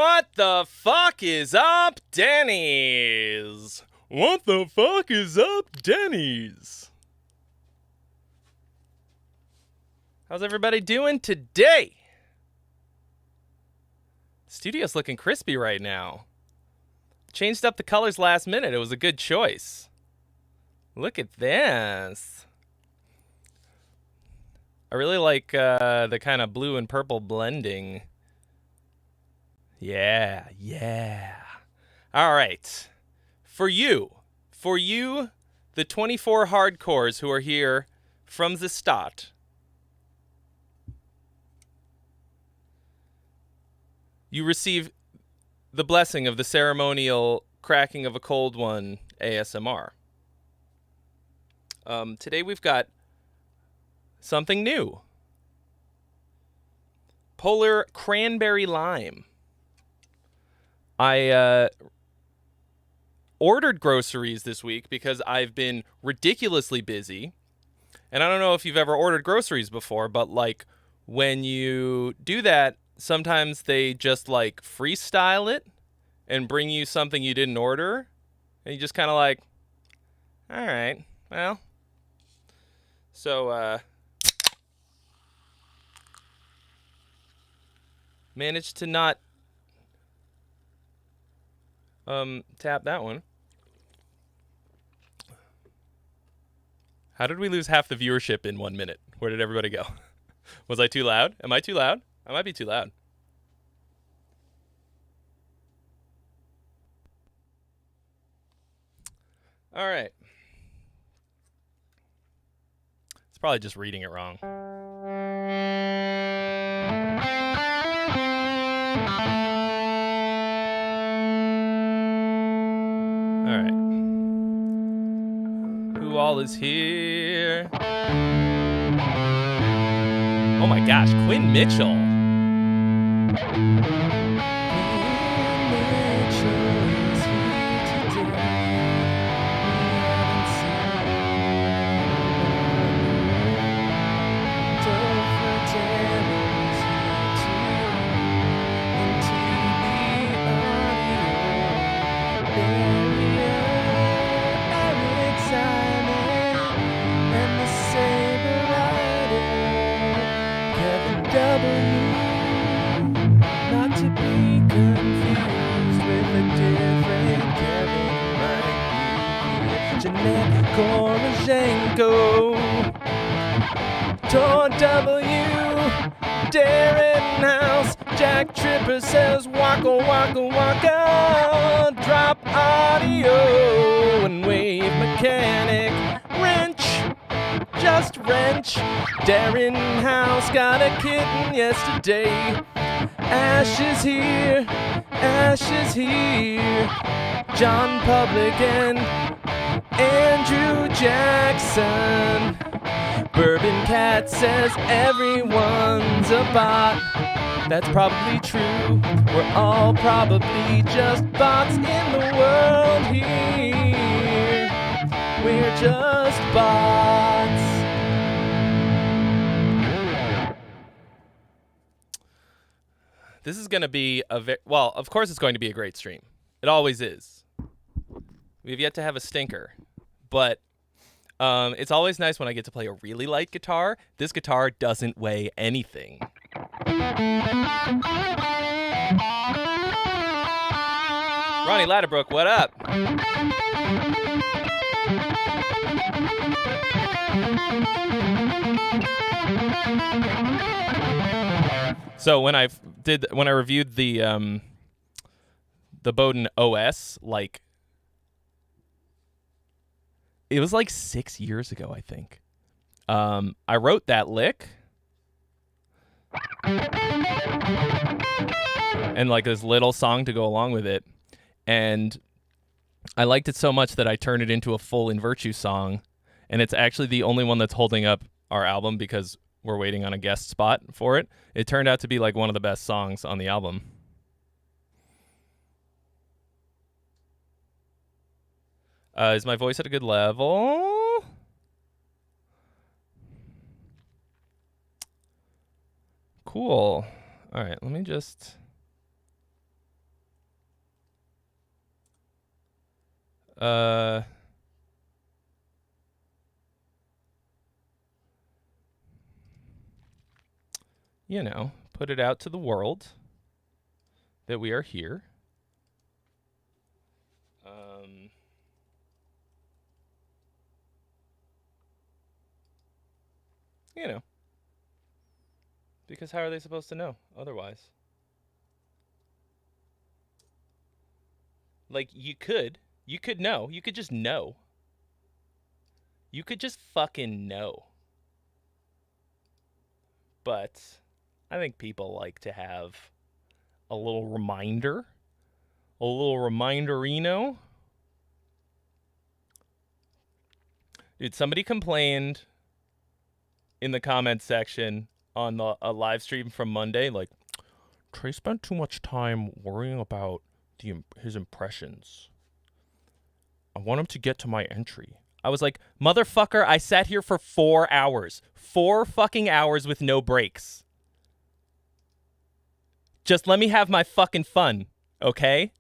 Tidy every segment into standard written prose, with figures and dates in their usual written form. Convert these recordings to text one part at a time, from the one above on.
What the fuck is up, Denny's? What the fuck is up, Denny's? How's everybody doing today? Studio's looking crispy right now. Changed up the colors last minute. It was a good choice. Look at this. I really like the kind of blue and purple blending. Yeah. All right. For you, the 24 hardcores who are here from the start, you receive the blessing of the ceremonial cracking of a cold one ASMR. Today we've got something new. Polar cranberry lime. I ordered groceries this week because I've been ridiculously busy. And I don't know if you've ever ordered groceries before, but like when you do that, sometimes they just like freestyle it and bring you something you didn't order. And you just kind of like, all right, well. So, managed to not tap that one. How did we lose half the viewership in 1 minute? Where did everybody go? Was I too loud? Am I too loud? I might be too loud. All right. It's probably just reading it wrong. All right. Who all is here? Oh my gosh, Quinn Mitchell. Tor W, Darren House, Jack Tripper says waka waka waka, drop audio and wave mechanic, wrench, just wrench, Darren House got a kitten yesterday, Ash is here, John Publican, Andrew Jackson, Bourbon Cat says everyone's a bot. That's probably true. We're all probably just bots in the world here. We're just bots. This is going to be well, of course it's going to be a great stream. It always is. We've yet to have a stinker, but it's always nice when I get to play a really light guitar. This guitar doesn't weigh anything. Ronnie Ladderbrook, what up? So when I reviewed the Bowden OS, like, it was like 6 years ago, I think. I wrote that lick. And like this little song to go along with it. And I liked it so much that I turned it into a full In Virtue song. And it's actually the only one that's holding up our album because we're waiting on a guest spot for it. It turned out to be like one of the best songs on the album. Is my voice at a good level? Cool. All right, let me just... You know, put it out to the world that we are here. You know, because how are they supposed to know otherwise? Like, you could know. You could just know. You could just fucking know. But I think people like to have a little reminder. A little reminderino. Dude, somebody complained in the comments section on a live stream from Monday, like, Trey spent too much time worrying about his impressions. I want him to get to my entry. I was like, motherfucker, I sat here for 4 hours. 4 fucking hours with no breaks. Just let me have my fucking fun, okay?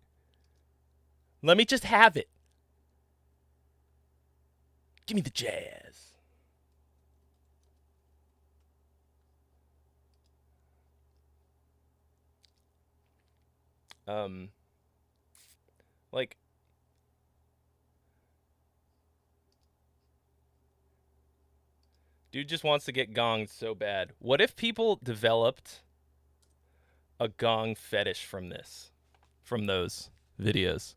Let me just have it. Give me the jazz. Like, dude just wants to get gonged so bad. What if people developed a gong fetish from those videos?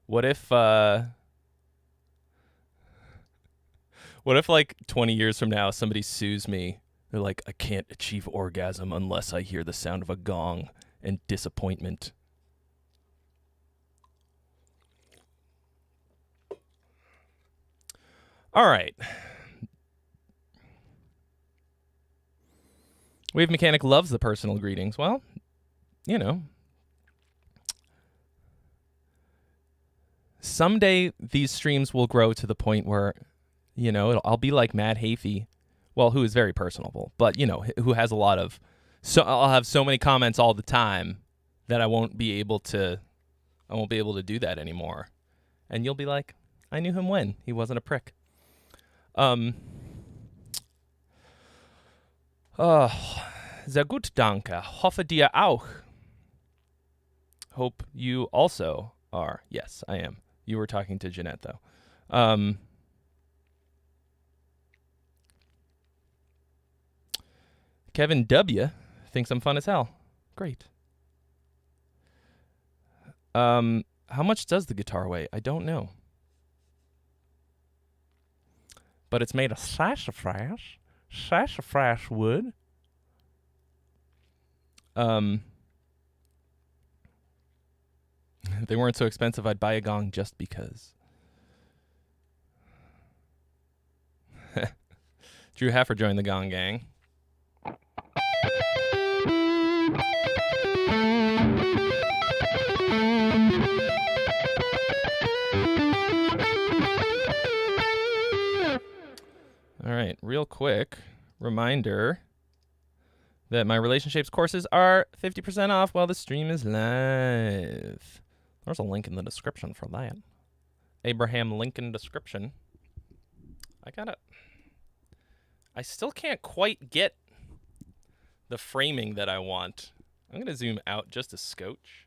What if like 20 years from now somebody sues me? They're like, I can't achieve orgasm unless I hear the sound of a gong and disappointment. All right. Wave Mechanic loves the personal greetings. Well, you know. Someday these streams will grow to the point where, you know, I'll be like Matt Hafey, well, who is very personable, but, you know, who has a lot of, so I'll have so many comments all the time that I won't be able to do that anymore. And you'll be like, I knew him when he wasn't a prick. Sehr gut, danke. Hoffe dir auch. Hope you also are. Yes, I am. You were talking to Jeanette, though. Kevin W. thinks I'm fun as hell. Great. How much does the guitar weigh? I don't know. But it's made of sassafras wood. If they weren't so expensive, I'd buy a gong just because. Drew Heffer joined the gong gang. All right, real quick reminder that my relationships courses are 50% off while the stream is live. There's a link in the description for that. Abraham Lincoln description. I still can't quite get the framing that I want. I'm going to zoom out just a scotch.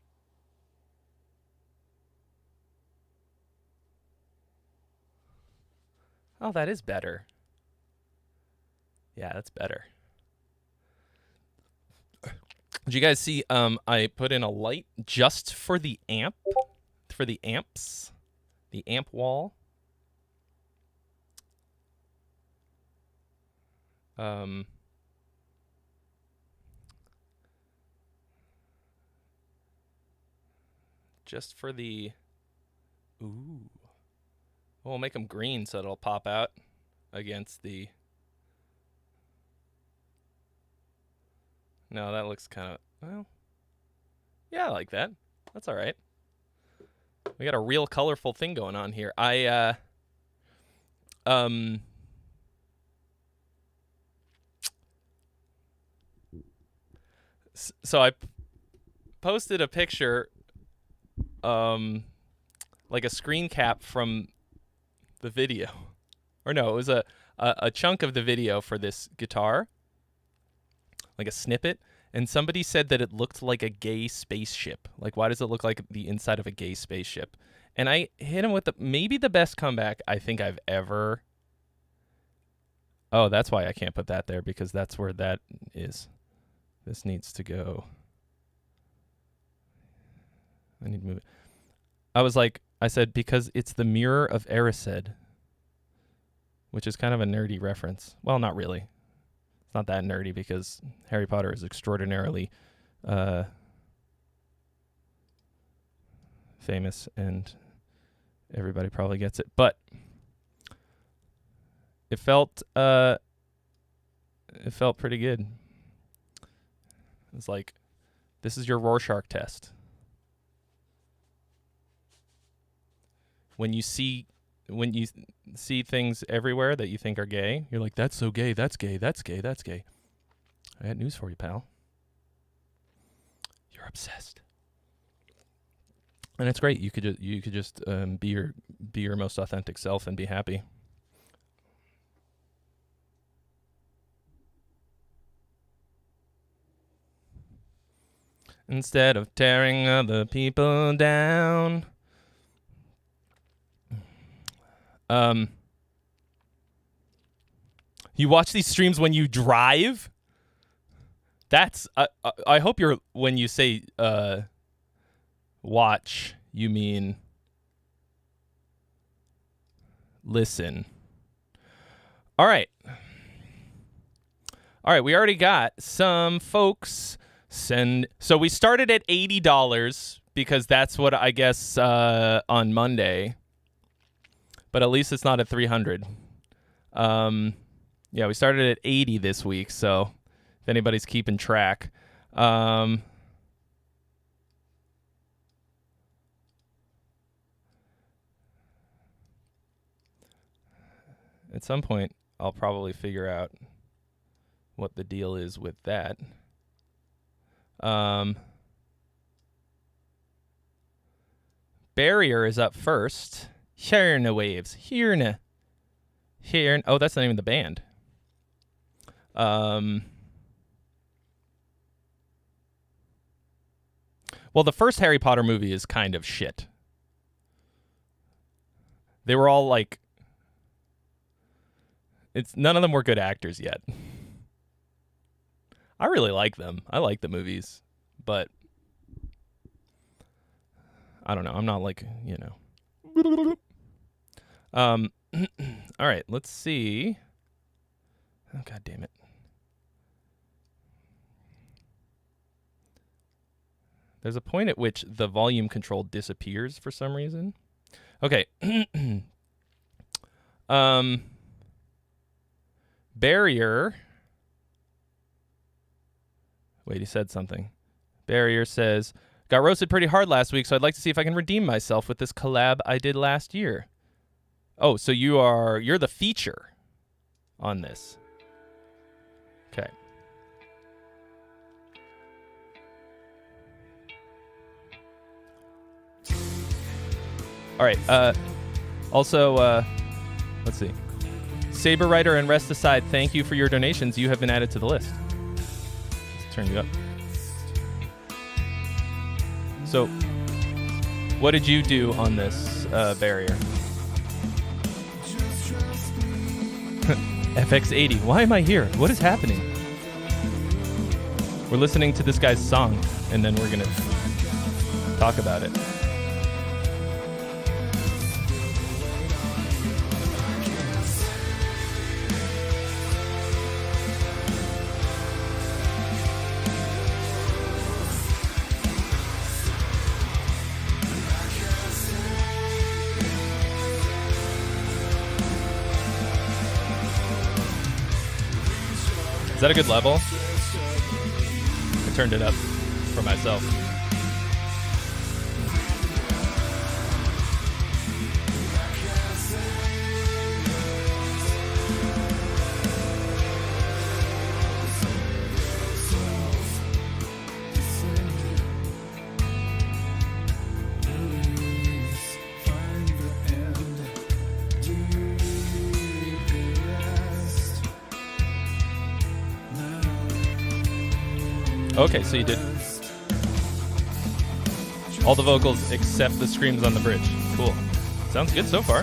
Oh, that is better. Yeah, that's better. Did you guys see I put in a light just for the amp, for the amps, the amp wall? Just for the, ooh. We'll make them green so it'll pop out against the, no, that looks kind of, well, yeah, I like that. That's all right. We got a real colorful thing going on here. So I posted a picture, like a screen cap from the video. Or no, it was a chunk of the video for this guitar, like a snippet. And somebody said that it looked like a gay spaceship. Like, why does it look like the inside of a gay spaceship? And I hit him with maybe the best comeback I think I've ever. Oh, that's why I can't put that there, because that's where that is. This needs to go. I need to move it. I said, because it's the mirror of Erised, which is kind of a nerdy reference. Well, not really. It's not that nerdy because Harry Potter is extraordinarily famous and everybody probably gets it. But it felt pretty good. It's like, this is your Rorschach test. When you see things everywhere that you think are gay, you're like, that's so gay, that's gay, that's gay, that's gay. I got news for you, pal. You're obsessed. And it's great. You could just be your most authentic self and be happy. Instead of tearing other people down. You watch these streams when you drive? That's I hope you're, when you say watch, you mean listen. All right, we already got some folks so we started at $80 because that's what I guess on Monday. But at least it's not at 300. Yeah, we started at 80 this week, so if anybody's keeping track. At some point, I'll probably figure out what the deal is with that. Barrier is up first. Hearna Waves. Hearna. Oh, that's the name of the band. Well, the first Harry Potter movie is kind of shit. They were all like... None of them were good actors yet. I really like them. I like the movies. But... I don't know. I'm not like, all right, let's see. Oh, God damn it. There's a point at which the volume control disappears for some reason. Okay. Barrier. Wait, he said something. Barrier says, got roasted pretty hard last week, so I'd like to see if I can redeem myself with this collab I did last year. Oh, so you're the feature on this. Okay. All right. Also, let's see. Saber Rider and Rest Aside, thank you for your donations. You have been added to the list. Let's turn you up. So, what did you do on this barrier? FX80. Why am I here? What is happening? We're listening to this guy's song, and then we're going to talk about it. Is that a good level? I turned it up for myself. Okay, so you did all the vocals except the screams on the bridge. Cool. Sounds good so far.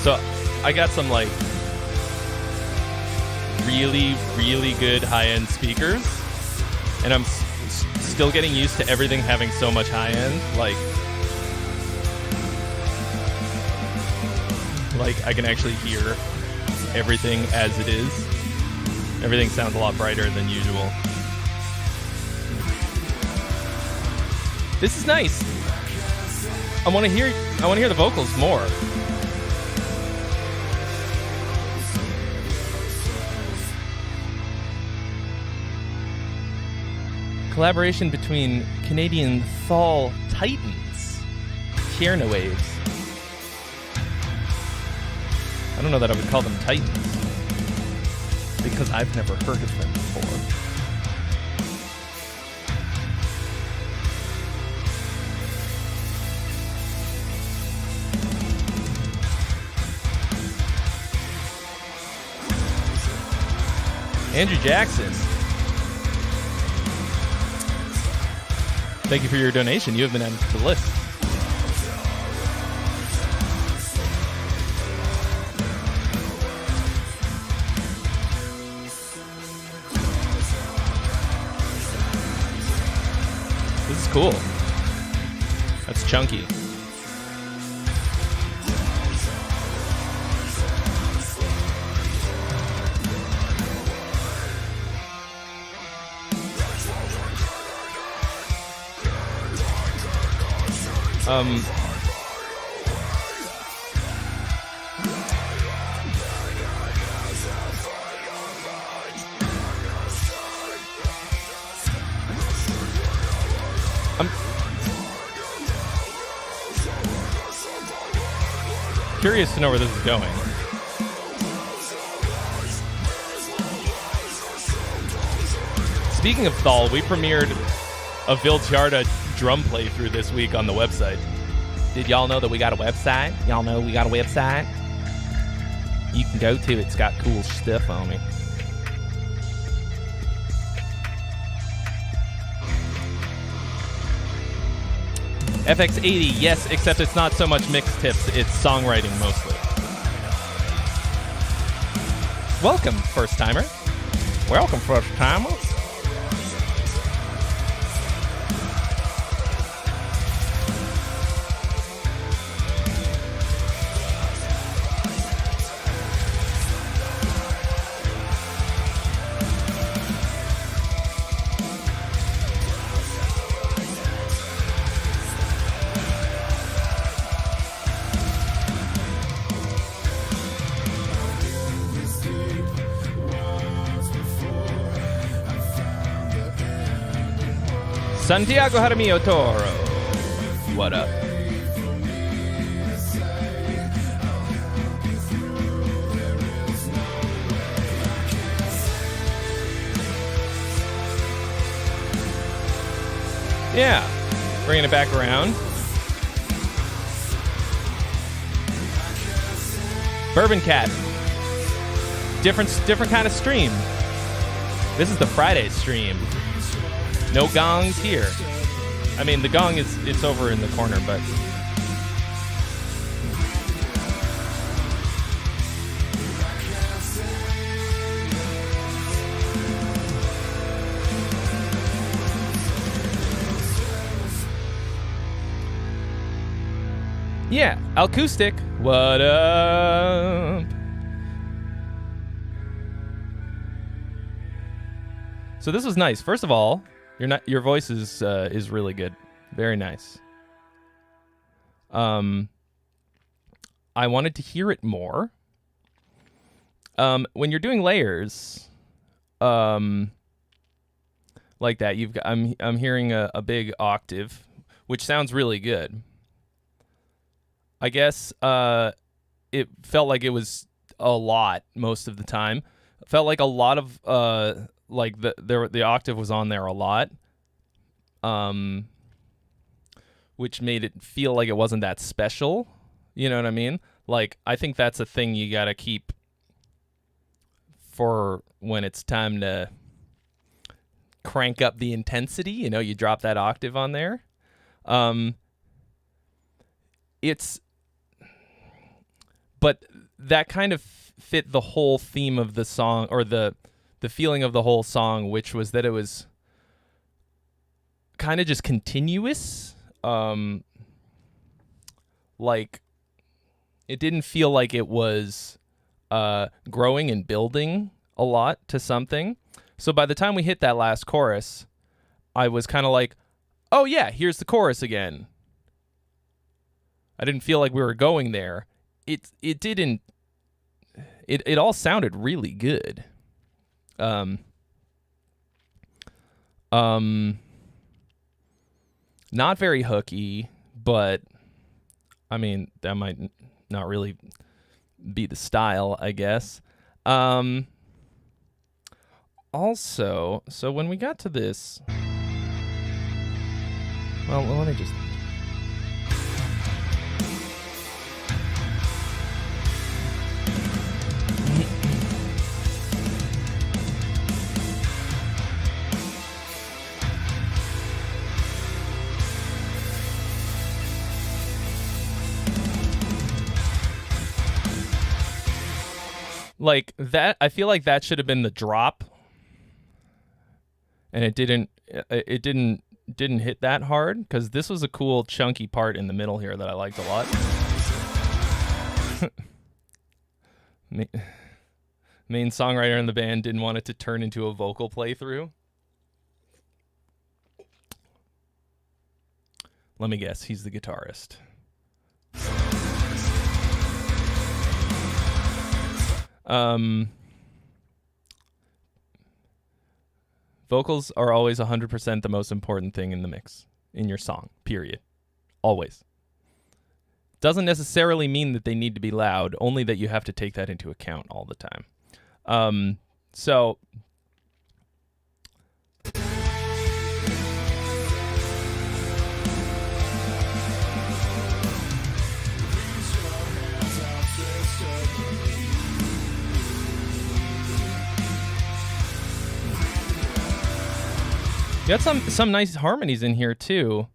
So I got some like really, really good high-end speakers, and I'm still getting used to everything having so much high-end. Like I can actually hear everything as it is. Everything sounds a lot brighter than usual. This is nice. I want to hear the vocals more. Collaboration between Canadian Thal Titans, Kierna Waves. I don't know that I would call them Titans, because I've never heard of them before. Andrew Jackson. Thank you for your donation. You have been added to the list. This is cool. That's chunky. I'm curious to know where this is going. Speaking of Thal, we premiered a Viltjarda drum playthrough this week on the website. Did y'all know that we got a website? Y'all know we got a website? You can go to it. It's got cool stuff on it. FX80, yes, except it's not so much mixed tips. It's songwriting mostly. Welcome, first timer. Welcome, first timer. Santiago Jaramillo Toro. What up? Yeah, bringing it back around. Bourbon Cat. Different kind of stream. This is the Friday stream. No gongs here. I mean, the gong it's over in the corner, but yeah, acoustic. What up? So this was nice. First of all, your voice is really good. Very nice. I wanted to hear it more. When you're doing layers, like that, I'm hearing a big octave, which sounds really good. I guess it felt like it was a lot most of the time. It felt like a lot of like the octave was on there a lot. which made it feel like it wasn't that special. You know what I mean? Like, I think that's a thing you gotta keep for when it's time to crank up the intensity. You know, you drop that octave on there. But that kind of fit the whole theme of the song, or the feeling of the whole song, which was that it was kind of just continuous. Like, it didn't feel like it was growing and building a lot to something. So by the time we hit that last chorus, I was kind of like, oh yeah, here's the chorus again. I didn't feel like we were going there. It all sounded really good. Not very hooky, but I mean, that might not really be the style, I guess. Also, so when we got to this, well, let me just... Like that, I feel like that should have been the drop, and it didn't hit that hard, because this was a cool chunky part in the middle here that I liked a lot. Main songwriter in the band didn't want it to turn into a vocal playthrough. Let me guess, he's the guitarist. Vocals are always 100% the most important thing in the mix, in your song, period. Always. Doesn't necessarily mean that they need to be loud, only that you have to take that into account all the time. So... You got some nice harmonies in here too.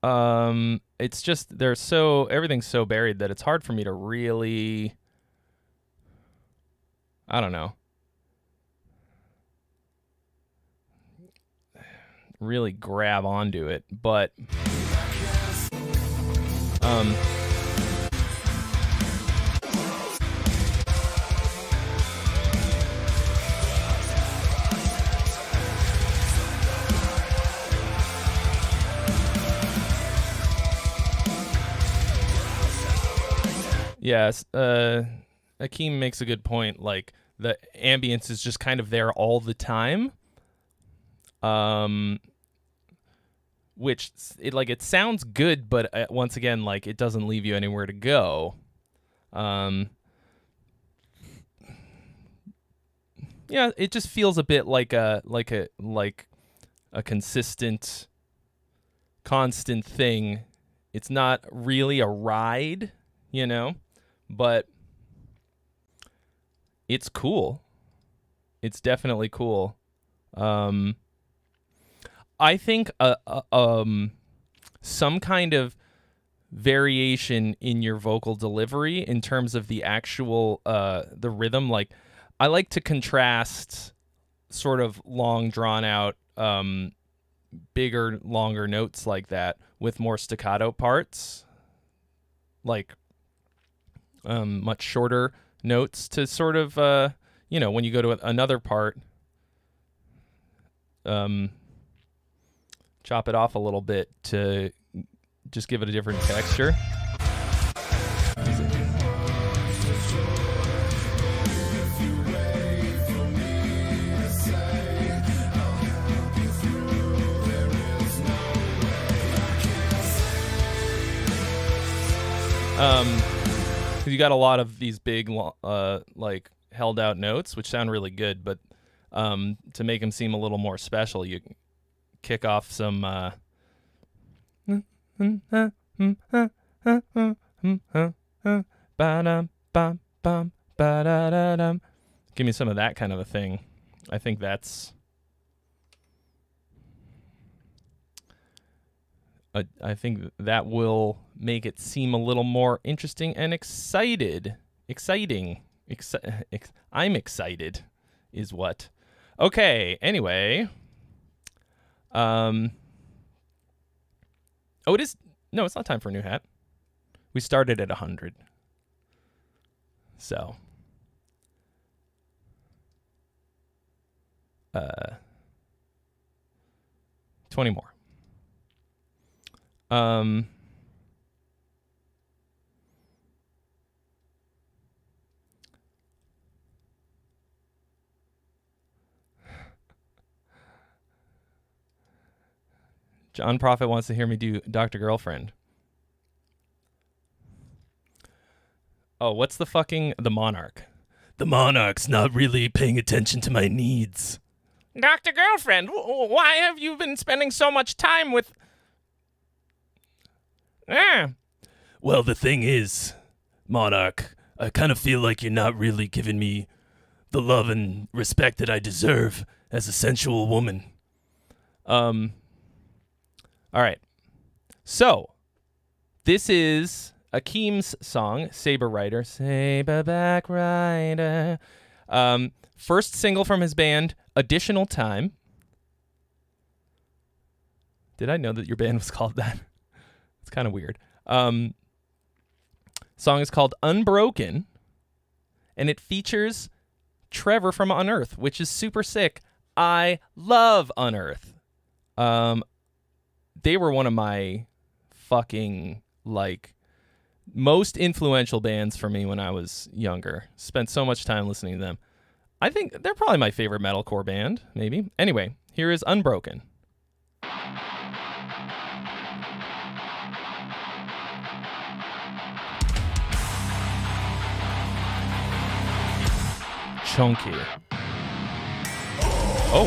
It's just everything's so buried that it's hard for me to really, I don't know, really grab onto it. But yes, Akeem makes a good point. Like, the ambience is just kind of there all the time, which it sounds good, but once again, like, it doesn't leave you anywhere to go. Yeah, it just feels a bit like a consistent thing. It's not really a ride, you know, but it's cool. It's definitely cool. I think some kind of variation in your vocal delivery in terms of the actual the rhythm. Like, I like to contrast sort of long, drawn out, bigger, longer notes like that with more staccato parts, like much shorter notes to sort of, when you go to another part, chop it off a little bit to just give it a different texture. You got a lot of these big, like, held out notes, which sound really good, but to make them seem a little more special, you kick off some Give me some of that kind of a thing. I think that's... I think that will make it seem a little more interesting and exciting. I'm excited is what. Okay, anyway. Oh, it is... No, it's not time for a new hat. We started at 100. So... 20 more. John Prophet wants to hear me do Dr. Girlfriend. Oh, what's the Monarch? The Monarch's not really paying attention to my needs. Dr. Girlfriend, why have you been spending so much time with... Well, the thing is, Monarch, I kind of feel like you're not really giving me the love and respect that I deserve as a sensual woman. All right. So, this is Akeem's song, Saber Rider. Saberback Rider. First single from his band, Additional Time. Did I know that your band was called that? It's kind of weird. Song is called Unbroken, and it features Trevor from Unearth, which is super sick. I love Unearth. They were one of my fucking, most influential bands for me when I was younger. Spent so much time listening to them. I think they're probably my favorite metalcore band, maybe. Anyway, here is Unbroken. Chunky. Oh.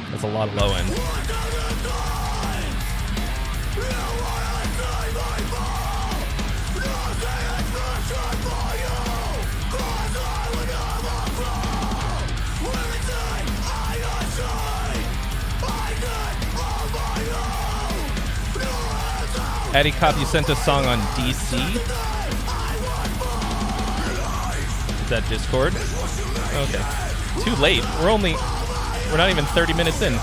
That's a lot of low end. Addy Cop, you sent a song on DC? Is that Discord? Okay. Too late. We're not even 30 minutes in.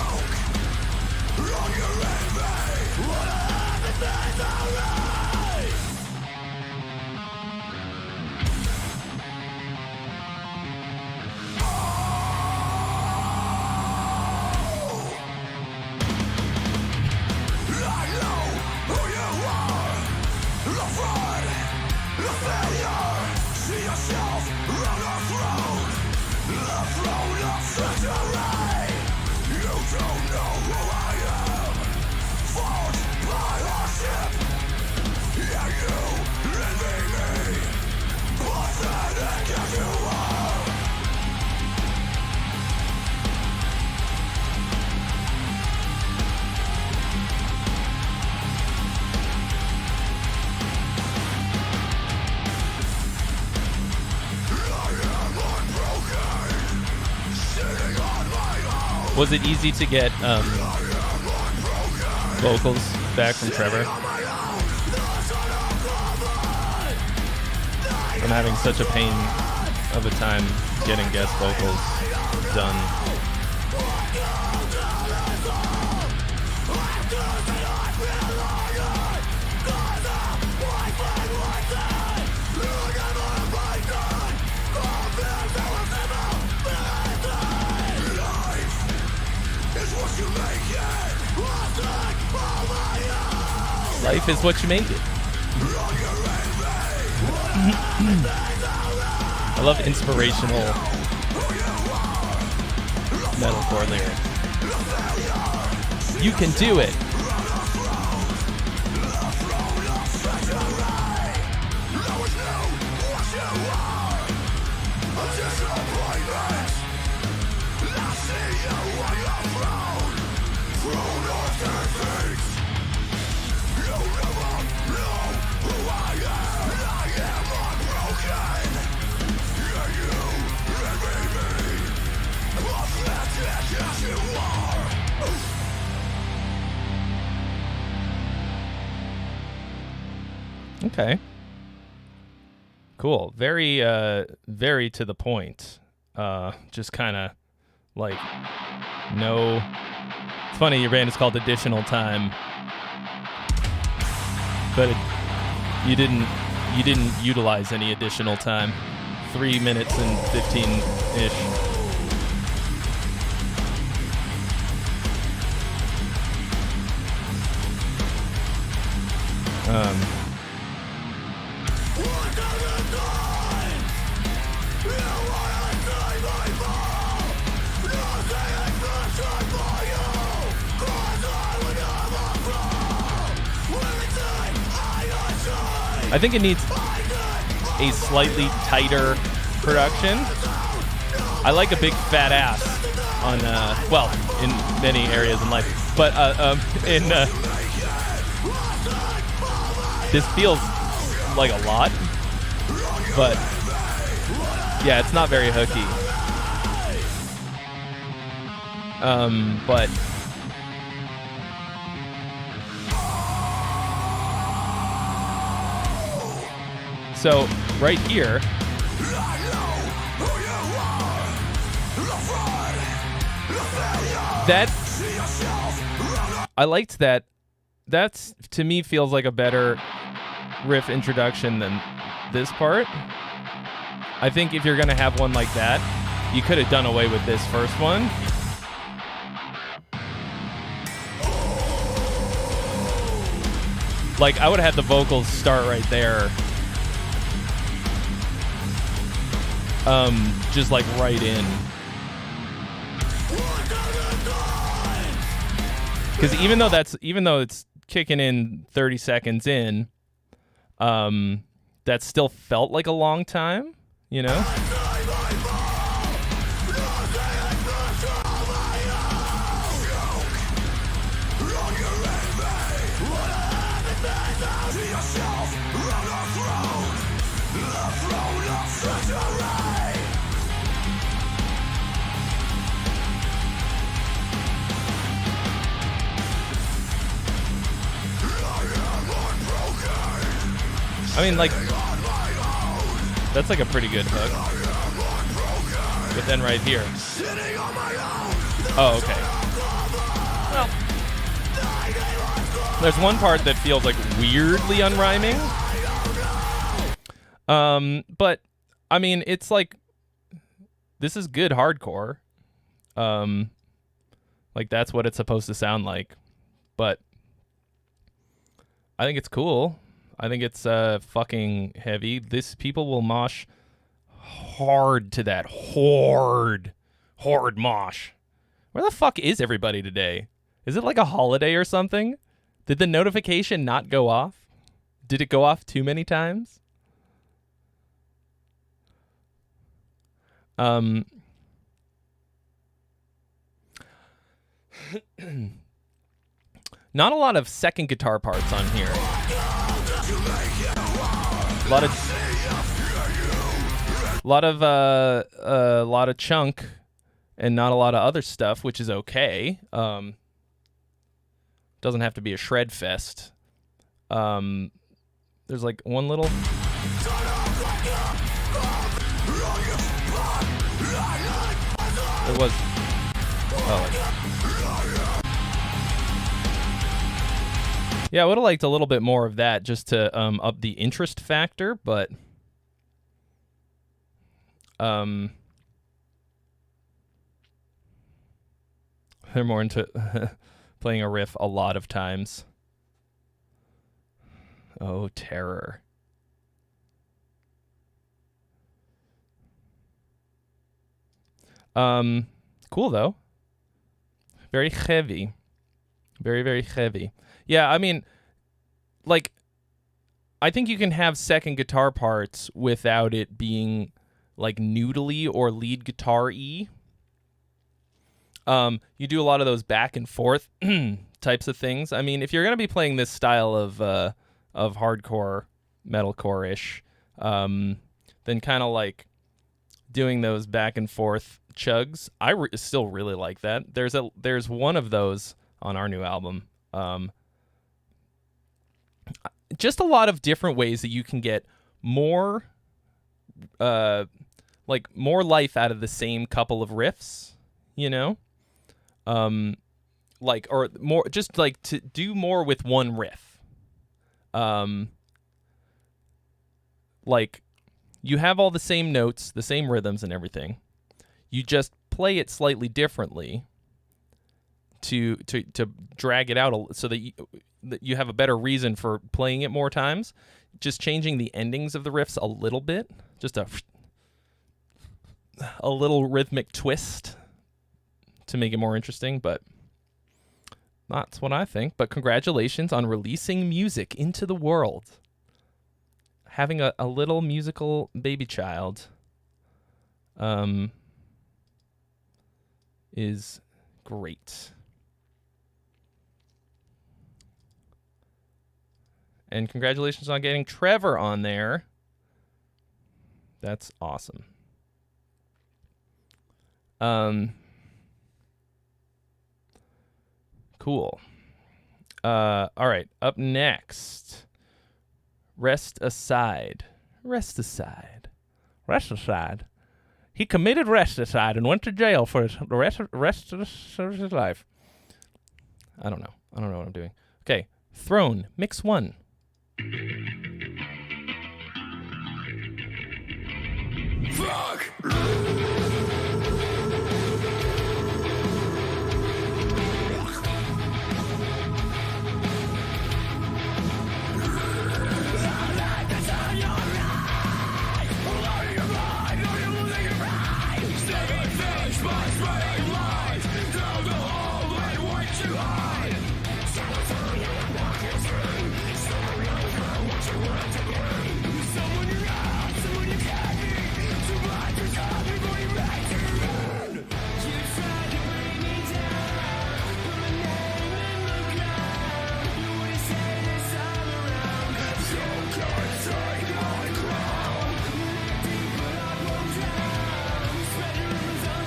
Was it easy to get vocals back from Trevor? I'm having such a pain of a time getting guest vocals done. Life is what you make it. I love inspirational metalcore lyrics. You can do it. Okay. Cool. Very very to the point. Just kind of like no. It's funny your band is called Additional Time, but you didn't utilize any additional time. 3 minutes and 15-ish. I think it needs a slightly tighter production. I like a big fat ass on, well, in many areas in life, but this feels like a lot, but yeah, it's not very hooky. But so right here, that I liked that. That's, to me, feels like a better riff introduction than this part. I think if you're gonna have one like that, you could have done away with this first one. Like, I would have had the vocals start right there. Just like right in. Because even though it's kicking in 30 seconds in, that still felt like a long time, you know? I mean, like, that's like a pretty good hook. But then right here. Oh, okay. Well, there's one part that feels like weirdly unrhyming. But I mean, it's like, this is good hardcore. Like, that's what it's supposed to sound like. But I think it's cool. I think it's fucking heavy. People will mosh hard to that. Hard mosh. Where the fuck is everybody today? Is it like a holiday or something? Did the notification not go off? Did it go off too many times? Not a lot of second guitar parts on here. A lot of chunk and not a lot of other stuff, which is okay. Doesn't have to be a shred fest. There's like one little. There was. Yeah, I would have liked a little bit more of that just to up the interest factor, but they're more into playing a riff a lot of times. Oh, terror. Cool though. Very heavy. Very, very heavy. Yeah, I mean, like, I think you can have second guitar parts without it being, like, noodly or lead guitar-y. You do a lot of those back and forth types of things. I mean, if you're going to be playing this style of hardcore, metalcore-ish, then kind of, like, doing those back and forth chugs, I still really like that. There's one of those on our new album. just a lot of different ways that you can get more more life out of the same couple of riffs, you know? Or more, just like to do more with one riff. Like you have all the same notes, the same rhythms and everything. You just play it slightly differently to drag it out so that you have a better reason for playing it more times. Just changing the endings of the riffs a little bit, just a little rhythmic twist to make it more interesting, but that's what I think. But congratulations on releasing music into the world. Having a little musical baby child is great. And congratulations on getting Trevor on there. That's awesome. Cool. All right, up next. Rest aside. He committed resticide and went to jail for the rest of his life. I don't know what I'm doing. Okay, Throne, mix 1. Fuck!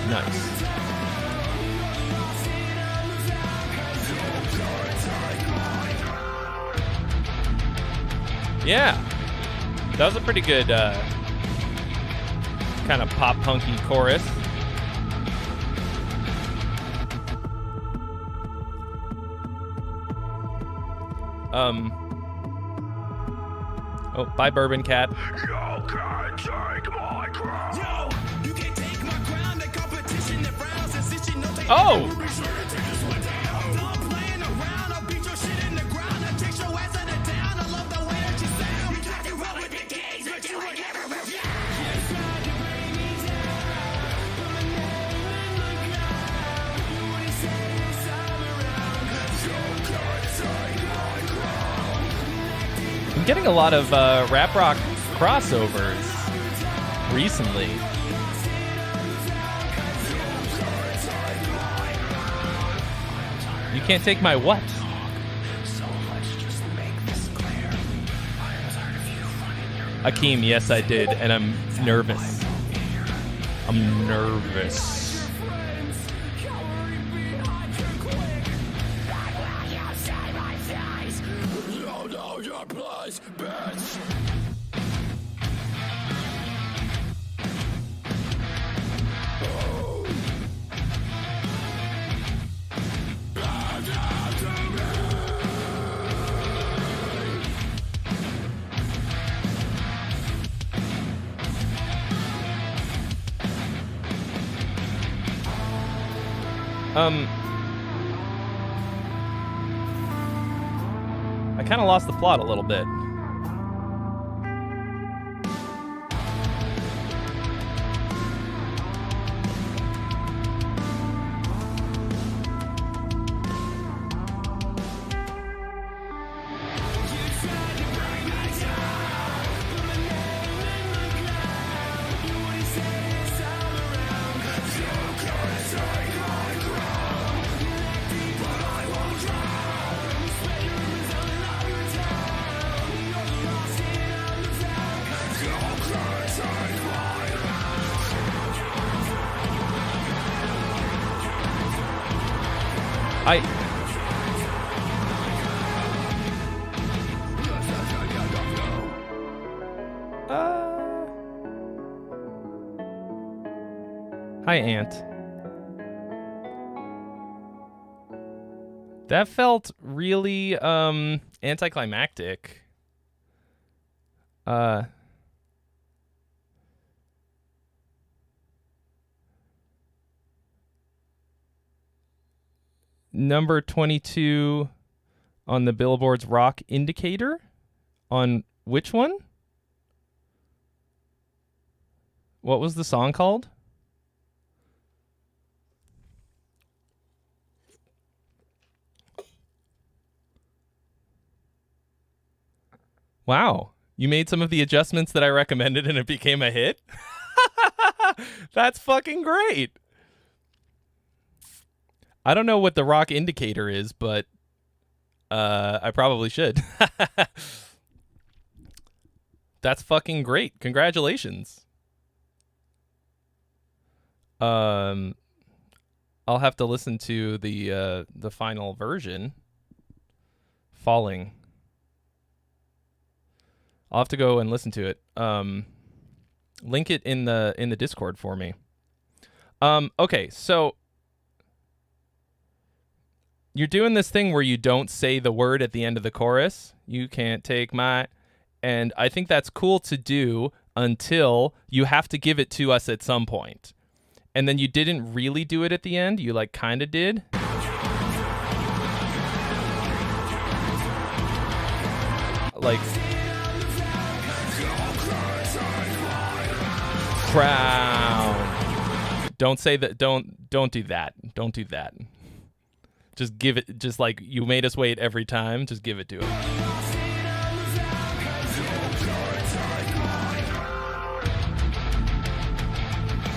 Nice. Yeah, that was a pretty good kind of pop punky chorus. Oh, bye, Bourbon Cat. You can't take my crown. Yo, you can't take my crown. The competition that frowns and since you know they Oh! will be sure to take this one down. Done playing around. I'll beat your shit in the ground. I'll take your ass out of town. I love the way that you sound. You talk and roll with the games, but you ain't never moved yet. You tried to bring me down. Put my name in the ground. You wouldn't say this time around. You can't take my crown. I'm getting a lot of rap rock crossovers recently. You can't take my what? So let's just make this clear. I was heard of you running your Akeem, yes I did, and I'm nervous. I'm nervous. No, your place, bitch. I kind of lost the plot a little bit. Hi, Ant. That felt really anticlimactic. Number 22 on the Billboard's Rock Indicator? On which one? What was the song called? Wow. You made some of the adjustments that I recommended and it became a hit? That's fucking great. I don't know what the Rock Indicator is, but I probably should. That's fucking great. Congratulations. I'll have to listen to the final version. Falling. I'll have to go and listen to it. Link it in the Discord for me. Okay, so you're doing this thing where you don't say the word at the end of the chorus. You can't take my... And I think that's cool to do until you have to give it to us at some point. And then you didn't really do it at the end. You like kind of did. Like... Crown. Don't say that. Don't do that. Don't do that. Just give it. Just like you made us wait every time. Just give it to him.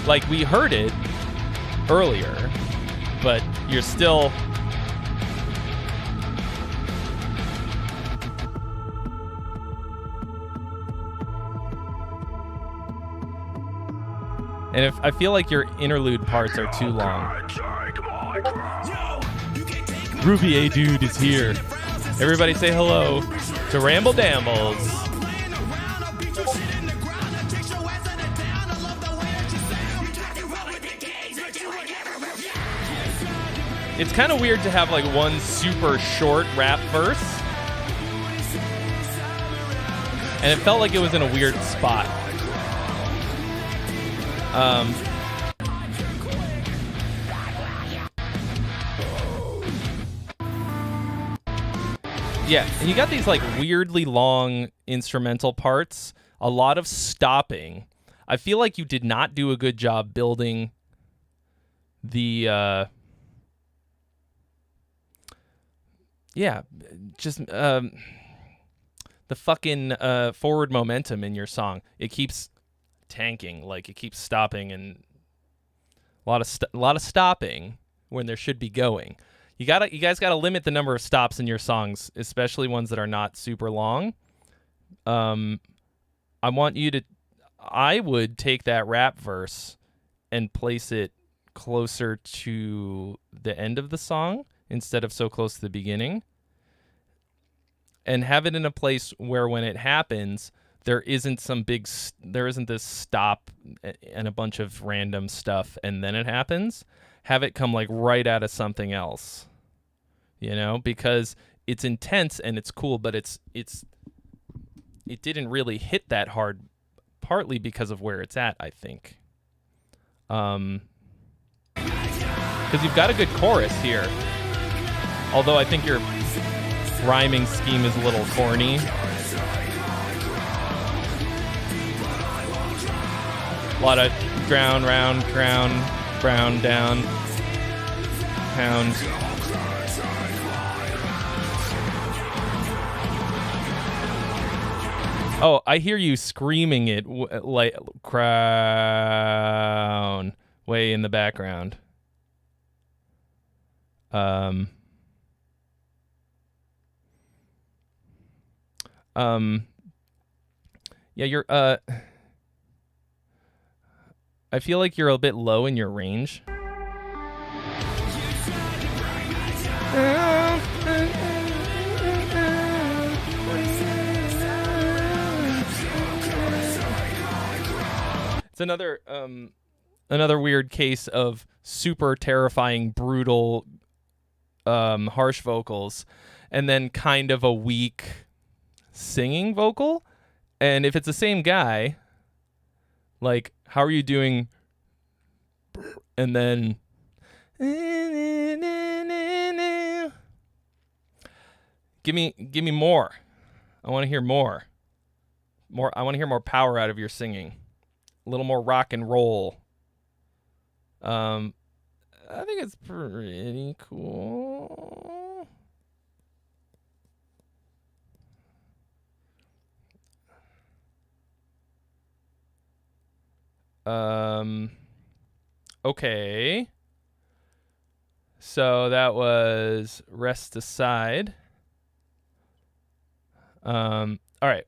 Like we heard it earlier, but you're still. And if I feel like your interlude parts are too long. Ruby A Dude is here. Everybody say hello to Ramble Dambles. It's kind of weird to have like one super short rap verse. And it felt like it was in a weird spot. Yeah, and you got these like weirdly long instrumental parts, a lot of stopping. I feel like you did not do a good job building the the fucking forward momentum in your song. It keeps tanking, like it keeps stopping, and a lot of stopping when there should be going. You guys gotta limit the number of stops in your songs, especially ones that are not super long. I would take that rap verse and place it closer to the end of the song instead of so close to the beginning, and have it in a place where when it happens, there isn't this stop and a bunch of random stuff and then it happens. Have it come like right out of something else, you know, because it's intense and it's cool, but it didn't really hit that hard, partly because of where it's at, I think. Because you've got a good chorus here, although I think your rhyming scheme is a little corny. A lot of drown, round, crown, brown, down, pound. Oh, I hear you screaming it like crown way in the background. Yeah, you're I feel like you're a bit low in your range. It's another another weird case of super terrifying, brutal, harsh vocals, and then kind of a weak singing vocal. And if it's the same guy, like, how are you doing? And then give me more. I want to hear more. I want to hear more power out of your singing. A little more rock and roll. I think it's pretty cool. Okay. So that was Rest Aside. All right.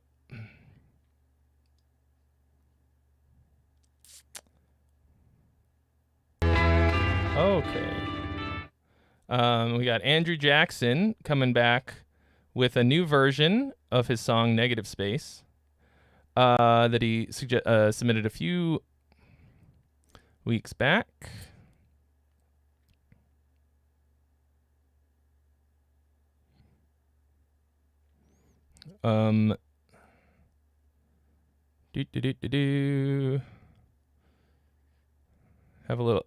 Okay. We got Andrew Jackson coming back with a new version of his song Negative Space that he submitted a few weeks back.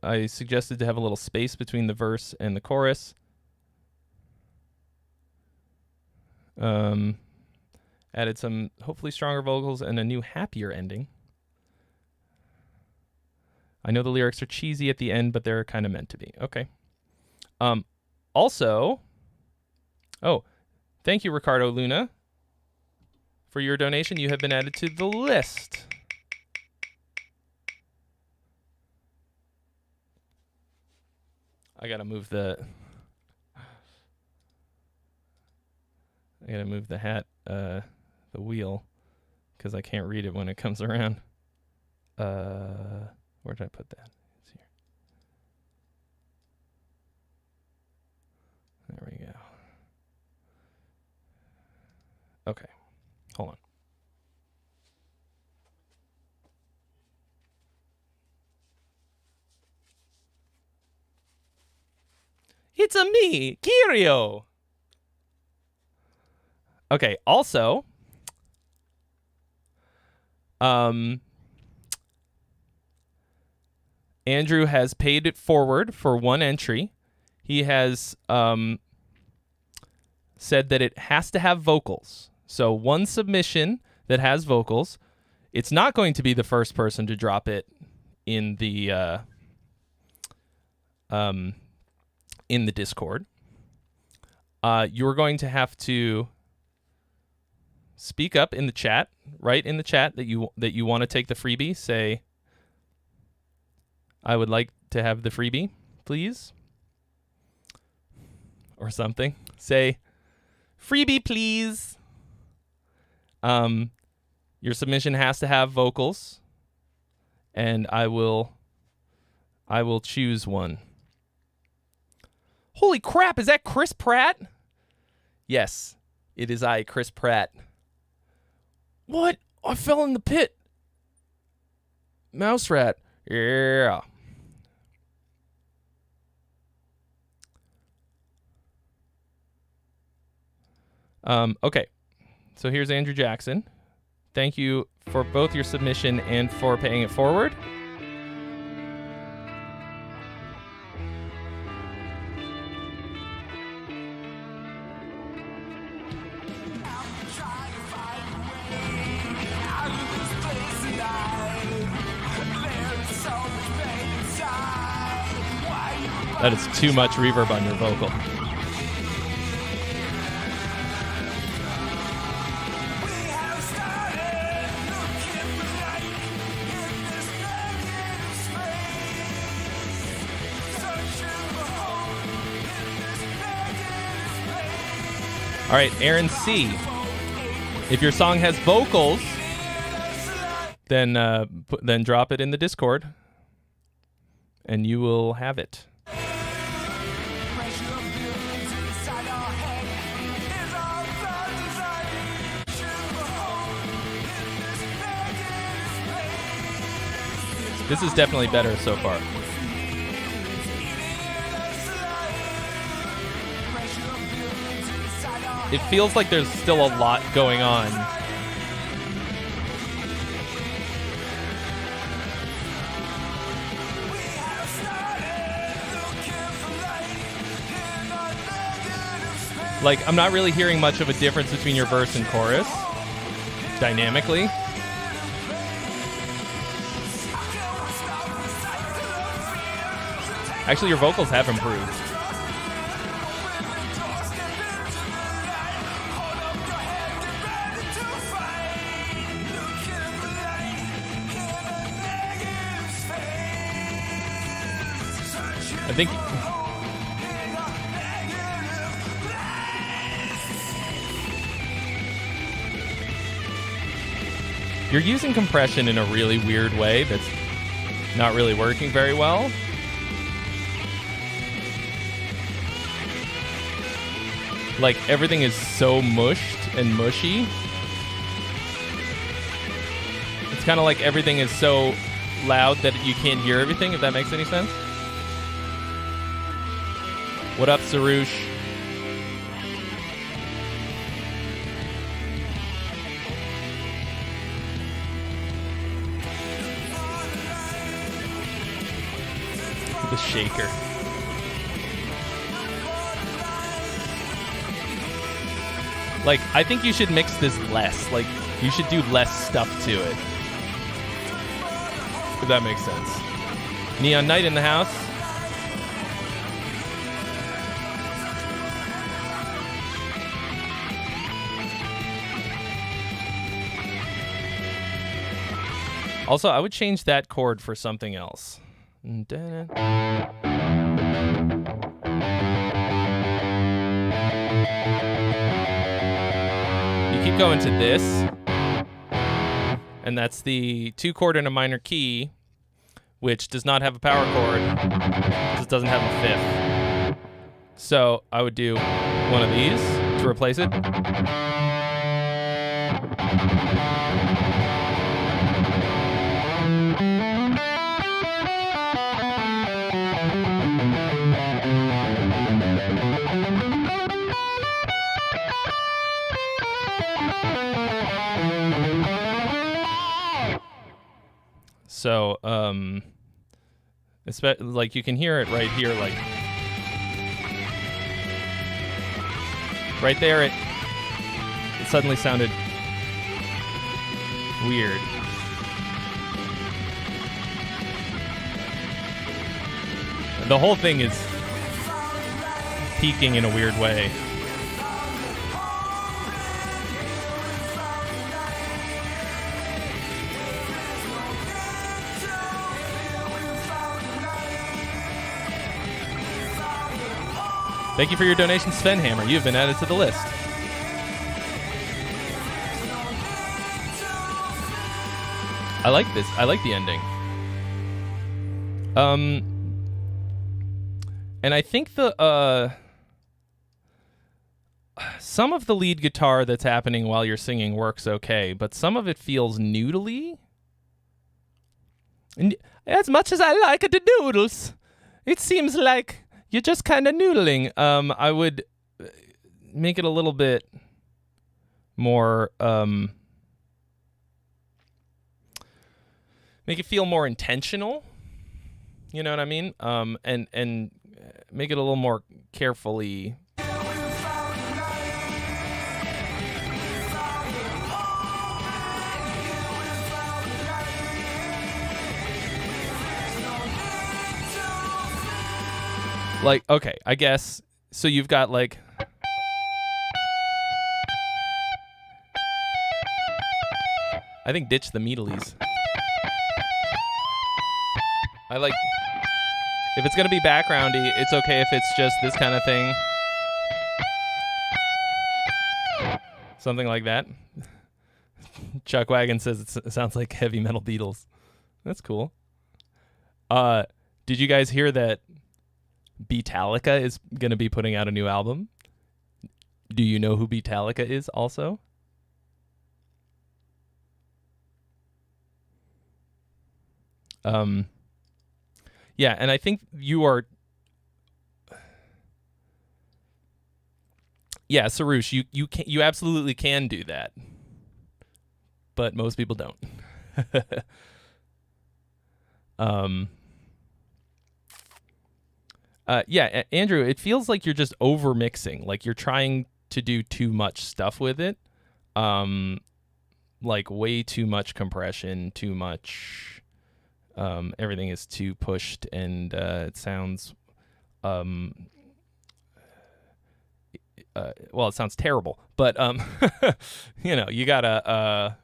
I suggested to have a little space between the verse and the chorus. Added some hopefully stronger vocals and a new happier ending. I know the lyrics are cheesy at the end, but they're kind of meant to be. Okay. Also, thank you, Ricardo Luna, for your donation. You have been added to the list. I gotta move the hat, the wheel, because I can't read it when it comes around. Where did I put that? It's here. There we go. Okay, hold on. It's a me, Kirio. Okay, also, Andrew has paid it forward for one entry. He has said that it has to have vocals. So one submission that has vocals. It's not going to be the first person to drop it in the Discord. You're going to have to speak up in the chat, write in the chat that you want to take the freebie. Say, I would like to have the freebie, please. Or something. Say, freebie, please. Your submission has to have vocals, and I will choose one. Holy crap, is that Chris Pratt? Yes, it is I, Chris Pratt. What? I fell in the pit. Mouse rat. Yeah. Okay. So here's Andrew Jackson. Thank you for both your submission and for paying it forward. That is too much reverb on your vocal. All right, Aaron C. If your song has vocals, then drop it in the Discord, and you will have it. This is definitely better so far. It feels like there's still a lot going on. Like, I'm not really hearing much of a difference between your verse and chorus, dynamically. Actually, your vocals have improved. I think... You're using compression in a really weird way that's not really working very well. Like, everything is so mushed and mushy. It's kind of like everything is so loud that you can't hear everything, if that makes any sense. What up, Sarush? The shaker. Like, I think you should mix this less. Like, you should do less stuff to it. If that makes sense. Neon Knight in the house. Also, I would change that chord for something else. You keep going to this, and that's the 2 chord in a minor key, which does not have a power chord because it doesn't have a 5th. So I would do one of these to replace it. So, like, you can hear it right here, like, right there, it suddenly sounded weird. The whole thing is peaking in a weird way. Thank you for your donation, Sven Hammer. You have been added to the list. I like this. I like the ending. And I think the some of the lead guitar that's happening while you're singing works okay, but some of it feels noodly. And as much as I like the noodles, it seems like you're just kind of noodling. I would make it a little bit more, make it feel more intentional. You know what I mean? And make it a little more carefully. Like, okay, I guess, so you've got, like, I think ditch the meadlies. I like, if it's going to be backgroundy, it's okay if it's just this kind of thing. Something like that. Chuck Wagon says it sounds like heavy metal Beatles. That's cool. Did you guys hear that Beatallica is going to be putting out a new album? Do you know who Beatallica is also? Yeah, and I think you are. Yeah, Sarush, you absolutely can do that, but most people don't. Yeah, Andrew, it feels like you're just over mixing, like you're trying to do too much stuff with it, like way too much compression, too much. Everything is too pushed, and it sounds. Well, it sounds terrible, but you gotta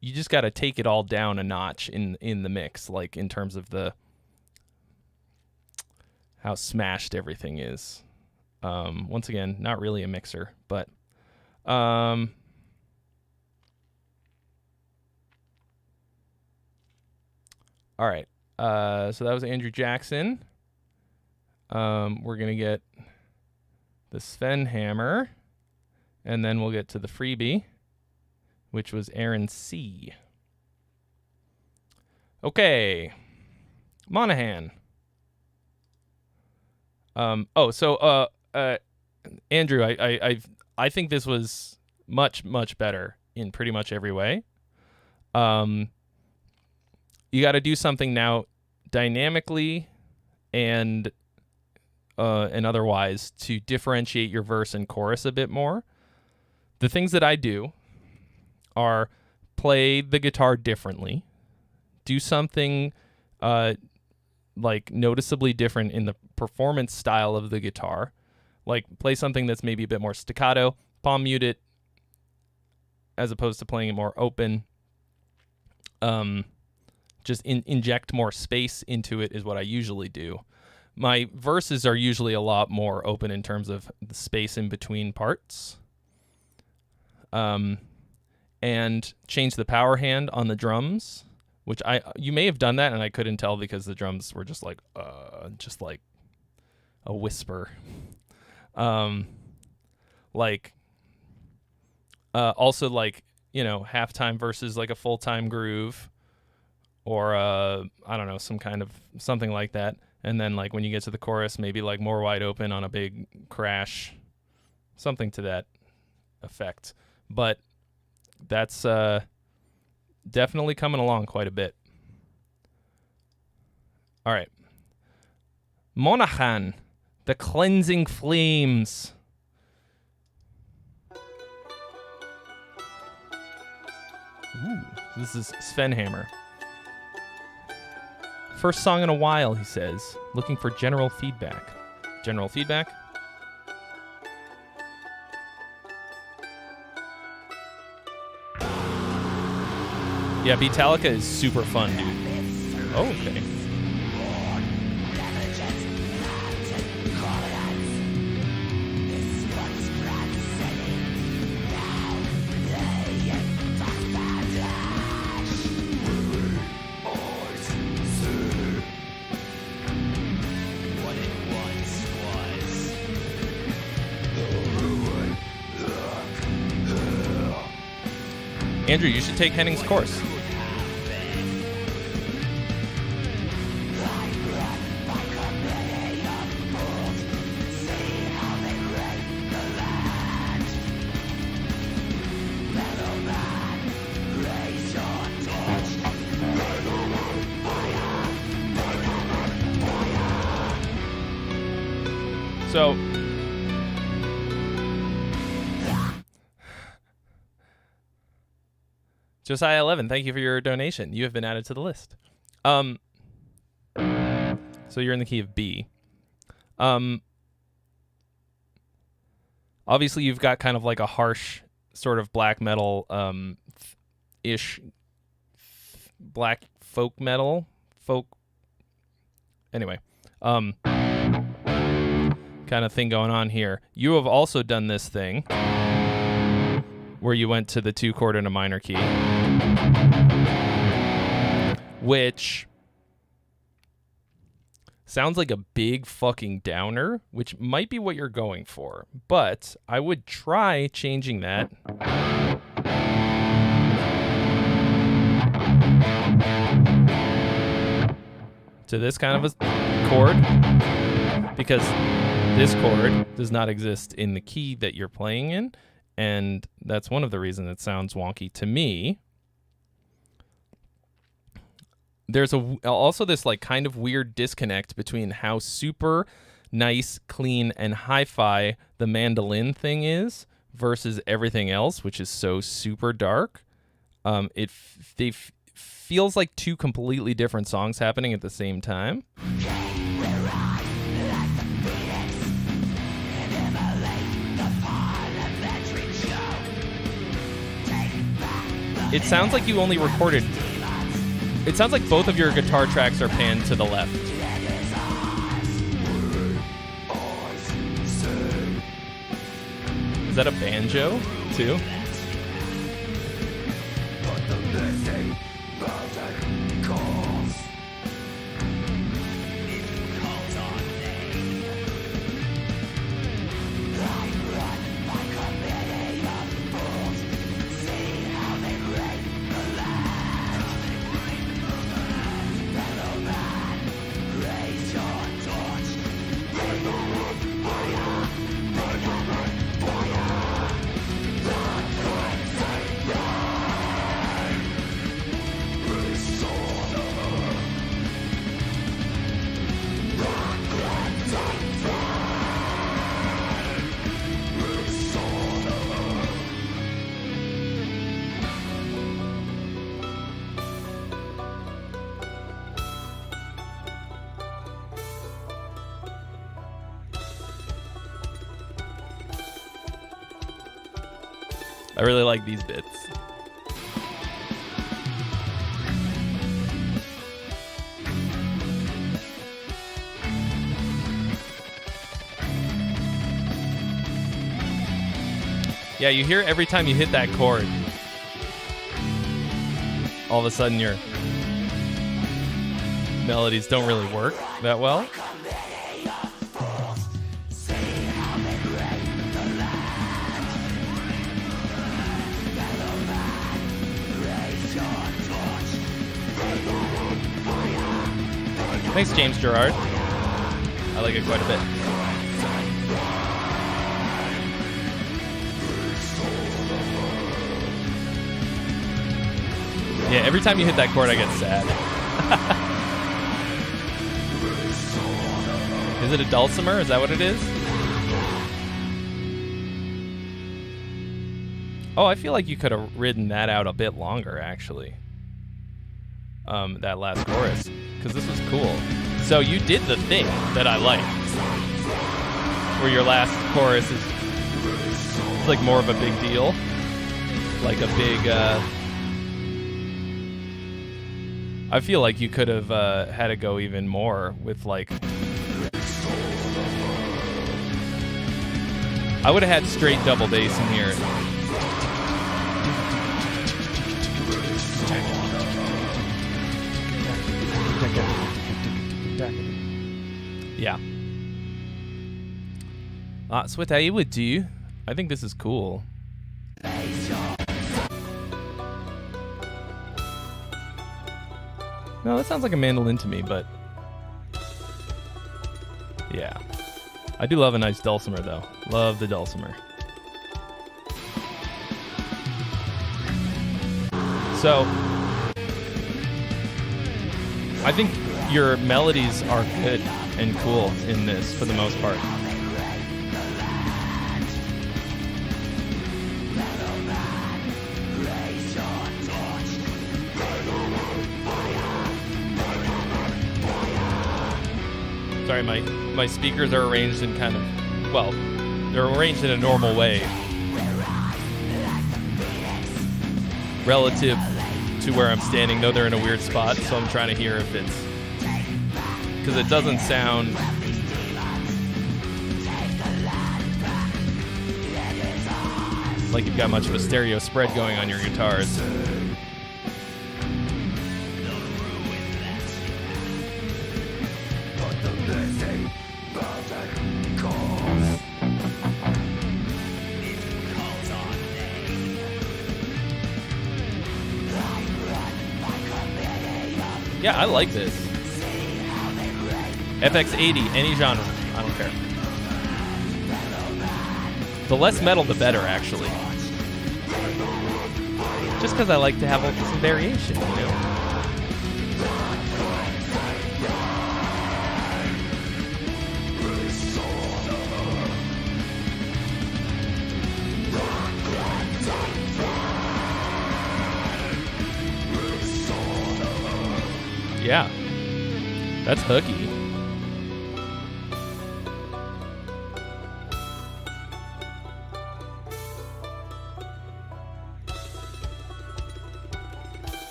you just gotta take it all down a notch in the mix, like in terms of how smashed everything is. Once again, not really a mixer, but all right. So that was Andrew Jackson. We're gonna get the Sven Hammer, and then we'll get to the freebie, which was Aaron C. Okay, Monahan. Andrew, I think this was much better in pretty much every way. You got to do something now dynamically and otherwise to differentiate your verse and chorus a bit more. The things that I do are play the guitar differently, do something like noticeably different in the performance style of the guitar, like play something that's maybe a bit more staccato, palm mute it as opposed to playing it more open. Just inject more space into it is what I usually do. My verses are usually a lot more open in terms of the space in between parts. And change the power hand on the drums, which you may have done that and I couldn't tell because the drums were just like a whisper. Also like, halftime versus like a full-time groove, or I don't know, something like that. And then like when you get to the chorus, maybe like more wide open on a big crash, something to that effect. But that's definitely coming along quite a bit. All right. Monahan, the Cleansing Flames. Ooh, this is Sven Hammer. First song in a while, he says. Looking for general feedback. General feedback? Yeah, Beatallica is super fun, dude. Oh, okay. Andrew, you should take Henning's course. So, Josiah 11, thank you for your donation. You have been added to the list. So you're in the key of B. Obviously, you've got kind of like a harsh sort of black metal ish black folk metal anyway kind of thing going on here. You have also done this thing where you went to the 2-chord in a minor key, which sounds like a big fucking downer, which might be what you're going for, but I would try changing that to this kind of a chord, because this chord does not exist in the key that you're playing in, and that's one of the reasons it sounds wonky to me. There's also this like kind of weird disconnect between how super nice, clean, and hi-fi the mandolin thing is versus everything else, which is so super dark. They feels like two completely different songs happening at the same time. It sounds like you only recorded... It sounds like both of your guitar tracks are panned to the left. Is that a banjo, too? I really like these bits. Yeah, you hear every time you hit that chord, all of a sudden your melodies don't really work that well. Thanks, James Gerard. I like it quite a bit. Yeah, every time you hit that chord, I get sad. Is it a dulcimer? Is that what it is? Oh, I feel like you could have ridden that out a bit longer, actually. That last chorus, because this was cool. So you did the thing that I like, where your last chorus is like more of a big deal, like a big. I feel like you could have had to go even more with like. I would have had straight double bass in here. Yeah. That's what I would do. I think this is cool. No, that sounds like a mandolin to me, but yeah. I do love a nice dulcimer, though. Love the dulcimer. So, I think your melodies are good and cool in this for the most part. Sorry, my speakers are arranged in kind of, well, they're arranged in a normal way relative to where I'm standing, though they're in a weird spot, so I'm trying to hear if it's, because it doesn't sound like you've got much of a stereo spread going on your guitars. Yeah, I like this. FX80, any genre. I don't care. The less metal, the better, actually. Just because I like to have some variation, you know? Yeah, that's hooky.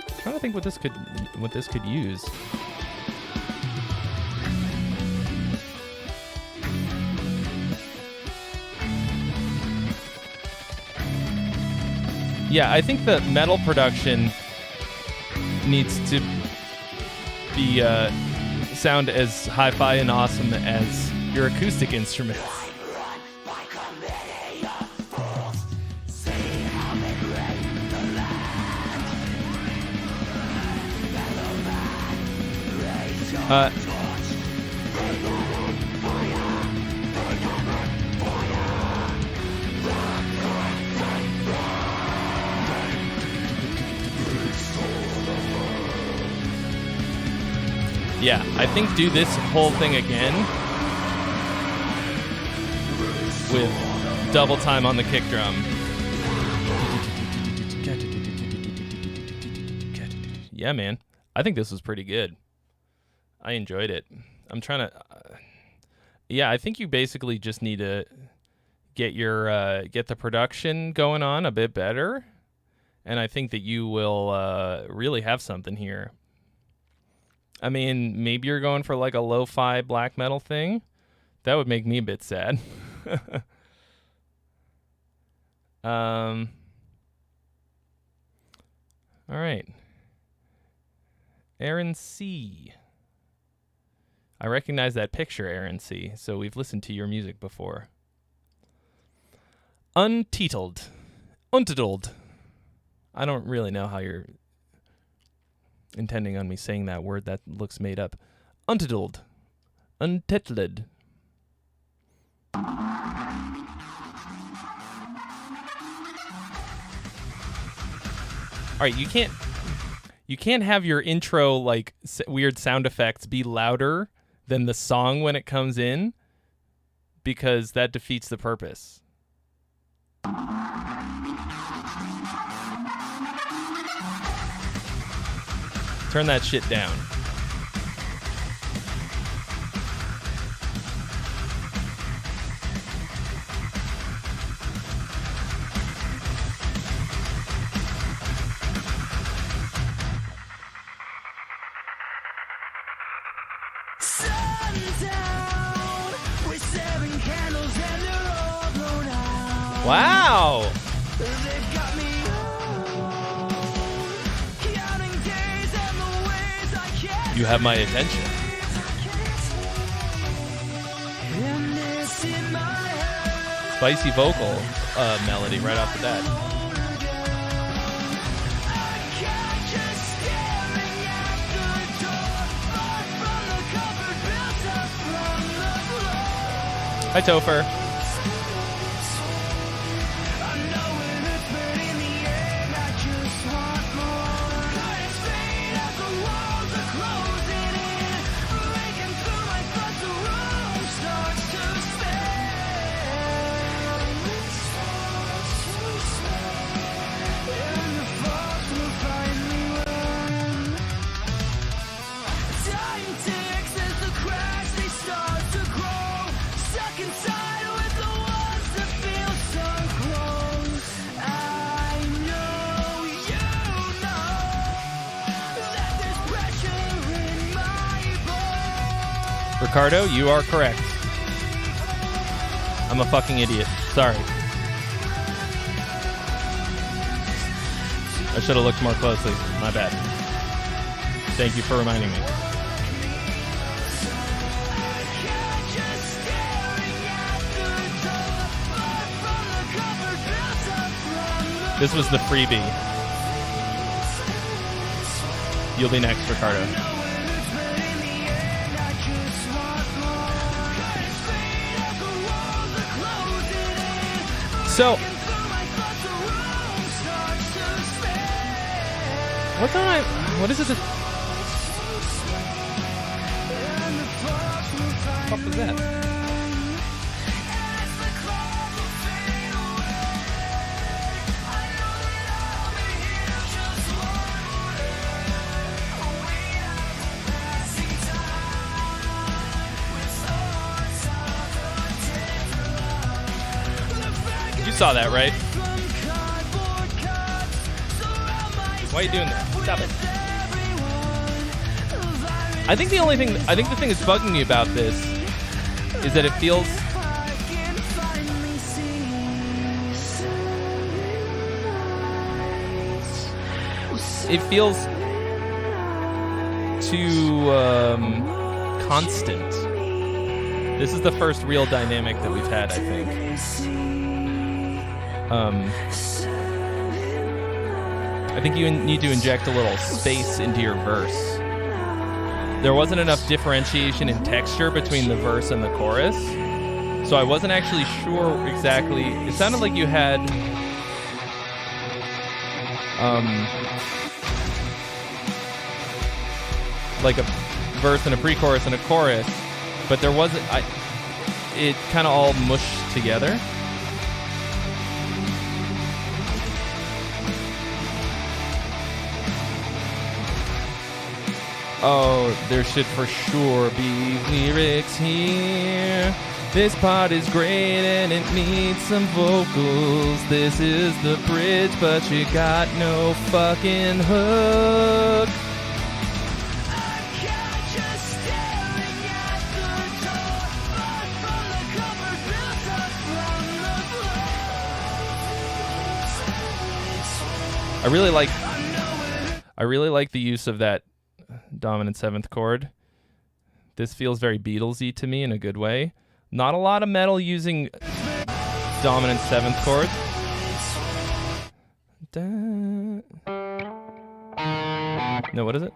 I'm trying to think what this could use. Yeah, I think the metal production needs to be sound as hi-fi and awesome as your acoustic instruments. Yeah, I think do this whole thing again with double time on the kick drum. Yeah, man. I think this was pretty good. I enjoyed it. I'm trying to... yeah, I think you basically just need to get the production going on a bit better. And I think that you will really have something here. I mean, maybe you're going for like a lo-fi black metal thing. That would make me a bit sad. All right. Aaron C. I recognize that picture, Aaron C. So we've listened to your music before. Untitled. I don't really know how you're intending on me saying that word. That looks made up. Untitled. Untitled. All right, you can't have your intro like weird sound effects be louder than the song when it comes in, because that defeats the purpose. Turn that shit down. Wow. You have my attention. Spicy vocal melody right off the bat. Hi, Topher. Ricardo, you are correct. I'm a fucking idiot. Sorry. I should have looked more closely. My bad. Thank you for reminding me. This was the freebie. You'll be next, Ricardo. So, what is it that... What was that? You saw that, right? Why are you doing that? Stop it. I think the thing that's bugging me about this is that it feels too constant. This is the first real dynamic that we've had, I think. I think you need to inject a little space into your verse. There wasn't enough differentiation in texture between the verse and the chorus, so I wasn't actually sure exactly. It sounded like you had like a verse and a pre-chorus and a chorus, but there wasn't. It kind of all mushed together. Oh, there should for sure be lyrics here. This part is great and it needs some vocals. This is the bridge, but you got no fucking hook. I really like the use of that dominant seventh chord. This feels very Beatlesy to me in a good way. Not a lot of metal using dominant seventh chord. No, what is it?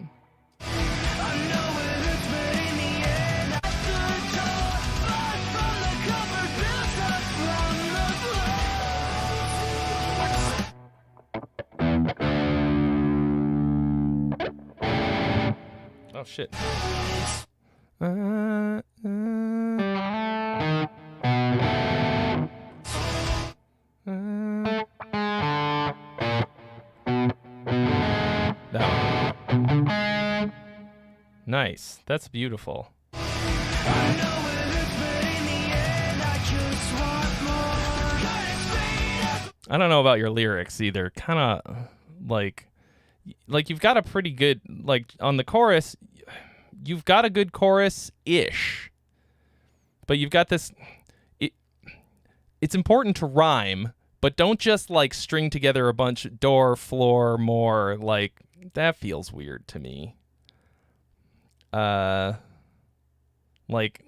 Oh shit. That one. Nice. That's beautiful. I don't know about your lyrics either. Kind of like you've got a pretty good, like on the chorus, you've got a good chorus-ish. But you've got this, it's important to rhyme, but don't just like string together a bunch door, floor, more, like that feels weird to me. Like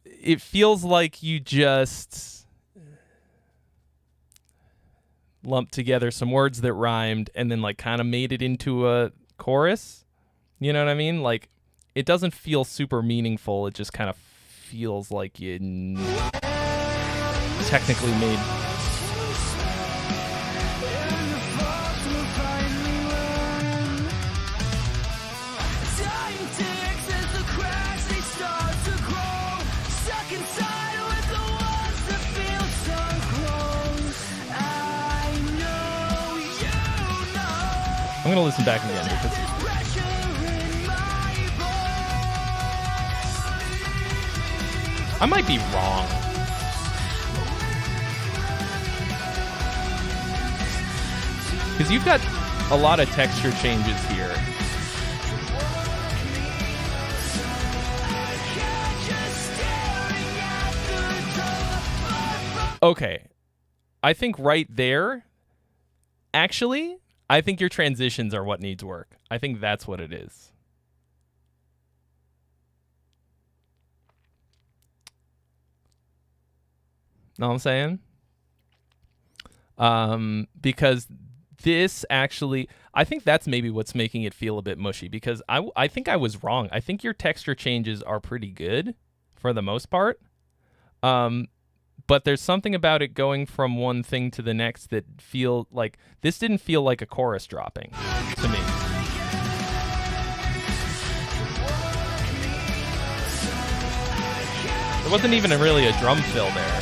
it feels like you just lumped together some words that rhymed and then like kind of made it into a chorus. You know what I mean? Like it doesn't feel super meaningful. It just kind of feels like you technically made. I'm going to listen back again because I might be wrong. Because you've got a lot of texture changes here. Okay. I think right there, actually, I think your transitions are what needs work. I think that's what it is. Know what I'm saying? Because this actually, I think that's maybe what's making it feel a bit mushy, because I think I was wrong. I think your texture changes are pretty good for the most part. But there's something about it going from one thing to the next that feel like this didn't feel like a chorus dropping to me. There wasn't even really a drum fill there.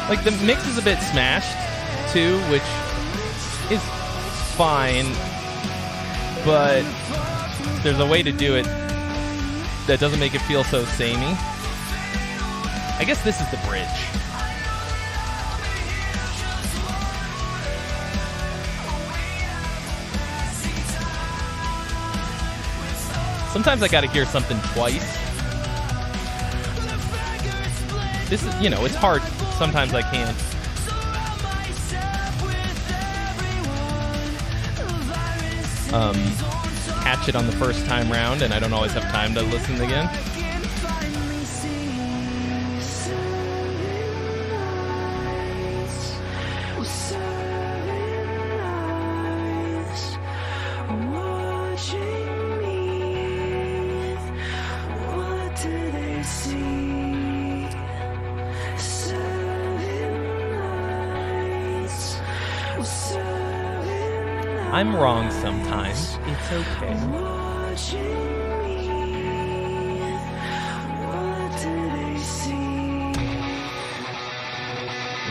Like, the mix is a bit smashed, too, which is fine, but there's a way to do it that doesn't make it feel so samey. I guess this is the bridge. Sometimes I gotta hear something twice. This is, it's hard. Sometimes I can't. Catch it on the first time round, and I don't always have time to listen again. I'm wrong sometimes. It's okay.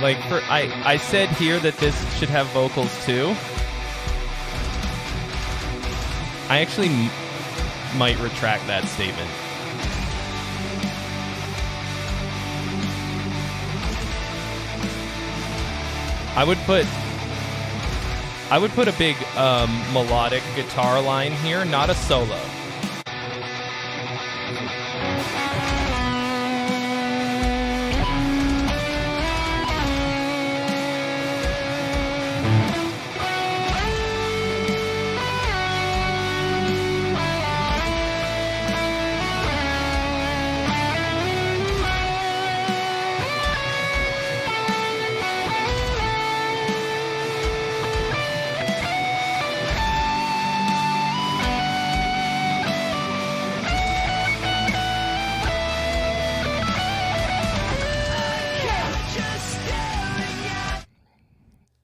Like, I said here that this should have vocals too. I actually might retract that statement. I would put a big melodic guitar line here, not a solo.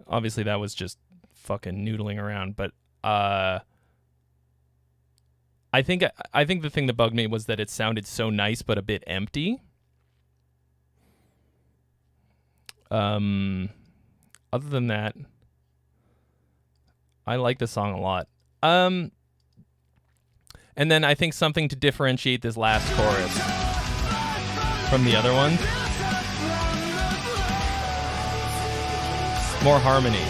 Obviously, that was just fucking noodling around, but I think the thing that bugged me was that it sounded so nice but a bit empty. Other than that, I like the song a lot. And then I think something to differentiate this last chorus from the other ones. More harmonies.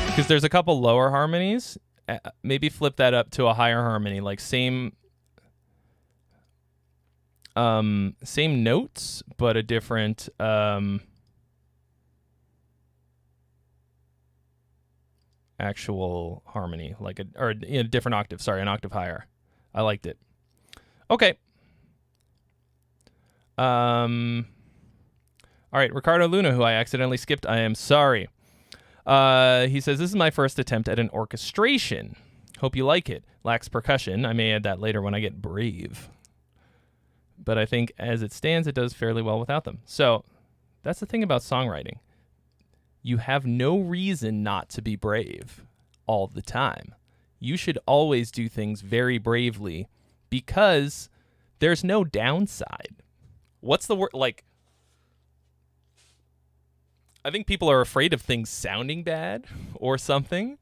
Because there's a couple lower harmonies. Maybe flip that up to a higher harmony, like same notes, but a different actual harmony, like a different octave. Sorry, an octave higher. I liked it. Okay. All right, Ricardo Luna, who I accidentally skipped. I am sorry. He says, this is my first attempt at an orchestration. Hope you like it. Lacks percussion. I may add that later when I get brave. But I think as it stands, it does fairly well without them. So that's the thing about songwriting. You have no reason not to be brave all the time. You should always do things very bravely because there's no downside. What's the word? Like, I think people are afraid of things sounding bad or something,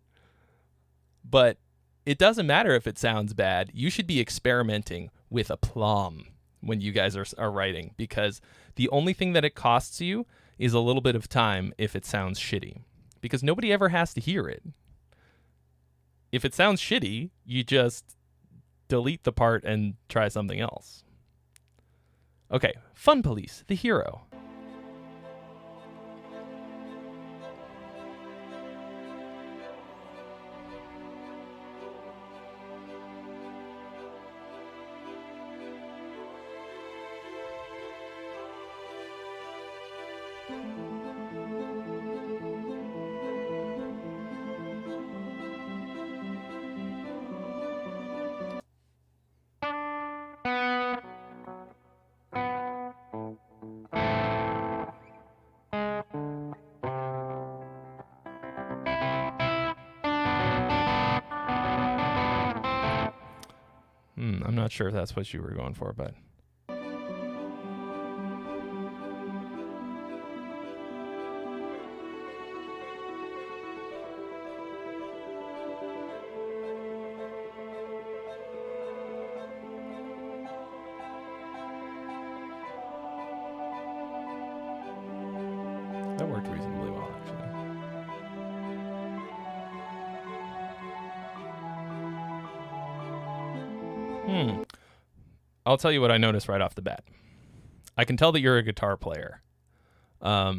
but it doesn't matter if it sounds bad. You should be experimenting with aplomb when you guys are writing, because the only thing that it costs you is a little bit of time if it sounds shitty, because nobody ever has to hear it. if it sounds shitty, you just delete the part and try something else. Okay, Fun Police, the hero. I'm not sure if that's what you were going for, but... that worked reasonably well, actually. I'll tell you what I noticed right off the bat. I can tell that you're a guitar player. Tell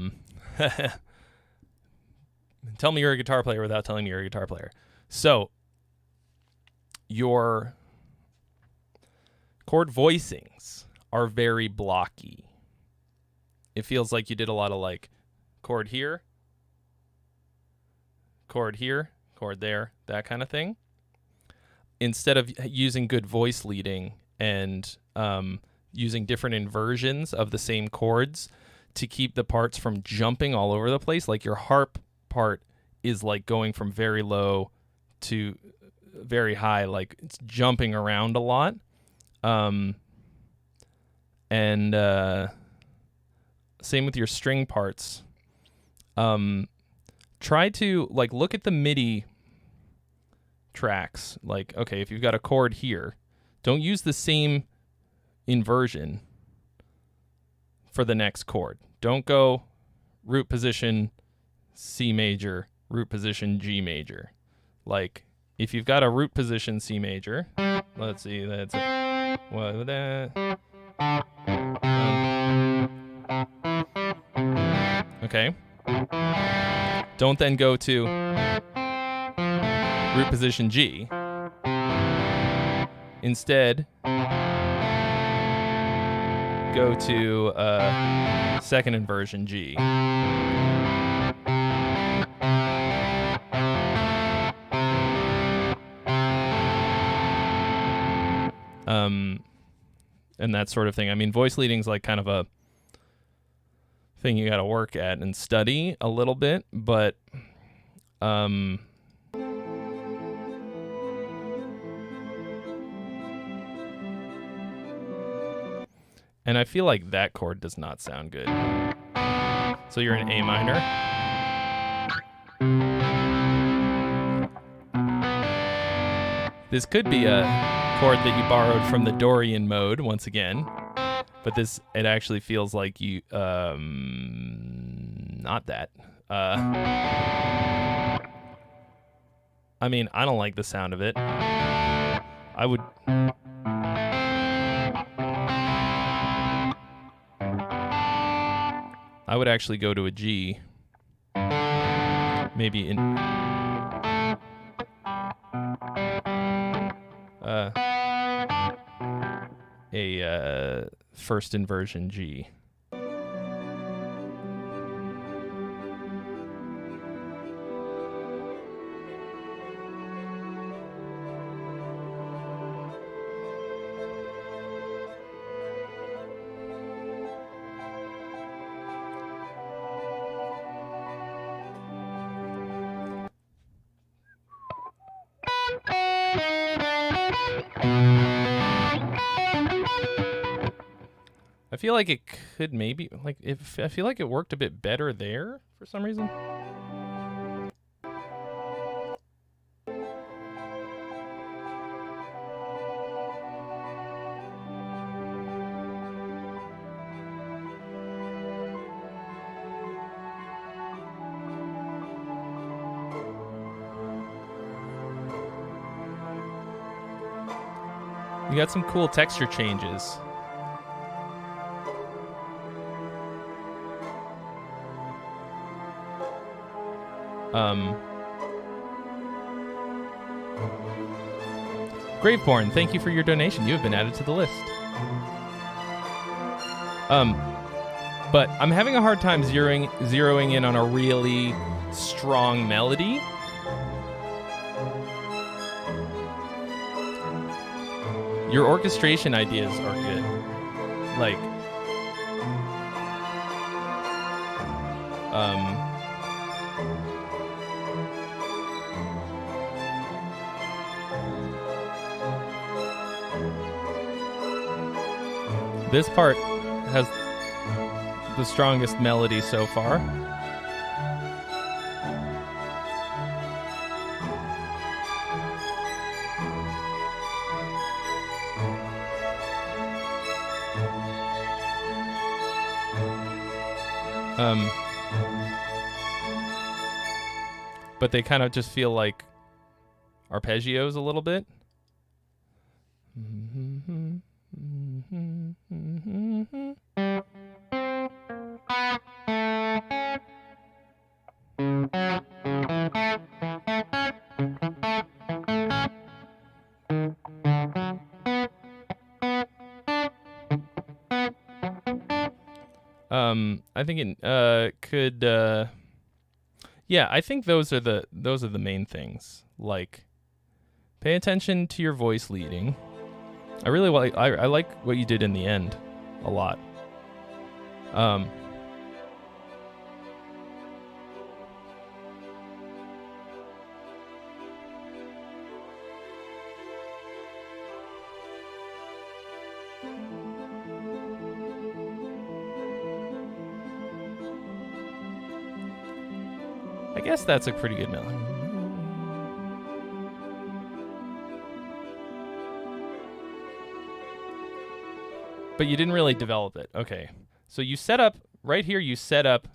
me you're a guitar player without telling me you're a guitar player. So, your chord voicings are very blocky. It feels like you did a lot of like chord here, chord there, that kind of thing. Instead of using good voice leading and using different inversions of the same chords to keep the parts from jumping all over the place, like your harp part is like going from very low to very high, like it's jumping around a lot. And same with your string parts. Try to like look at the MIDI tracks. Like, okay, if you've got a chord here, don't use the same inversion for the next chord. Don't go root position C major, root position G major. Like, if you've got a root position C major, let's see, that's it. What was that? Okay. Don't then go to root position G. Instead, go to second inversion G. And that sort of thing. I mean, voice leading is like kind of a thing you got to work at and study a little bit, but and I feel like that chord does not sound good. So you're in A minor. This could be a chord that you borrowed from the Dorian mode once again, but it actually feels like you not that. I mean, I don't like the sound of it. I would actually go to a G. Maybe in a first inversion G. I feel like it could maybe, like, I feel like it worked a bit better there for some reason. You got some cool texture changes. Graveborn, thank you for your donation. You have been added to the list. But I'm having a hard time zeroing in on a really strong melody. Your orchestration ideas are good. Like, this part has the strongest melody so far. But they kind of just feel like arpeggios a little bit. I think it could. Yeah, I think those are the main things. Like, pay attention to your voice leading. I really like. I like what you did in the end, a lot. I guess that's a pretty good melody. But you didn't really develop it. Okay. So you set up, right here you set up.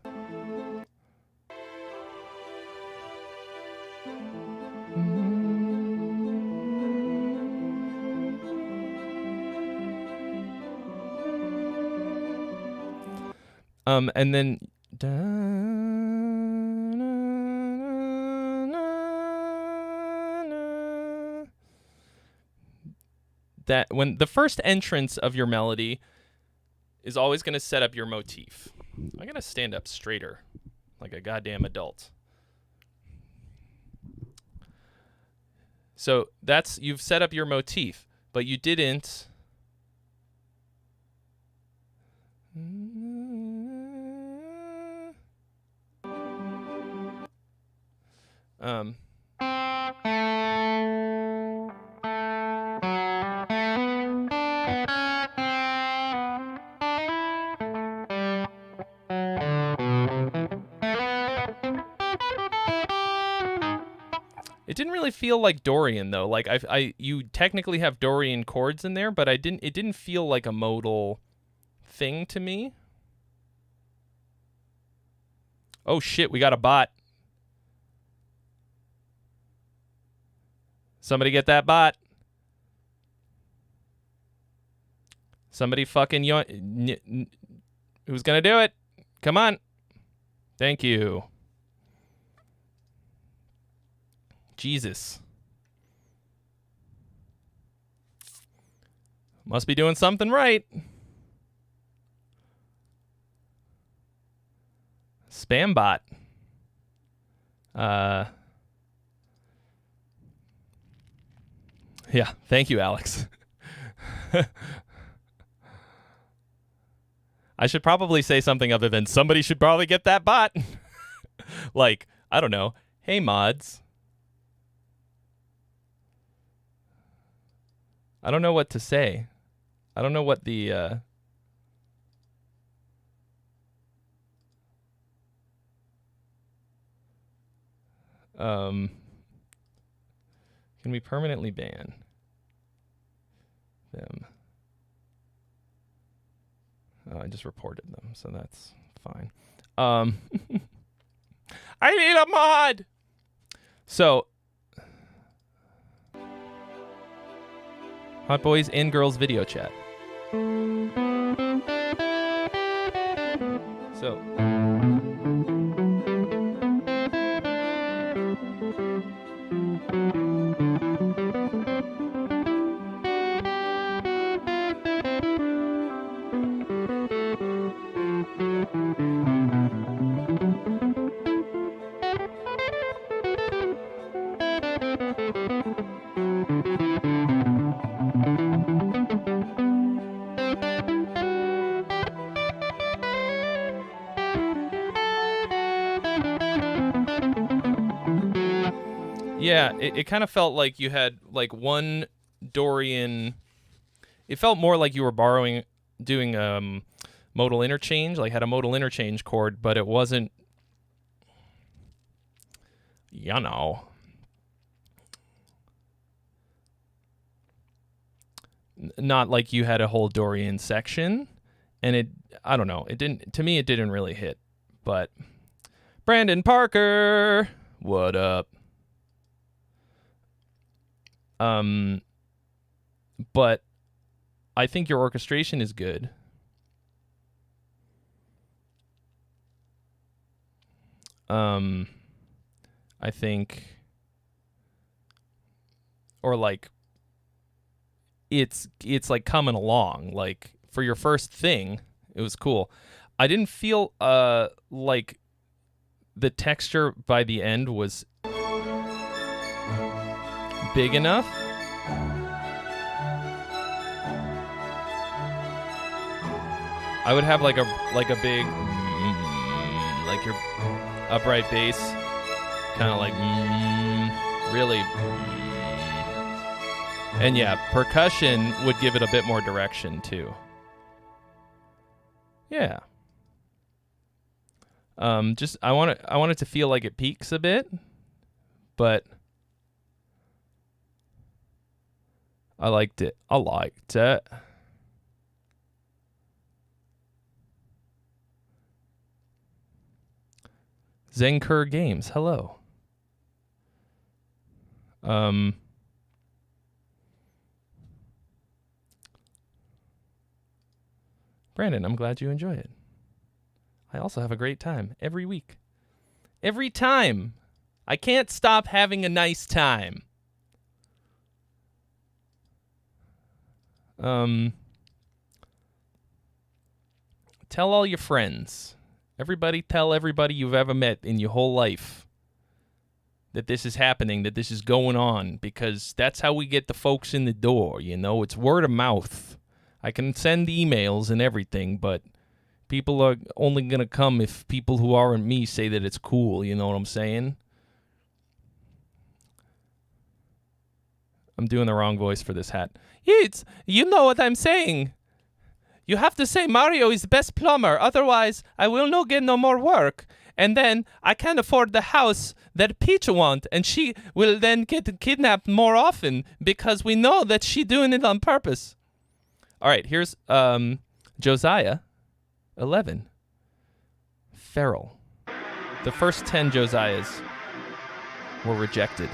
And then that when the first entrance of your melody is always going to set up your motif. I'm going to stand up straighter like a goddamn adult. So that's, you've set up your motif, but you didn't. It didn't really feel like Dorian though. Like you technically have Dorian chords in there, but it didn't feel like a modal thing to me. Oh shit, we got a bot. Somebody get that bot. Somebody fucking who's gonna do it? Come on. Thank you. Jesus. Must be doing something right. Spam bot. Yeah, thank you, Alex. I should probably say something other than somebody should probably get that bot. Like, I don't know. Hey, mods. I don't know what to say. I don't know what the... Can we permanently ban them? Oh, I just reported them, so that's fine. I need a mod! So... Hot boys and girls video chat. So. Yeah, it kind of felt like you had like one Dorian. It felt more like you were doing modal interchange, like had a modal interchange chord, but it wasn't, you know. Not like you had a whole Dorian section, and I don't know, it didn't really hit, but Brandon Parker, what up? But I think your orchestration is good. I think, or like, it's like coming along. Like for your first thing, it was cool. I didn't feel like the texture by the end was big enough. I would have like a big like your upright bass, kind of like really, and yeah, percussion would give it a bit more direction too. Yeah. Just I want it to feel like it peaks a bit, but I liked it. Zenker Games, hello. Brandon, I'm glad you enjoy it. I also have a great time every week. Every time. I can't stop having a nice time. Tell all your friends. Tell everybody you've ever met in your whole life that this is happening, that this is going on, because that's how we get the folks in the door, you know? It's word of mouth. I can send emails and everything, but people are only going to come if people who aren't me say that it's cool, you know what I'm saying? I'm doing the wrong voice for this hat. You know what I'm saying. You have to say Mario is the best plumber, otherwise I will not get no more work. And then I can't afford the house that Peach want, and she will then get kidnapped more often because we know that she doing it on purpose. All right, here's Josiah, 11. Feral. The first 10 Josiahs were rejected.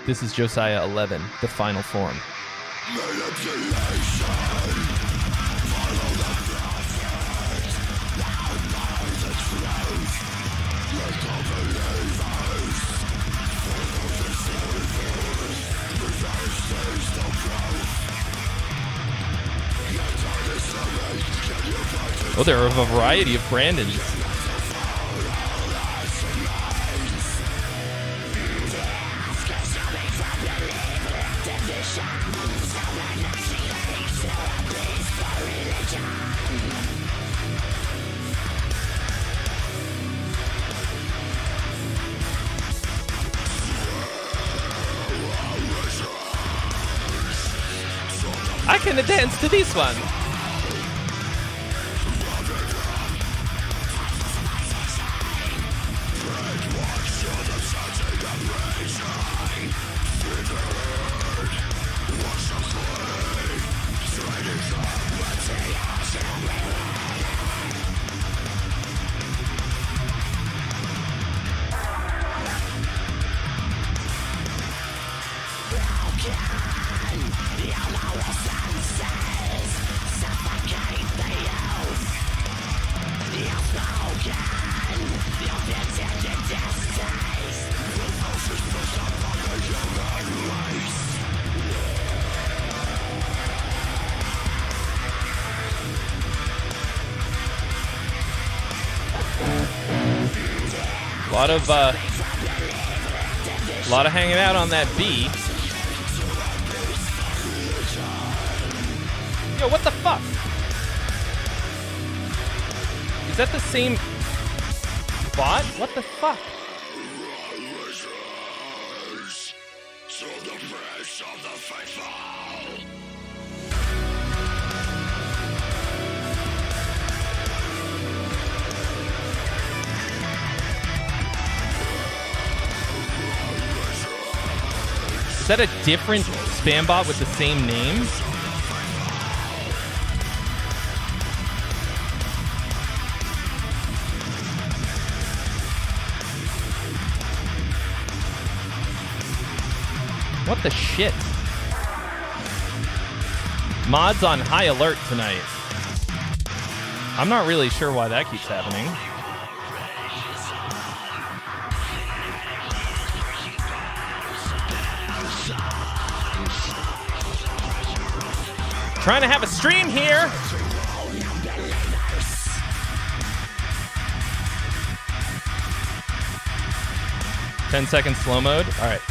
This is Josiah 11, the final form. Oh, there are a variety of Brandons. I can dance to this one. A lot of hanging out on that B. Yo, what the fuck? Is that the same bot? What the fuck? Is that a different spam bot with the same name? What the shit? Mods on high alert tonight. I'm not really sure why that keeps happening. Trying to have a stream here. "10-second slow mode." All right.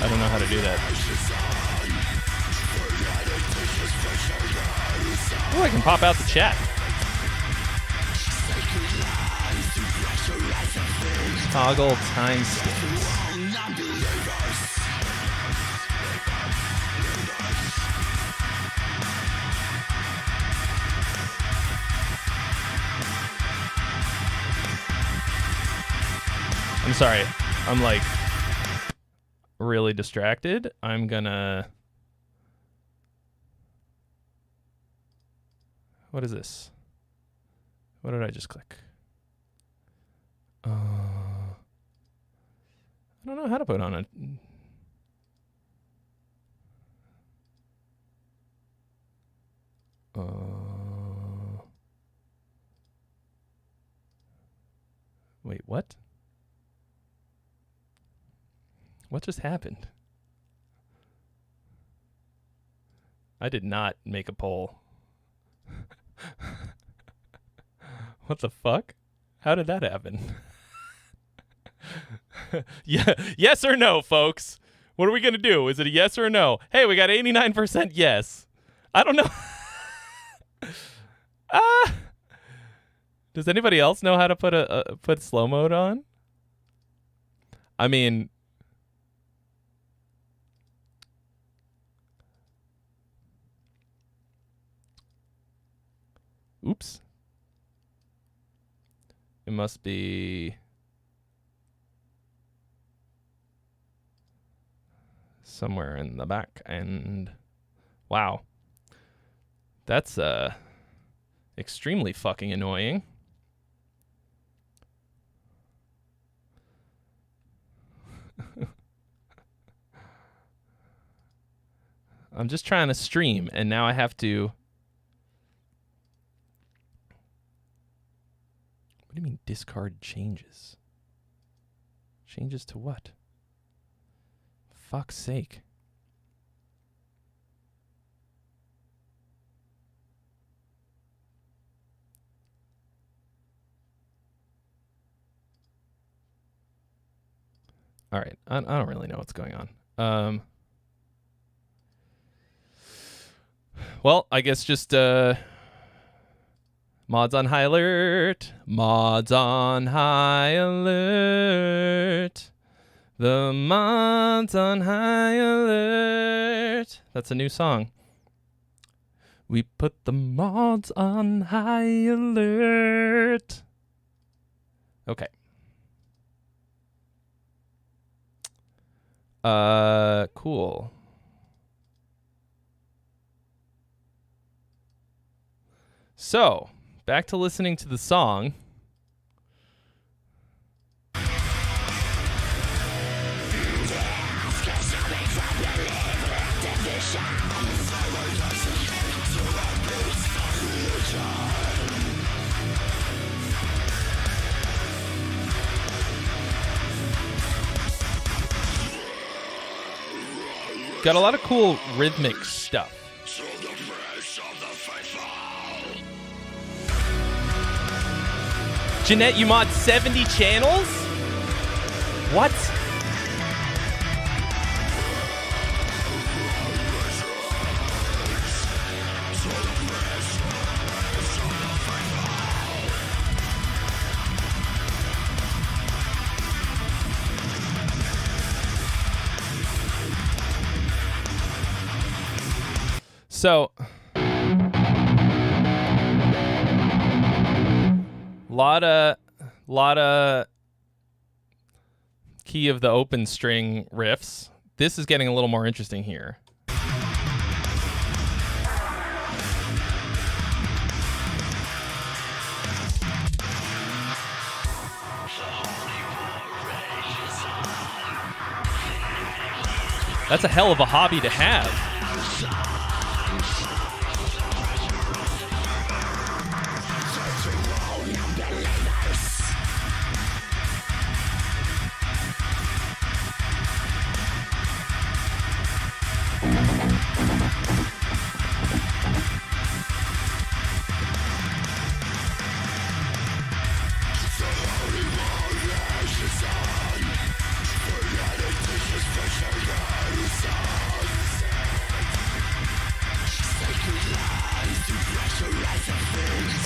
I don't know how to do that. Oh, I can pop out the chat. Toggle timestamps. I'm sorry. I'm like really distracted. I'm gonna... What is this? What did I just click? I don't know how to put on a... Wait, what? What just happened? I did not make a poll. What the fuck? How did that happen? Yeah, yes or no, folks? What are we going to do? Is it a yes or a no? Hey, we got 89% yes. I don't know. Does anybody else know how to put slow mode on? I mean, oops. It must be somewhere in the back. And wow, that's extremely fucking annoying. I'm just trying to stream, and now I have to... What do you mean discard changes? Changes to what? Fuck's sake. All right, I don't really know what's going on. Well, I guess just mods on high alert. Mods on high alert. The mods on high alert. That's a new song. We put the mods on high alert. Okay. Cool. So, back to listening to the song. Got a lot of cool rhythmic stuff. Jeanette, you mod 70 channels? What? So, lot of key of the open string riffs. This is getting a little more interesting here. That's a hell of a hobby to have.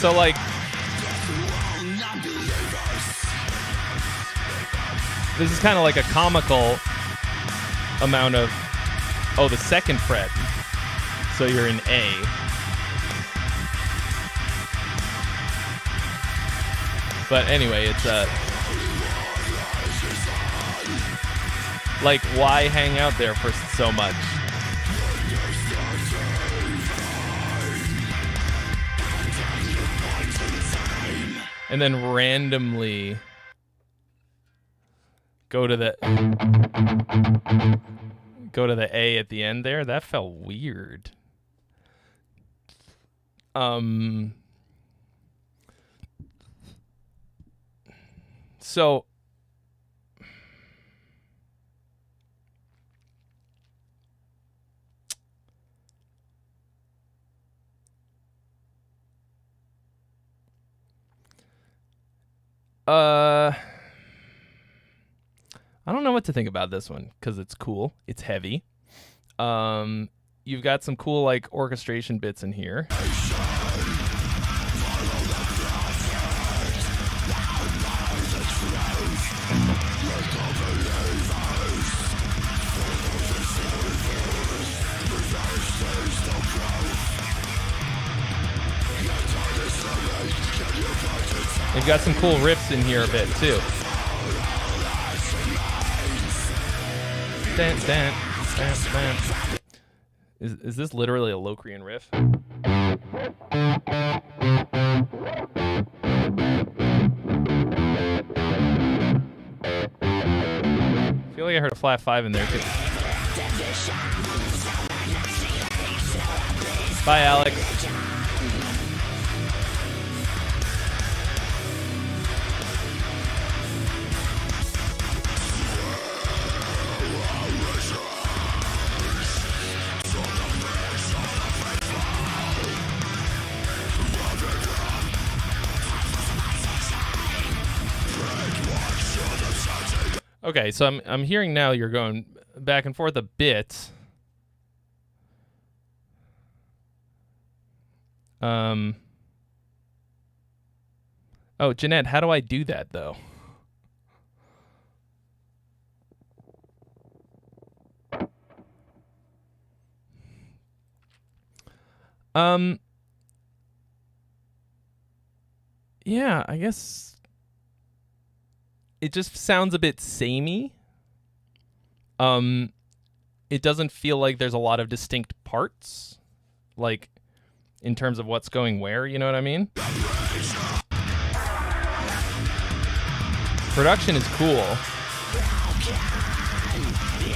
So, like, this is kind of like a comical amount of, oh, the second fret. So you're in A. But anyway, it's like, why hang out there for so much? And then randomly go to the A at the end there. That felt weird. So I don't know what to think about this one because it's cool. It's heavy. You've got some cool like orchestration bits in here. They've got some cool riffs in here a bit too. Dance, dance, dance, dance. Is this literally a Locrian riff? I feel like I heard a flat 5 in there too. Bye, Alex. Okay, so I'm hearing now you're going back and forth a bit. Oh, Jeanette, how do I do that though? Yeah, I guess it just sounds a bit samey. It doesn't feel like there's a lot of distinct parts, like in terms of what's going where, you know what I mean? Production is cool.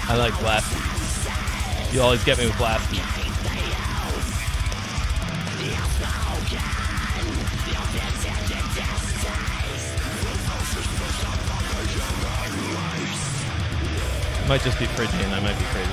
I like blast beats. You always get me with blast beats. Might just be Phrygian. I might be crazy.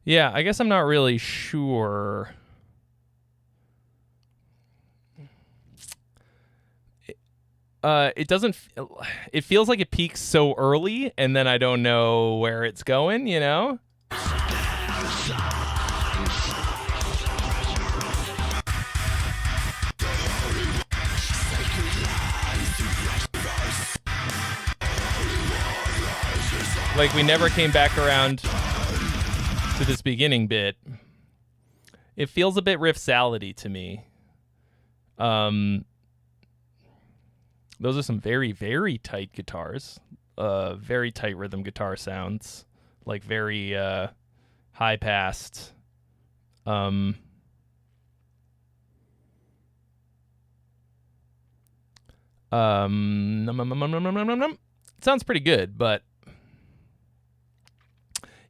Yeah, I guess I'm not really sure. It doesn't. It feels like it peaks so early, and then I don't know where it's going. You know. Like we never came back around to this beginning bit. It feels a bit riff salady to me. Those are some very, very tight guitars. Very tight rhythm guitar sounds. Like very high passed. Sounds pretty good, but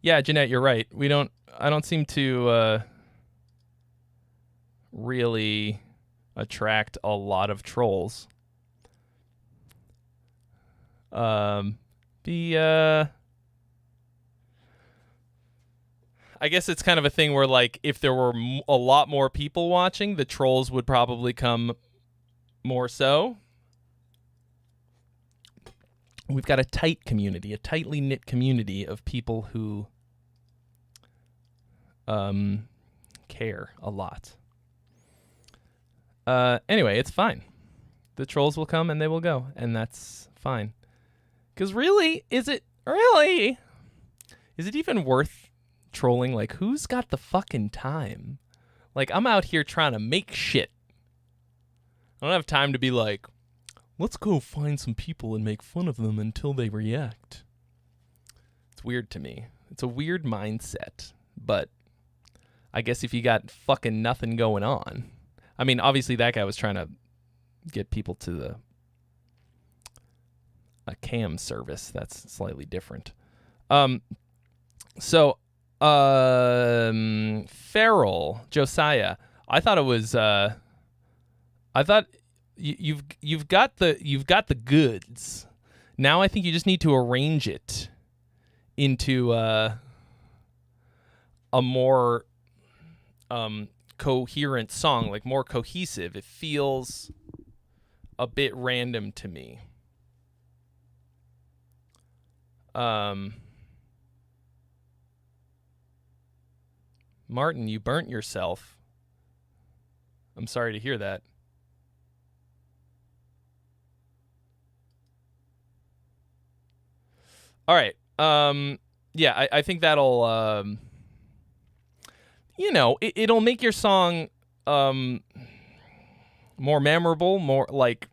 yeah, Jeanette, you're right. I don't seem to really attract a lot of trolls. I guess it's kind of a thing where, like, if there were a lot more people watching, the trolls would probably come more so. We've got a tight community, a tightly knit community of people who care a lot. Anyway, it's fine. The trolls will come and they will go, and that's fine. Because really, is it even worth trolling? Like, who's got the fucking time? Like, I'm out here trying to make shit. I don't have time to be like, let's go find some people and make fun of them until they react. It's weird to me. It's a weird mindset. But I guess if you got fucking nothing going on. I mean, obviously that guy was trying to get people to a cam service. That's slightly different. Feral Josiah. I thought it was. I thought you've got the goods. Now I think you just need to arrange it into a more coherent song, like more cohesive. It feels a bit random to me. Martin, you burnt yourself. I'm sorry to hear that. All right. Yeah, I think that'll, it'll make your song more memorable, more like,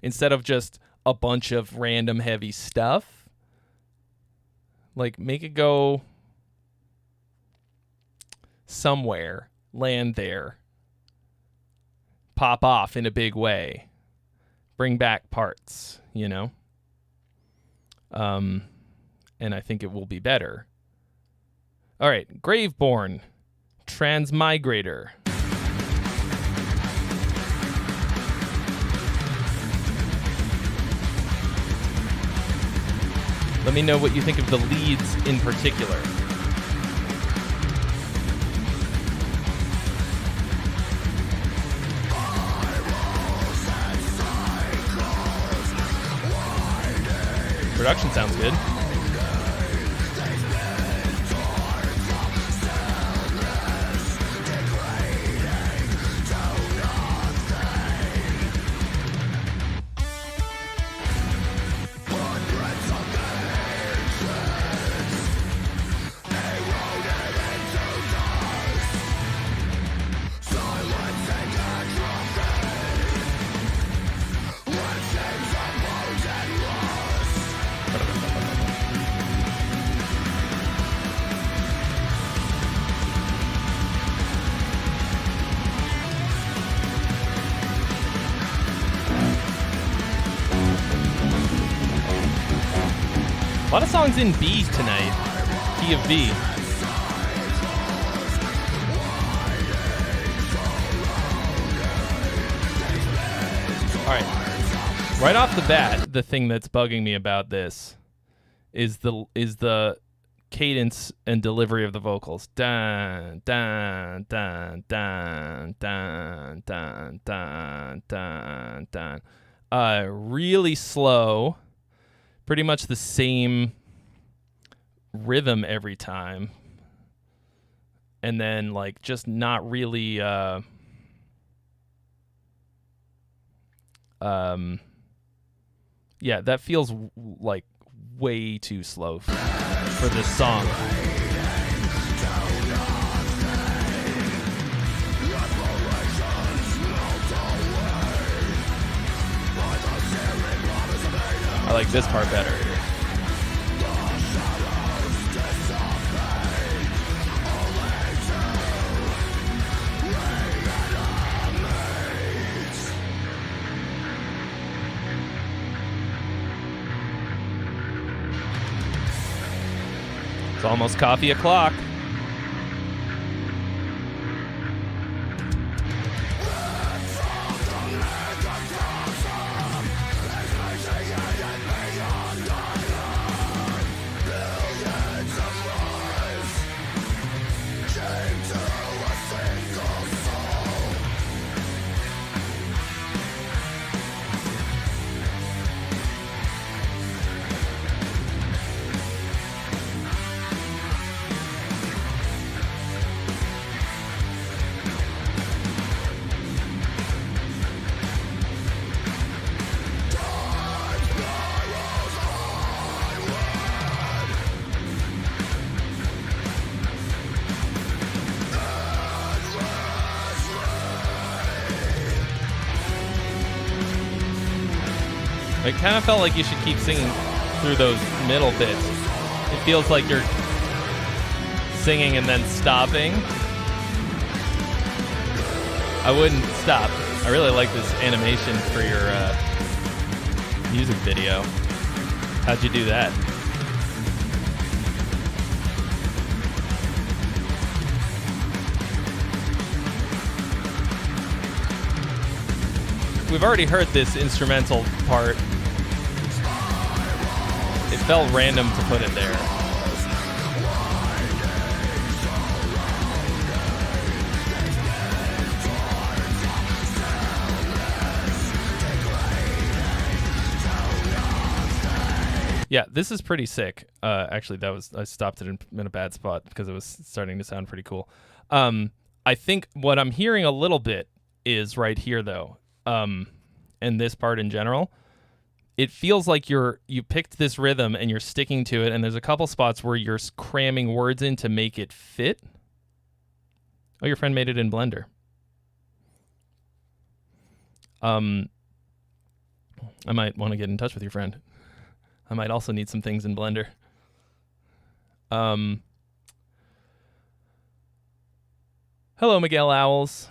instead of just a bunch of random heavy stuff, like make it go somewhere, land there, pop off in a big way, bring back parts, and I think it will be better. All right, Graveborn, Transmigrator. Let me know what you think of the leads in particular. Production sounds good. A lot of songs in B tonight. Key of B. All right. Right off the bat, the thing that's bugging me about this is the cadence and delivery of the vocals. Dun, dun, dun, dun, dun, dun, dun, dun, dun. Really slow. Pretty much the same rhythm every time. And then, like, just not really... yeah, that feels like way too slow for this song. I like this part better. It's almost coffee o'clock. It kind of felt like you should keep singing through those middle bits. It feels like you're singing and then stopping. I wouldn't stop. I really like this animation for your music video. How'd you do that? We've already heard this instrumental part. It felt random to put it there. Yeah, this is pretty sick. Actually, I stopped it in a bad spot because it was starting to sound pretty cool. I think what I'm hearing a little bit is right here, though, and this part in general. It feels like you picked this rhythm and you're sticking to it, and there's a couple spots where you're cramming words in to make it fit. Oh, your friend made it in Blender. I might want to get in touch with your friend. I might also need some things in Blender. Hello, Miguel Owls.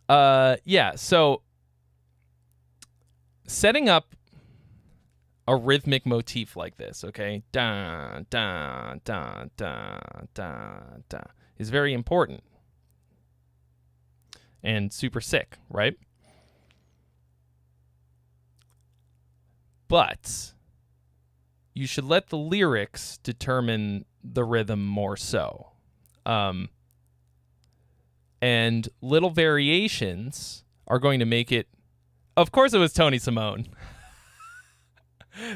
Yeah, so setting up a rhythmic motif like this, okay? Dun, dun, dun, dun, dun, dun, is very important. And super sick, right? But you should let the lyrics determine the rhythm more so. And little variations are going to make it... Of course it was Tony Simone.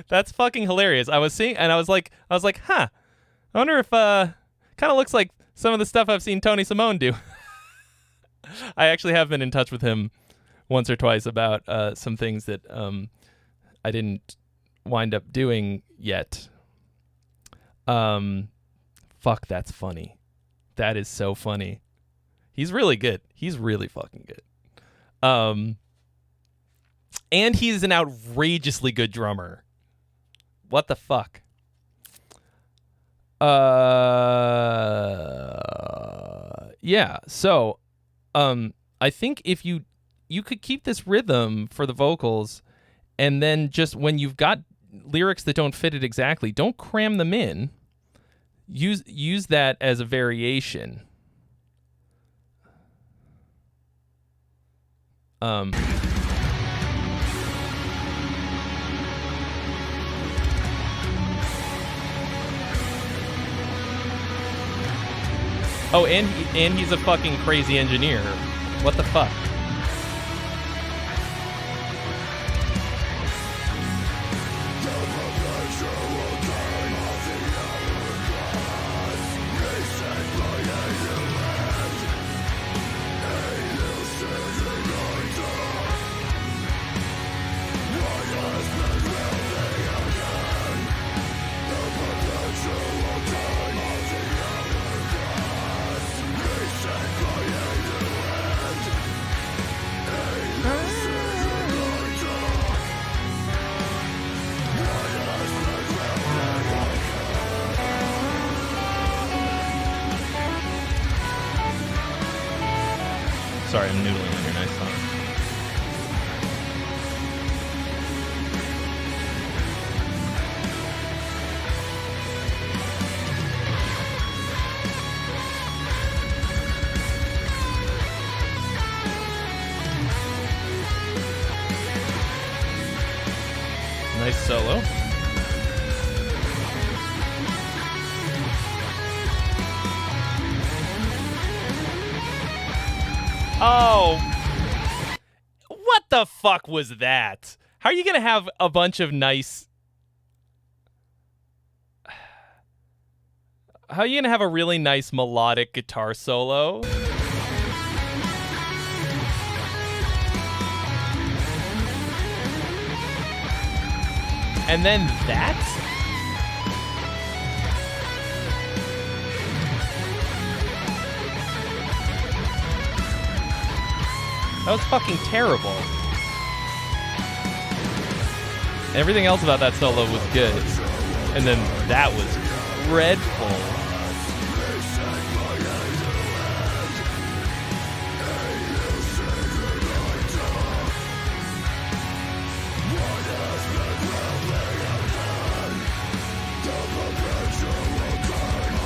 That's fucking hilarious. I was seeing, and I was like, huh. I wonder if kind of looks like some of the stuff I've seen Tony Simone do. I actually have been in touch with him once or twice about some things that I didn't wind up doing yet. Fuck, that's funny. That is so funny. He's really good. He's really fucking good. And he's an outrageously good drummer. What the fuck? Yeah. So, I think if you could keep this rhythm for the vocals, and then just when you've got lyrics that don't fit it exactly, don't cram them in. Use that as a variation. Oh, and he's a fucking crazy engineer. What the fuck? Sorry, I'm noodling on your nice song. Nice solo. Oh, what the fuck was that? How are you going to have a bunch of nice... How are you going to have a really nice melodic guitar solo? And then that? That was fucking terrible. Everything else about that solo was good. And then that was dreadful.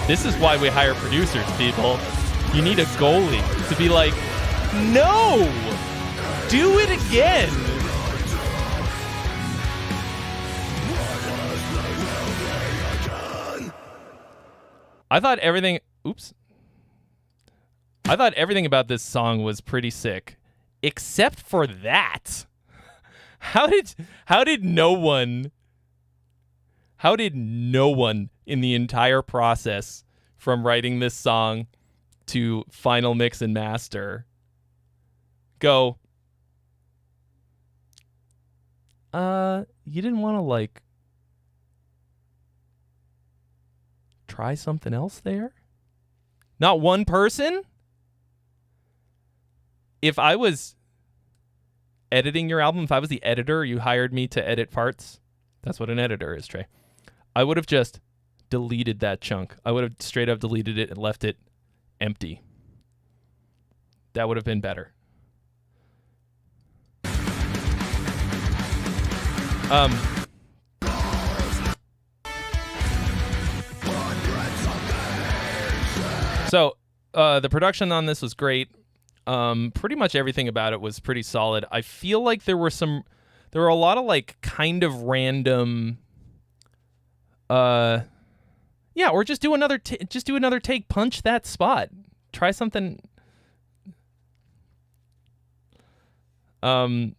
This is why we hire producers, people. You need a goalie to be like, no! Do it again! I thought everything... Oops. I thought everything about this song was pretty sick. Except for that. How did no one in the entire process from writing this song to final mix and master go, you didn't want to, like, try something else there? Not one person? If I was editing your album, if I was the editor, you hired me to edit parts, that's what an editor is, Trey, I would have just deleted that chunk. I would have straight up deleted it and left it empty. That would have been better. So, the production on this was great. Pretty much everything about it was pretty solid. I feel like there were a lot of, like, kind of random, yeah, or just do another take, punch that spot, try something. Yeah,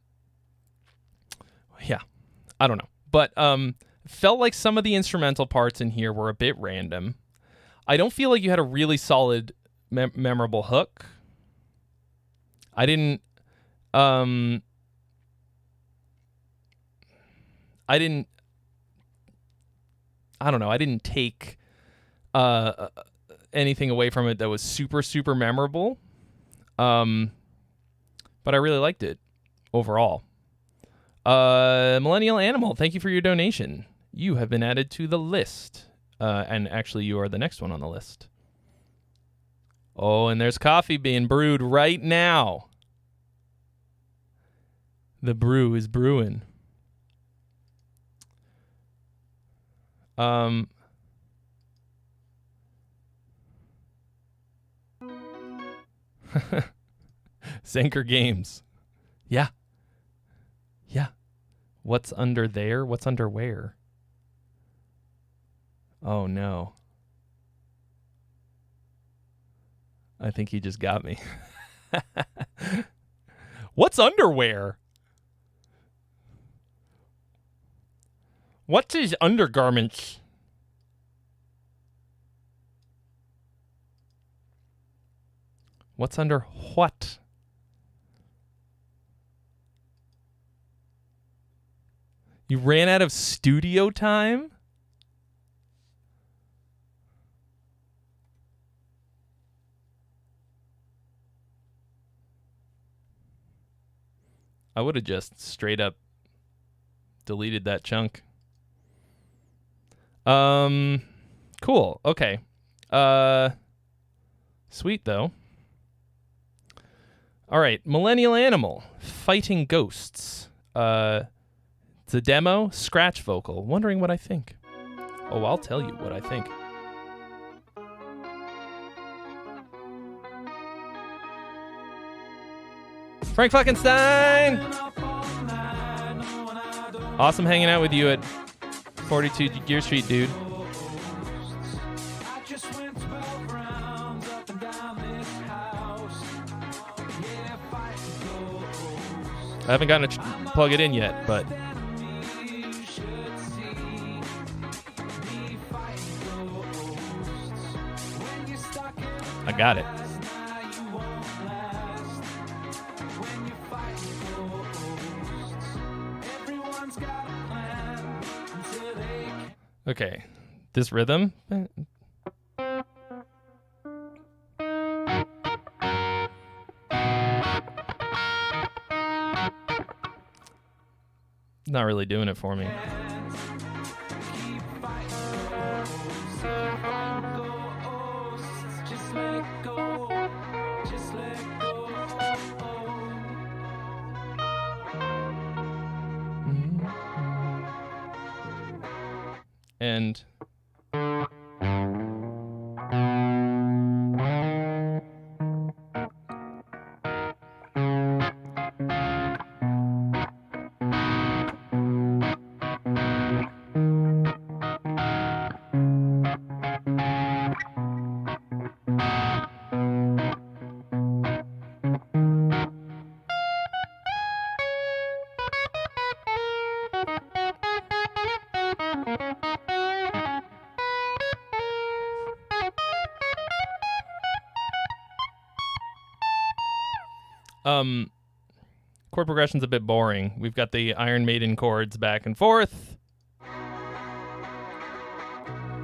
I don't know, but felt like some of the instrumental parts in here were a bit random. I don't feel like you had a really solid, memorable hook. I don't know. I didn't take anything away from it that was super, super memorable. But I really liked it overall. Millennial Animal, thank you for your donation. You have been added to the list. And actually, you are the next one on the list. Oh, and there's coffee being brewed right now. The brew is brewing. Zenker Games. Yeah. Yeah. What's under there? What's under where? Oh, no. I think he just got me. What's underwear? What is undergarments? What's under what? You ran out of studio time? I would have just straight up deleted that chunk. Cool. Okay. Sweet though. All right, Millennial Animal, Fighting Ghosts. It's a demo, scratch vocal. Wondering what I think. Oh, I'll tell you what I think. Frank Fuckenstein! Awesome hanging out with you at 42 Gear Street, dude. I haven't gotten to plug it in yet, but I got it. Okay, this rhythm. Not really doing it for me. And chord progression's a bit boring. We've got the Iron Maiden chords back and forth.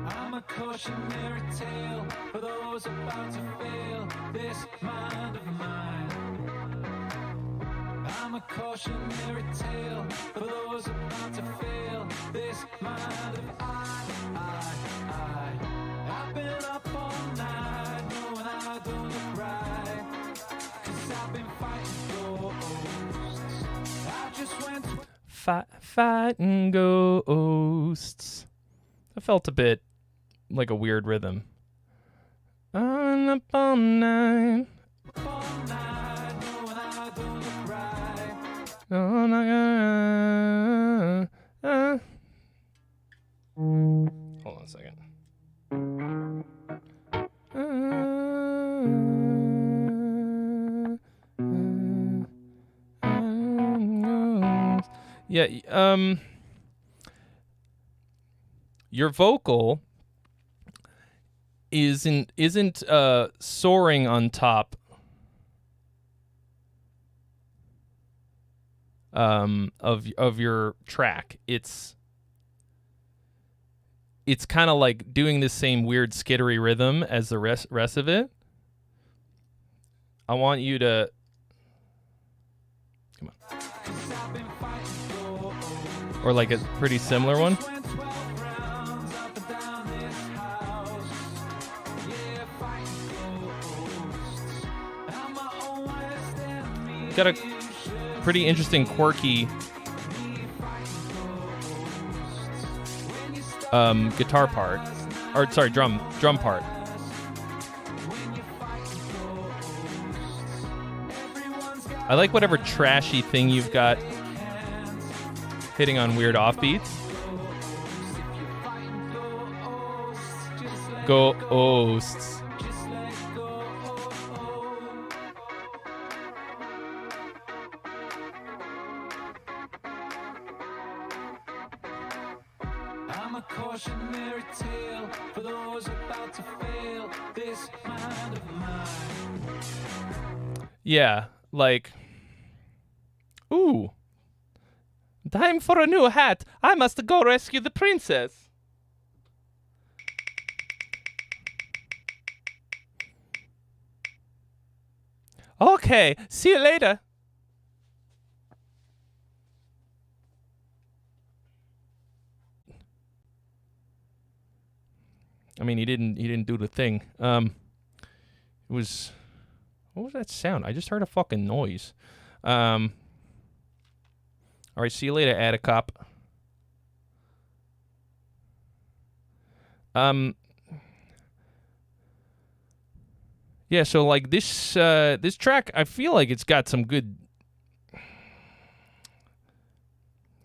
I'm a cautionary tale for those about to fail this mind of mine. I'm a cautionary tale for those about to fail this mind of I've been up all night knowing I don't look right. I've been fighting ghosts. I just went fighting ghosts. That felt a bit like a weird rhythm. On up all night. Hold on a second. Yeah, your vocal isn't soaring on top of your track. It's kind of like doing the same weird skittery rhythm as the rest of it. I want you to come on. Or like a pretty similar one. Got a pretty interesting, quirky guitar part, or sorry, drum part. I like whatever trashy thing you've got hitting on weird offbeats. Ghosts. I'm a cautionary tale for those about to fail this mind of mine. Yeah, like, ooh, time for a new hat. I must go rescue the princess. Okay, see you later. I mean, he didn't do the thing. It was, what was that sound? I just heard a fucking noise. All right, see you later, Atticop. Yeah, so like this this track, I feel like it's got some good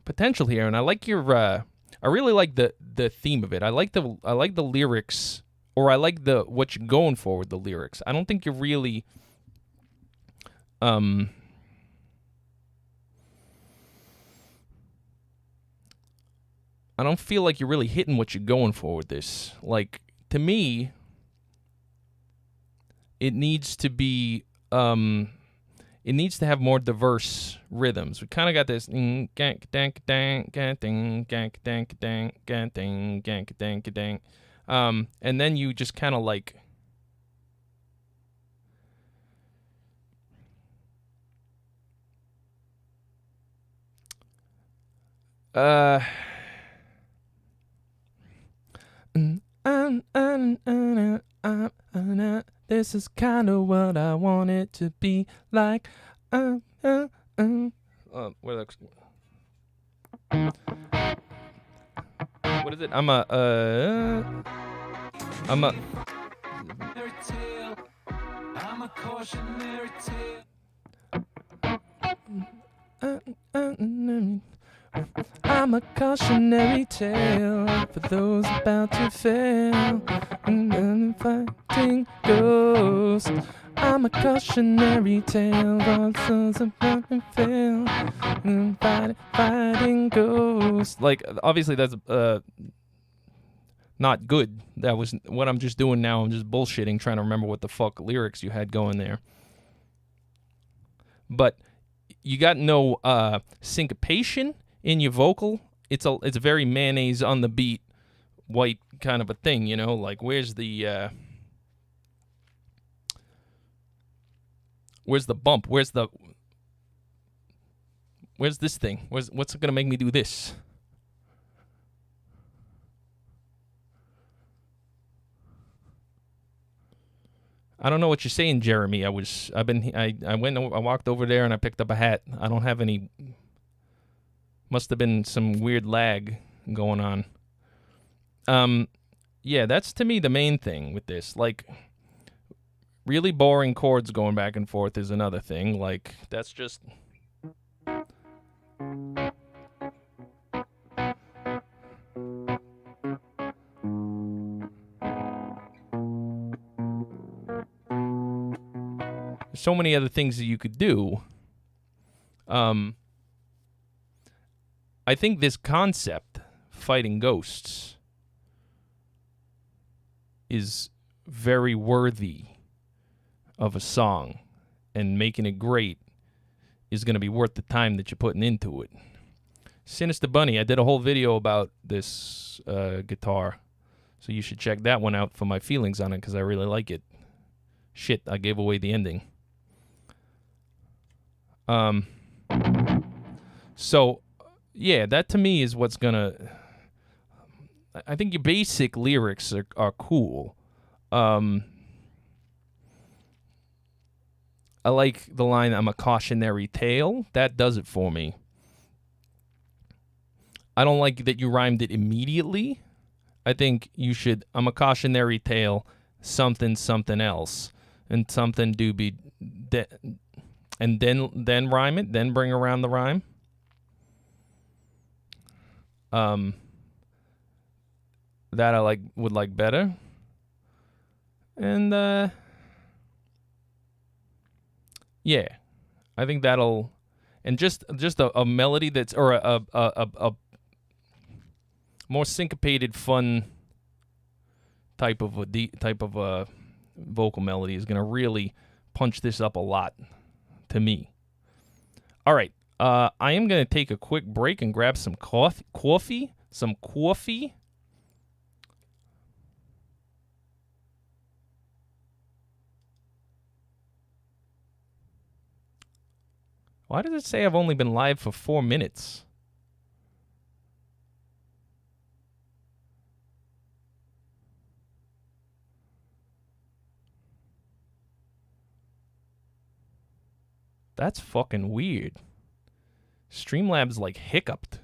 potential here, and I like your I really like the theme of it. I like the lyrics, or I like the what you're going for with the lyrics. I don't think you're really I don't feel like you're really hitting what you're going for with this. Like, to me, it needs to be it needs to have more diverse rhythms. We kind of got this and then you just kind of like this is kind of what I want it to be like. What is it? I'm a cautionary tale. I'm a cautionary tale for those about to fail. And fighting ghosts. I'm a cautionary tale for those about to fail. And fighting ghosts. Like, obviously that's not good. That was what I'm just doing now. I'm just bullshitting, trying to remember what the fuck lyrics you had going there. But you got no syncopation in your vocal. It's a very mayonnaise on the beat, white kind of a thing, you know. Like, where's the bump? Where's this thing? What's gonna make me do this? I don't know what you're saying, Jeremy. I walked over there and I picked up a hat. I don't have any. Must have been some weird lag going on. Yeah, that's to me the main thing with this. Like, really boring chords going back and forth is another thing. Like, that's just. So many other things that you could do. I think this concept, fighting ghosts, is very worthy of a song, and making it great is going to be worth the time that you're putting into it. Sinister Bunny, I did a whole video about this guitar, so you should check that one out for my feelings on it, because I really like it. Shit, I gave away the ending. So, yeah, that to me is what's gonna. I think your basic lyrics are cool. I like the line, I'm a cautionary tale. That does it for me. I don't like that you rhymed it immediately. I think you should, I'm a cautionary tale, something else, and something do be, and then rhyme it, then bring around the rhyme. That I would like better. And yeah, I think that'll, and just a melody that's, or a more syncopated, fun type of vocal melody is gonna really punch this up a lot to me. All right, I am gonna take a quick break and grab some coffee. Why does it say I've only been live for 4 minutes? That's fucking weird. Streamlabs like hiccuped.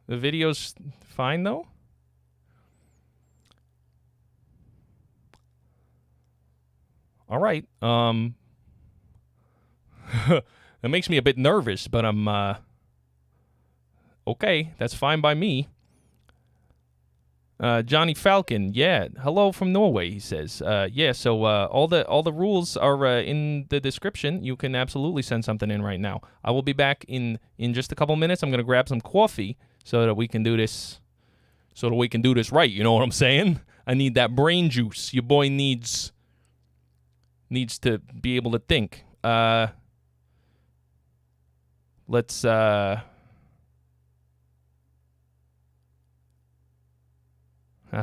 The video's fine though? All right. That makes me a bit nervous, but I'm okay. That's fine by me. Johnny Falcon, yeah, hello from Norway. He says, yeah. So all the rules are in the description. You can absolutely send something in right now. I will be back in just a couple minutes. I'm gonna grab some coffee so that we can do this. So that we can do this right. You know what I'm saying? I need that brain juice. Your boy needs to be able to think. Let's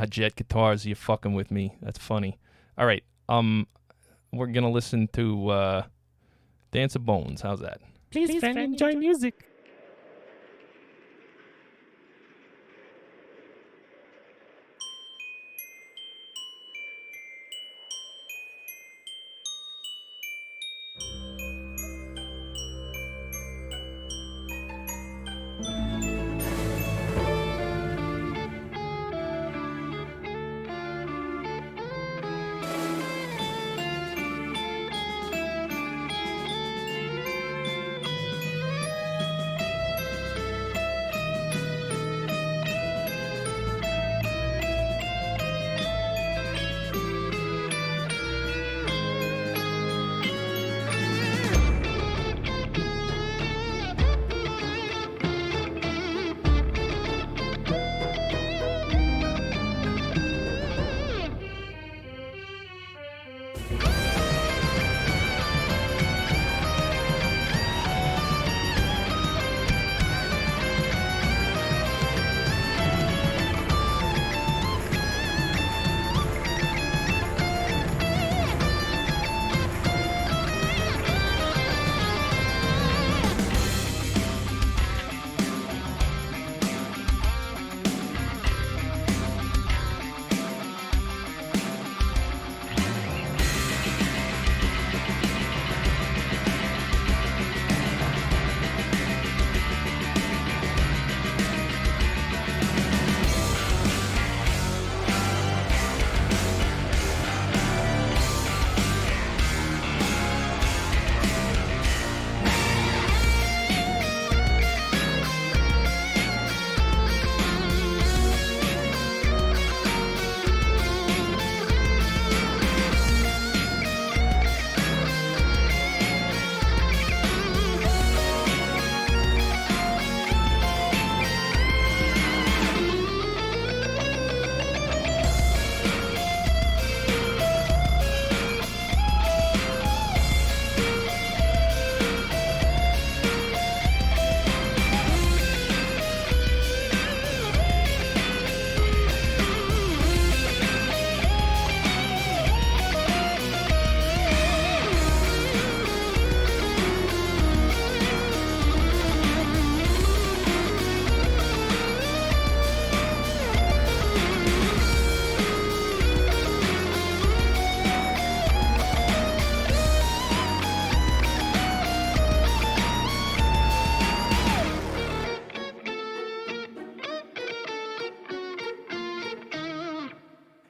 Jet Guitars, you fucking with me. That's funny. All right. We're gonna listen to Dance of Bones. How's that? Please friend, enjoy music.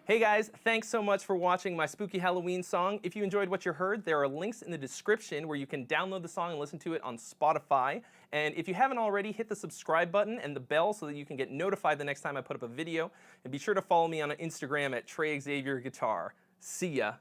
Hey guys, thanks so much for watching my spooky Halloween song. If you enjoyed what you heard, there are links in the description where you can download the song and listen to it on Spotify. And if you haven't already, hit the subscribe button and the bell so that you can get notified the next time I put up a video. And be sure to follow me on Instagram at Trey Xavier Guitar. See ya.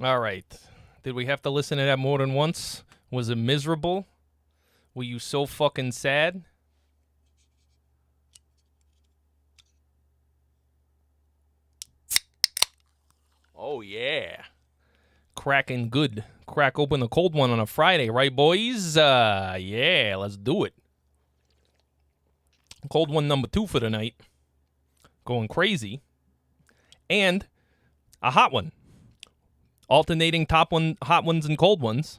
All right. Did we have to listen to that more than once? Was it miserable? Were you so fucking sad? Oh, yeah. Cracking good. Crack open the cold one on a Friday, right, boys? Yeah, let's do it. Cold one number 2 for the night. Going crazy. And a hot one. Alternating hot ones and cold ones.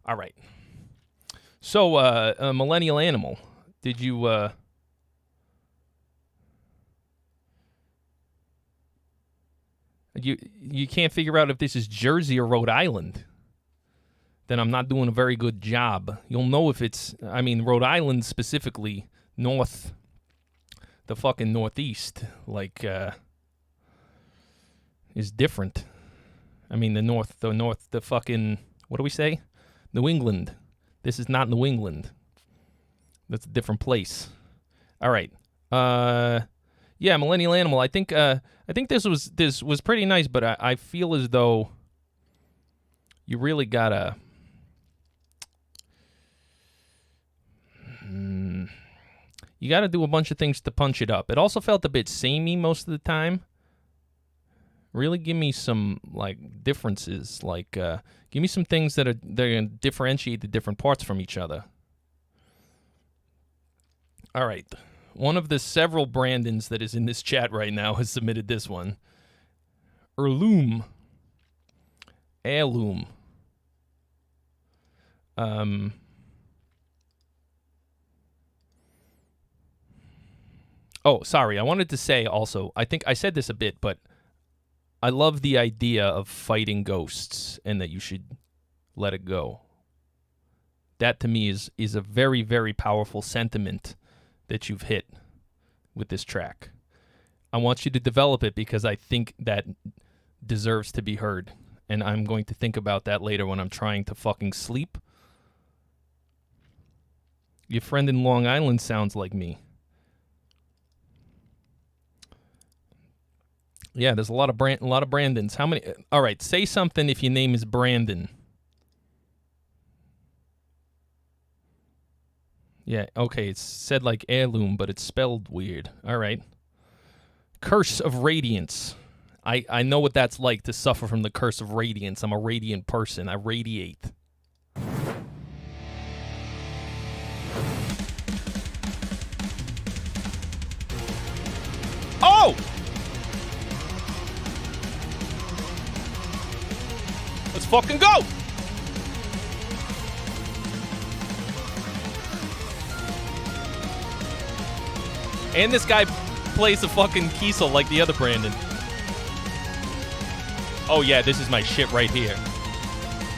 All right. So, Millennial Animal, did you, you can't figure out if this is Jersey or Rhode Island? Then I'm not doing a very good job. You'll know if it's, Rhode Island specifically, the fucking Northeast, is different. The fucking, what do we say? New England. This is not New England. That's a different place. All right. Yeah, Millennial Animal. I think this was pretty nice, but I feel as though you really gotta do a bunch of things to punch it up. It also felt a bit samey most of the time. Really give me some differences. Give me some things they're gonna differentiate the different parts from each other. All right. One of the several Brandons that is in this chat right now has submitted this one. Heirloom. Oh, sorry. I wanted to say also, I think I said this a bit, but I love the idea of fighting ghosts and that you should let it go. That to me is a very, very powerful sentiment that you've hit with this track. I want you to develop it because I think that deserves to be heard. And I'm going to think about that later when I'm trying to fucking sleep. Your friend in Long Island sounds like me. Yeah, there's a lot of Brandons. How many? All right, say something if your name is Brandon. Yeah, okay, it's said like heirloom, but it's spelled weird. All right. Curse of Radiance. I know what that's like to suffer from the curse of radiance. I'm a radiant person. I radiate. Oh! Let's fucking go! And this guy plays the fucking Kiesel like the other Brandon. Oh yeah, this is my shit right here.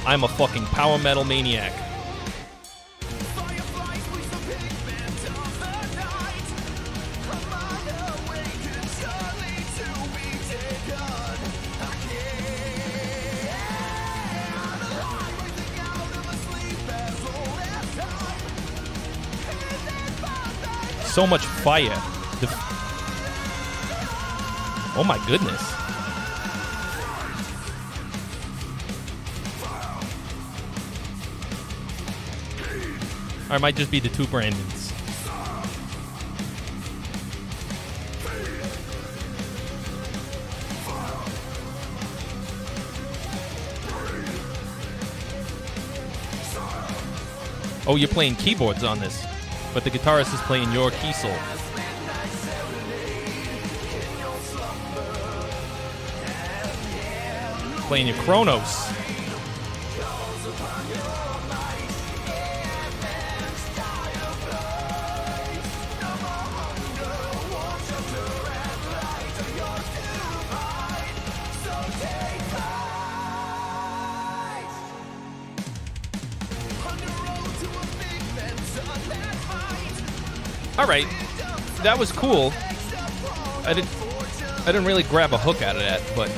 I'm a fucking power metal maniac. So much fire. Oh my goodness. Or it might just be the two Brandons. Oh, you're playing keyboards on this, but the guitarist is playing your Kiesel. Playing your Kronos. All right, that was cool. I didn't really grab a hook out of that, but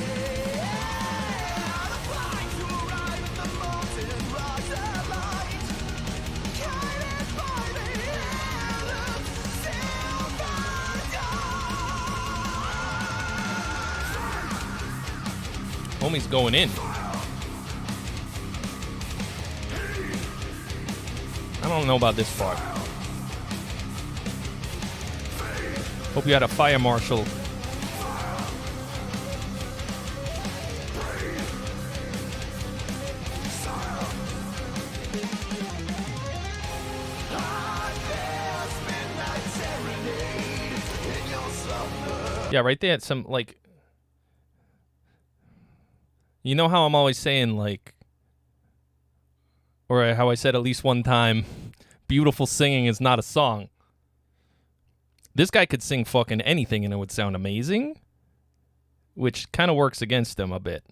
Homie's going in. I don't know about this part. Hope you had a fire marshal. Yeah, right there. Some, like, you know how I'm always saying, like, or how I said at least one time, beautiful singing is not a song. This guy could sing fucking anything and it would sound amazing, which kind of works against him a bit.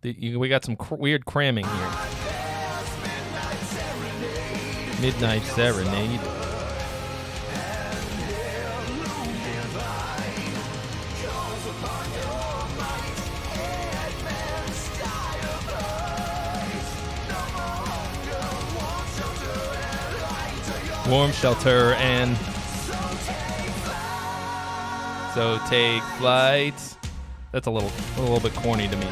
We got some weird cramming here. Midnight Serenade. Warm shelter and so take flight. That's a little bit corny to me.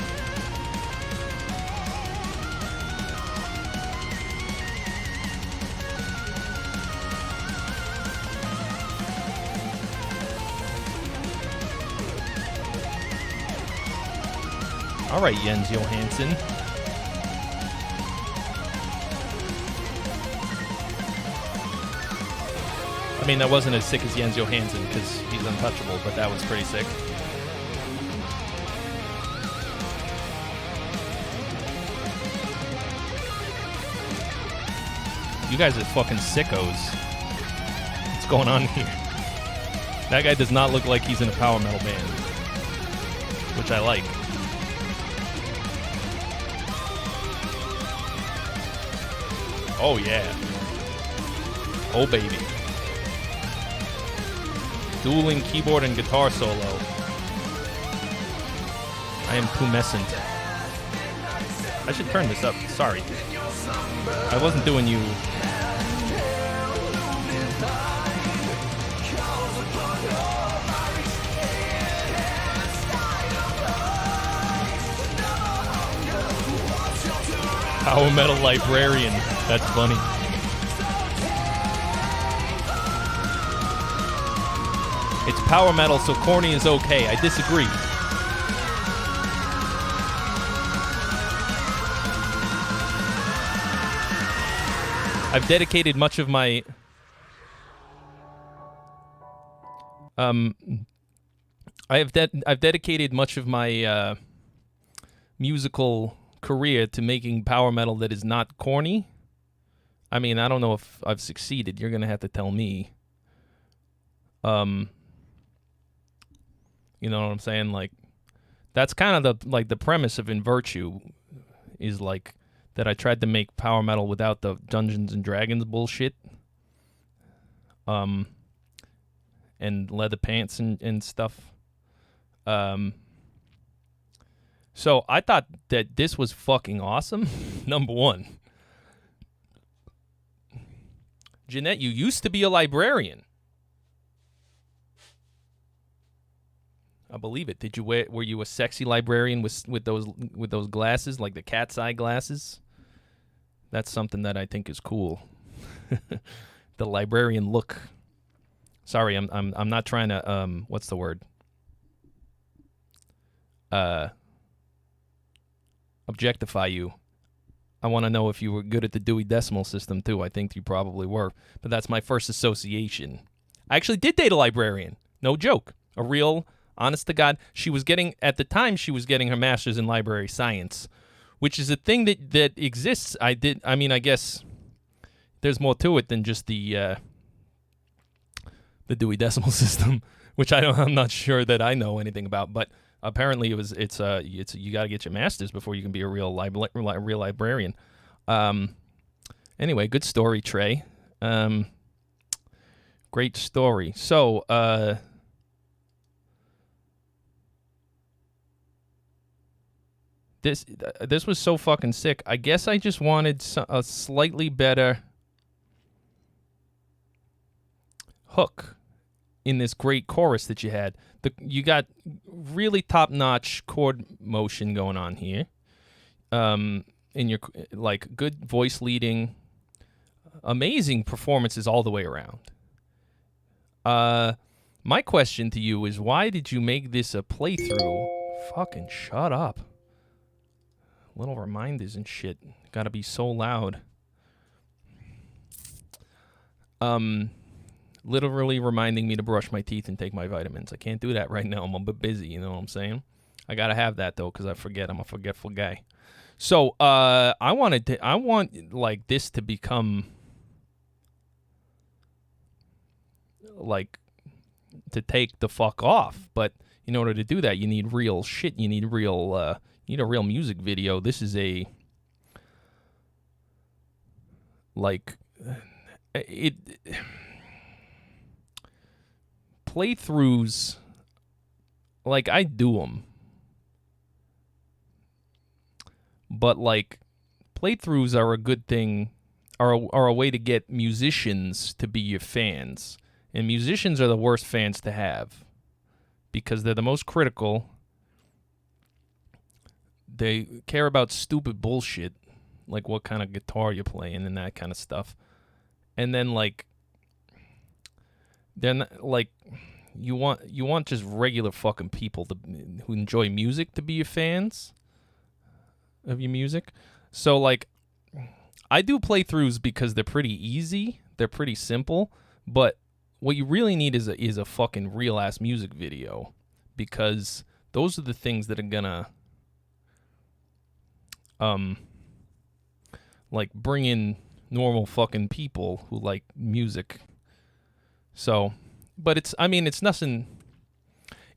All right, Jens Johansson. I mean, that wasn't as sick as Jens Johansson because he's untouchable, but that was pretty sick. You guys are fucking sickos. What's going on here? That guy does not look like he's in a power metal band, which I like. Oh, yeah. Oh, baby. Dueling keyboard and guitar solo. I am tumescent. I should turn this up. Sorry. I wasn't doing you. Power metal librarian. That's funny. It's power metal, so corny is okay. I disagree. I've dedicated much of my I've dedicated much of my musical career to making power metal that is not corny. I mean, I don't know if I've succeeded. You're gonna have to tell me. You know what I'm saying? Like, that's kind of the premise of In Virtue, is like that I tried to make power metal without the Dungeons and Dragons bullshit, and leather pants and stuff. So I thought that this was fucking awesome. Number one, Jeanette, you used to be a librarian. I believe it. Were you a sexy librarian with those glasses, like the cat's eye glasses? That's something that I think is cool. The librarian look. Sorry, I'm not trying to what's the word? Objectify you. I want to know if you were good at the Dewey Decimal System too. I think you probably were, but that's my first association. I actually did date a librarian. No joke. A real, honest to God, at the time she was getting her master's in library science, which is a thing that exists. I guess there's more to it than just the Dewey Decimal System, which I'm not sure that I know anything about, but apparently it's you got to get your master's before you can be a real librarian. Anyway, good story, Trey. Great story. So, This was so fucking sick. I guess I just wanted a slightly better hook. in this great chorus that you had. You got really top-notch chord motion going on here. In your like good voice leading, amazing performances all the way around. My question to you is, why did you make this a playthrough? Fucking shut up. Little reminders and shit. Gotta be so loud. Literally reminding me to brush my teeth and take my vitamins. I can't do that right now. I'm a bit busy, you know what I'm saying? I gotta have that though, because I forget. I'm a forgetful guy. So, I want like this to become like to take the fuck off. But in order to do that, you need real shit. You need a real music video. This is a like it playthroughs. Like I do them, but like playthroughs are a good thing. Are a way to get musicians to be your fans. And musicians are the worst fans to have because they're the most critical. They care about stupid bullshit, like what kind of guitar you're playing and that kind of stuff. And then like, then like, you want just regular fucking people who enjoy music to be your fans of your music. So like, I do playthroughs because they're pretty easy, they're pretty simple, but what you really need is a fucking real ass music video, because those are the things that are gonna like bring in normal fucking people who like music. So, but it's nothing.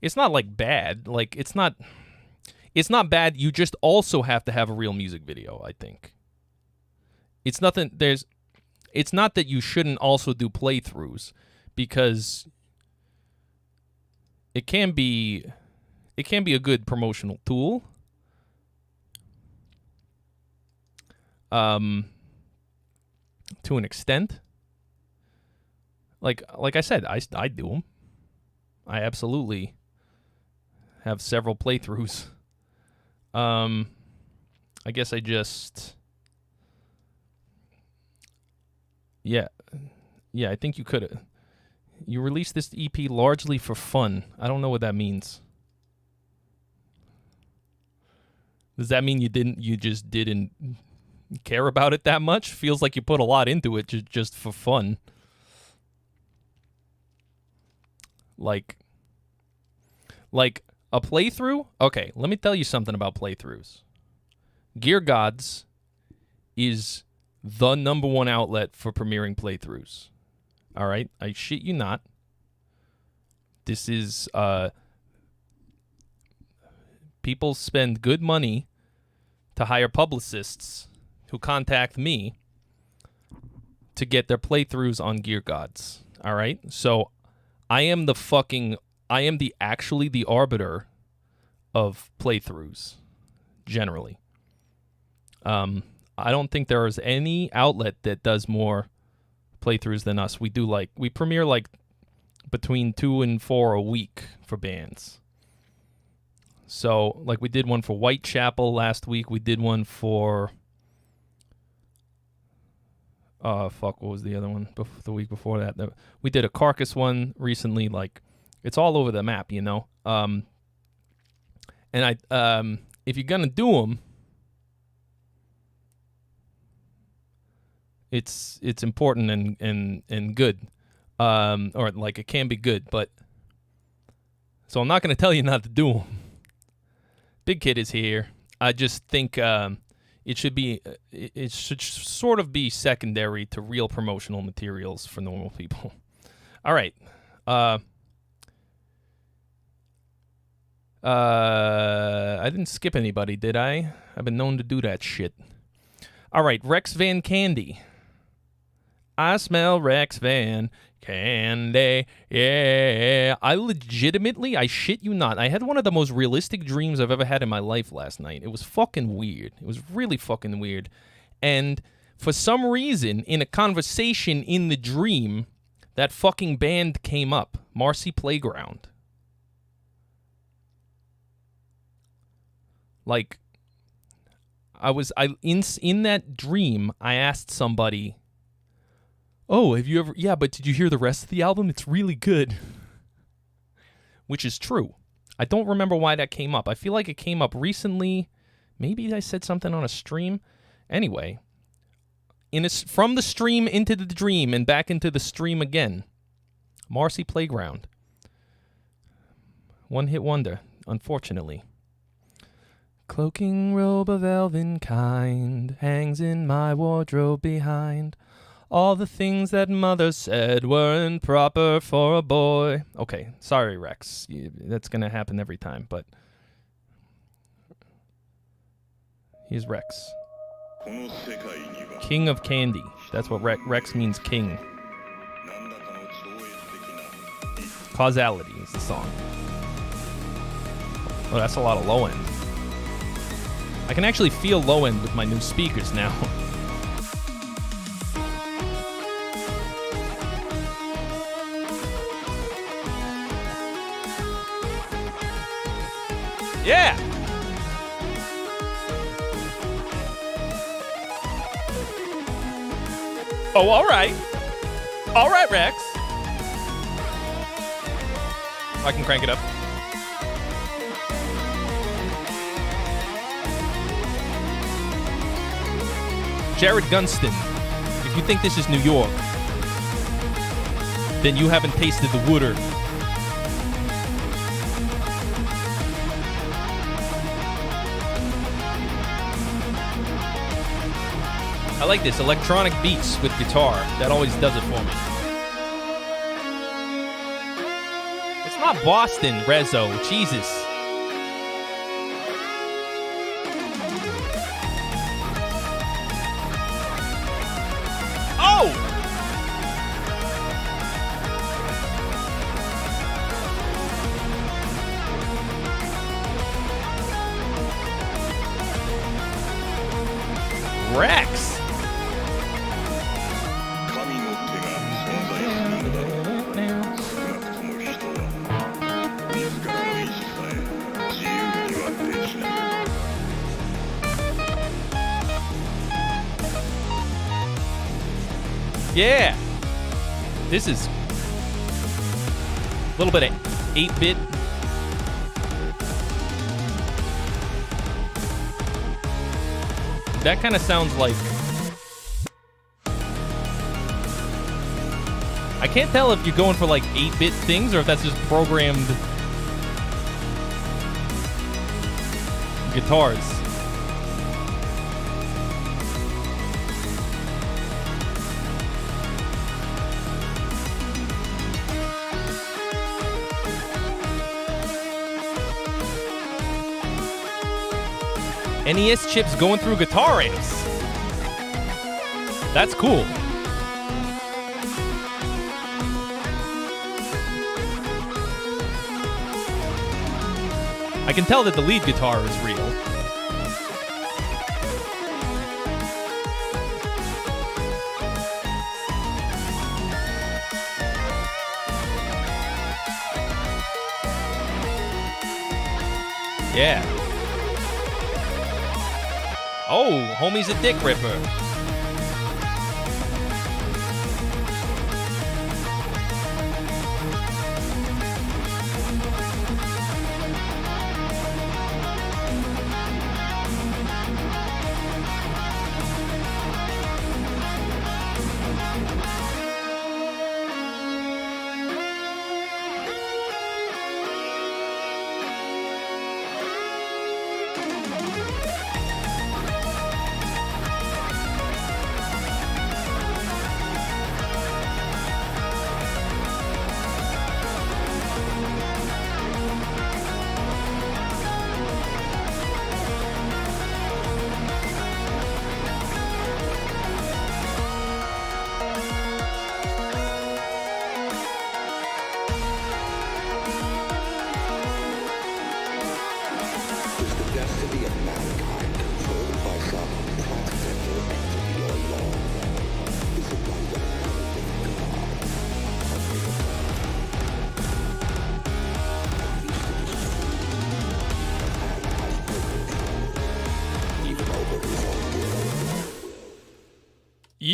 It's not like bad. Like it's not bad. You just also have to have a real music video, I think. It's nothing. It's not that you shouldn't also do playthroughs. Because it can be a good promotional tool. To an extent. Like I said, I do them. I absolutely have several playthroughs. I guess I just yeah, I think you could have. You released this EP largely for fun. I don't know what that means. Does that mean you just didn't care about it that much? Feels like you put a lot into it just for fun. Like a playthrough? Okay, let me tell you something about playthroughs. Gear Gods is the #1 outlet for premiering playthroughs. All right, I shit you not. This is people spend good money to hire publicists who contact me to get their playthroughs on Gear Gods. All right, so I am actually the arbiter of playthroughs generally. I don't think there is any outlet that does more playthroughs than us. We premiere like between 2 and 4 a week for bands. So like we did one for Whitechapel last week. We did one for what was the other one the week before that? We did a Carcass one recently. Like it's all over the map, you know. And if you're gonna do them, it's important and good, or like it can be good, but so I'm not going to tell you not to do them. Big Kid is here. I just think it should sort of be secondary to real promotional materials for normal people. All right. I didn't skip anybody, did I? I've been known to do that shit. All right, Rex Van Candy. I smell Rex Van Candy, yeah. I shit you not, I had one of the most realistic dreams I've ever had in my life last night. It was fucking weird. It was really fucking weird. And for some reason, in a conversation in the dream, that fucking band came up, Marcy Playground. Like, in that dream, I asked somebody, "Oh, have you ever? Yeah, but did you hear the rest of the album? It's really good." Which is true. I don't remember why that came up. I feel like it came up recently. Maybe I said something on a stream. Anyway, from the stream into the dream and back into the stream again. Marcy Playground. One-hit wonder, unfortunately. Cloaking robe of elven kind hangs in my wardrobe behind. All the things that mother said weren't proper for a boy. Okay, sorry, Rex. That's going to happen every time, but... Here's Rex. King of Candy. That's what Rex means, king. Causality is the song. Oh, that's a lot of low end. I can actually feel low end with my new speakers now. Yeah! Oh, all right. All right, Rex. I can crank it up. Jared Gunston, if you think this is New York, then you haven't tasted the water. I like this, electronic beats with guitar. That always does it for me. It's not Boston, Rezzo. Jesus. Oh! Rex! Yeah, this is a little bit of 8-bit. That kind of sounds like... I can't tell if you're going for like 8-bit things or if that's just programmed guitars. NES chips going through guitar amps. That's cool. I can tell that the lead guitar is real. Yeah. Oh, homie's a dick ripper.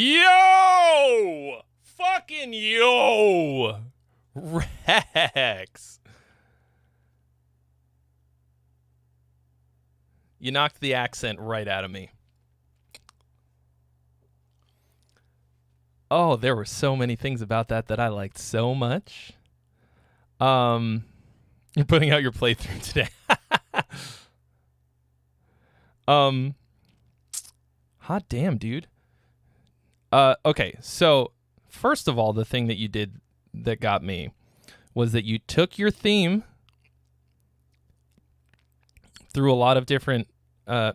Yo! Fucking yo! Rex. You knocked the accent right out of me. Oh, there were so many things about that I liked so much. You're putting out your playthrough today. Hot damn, dude. Okay, so first of all, the thing that you did that got me was that you took your theme through a lot of different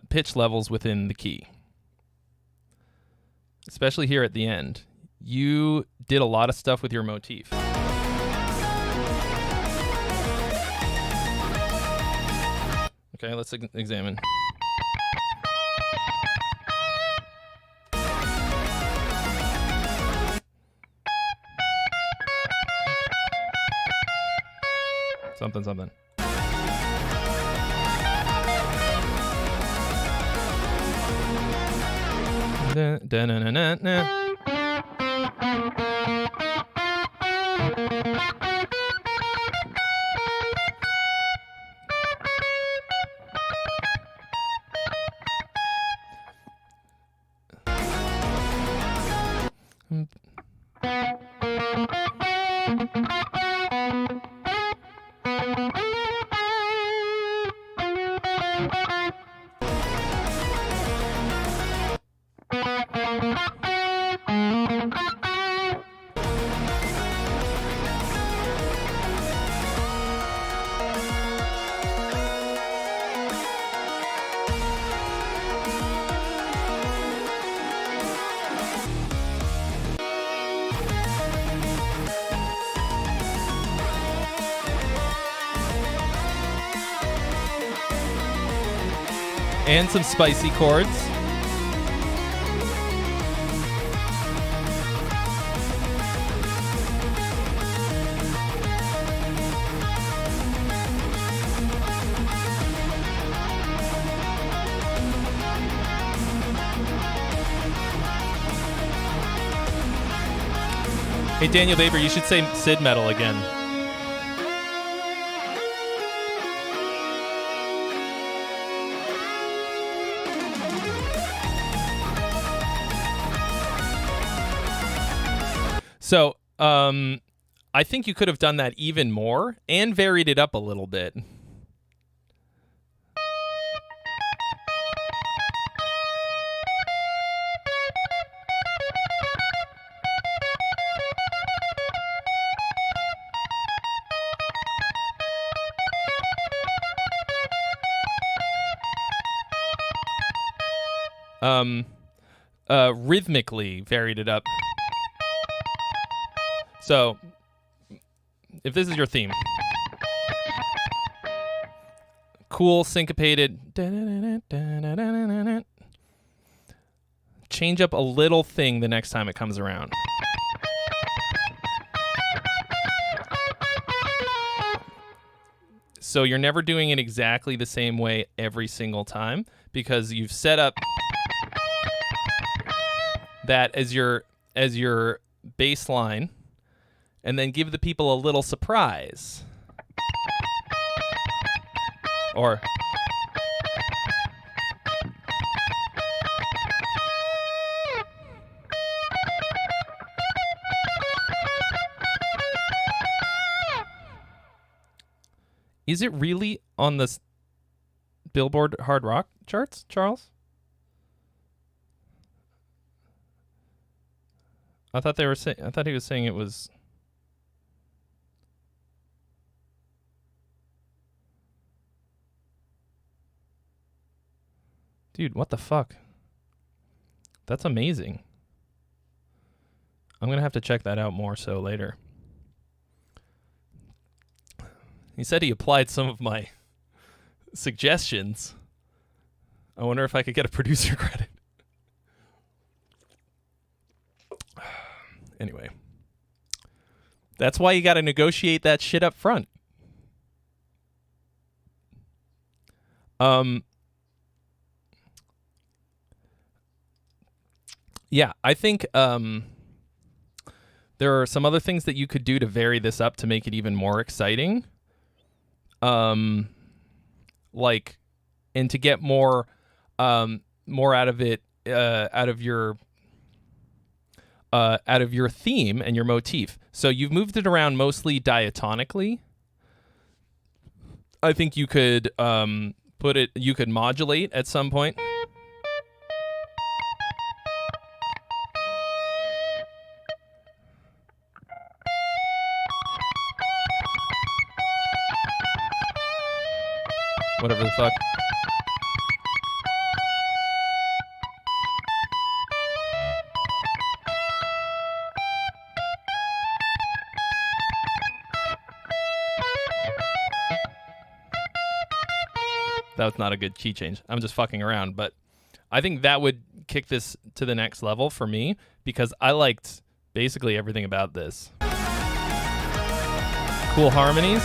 pitch levels within the key. Especially here at the end. You did a lot of stuff with your motif. Okay, let's examine. Something. Da-na-na-na-na. And some spicy chords. Hey, Daniel Baber, you should say Sid Metal again. So, I think you could have done that even more and varied it up a little bit. Rhythmically varied it up. So, if this is your theme, cool, syncopated, change up a little thing the next time it comes around. So you're never doing it exactly the same way every single time because you've set up that as your bass line. And then give the people a little surprise. Or is it really on the Billboard Hard Rock charts, Charles? I thought he was saying it was. Dude, what the fuck? That's amazing. I'm going to have to check that out more so later. He said he applied some of my suggestions. I wonder if I could get a producer credit. Anyway. That's why you got to negotiate that shit up front. Yeah, I think there are some other things that you could do to vary this up to make it even more exciting. Like, and to get more out of it, out of your theme and your motif. So you've moved it around mostly diatonically. I think you could you could modulate at some point. Whatever the fuck. That was not a good key change. I'm just fucking around, but I think that would kick this to the next level for me because I liked basically everything about this. Cool harmonies.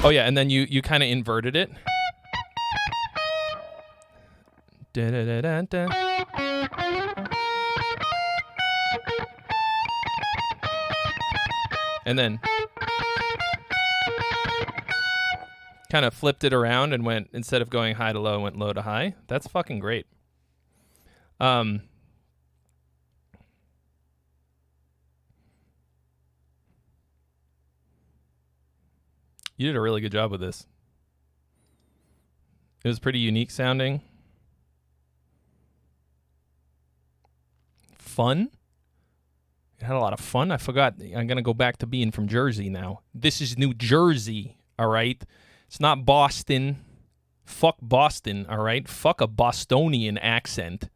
Oh yeah, and then you kind of inverted it. Da-da-da-da-da. And then kind of flipped it around and went, instead of going high to low, went low to high. That's fucking great. You did a really good job with this. It was pretty unique sounding. Fun. It had a lot of fun. I forgot. I'm going to go back to being from Jersey now. This is New Jersey, all right? It's not Boston. Fuck Boston, all right? Fuck a Bostonian accent.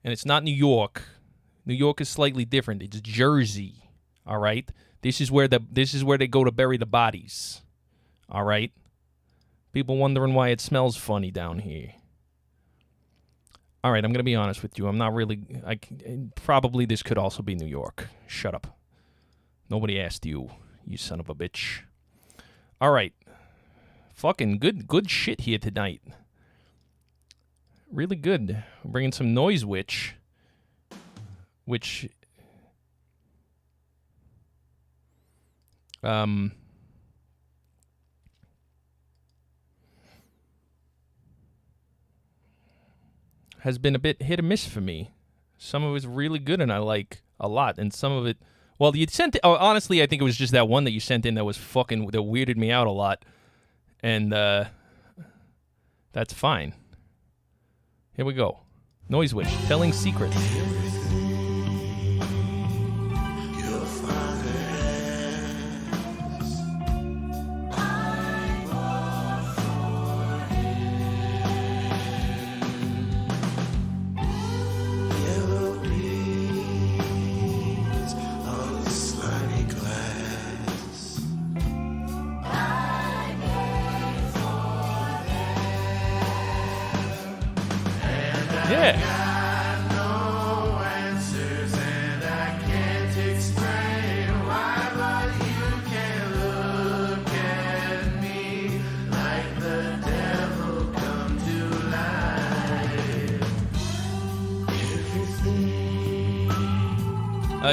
And it's not New York. New York is slightly different. It's Jersey, all right? This is where they go to bury the bodies. All right? People wondering why it smells funny down here. All right, I'm going to be honest with you. I'm not really... probably this could also be New York. Shut up. Nobody asked you, you son of a bitch. All right. Fucking good shit here tonight. Really good. We're bringing some noise which has been a bit hit or miss for me. Some of it's really good and I like a lot, and some of it, well, you sent it, honestly, I think it was just that one that you sent in that weirded me out a lot, and that's fine. Here we go. Noise Witch, telling secrets.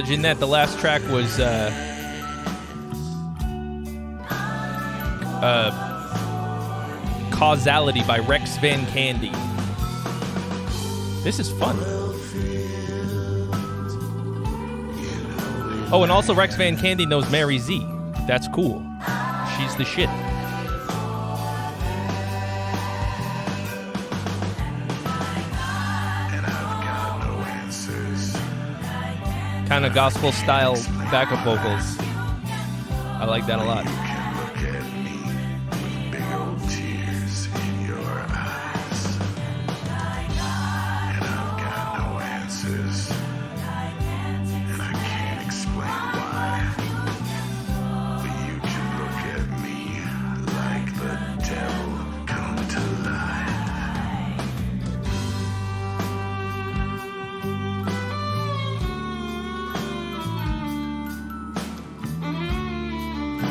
Jeanette, the last track was Causality by Rex Van Candy. This is fun. Oh, and also Rex Van Candy knows Mary Z. That's cool. She's the shit. Kind of gospel style backup vocals. I like that a lot.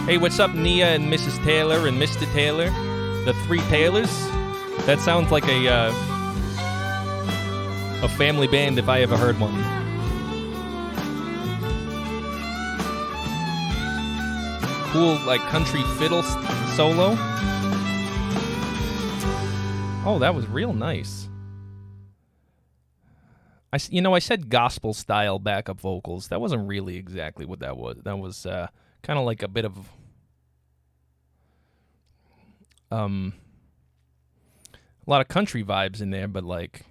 Hey, what's up, Nia and Mrs. Taylor and Mr. Taylor? The three Taylors? That sounds like a family band if I ever heard one. Cool, like country fiddle solo. Oh, that was real nice. I said gospel style backup vocals. That wasn't really exactly what that was. That was kind of like a bit of a lot of country vibes in there, but like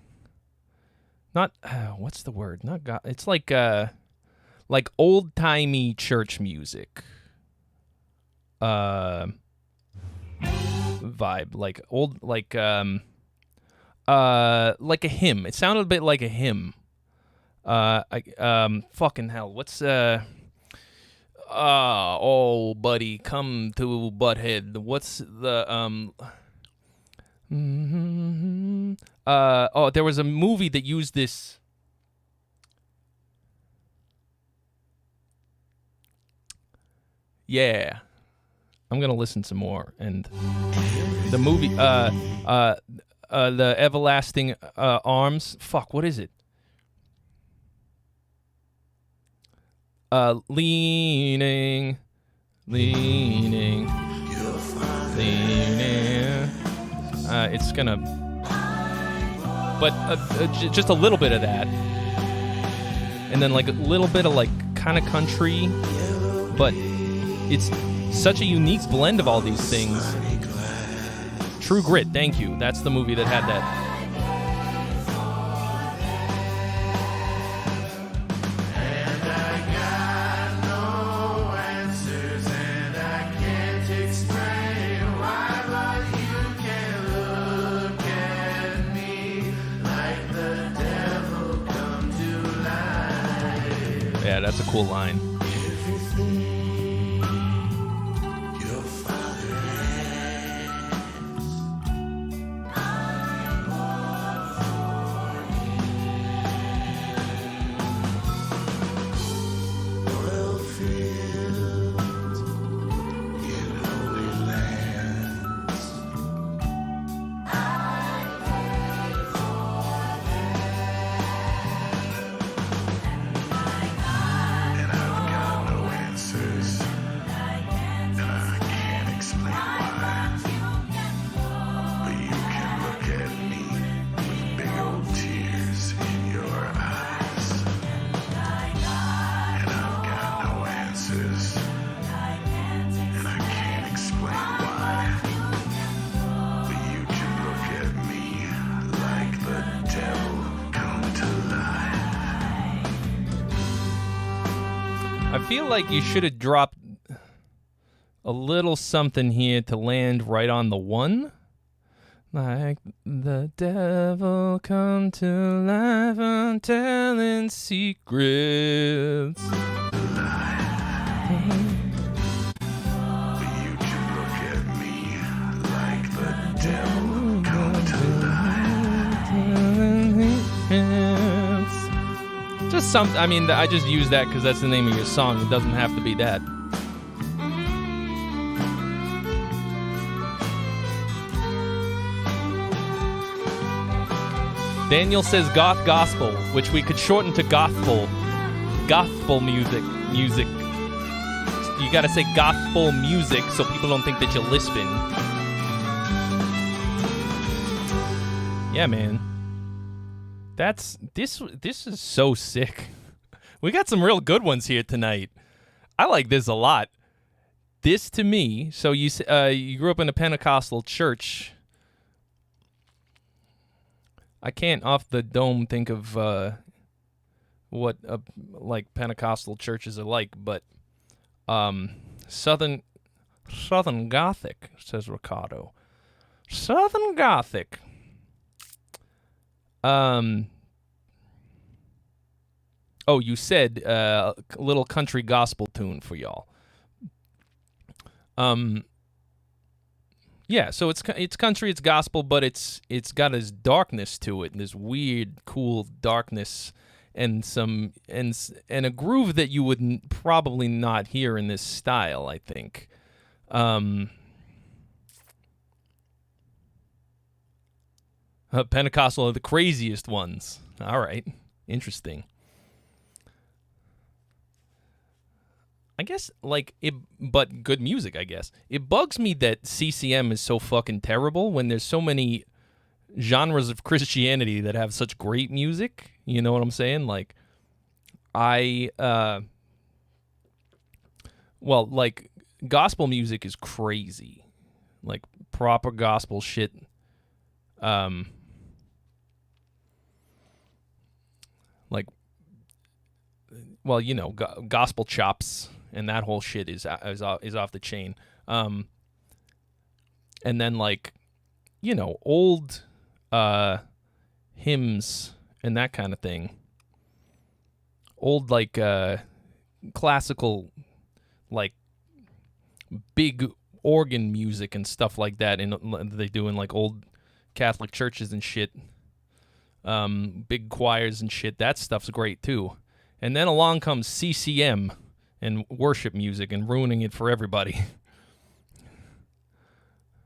not what's the word? Not it's like old-timey church music. Vibe, like old, like a hymn. It sounded a bit like a hymn. Fucking hell, what's oh buddy, come to Butthead. What's the there was a movie that used this. Yeah. I'm gonna listen some more, and the movie, the Everlasting Arms. Fuck, what is it? Leaning. It's gonna, but just a little bit of that, and then like a little bit of like kind of country, but it's such a unique blend of all these things. True Grit, thank you. That's the movie that had that. And I got no answers, and I can't explain why, but you can look at me like the devil come to life. Yeah, that's a cool line. I feel like you should have dropped a little something here to land right on the one. Like the devil come to life, I'm telling secrets. Just something. I mean, I just use that because that's the name of your song. It doesn't have to be that. Daniel says goth gospel, which we could shorten to gothful. Gothful music. You gotta say gothful music so people don't think that you're lisping. Yeah, man. This is so sick. We got some real good ones here tonight. I like this a lot. This to me, so you grew up in a Pentecostal church. I can't off the dome think of what like Pentecostal churches are like, but Southern Gothic, says Ricardo. Southern Gothic. Oh, you said a little country gospel tune for y'all. Yeah, so it's country, it's gospel, but it's got this darkness to it, and this weird, cool darkness, and a groove that you would probably not hear in this style, I think. Pentecostal are the craziest ones. All right. Interesting. I guess, but good music, I guess. It bugs me that CCM is so fucking terrible when there's so many genres of Christianity that have such great music. You know what I'm saying? Gospel music is crazy. Like, proper gospel shit. Gospel chops and that whole shit is off the chain. And then old hymns and that kind of thing. Old classical big organ music and stuff like that, and they do in old Catholic churches and shit. Big choirs and shit. That stuff's great too. And then along comes CCM and worship music and ruining it for everybody.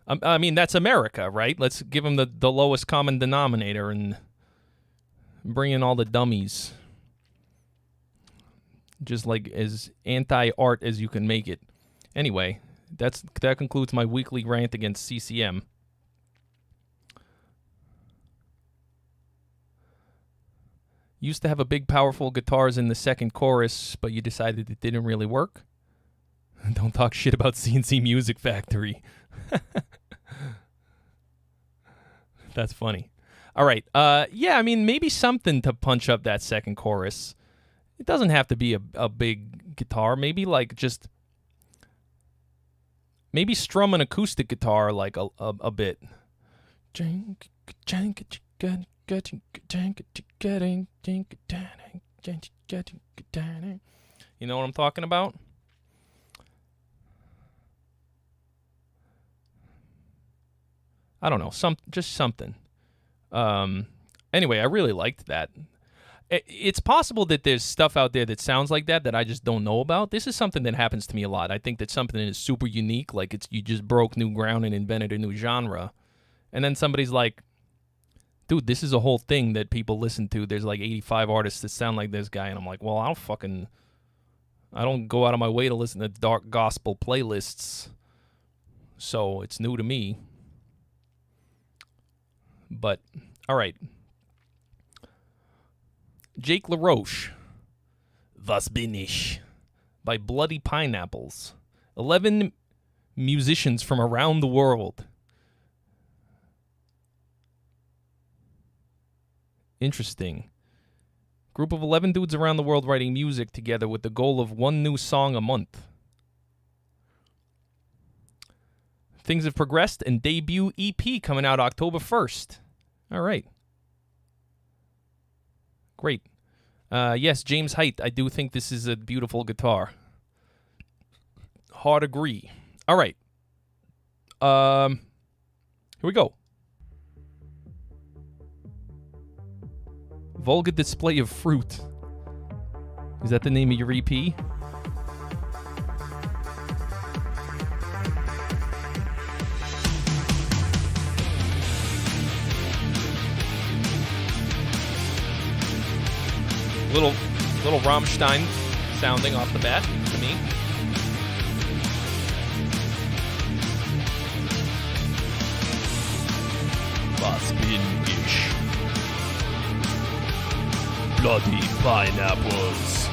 I mean, that's America, right? Let's give them the lowest common denominator and bring in all the dummies. Just as anti-art as you can make it. Anyway, that concludes my weekly rant against CCM. Used to have a big, powerful guitars in the second chorus, but you decided it didn't really work? Don't talk shit about CNC Music Factory. That's funny. All right. Maybe something to punch up that second chorus. It doesn't have to be a big guitar. Maybe maybe strum an acoustic guitar a bit. You know what I'm talking about? I don't know, just something. Anyway, I really liked that. It's possible that there's stuff out there that sounds like that I just don't know about. This is something that happens to me a lot. I think that something is super unique, you just broke new ground and invented a new genre. And then somebody's like, dude, this is a whole thing that people listen to. There's 85 artists that sound like this guy. And I'm like, well, I don't go out of my way to listen to dark gospel playlists. So it's new to me. But, all right. Jake LaRoche, Was bin ich? By Bloody Pineapples. 11 musicians from around the world. Interesting. Group of 11 dudes around the world writing music together with the goal of one new song a month. Things have progressed, and debut EP coming out October 1st. All right. Great. Yes, James Height, I do think this is a beautiful guitar. Hard agree. All right. Here we go. Vulgar Display of Fruit. Is that the name of your EP? Little Rammstein sounding off the bat to me. Was bin ich? Bloody Pineapples.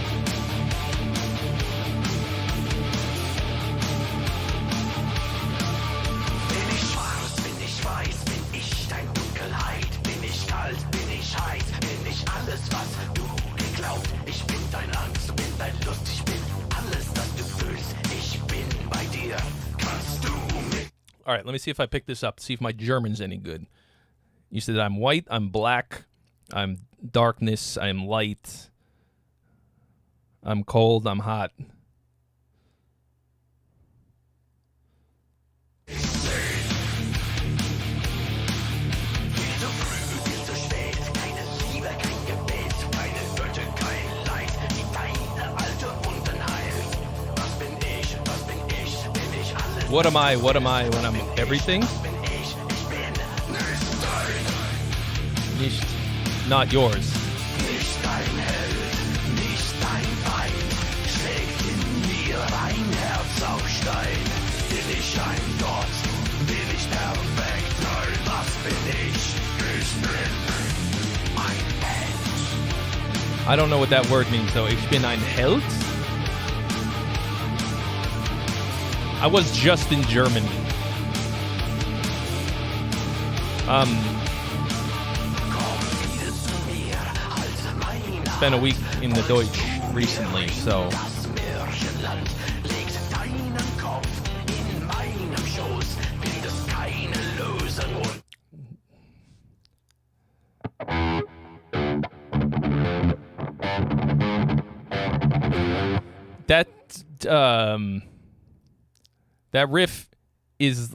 Bin ich schwarz, bin ich weiß, bin ich dein Dunkelheit, bin ich kalt, bin ich heiß, bin ich alles, was du geglaubt. Ich bin dein Angst, bin dein Lust, ich bin alles, das du fühlst. Ich bin bei dir, kannst du mit. All right, let me see if I pick this up, see if my German's any good. You said I'm white, I'm black, I'm darkness, I'm light, I'm cold, I'm hot. What am I when I'm everything? Nicht, not yours. Nicht dein Held, nicht dein Feind, schlägt in mir ein Herz auf Stein. Bin ich ein Gott, bin ich perfekt, nein, was bin ich? Ich bin ein Held. I don't know what that word means though. Ich bin ein Held? I was just in Germany. Spent a week in the Deutsch recently, so that riff is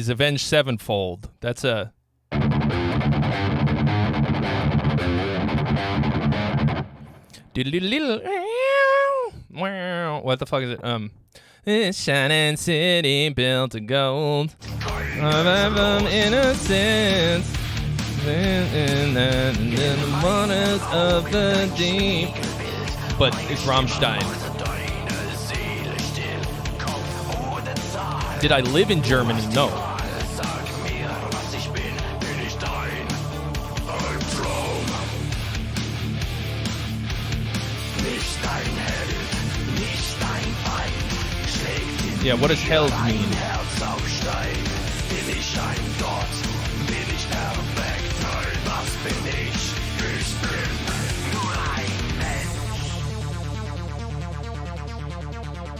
Avenged Sevenfold. That's a what the fuck is it? This shining city built of gold. Of innocence. In the waters of the deep. But it's Rammstein. Did I live in Germany? No. Yeah, what does held mean?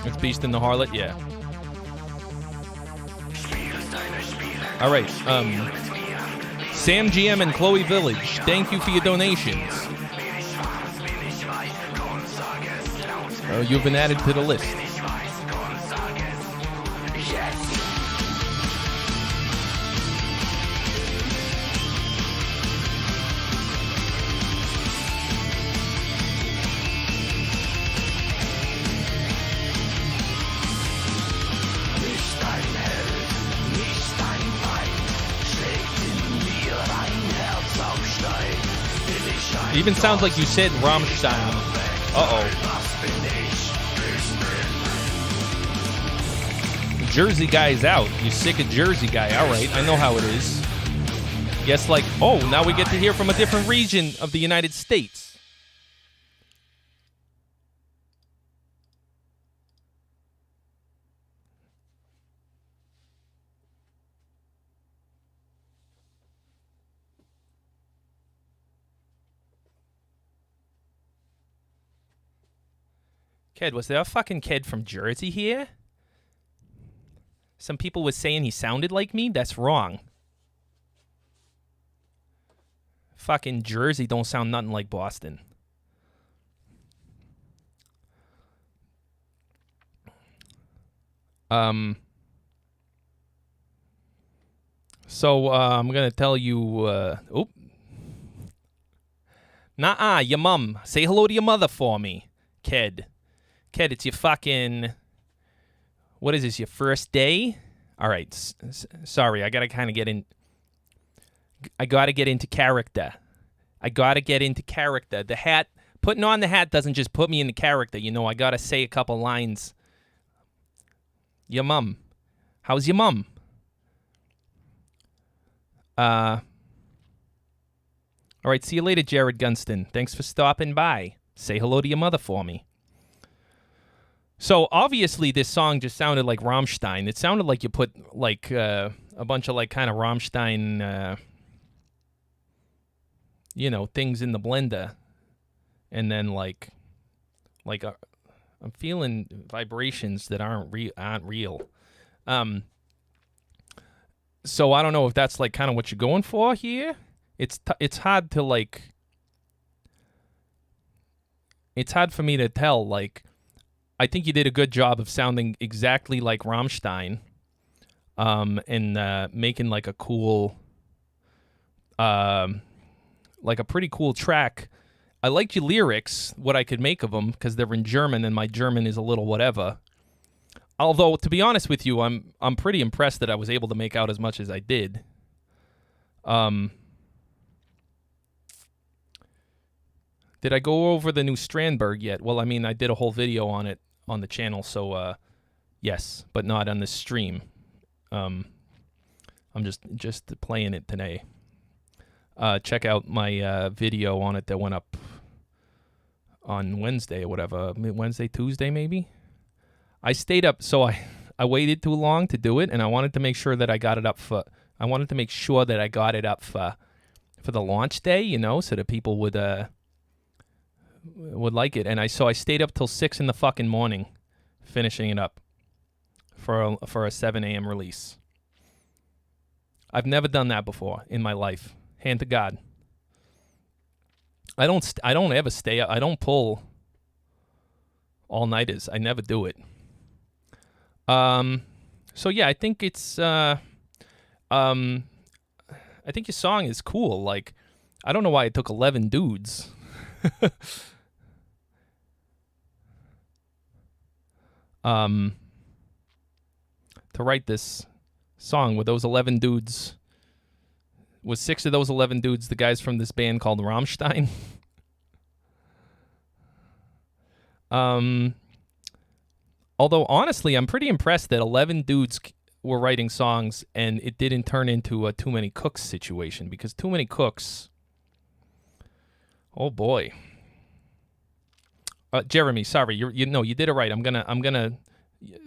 It's Beast and the Harlot? Yeah. All right. Sam GM and Chloe Village, thank you for your donations. You've been added to the list. It even sounds like you said Rammstein. Uh-oh. Jersey guy's out. You sick of Jersey guy. All right, I know how it is. Yes, now we get to hear from a different region of the United States. Kid, was there a fucking kid from Jersey here? Some people were saying he sounded like me? That's wrong. Fucking Jersey don't sound nothing like Boston. So I'm gonna tell you. Nuh-uh, your mum. Say hello to your mother for me, kid. Kid, it's your fucking. What is this? Your first day? All right. Sorry, I gotta kind of get in. I gotta get into character. The hat. Putting on the hat doesn't just put me in the character. You know, I gotta say a couple lines. Your mum. How's your mum? All right, see you later, Jared Gunston. Thanks for stopping by. Say hello to your mother for me. So, obviously, this song just sounded like Rammstein. It sounded like you put, a bunch of, kind of Rammstein, things in the blender. And then, I'm feeling vibrations that aren't real. So, I don't know if that's, kind of what you're going for here. It's hard to, it's hard for me to tell, I think you did a good job of sounding exactly like Rammstein, and making a cool, a pretty cool track. I liked your lyrics, what I could make of them, because they're in German, and my German is a little whatever. Although, to be honest with you, I'm pretty impressed that I was able to make out as much as I did. Did I go over the new Strandberg yet? Well, I mean, I did a whole video on it on the channel, so yes, but not on the stream. I'm just playing it today. Check out my video on it that went up on Wednesday or whatever, Wednesday, Tuesday maybe. I stayed up, so I waited too long to do it, and I wanted to make sure that I got it up for. I wanted to make sure that I got it up for the launch day, you know, so that people would like it. And I stayed up till 6 in the fucking morning, finishing it up for a 7 a.m. release. I've never done that before in my life. Hand to God. I don't ever stay up. I don't pull all-nighters. I never do it. So yeah, I think it's I think your song is cool. Like, I don't know why it took 11 dudes. To write this song. With those 11 dudes, was 6 of those 11 dudes the guys from this band called Rammstein? Although, honestly, I'm pretty impressed that 11 dudes were writing songs and it didn't turn into a Too Many Cooks situation, because Too Many Cooks, oh boy. Jeremy, sorry, you did it right. I'm gonna.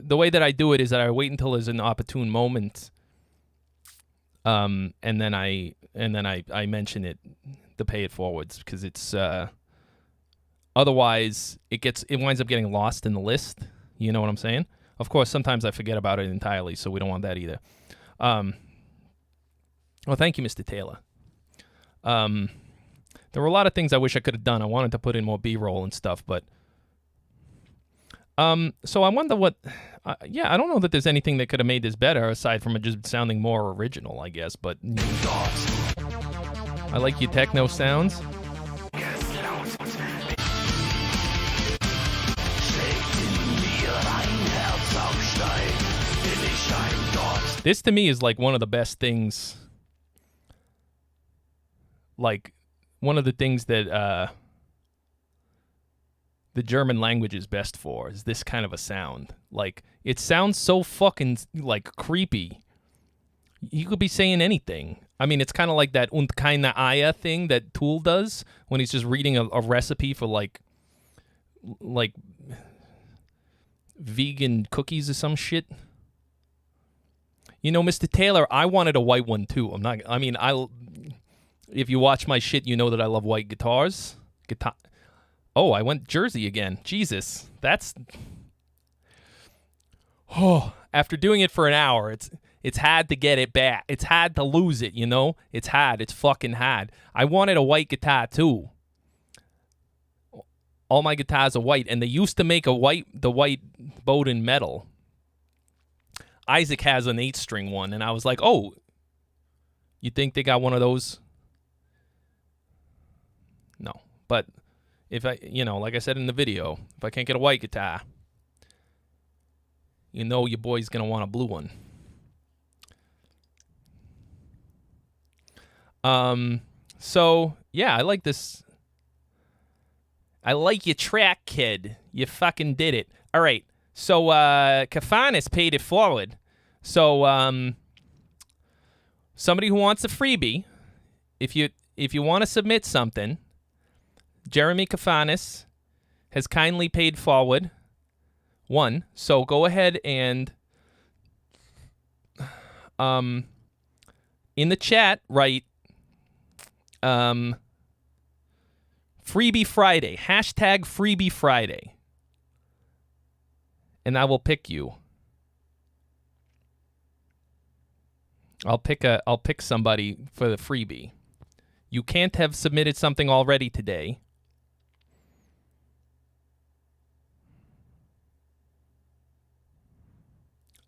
The way that I do it is that I wait until there's an opportune moment, and then I mention it, the pay it forwards, because it's otherwise it winds up getting lost in the list. You know what I'm saying? Of course, sometimes I forget about it entirely, so we don't want that either. Well, thank you, Mr. Taylor. There were a lot of things I wish I could have done. I wanted to put in more B-roll and stuff, but so I wonder what. I don't know that there's anything that could have made this better aside from it just sounding more original, I guess. But I like your techno sounds. This to me is like one of the best things. Like one of the things that the German language is best for is this kind of a sound. Like, it sounds so fucking like creepy. You could be saying anything. I mean, it's kind of like that "und keine Eier" thing that Tool does when he's just reading a recipe for like vegan cookies or some shit. You know, Mr. Taylor, I wanted a white one too. If you watch my shit, you know that I love white guitars. Oh, I went Jersey again. Jesus, that's. Oh, after doing it for an hour, it's had to get it back. It's had to lose it, you know? It's fucking had. I wanted a white guitar too. All my guitars are white, and they used to make the white Bowden metal. Isaac has an 8-string one, and I was like, oh, you think they got one of those? No, but if I, like I said in the video, if I can't get a white guitar, you know your boy's going to want a blue one. So, yeah, I like this. I like your track, kid. You fucking did it. All right. So, Kafanis paid it forward. So, somebody who wants a freebie, if you want to submit something, Jeremy Kafanis has kindly paid forward one. So go ahead and in the chat write Freebie Friday, hashtag Freebie Friday, and I will pick you. I'll pick somebody for the freebie. You can't have submitted something already today.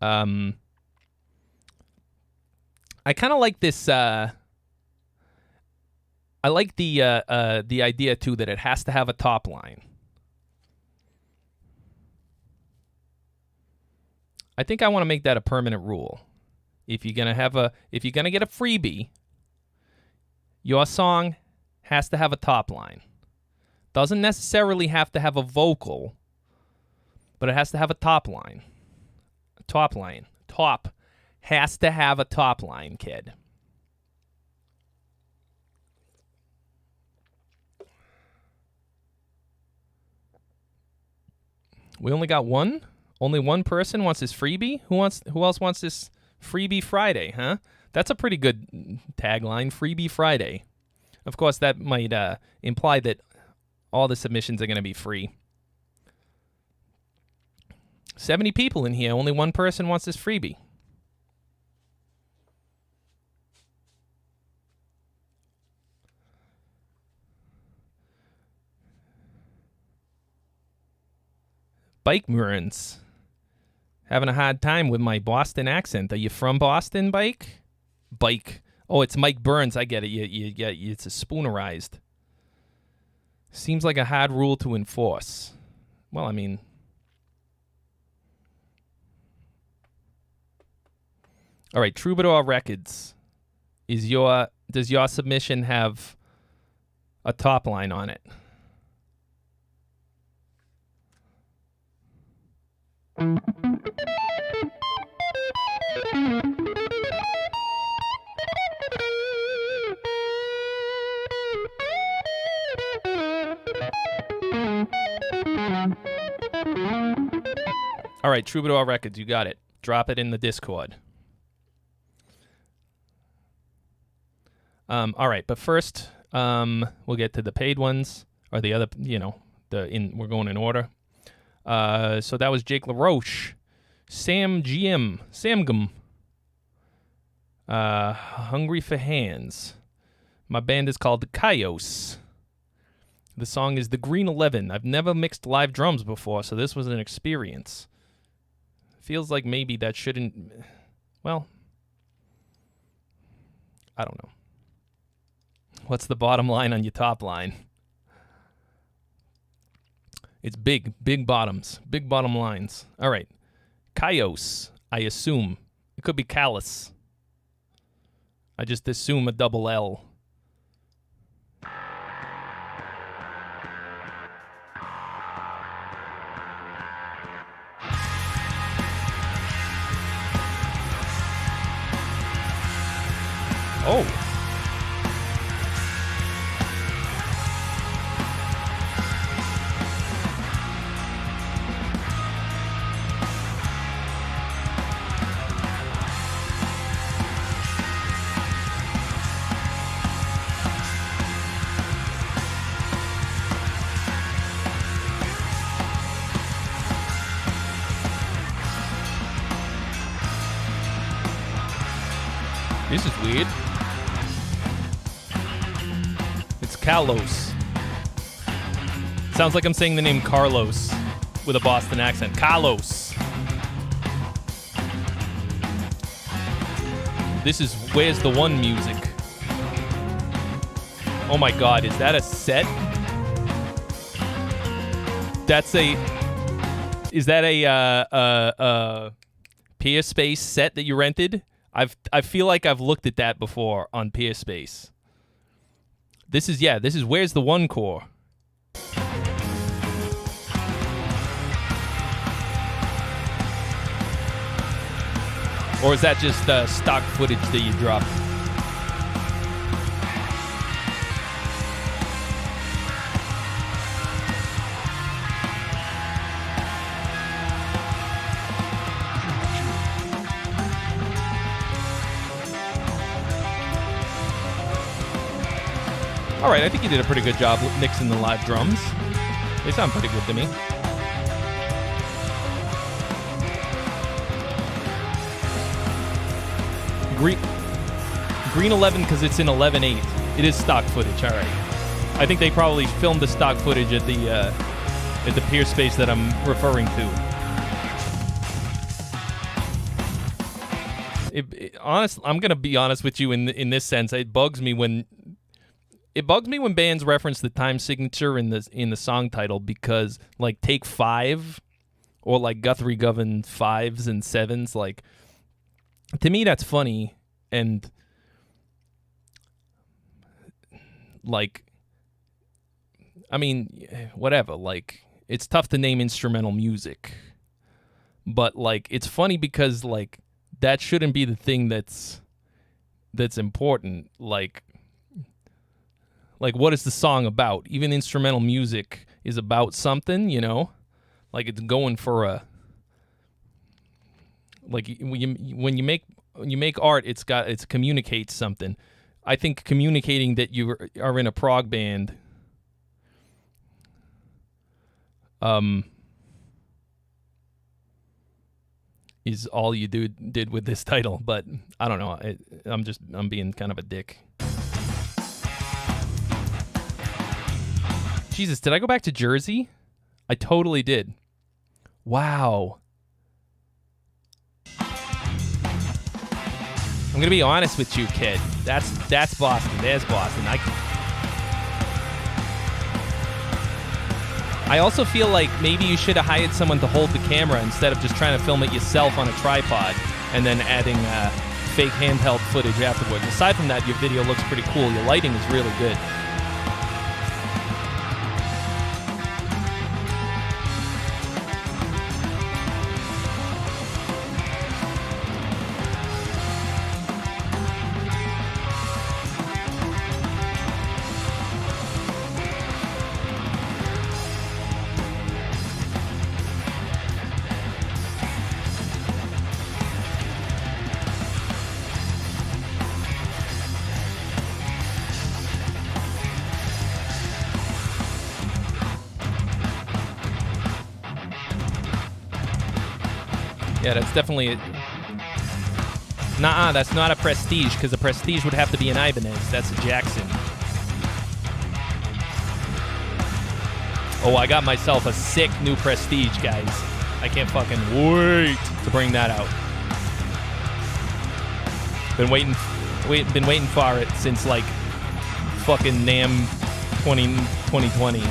I kind of like this. I like the idea too that it has to have a top line. I think I want to make that a permanent rule. If you're gonna get a freebie, your song has to have a top line. Doesn't necessarily have to have a vocal, but it has to have a top line. Top line. Top has to have a top line, kid. We only got one? Only one person wants this freebie? Who else wants this freebie Friday, huh? That's a pretty good tagline, freebie Friday. Of course, that might imply that all the submissions are going to be free. 70 people in here, only one person wants this freebie. Bike Murins. Having a hard time with my Boston accent. Are you from Boston, Bike? Bike. Oh, it's Mike Burns. I get it. It's a spoonerized. Seems like a hard rule to enforce. Well, I mean... All right, Troubadour Records. Does your submission have a top line on it? All right, Troubadour Records, you got it. Drop it in the Discord. All right, but first, we'll get to the paid ones, or the other, we're going in order. So that was Jake LaRoche, Sam Samgum, Hungry for Hands. My band is called the Kaios. The song is The Green 11. I've never mixed live drums before, so this was an experience. Feels like maybe that shouldn't... Well, I don't know. What's the bottom line on your top line? It's big bottoms, big bottom lines. All right. Kaios, I assume. It could be callous. I just assume a double L. Oh. This is weird. It's Carlos. Sounds like I'm saying the name Carlos with a Boston accent. Carlos. This is Where's the One music. Oh my god, is that a set? Is that a Peerspace set that you rented? I feel like I've looked at that before on Peerspace. This is Where's the One core. Or is that just stock footage that you dropped? All right, I think you did a pretty good job mixing the live drums. They sound pretty good to me. Green 11 because it's in 11.8. It is stock footage. All right. I think they probably filmed the stock footage at the Peerspace that I'm referring to. I'm gonna be honest with you in this sense. It bugs me when bands reference the time signature in the song title because like Take 5 or like Guthrie Govan 5s and 7s, like to me that's funny and like I mean, whatever. Like, it's tough to name instrumental music, but like, it's funny because like that shouldn't be the thing that's important. Like, what is the song about? Even instrumental music is about something, you know? Like, it's going for a... Like, when you make art, it communicates something. I think communicating that you are in a prog band is all you did with this title, but I don't know. I'm being kind of a dick. Jesus, did I go back to Jersey? I totally did. Wow. I'm gonna be honest with you, kid. That's Boston. There's Boston. I also feel like maybe you should have hired someone to hold the camera instead of just trying to film it yourself on a tripod and then adding fake handheld footage afterwards. Aside from that, your video looks pretty cool. Your lighting is really good. Yeah, that's definitely... Nuh-uh, that's not a Prestige, because a Prestige would have to be an Ibanez. That's a Jackson. Oh, I got myself a sick new Prestige, guys. I can't fucking wait to bring that out. Been waiting for it since, like, fucking NAMM 2020.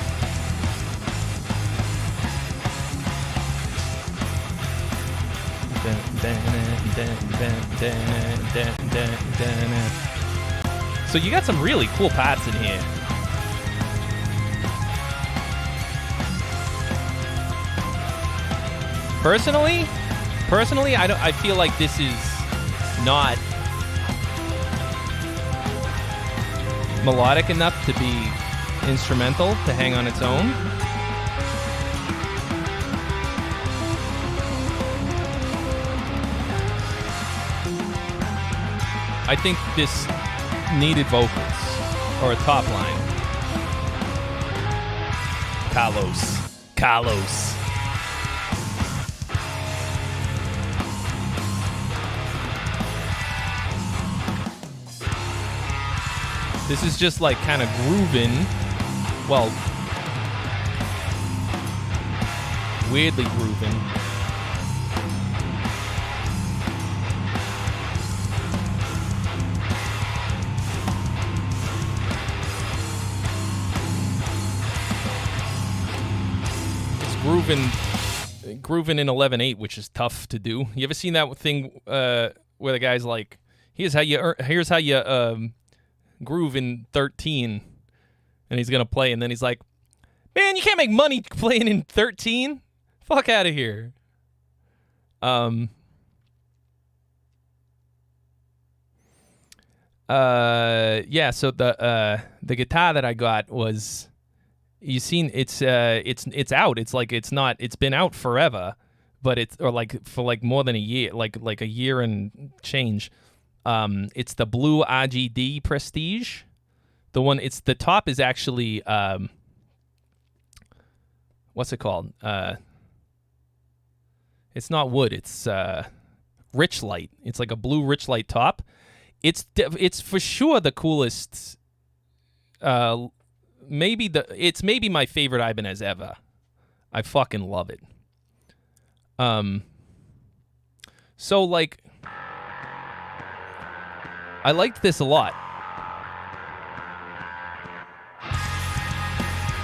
So you got some really cool parts in here. Personally, I feel like this is not melodic enough to be instrumental, to hang on its own. I think this needed vocals or a top line. Carlos. This is just like kind of grooving. Well, weirdly grooving. Grooving in 11/8, which is tough to do. You ever seen that thing where the guy's like, here's how you groove in 13, and he's gonna play, and then he's like, man, you can't make money playing in 13. Fuck out of here. Yeah. So the guitar that I got was. You seen it's out. It's like it's been out forever, but for more than a year, like a year and change. It's the blue RGD Prestige. The top is actually what's it called? It's not wood. It's Richlight. It's like a blue Richlight top. It's for sure the coolest. It's maybe my favorite Ibanez ever. I fucking love it. So like, I liked this a lot.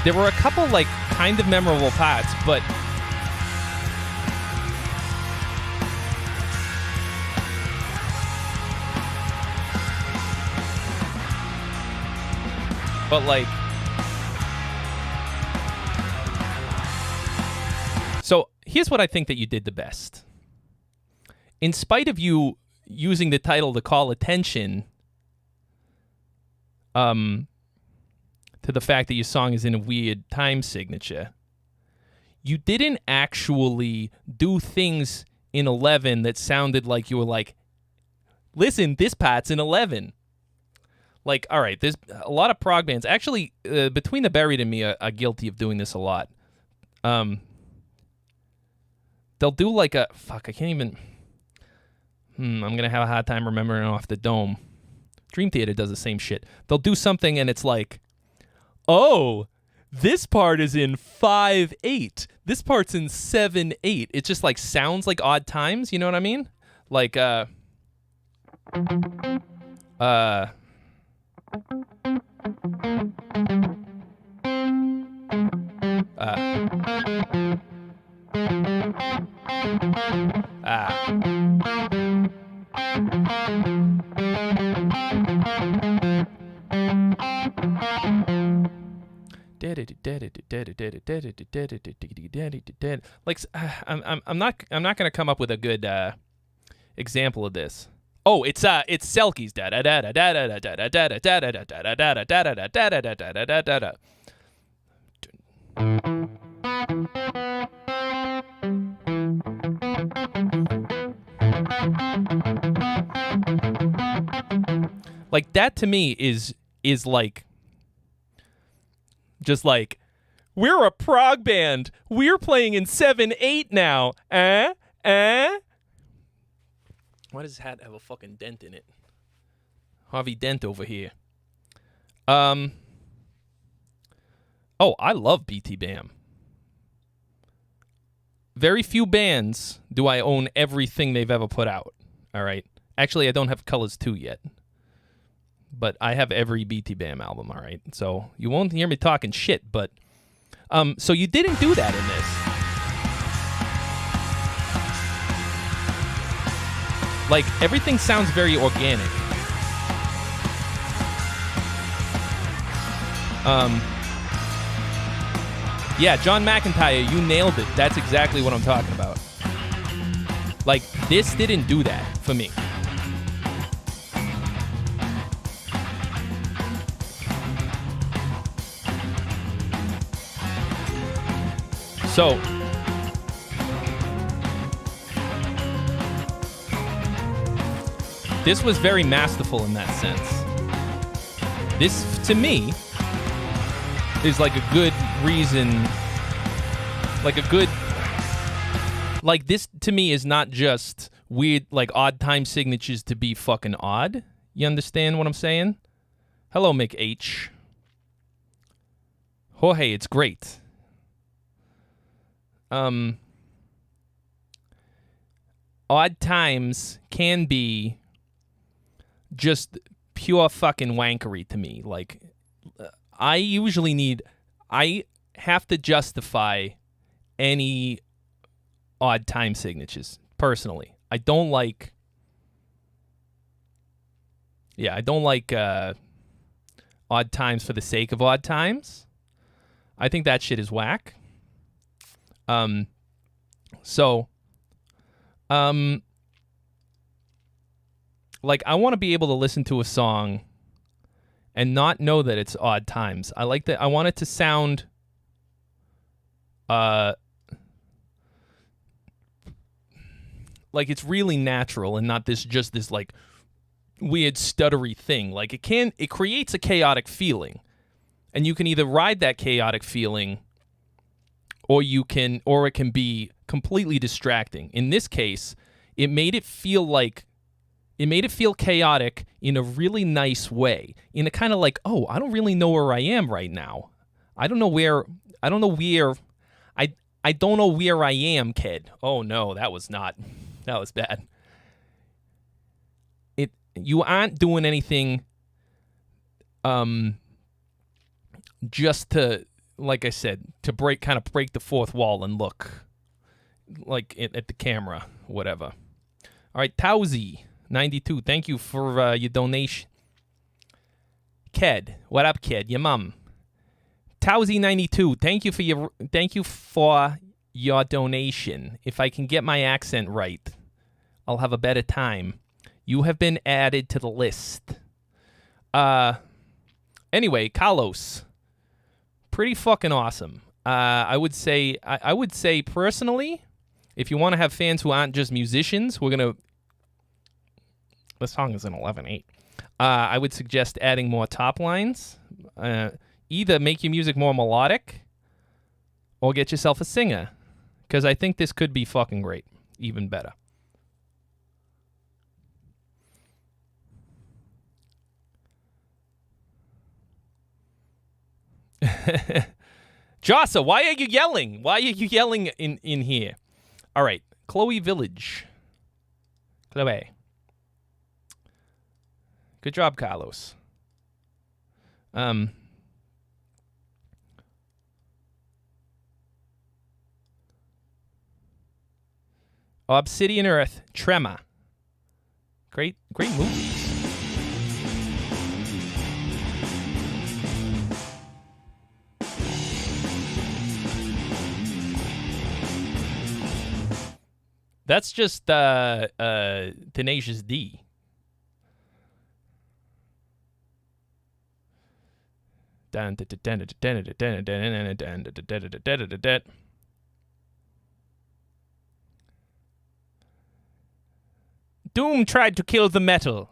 There were a couple like kind of memorable parts, but like here's what I think that you did the best. In spite of you using the title to call attention to the fact that your song is in a weird time signature, you didn't actually do things in 11 that sounded like you were like, listen, this part's in 11. Like, all right, there's a lot of prog bands. Actually, Between the Buried and Me are guilty of doing this a lot. They'll do like a... Fuck, I can't even... I'm going to have a hard time remembering off the dome. Dream Theater does the same shit. They'll do something and it's like, oh, this part is in 5/8. This part's in 7/8. It just like sounds like odd times, you know what I mean? Like, like I'm not gonna come up with a good example of this. Oh, it's Selkies. Like that to me is like just like, we're a prog band. We're playing in 7/8 now. Why does his hat have a fucking dent in it? Harvey Dent over here. Oh, I love BT Bam. Very few bands do I own everything they've ever put out. All right. Actually, I don't have Colors 2 yet. But I have every BT Bam album, all right? So you won't hear me talking shit, but... so you didn't do that in this. Like, everything sounds very organic. Yeah, John McIntyre, you nailed it. That's exactly what I'm talking about. Like, this didn't do that for me. So, this was very masterful in that sense. This, to me, is like a good reason, like a good, like this to me is not just weird, like odd time signatures to be fucking odd. You understand what I'm saying? Hello, Mick H. Jorge, it's great. Odd times can be just pure fucking wankery to me. Like, I have to justify any odd time signatures, personally. I don't like odd times for the sake of odd times. I think that shit is whack. Like, I want to be able to listen to a song and not know that it's odd times. I like that. I want it to sound, like it's really natural and not this like weird stuttery thing. Like it creates a chaotic feeling, and you can either ride that chaotic feeling, or it can be completely distracting. In this case, it made it feel chaotic in a really nice way. In a kind of like, oh, I don't really know where I am right now. I don't know where I am, kid. Oh no, that was bad. You aren't doing anything just to, like I said, to break the fourth wall and look like at the camera, whatever. All right, Towsy 92, thank you for your donation. Ked, what up, kid? Your mom. Towsy 92, thank you for your donation. If I can get my accent right, I'll have a better time. You have been added to the list. Anyway, Carlos, pretty fucking awesome. I would say personally, if you want to have fans who aren't just musicians, the song is an 11/8. I would suggest adding more top lines. Either make your music more melodic or get yourself a singer, because I think this could be fucking great, even better. Jossa, why are you yelling? Why are you yelling in here? All right, Chloe Village. Chloe. Good job, Carlos. Obsidian Earth, Tremor. Great movies. That's just Tenacious D. Doom tried to kill the metal.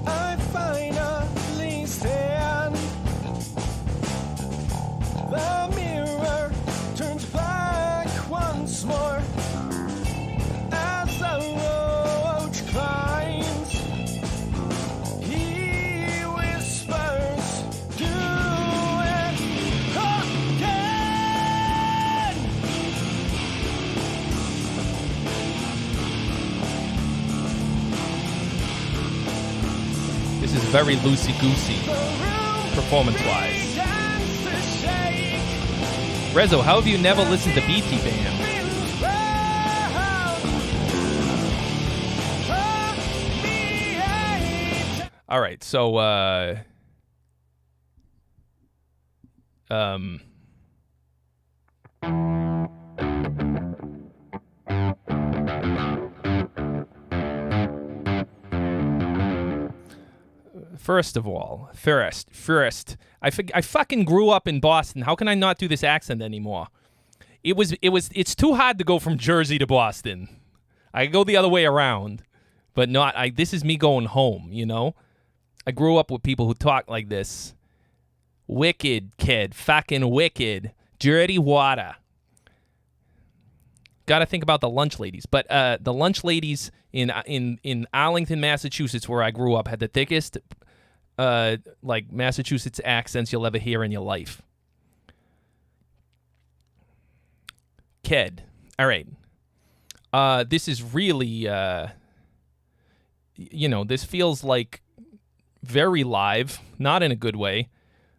I finally stand. The mirror turns black once more as the roach climbs. He whispers, "Do it again." This is very loosey-goosey, performance-wise. Rezo, how have you never listened to BT Band? All right, so first of all, I fucking grew up in Boston. How can I not do this accent anymore? It's too hard to go from Jersey to Boston. I go the other way around, but this is me going home, you know? I grew up with people who talk like this. Wicked kid, fucking wicked, dirty water. Got to think about the lunch ladies, but the lunch ladies in Arlington, Massachusetts, where I grew up, had the thickest Massachusetts accents you'll ever hear in your life. Ked. All right. This is really, this feels like very live, not in a good way.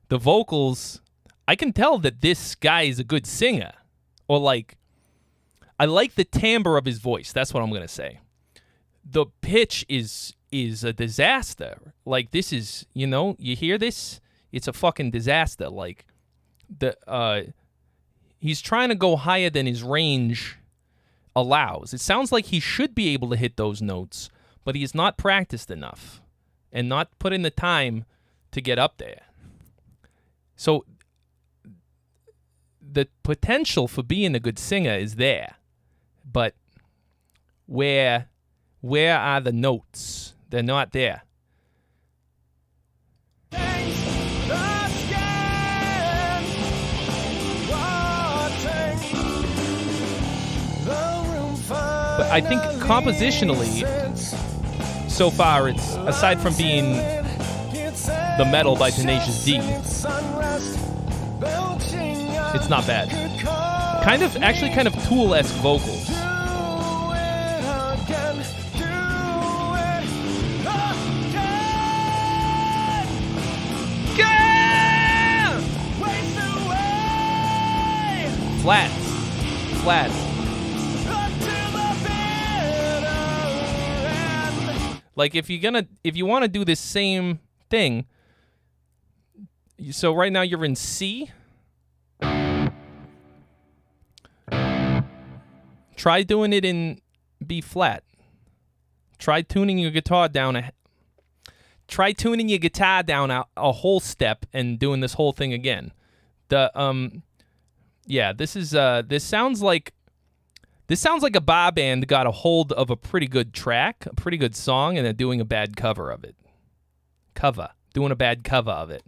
The vocals, I can tell that this guy is a good singer. Or I like the timbre of his voice. That's what I'm going to say. The pitch is a disaster. This is, you hear this? It's a fucking disaster. He's trying to go higher than his range allows. It sounds like he should be able to hit those notes, but he is not practiced enough and not put in the time to get up there. So the potential for being a good singer is there, but where are the notes? They're not there. But I think compositionally, so far, it's, aside from being the metal by Tenacious D, it's not bad. Kind of Tool-esque vocals. flat. Like if you want to do this same thing, so right now you're in C. Try doing it in B flat. Try tuning your guitar down a whole step and doing this whole thing again. This sounds like a bar band got a hold of a pretty good track, a pretty good song, and they're doing a bad cover of it. Doing a bad cover of it.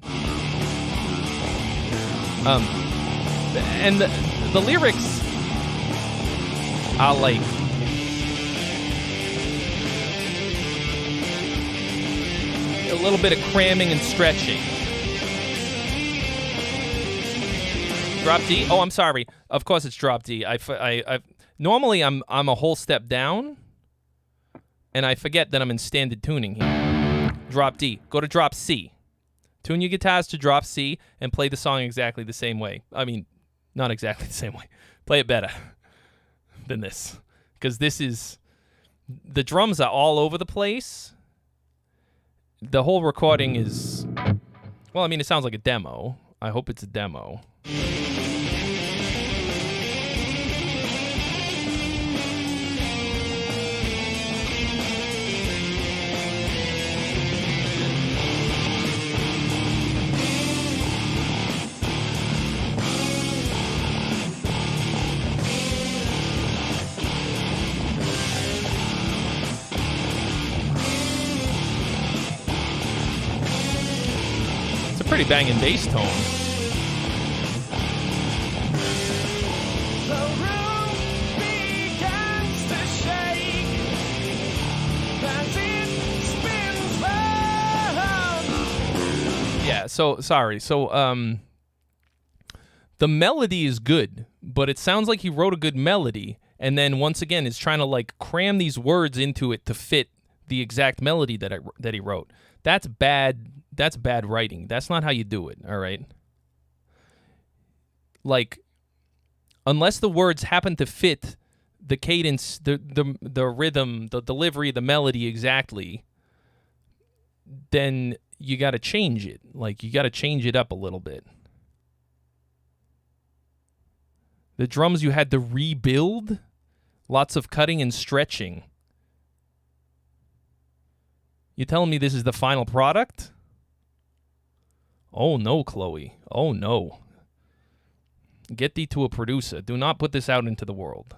And the lyrics are like a little bit of cramming and stretching. Drop D? Oh, I'm sorry. Of course it's drop D. Normally I'm a whole step down, and I forget that I'm in standard tuning here. Drop D. Go to drop C. Tune your guitars to drop C and play the song exactly the same way. I mean, not exactly the same way. Play it better than this. Because the drums are all over the place. The whole recording is, well, I mean, it sounds like a demo. I hope it's a demo. Pretty banging bass tone. The room begins to shake as it spins round. Yeah, so sorry. So the melody is good, but it sounds like he wrote a good melody and then once again is trying to like cram these words into it to fit the exact melody that he wrote. That's bad. That's bad writing. That's not how you do it, all right? Like, unless the words happen to fit the cadence, the rhythm, the delivery, the melody exactly, then you got to change it. Like, you got to change it up a little bit. The drums you had to rebuild, lots of cutting and stretching. You telling me this is the final product? Oh no, Chloe. Oh no. Get thee to a producer. Do not put this out into the world.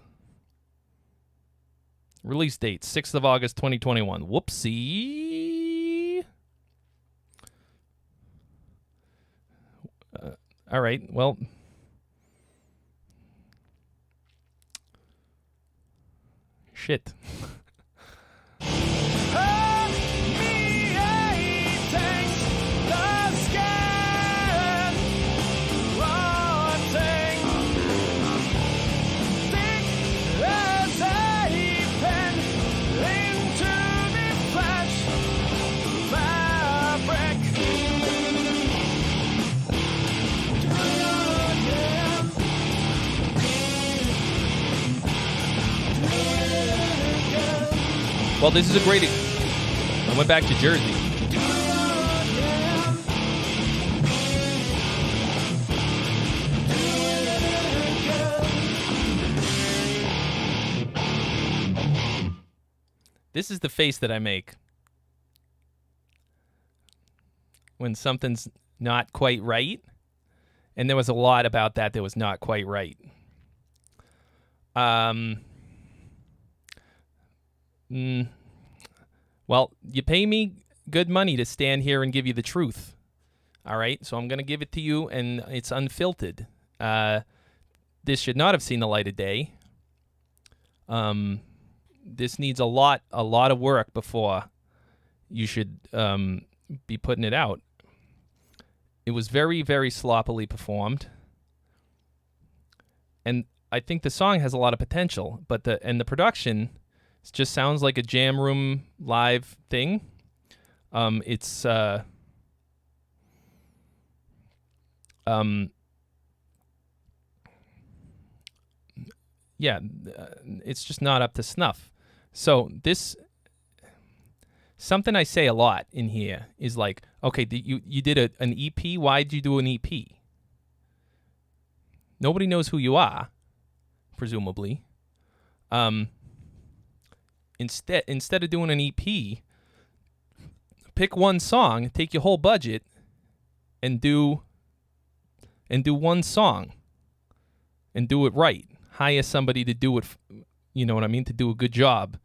Release date, 6th of August, 2021. Whoopsie. All right, well. Shit. Well, this is a great... I went back to Jersey. This is the face that I make when something's not quite right. And there was a lot about that was not quite right. Well, you pay me good money to stand here and give you the truth. All right? So I'm going to give it to you, and it's unfiltered. This should not have seen the light of day. This needs a lot of work before you should be putting it out. It was very, very sloppily performed. And I think the song has a lot of potential, but the production... It just sounds like a jam room live thing. It's it's just not up to snuff. So this, something I say a lot in here is like, okay, you did an EP. Why'd you do an EP? Nobody knows who you are, presumably. Instead of doing an EP, pick one song, take your whole budget, and do one song, and do it right. Hire somebody to do it. You know what I mean? To do a good job.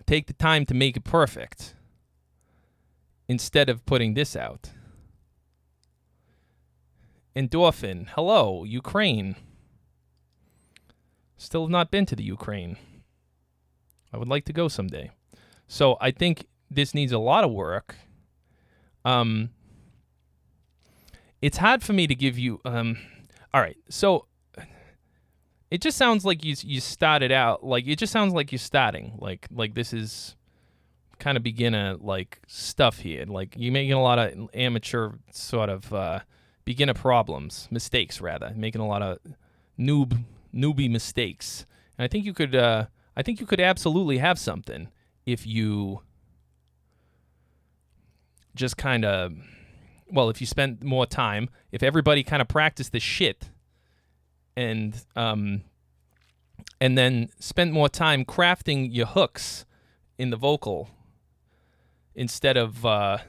Take the time to make it perfect. Instead of putting this out. Endorphin. Hello, Ukraine. Still have not been to the Ukraine. I would like to go someday. So I think this needs a lot of work. It's hard for me to give you... all right, so it just sounds like you started out... Like, it just sounds like you're starting. Like this is kind of beginner, like, stuff here. Like, you're making a lot of amateur sort of beginner mistakes, rather. Making a lot of newbie mistakes. And I think you could absolutely have something if you just kind of, well, if you spend more time, if everybody kind of practiced the shit and then spent more time crafting your hooks in the vocal instead of, I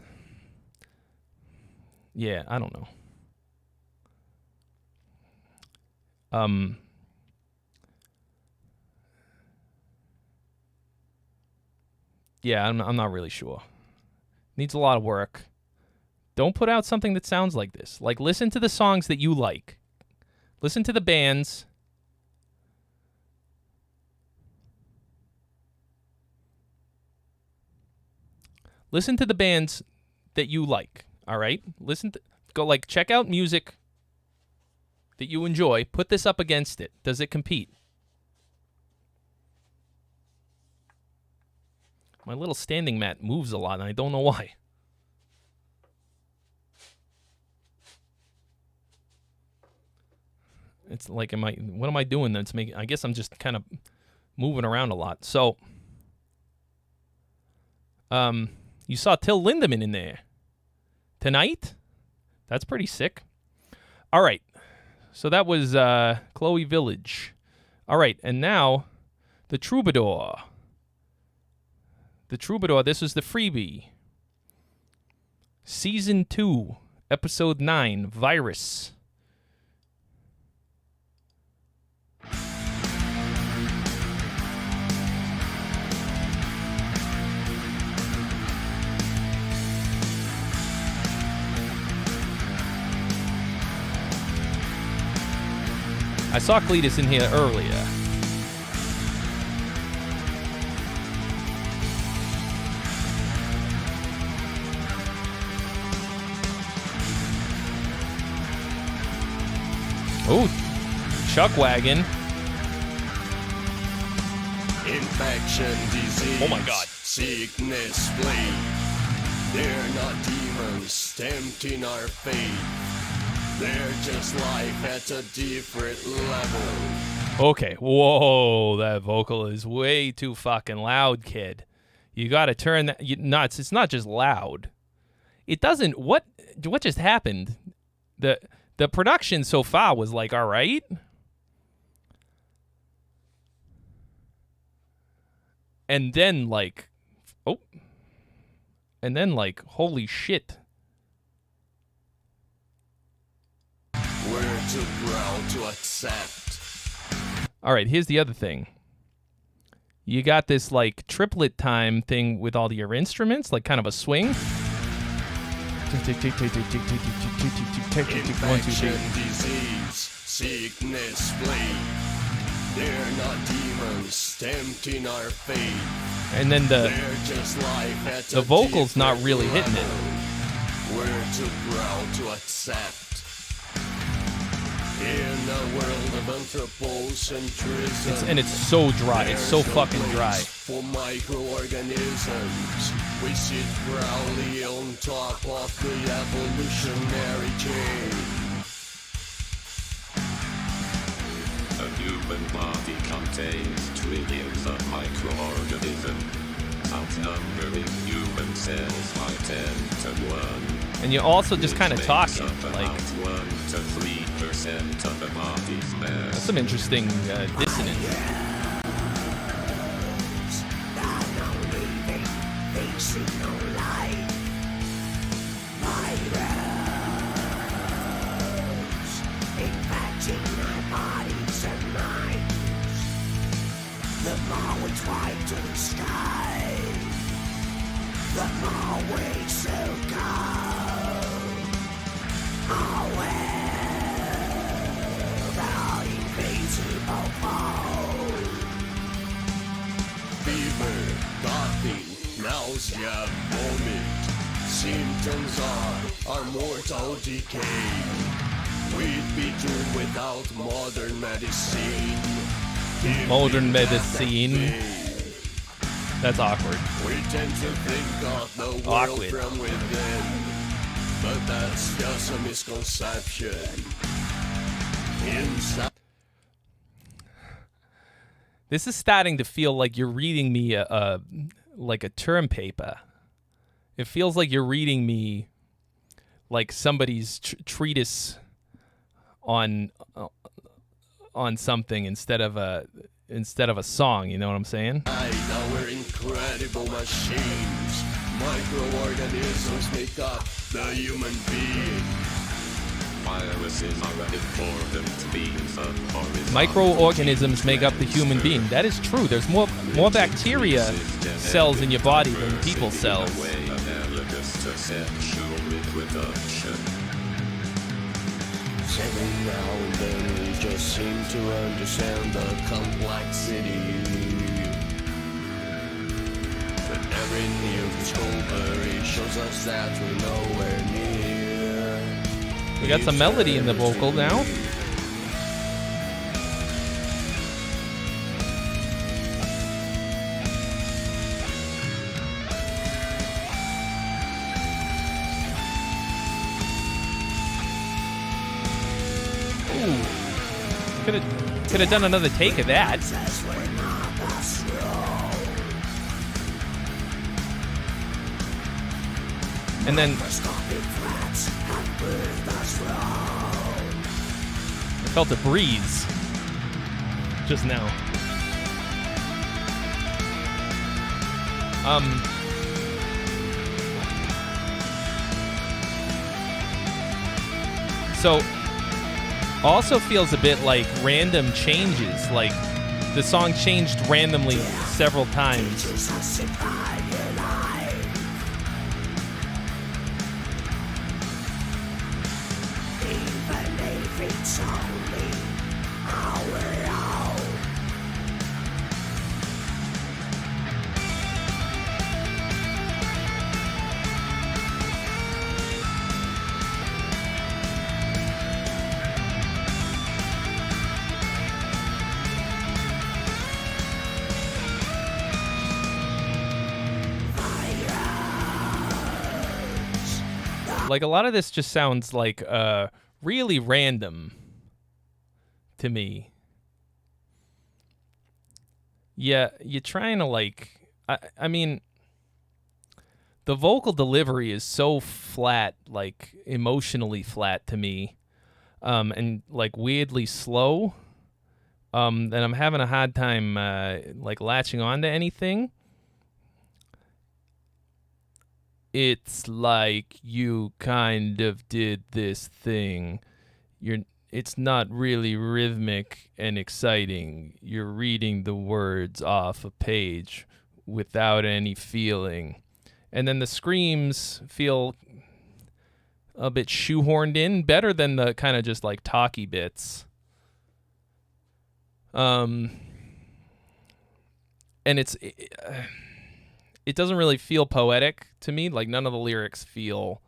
don't know. Yeah, I'm not really sure. Needs a lot of work. Don't put out something that sounds like this. Like, listen to the songs that you like. Listen to the bands. Listen to the bands that you like, all right? Check out music that you enjoy. Put this up against it. Does it compete? My little standing mat moves a lot, and I don't know why. It's like, what am I doing that's making... I guess I'm just kind of moving around a lot. So, you saw Till Lindemann in there. Tonight? That's pretty sick. All right. So that was Chloe Village. All right, and now, The Troubadour. The Troubadour, this is the freebie. Season 2, Episode 9, Virus. I saw Cletus in here earlier. Oh, Chuck Wagon. Infection, disease. Oh my God. Sickness, plague. They're not demons tempting our fate. They're just life at a different level. Okay, whoa, that vocal is way too fucking loud, kid. You gotta turn that. It's not just loud. It doesn't. What just happened? The production so far was like, all right. And then like, holy shit. We're too proud to accept. All right, here's the other thing. You got this like triplet time thing with all your instruments, like kind of a swing. Infection, disease, sickness, plague. They're not demons tempting our fate. And then the vocal's not really hitting it. We're too proud to accept. In a world of anthropocentrism, and it's so dry. It's so fucking dry. For microorganisms, we sit proudly on top of the evolutionary chain. human body contains trillions of microorganisms, outnumbering human cells by 10 to 1. And you're also just kind of talking, like 1 to 3% of the body's mass. that's some interesting dissonance. Fever, coughing, nausea, vomit. Symptoms are mortal decay. We'd be doomed without modern medicine. Modern medicine. That's awkward. We tend to think of the world Awkward. from within, but that's just a misconception. Inside. This is starting to feel like you're reading me like a term paper. It feels like you're reading me like somebody's treatise on something instead of a song. You know what I'm saying? Our incredible machines, microorganisms make up the human being. Viruses are an important means of horizontal Microorganisms make up the human being. That is true. There's more bacteria cells in your body than people cells. way analogous to sexual reproduction. Every now and then we just seem to understand the complexity. But every new discovery shows us that we're nowhere near. We got some melody in the vocal now. Could have done another take of that. And then I felt a breeze just now. So also feels a bit like random changes, like the song changed randomly several times. Like a lot of this just sounds like really random to me. Yeah, you're trying to like I mean the vocal delivery is so flat, like emotionally flat to me. And like weirdly slow. That I'm having a hard time like latching on to anything. It's like you kind of did this thing. It's not really rhythmic and exciting. You're reading the words off a page without any feeling. And then the screams feel a bit shoehorned in, better than the kind of just like talky bits. And it doesn't really feel poetic to me. Like none of the lyrics feel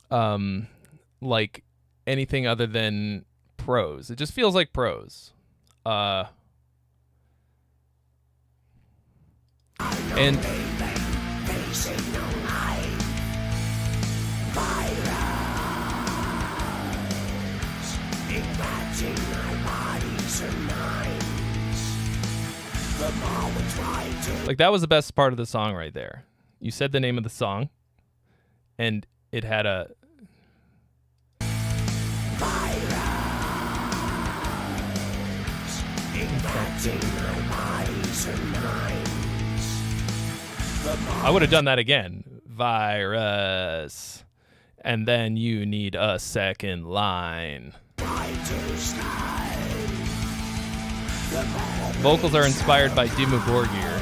like anything other than prose. It just feels like prose. And Like, that was the best part of the song right there. You said the name of the song, and it had a... I would have done that again. Virus. And then you need a second line. Vocals are inspired by Dimmu Borgir.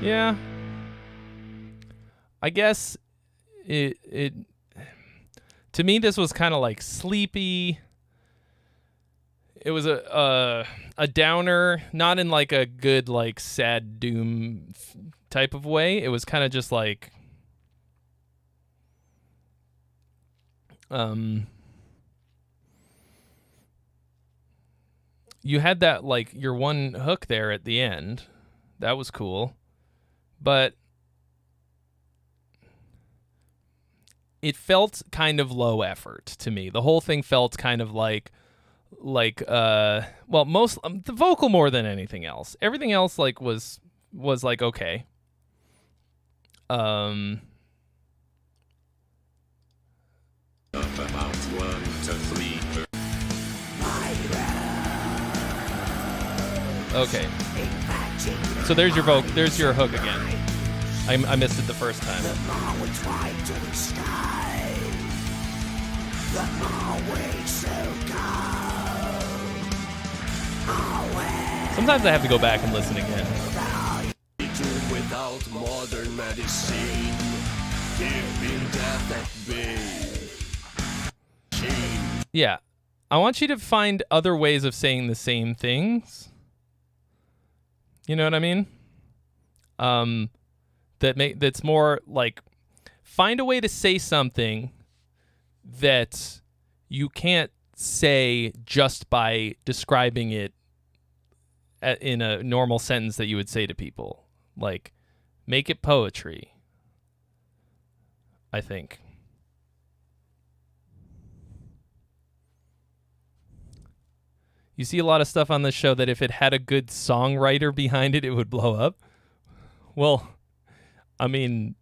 Yeah. I guess it to me this was kind of like sleepy. It was a downer, not in like a good like sad doom type of way. It was kind of just like you had that like your one hook there at the end. That was cool. But it felt kind of low effort to me. The whole thing felt kind of like most the vocal more than anything else. Everything else like was like okay. About 1 to 3. Okay. So there's your hook again. I missed it the first time. Sometimes I have to go back and listen again. Without modern medicine, keeping death at bay. Yeah. I want you to find other ways of saying the same things. You know what I mean? That's more like find a way to say something that you can't say just by describing it in a normal sentence that you would say to people. Like, make it poetry, I think. You see a lot of stuff on this show that if it had a good songwriter behind it, it would blow up. Well, I mean,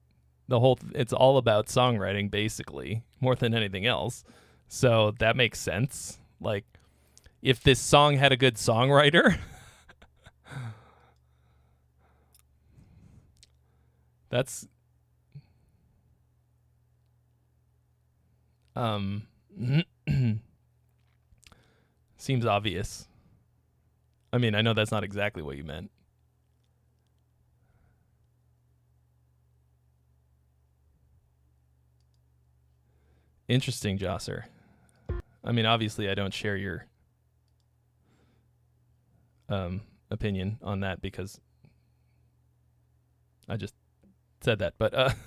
it's all about songwriting, basically, more than anything else. So that makes sense. Like, if this song had a good songwriter, that's seems obvious. I mean, I know that's not exactly what you meant. Interesting, Josser. I mean, obviously, I don't share your opinion on that because I just said that. But,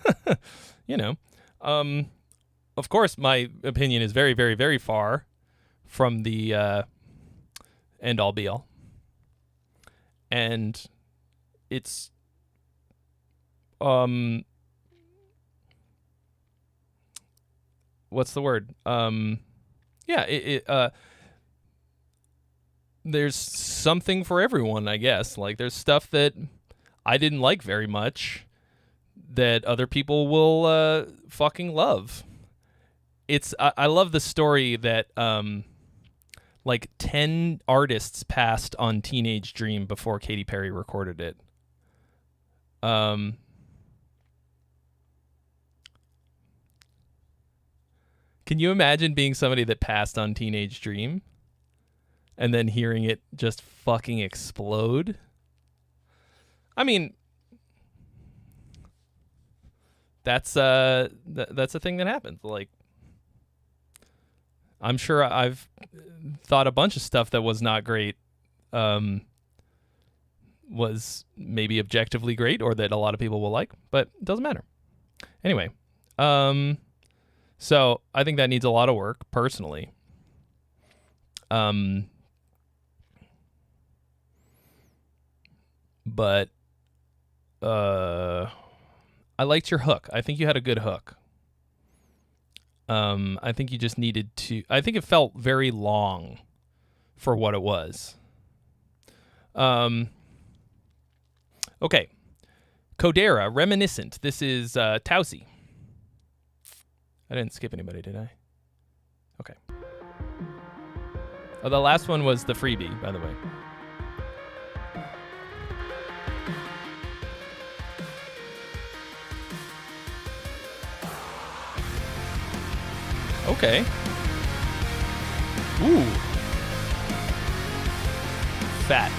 you know, of course, my opinion is very, very, very far from the end all be all. And it's what's the word? There's something for everyone, I guess. Like, there's stuff that I didn't like very much that other people will fucking love. I love the story that like 10 artists passed on Teenage Dream before Katy Perry recorded it. Can you imagine being somebody that passed on Teenage Dream and then hearing it just fucking explode? I mean, that's a thing that happens. Like, I'm sure I've thought a bunch of stuff that was not great was maybe objectively great or that a lot of people will like, but it doesn't matter. Anyway, so I think that needs a lot of work, personally. but I liked your hook. I think you had a good hook. I think you just needed to. I think it felt very long for what it was. Okay. Codera, Reminiscent. This is Tausi. I didn't skip anybody, did I? Okay. Oh, the last one was the freebie, by the way. Okay. Ooh. Fat.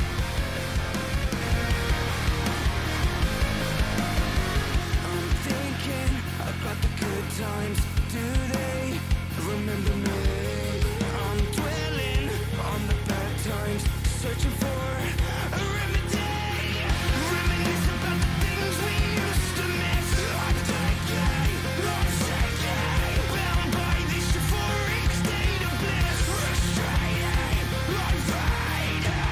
I'm thinking about the good times. Do they remember me? I'm dwelling on the bad times, searching for a remedy. Reminisce about the things we used to miss. I'm shaking, bound by this euphoric state of bliss. Frustrating, I'm fighting.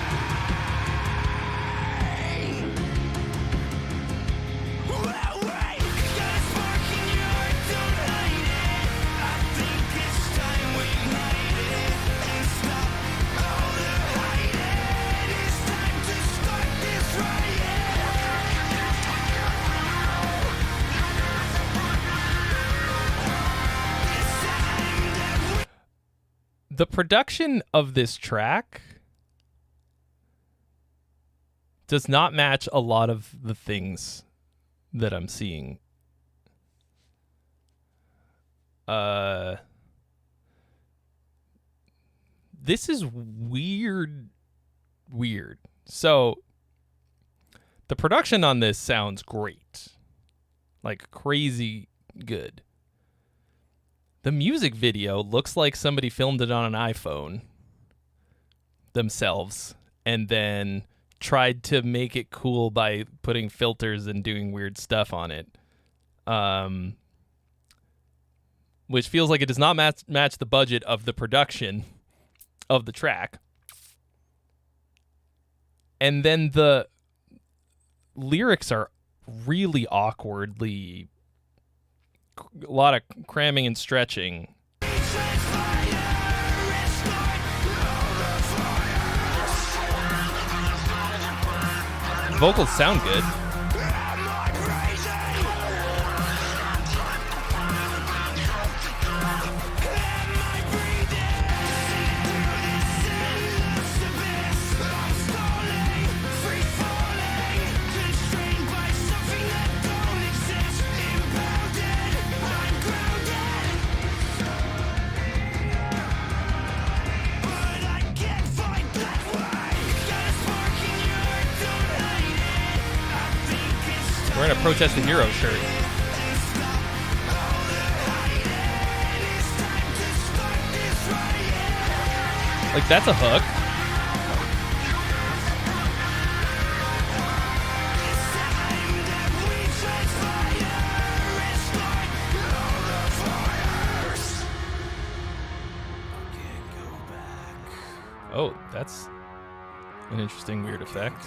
Well, wait, got a spark in your heart, don't hide it. I think it's time we ignite it and stop all the hiding. It's time to start this riot. It's time that we The production of this track does not match a lot of the things that I'm seeing. This is weird. So the production on this sounds great. Like crazy good. The music video looks like somebody filmed it on an iPhone themselves and then tried to make it cool by putting filters and doing weird stuff on it. Which feels like it does not match the budget of the production of the track. And then the lyrics are really awkwardly, a lot of cramming and stretching. Vocals sound good. We're in a Protest the Hero shirt. Like, that's a hook. Oh, that's an interesting weird effect.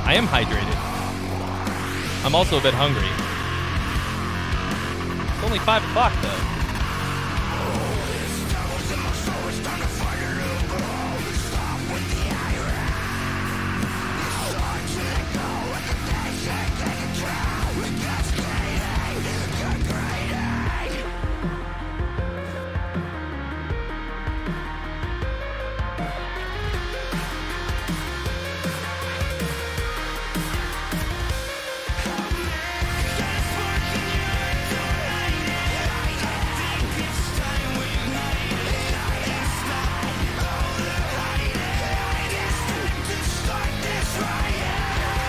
I am hydrated. I'm also a bit hungry. It's only 5 o'clock though.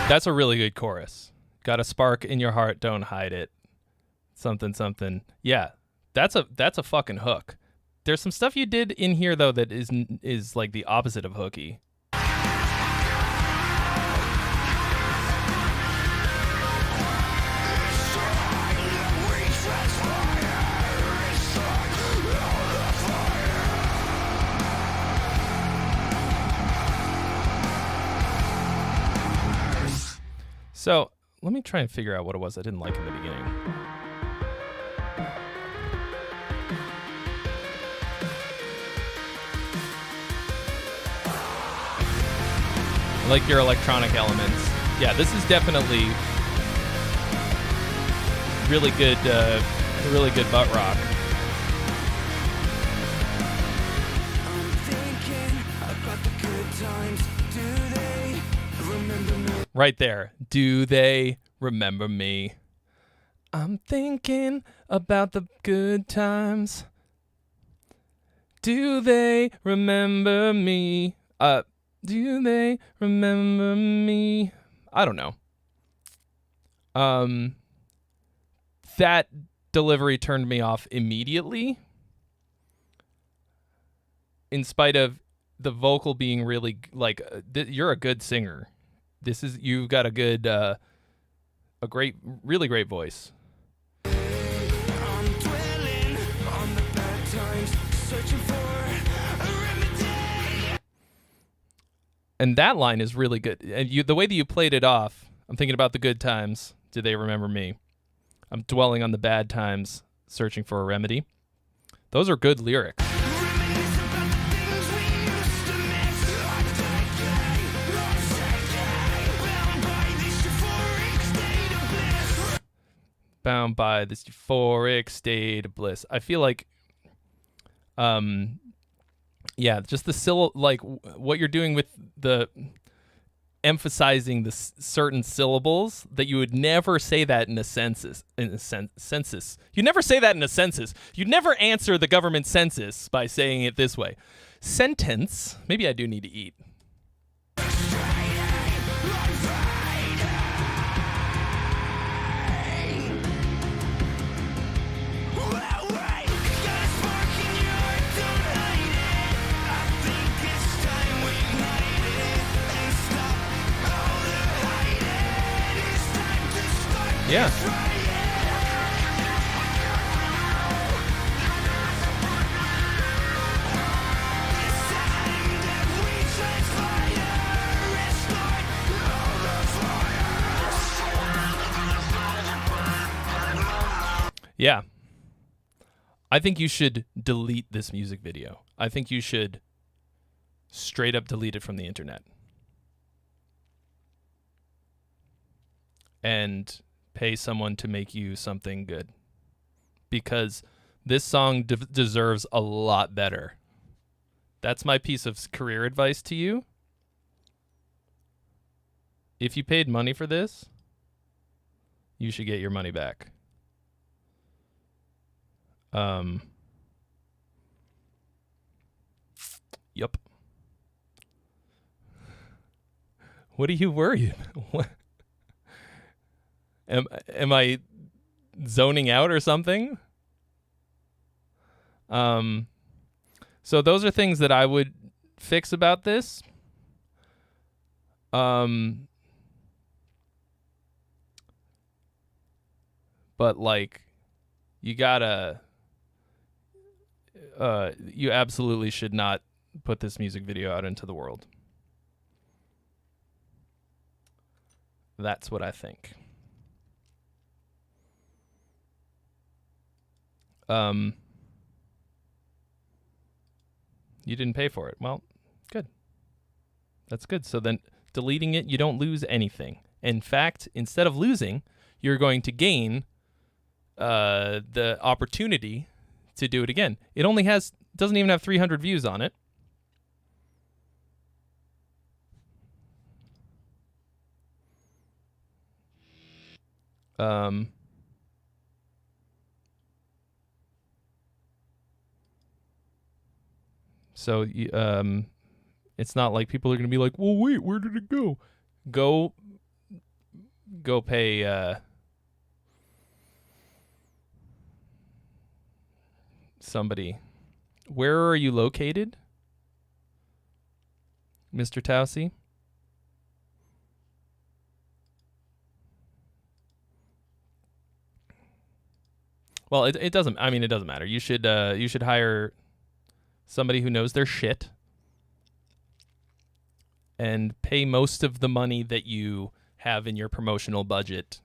That's a really good chorus. Got a spark in your heart, don't hide it. Something, something. Yeah, that's a fucking hook. There's some stuff you did in here though that is like the opposite of hooky. So let me try and figure out what it was I didn't like in the beginning. I like your electronic elements. Yeah, this is definitely really good butt rock. I'm thinking about the good times. Do they remember me? Right there. Do they remember me? I'm thinking about the good times. Do they remember me? Do they remember me? I don't know. That delivery turned me off immediately. In spite of the vocal being really like, you're a good singer. You've got a good, really great voice. I'm dwelling on the bad times, searching for a remedy. And that line is really good. And the way that you played it off, I'm thinking about the good times. Do they remember me? I'm dwelling on the bad times, searching for a remedy. Those are good lyrics. Reminisce about the things we used to miss. I'm taking, bound by this euphoric state of bliss. Bound by this euphoric state of bliss. I feel like, yeah, just the like what you're doing with the emphasizing the certain syllables that you would never say that in a census. You'd never say that in a census. You'd never answer the government census by saying it this way. Sentence. Maybe I do need to eat. Yeah. Yeah. I think you should delete this music video. I think you should straight up delete it from the internet. And pay someone to make you something good. Because this song deserves a lot better. That's my piece of career advice to you. If you paid money for this, you should get your money back. Yup. What are you worried? What? Am I zoning out or something? So those are things that I would fix about this. But like, you gotta, you absolutely should not put this music video out into the world. That's what I think. You didn't pay for it. Well, good. That's good. So then deleting it, you don't lose anything. In fact, instead of losing, you're going to gain the opportunity to do it again. It doesn't even have 300 views on it. So it's not like people are going to be like, well, wait, where did it go? Go pay somebody. Where are you located, Mr. Tausi? Well, it doesn't. I mean, it doesn't matter. You should hire somebody who knows their shit and pay most of the money that you have in your promotional budget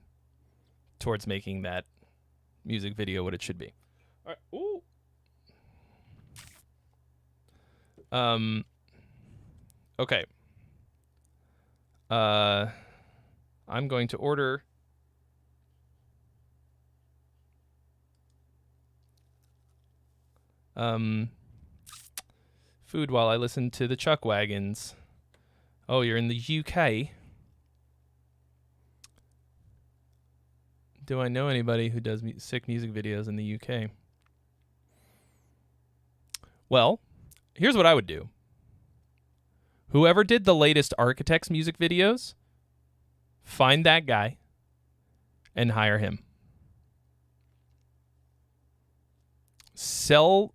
towards making that music video what it should be. All right. Ooh. Okay. I'm going to order food while I listen to the Chuck Wagons. Oh, you're in the UK. Do I know anybody who does sick music videos in the UK? Well, here's what I would do. Whoever did the latest Architects music videos, find that guy and hire him. Sell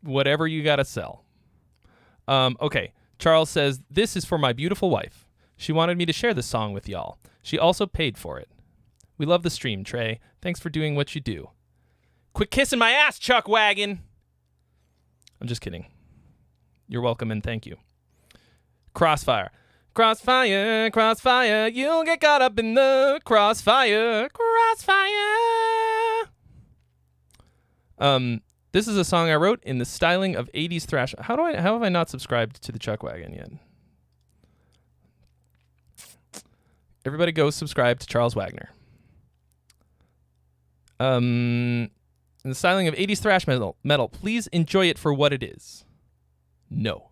whatever you got to sell. Okay. Charles says, this is for my beautiful wife. She wanted me to share this song with y'all. She also paid for it. We love the stream, Trey. Thanks for doing what you do. Quit kissing my ass, Chuck Wagon. I'm just kidding. You're welcome and thank you. Crossfire. Crossfire, crossfire. You'll get caught up in the crossfire. Crossfire. This is a song I wrote in the styling of 80s thrash. How have I not subscribed to the Chuck Wagon yet? Everybody go subscribe to Charles Wagner. In the styling of 80s thrash metal, please enjoy it for what it is. No.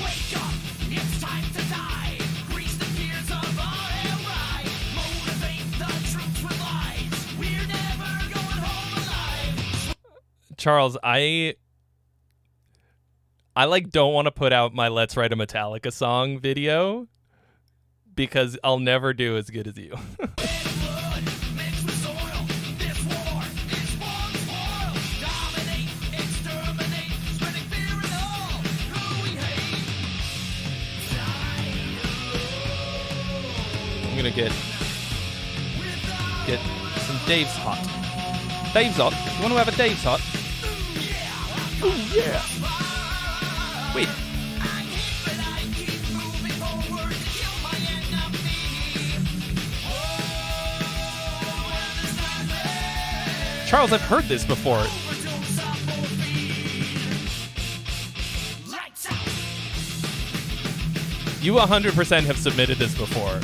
Wake up, it's time to die. Grease the gears of our hell ride. Motivate the troops with lies. We're never going home alive. Charles, I like don't want to put out my Let's Write a Metallica song video because I'll never do as good as you. Blood mixed with soil. This war is one spoil. Dominate, exterminate, spreading fear in all who we hate. I'm gonna get some Dave's Hot. Dave's Hot? You want to have a Dave's Hot? Ooh, yeah. Wait. Charles, I've heard this before. You 100% have submitted this before.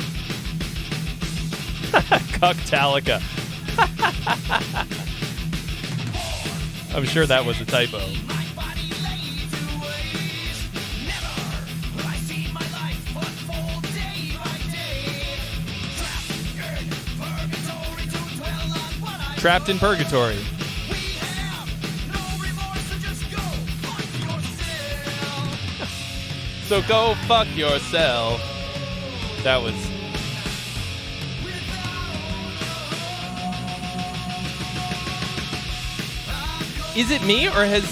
Cucktalica. I'm sure that was a typo. Trapped in purgatory. So go fuck yourself. That was. Is it me or has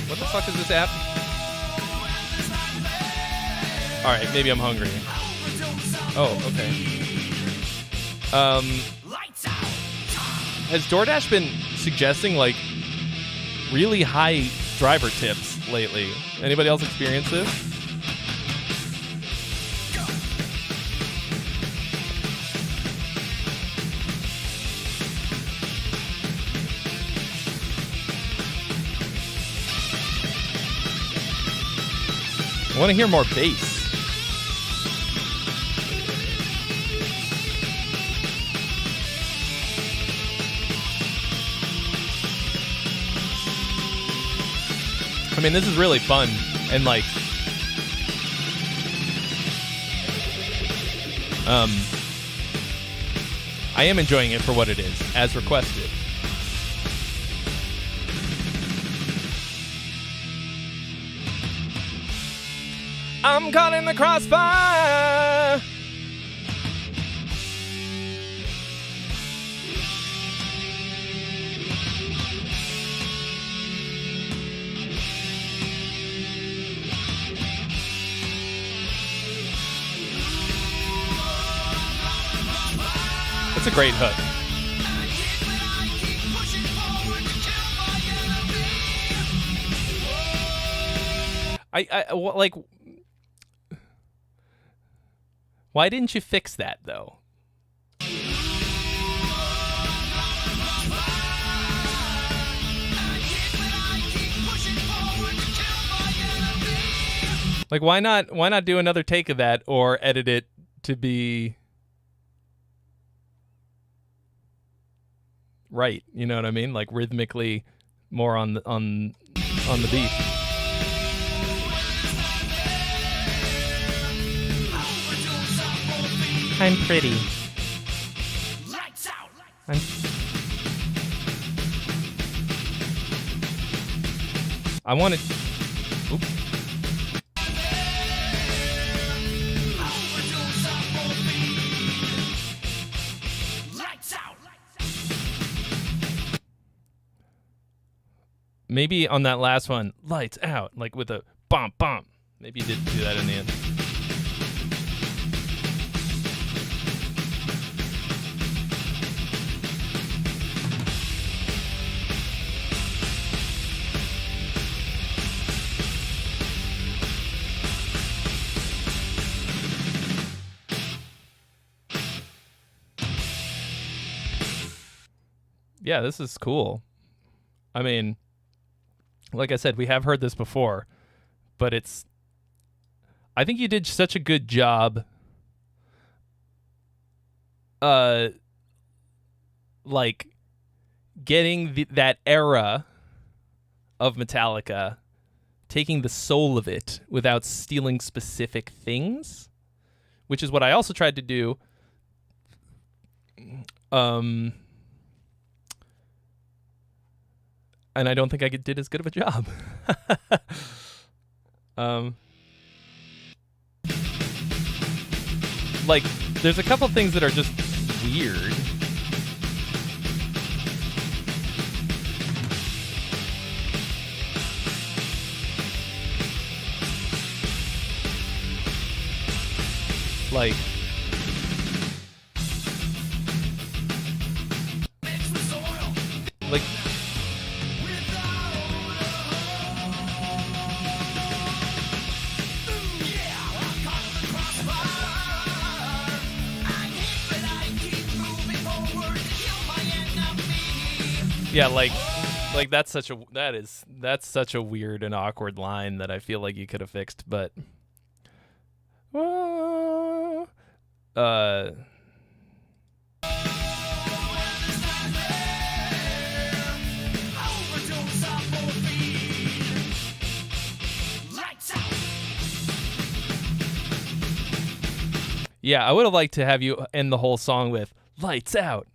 what the fuck is this app? All right, maybe I'm hungry. Oh, okay. Has DoorDash been suggesting like really high driver tips lately? Anybody else experience this? I want to hear more bass. I mean, this is really fun, and like, I am enjoying it for what it is, as requested. I'm caught in the crossfire. It's a great hook. Like, why didn't you fix that though? Like, why not do another take of that or edit it to be right? You know what I mean? Like rhythmically more on the beat. I'm pretty. I want to. Oops. Maybe on that last one, lights out, like with a bump, bump. Maybe you did do that in the end. Yeah, this is cool. I mean, like I said, we have heard this before, but I think you did such a good job like getting that era of Metallica, taking the soul of it without stealing specific things, which is what I also tried to do. And I don't think I did as good of a job. Like, there's a couple things that are just weird. Like, yeah, like that's such a weird and awkward line that I feel like you could have fixed, but yeah, I would have liked to have you end the whole song with lights out.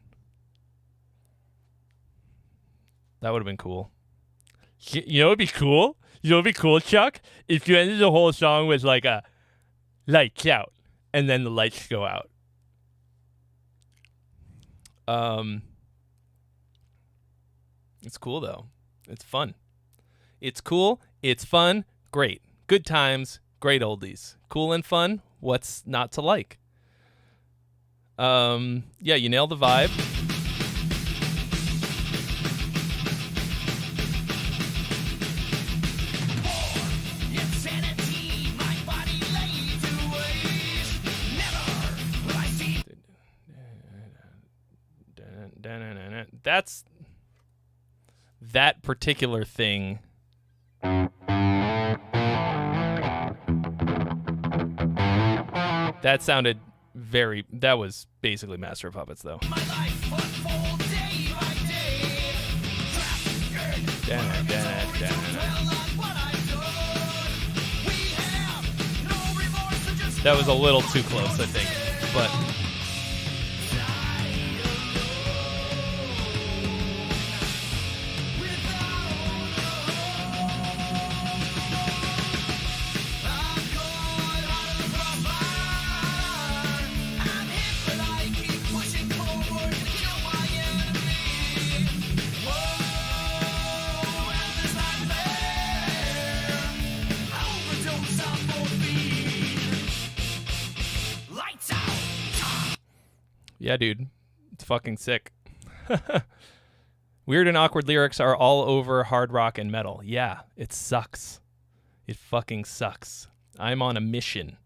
That would have been cool. You know what would be cool? You know what would be cool, Chuck? If you ended the whole song with like a lights out and then the lights go out. It's cool though. It's fun. It's cool. It's fun. Great. Good times. Great oldies. Cool and fun. What's not to like? Yeah, you nailed the vibe. That's that particular thing. That sounded very. That was basically Master of Puppets, though. That was a little too close, I think. but yeah, dude, it's fucking sick. Weird and awkward lyrics are all over hard rock and metal. Yeah, it sucks. It fucking sucks. I'm on a mission.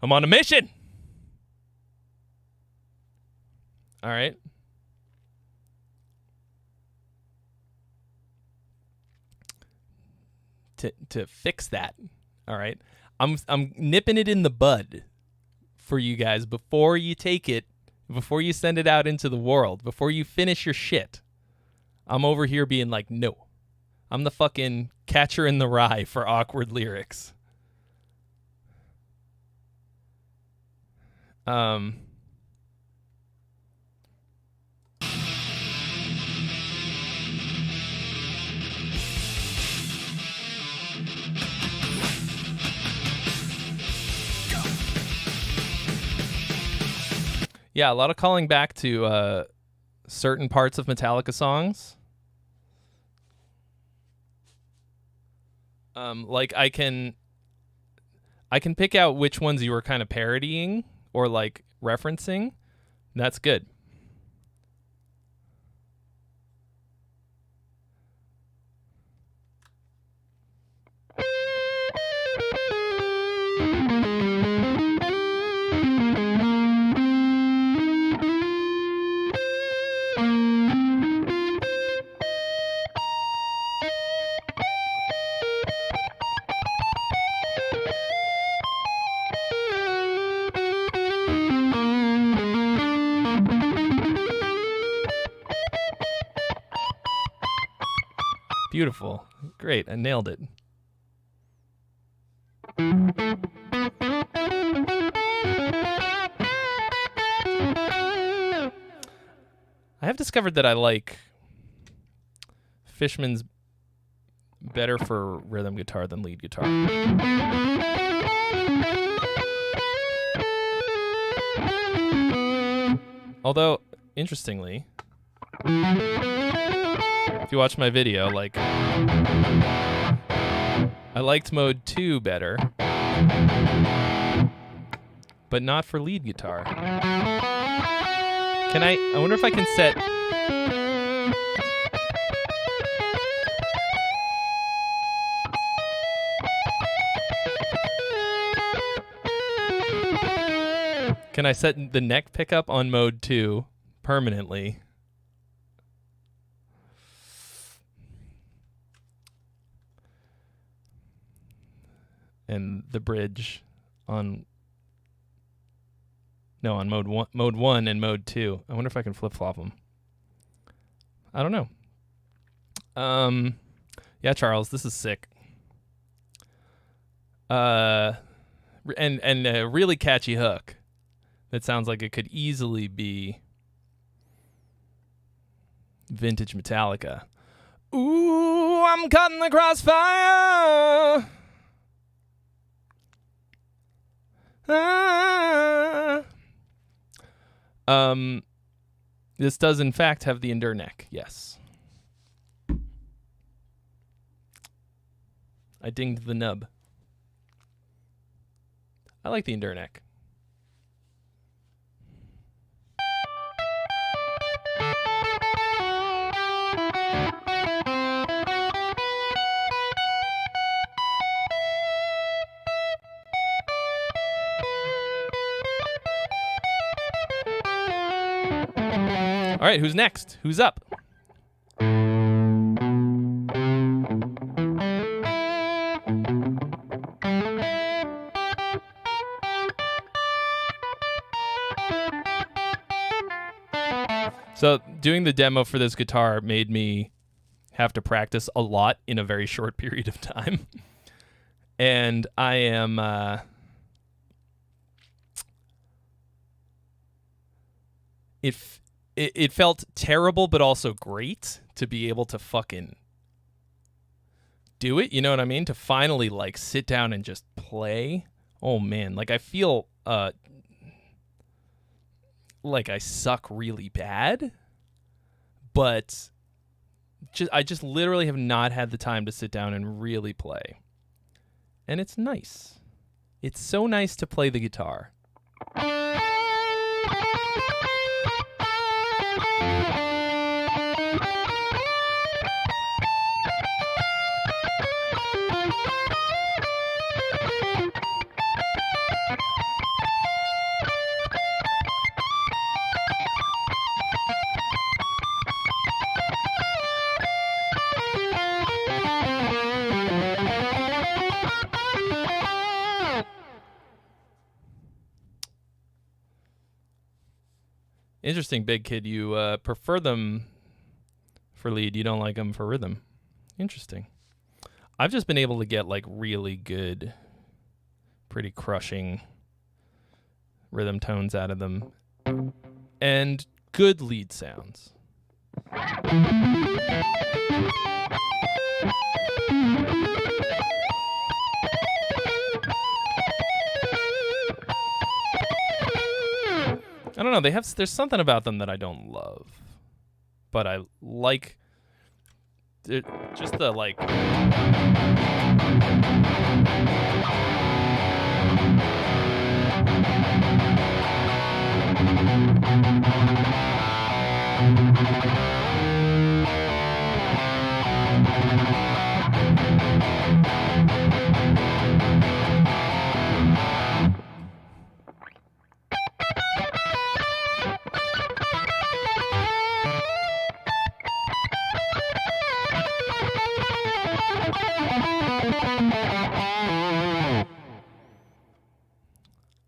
I'm on a mission! All right. To fix that, all right? I'm nipping it in the bud for you guys before you take it, before you send it out into the world, before you finish your shit. I'm over here being like, no. I'm the fucking catcher in the rye for awkward lyrics. Yeah, a lot of calling back to certain parts of Metallica songs. Like I can pick out which ones you were kind of parodying or like referencing. That's good. Beautiful. Great. I nailed it. I have discovered that I like Fishman's better for rhythm guitar than lead guitar. Although, interestingly, if you watch my video, like, I liked mode 2 better, but not for lead guitar. I wonder if I can set... Can I set the neck pickup on mode 2 permanently? And the bridge on mode 1 and mode 2. I wonder if I can flip-flop them. I don't know. Yeah, Charles, this is sick. And a really catchy hook that sounds like it could easily be vintage Metallica. Ooh, I'm caught in the crossfire. This does in fact have the Endure neck, yes. I dinged the nub. I like the Endure neck. All right, who's next? Who's up? So doing the demo for this guitar made me have to practice a lot in a very short period of time. And I am it felt terrible, but also great to be able to fucking do it. You know what I mean? To finally like sit down and just play. Oh man, like I feel like I suck really bad, but I just literally have not had the time to sit down and really play. And it's nice. It's so nice to play the guitar. Interesting, Big Kid. You prefer them for lead. You don't like them for rhythm. Interesting. I've just been able to get like really good, pretty crushing rhythm tones out of them. And good lead sounds. I don't know. There's something about them that I don't love, but I like it, just the like.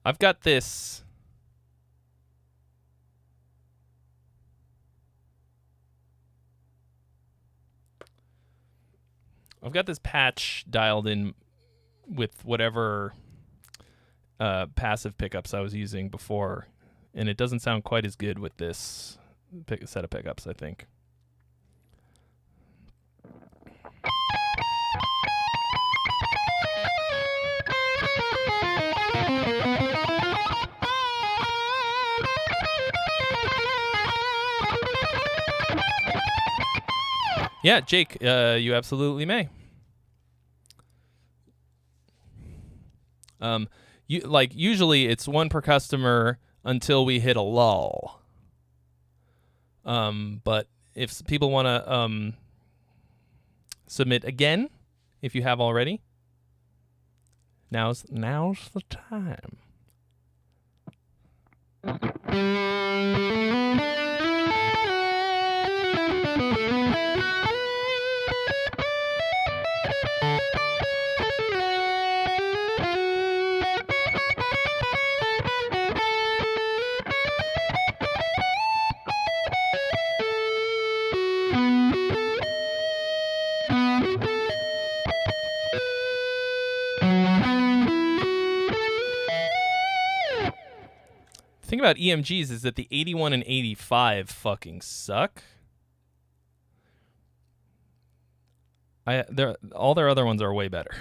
I've got this. I've got this patch dialed in with whatever passive pickups I was using before, and it doesn't sound quite as good with this set of pickups, I think. Yeah, Jake, you absolutely may. Usually it's one per customer until we hit a lull. But if people want to submit again, if you have already, now's the time. The thing about EMGs is that the 81 and 85 fucking suck. All their other ones are way better,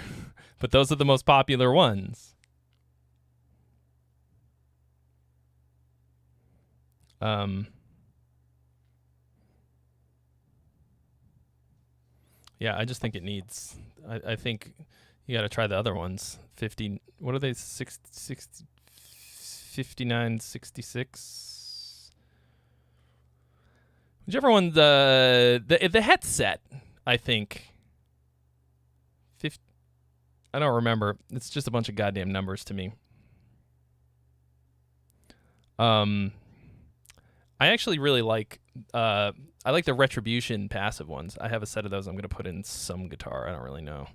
but those are the most popular ones. Yeah, I just think it needs. I think you got to try the other ones. 50. What are they? 59, 66. Whichever one the headset, I think. I don't remember. It's just a bunch of goddamn numbers to me. I actually really like I like the Retribution passive ones. I have a set of those I'm going to put in some guitar. I don't really know.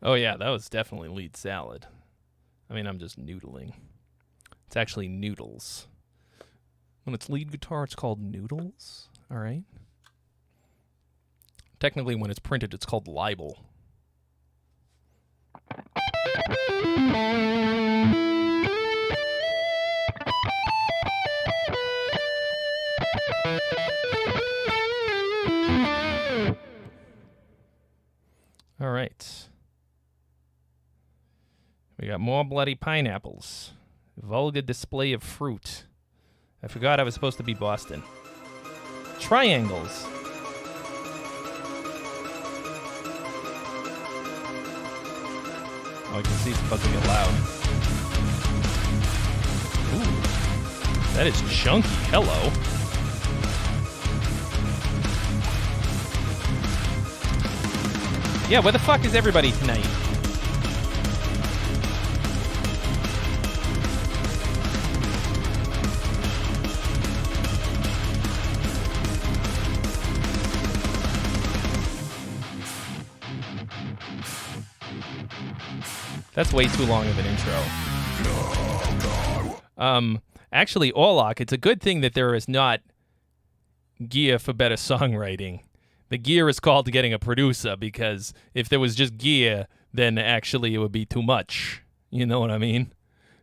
Oh, yeah, that was definitely lead salad. I mean, I'm just noodling. It's actually noodles. When it's lead guitar, it's called noodles. All right. Technically, when it's printed, it's called libel. All right. We got more bloody pineapples. Vulgar display of fruit. I forgot I was supposed to be Boston. Triangles. Oh, I can see it's about to get loud. Ooh. That is chunky. Hello. Yeah, where the fuck is everybody tonight? That's way too long of an intro. Actually, Orlock, it's a good thing that there is not gear for better songwriting. The gear is called getting a producer, because if there was just gear, then actually it would be too much. You know what I mean?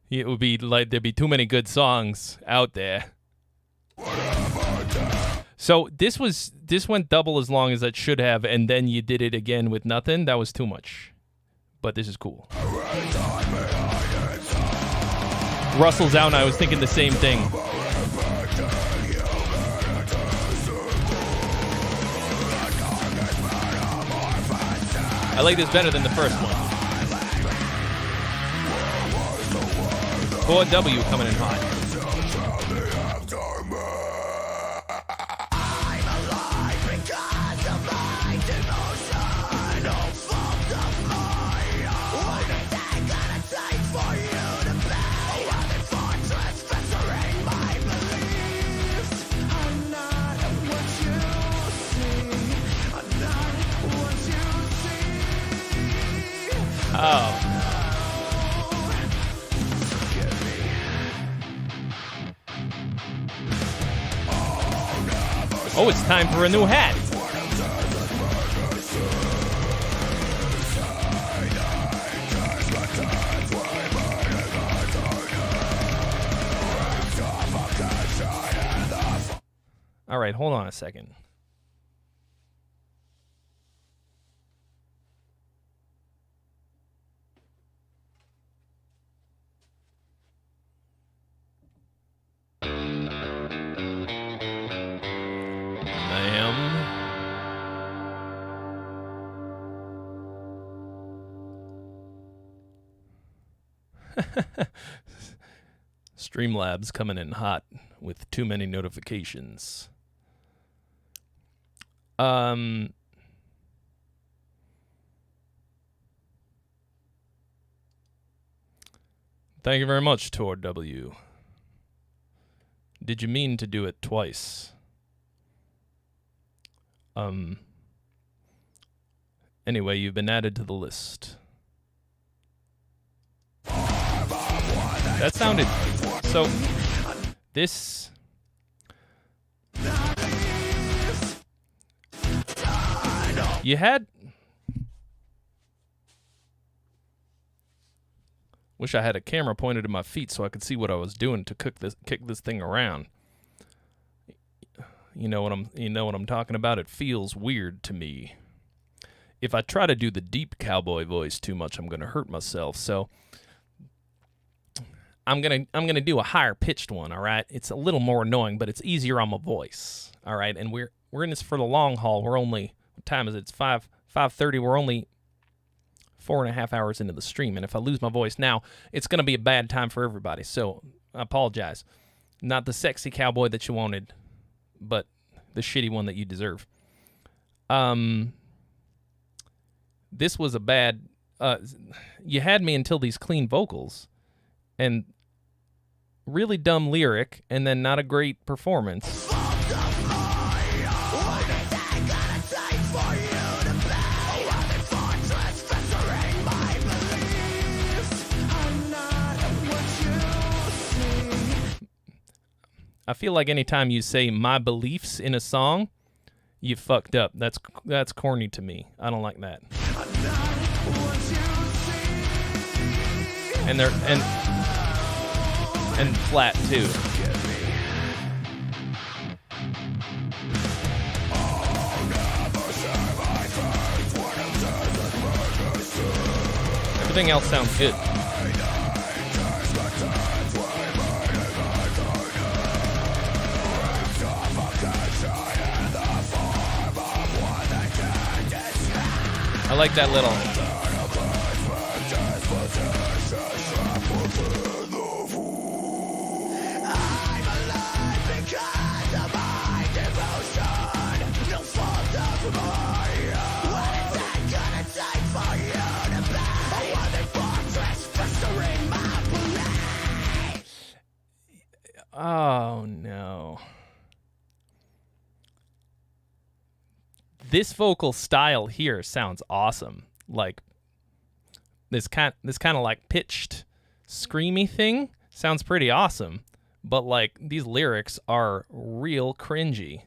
It would be like there'd be too many good songs out there. So this went double as long as it should have, and then you did it again with nothing. That was too much. But this is cool. Russell's out, and I was thinking the same thing. I like this better than the first one. 4W coming in hot. Oh. Oh, it's time for a new hat. All right, hold on a second. Streamlabs coming in hot with too many notifications. Thank you very much, Tor W. Did you mean to do it twice? Anyway, you've been added to the list. That sounded... So, this... You had... Wish I had a camera pointed at my feet so I could see what I was doing to kick this thing around. You know what I'm talking about? It feels weird to me. If I try to do the deep cowboy voice too much, I'm going to hurt myself. So I'm going to do a higher pitched one, all right? It's a little more annoying, but it's easier on my voice. All right? And we're in this for the long haul. We're only, what time is it? It's 5:30. We're only 4.5 hours into the stream, and if I lose my voice now, it's going to be a bad time for everybody. So I apologize. Not the sexy cowboy that you wanted, but the shitty one that you deserve. this was a bad. You had me until these clean vocals, and really dumb lyric, and then not a great performance. I feel like anytime you say my beliefs in a song, you fucked up. That's corny to me. I don't like that. And they're and flat too. Everything else sounds good. I like that little. Oh no. This vocal style here sounds awesome. Like this kind of like pitched, screamy thing sounds pretty awesome. But like these lyrics are real cringy.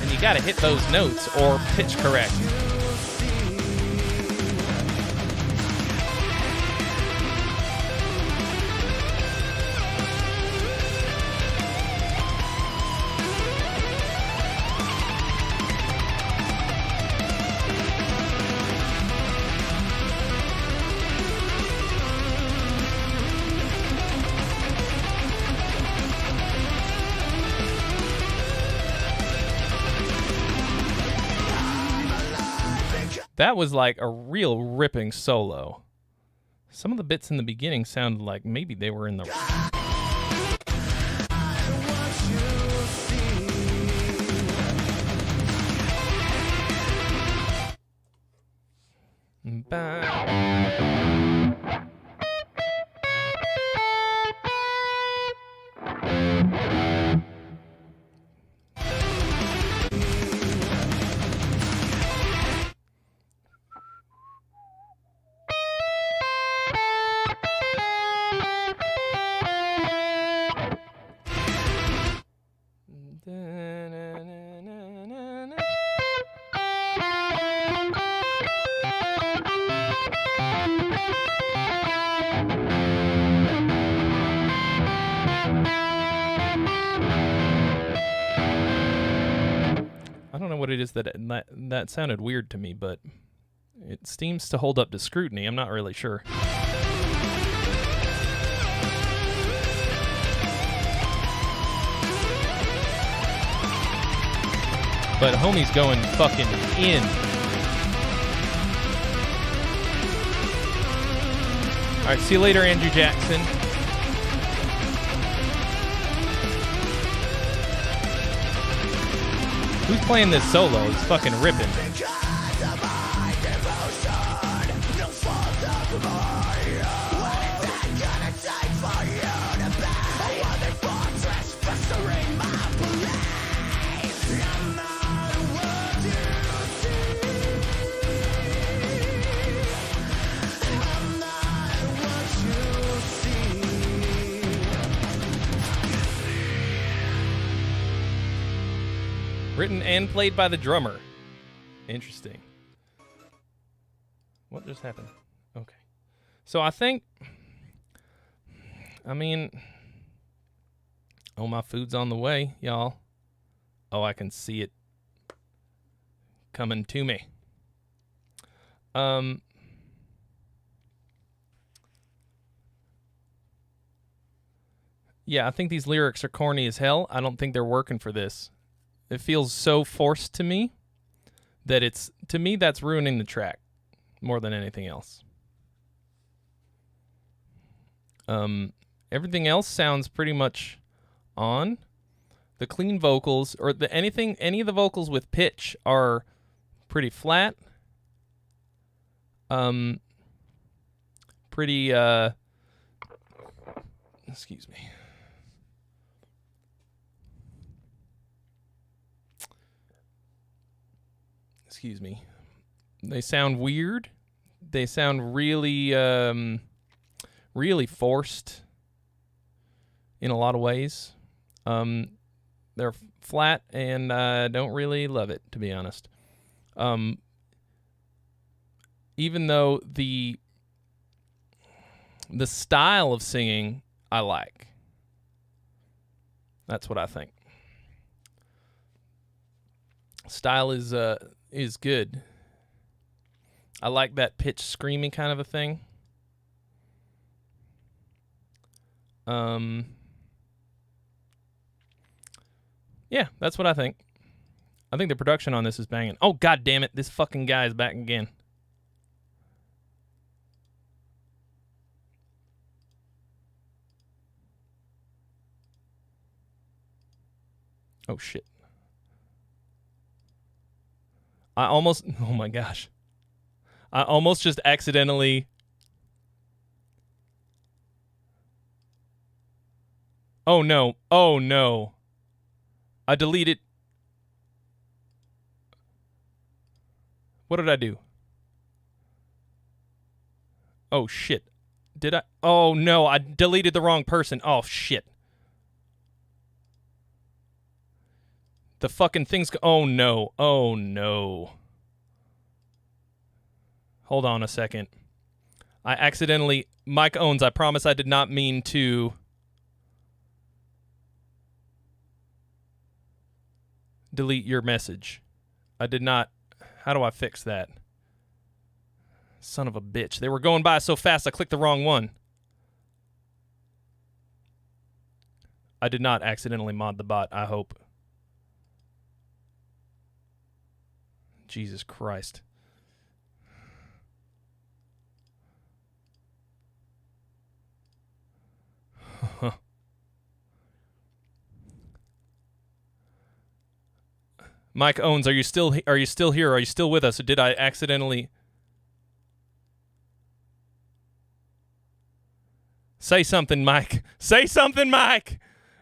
And you gotta hit those notes or pitch correct. That was like a real ripping solo. Some of the bits in the beginning sounded like maybe they were in the... I don't know what it is that sounded weird to me, but it seems to hold up to scrutiny. I'm not really sure. But homie's going fucking in. All right, see you later, Andrew Jackson. Who's playing this solo? It's fucking ripping. Written and played by the drummer. Interesting. What just happened? Okay. So I think... I mean... Oh, my food's on the way, y'all. Oh, I can see it coming to me. Yeah, I think these lyrics are corny as hell. I don't think they're working for this. It feels so forced to me that that's ruining the track more than anything else. Everything else sounds pretty much on. The clean vocals, or any of the vocals with pitch are pretty flat. Pretty, excuse me. Excuse me. They sound weird. They sound really, really forced in a lot of ways. They're flat, and I don't really love it, to be honest. Even though the style of singing I like. That's what I think. Style is good. I like that pitch screaming kind of a thing. Yeah, that's what I think. I think the production on this is banging. Oh, god damn it, this fucking guy is back again. Oh shit. Oh my gosh. I almost just accidentally. Oh no. Oh no. I deleted. What did I do? Oh shit. Did I? Oh no, I deleted the wrong person. Oh shit. The fucking thing's. Oh no. Oh no. Hold on a second. I accidentally. Mike owns. I promise I did not mean to. Delete your message. I did not. How do I fix that? Son of a bitch. They were going by so fast I clicked the wrong one. I did not accidentally mod the bot, I hope. Jesus Christ. Mike owns, are you still here? Are you still with us? Or did I accidentally say something, Mike? Say something, Mike.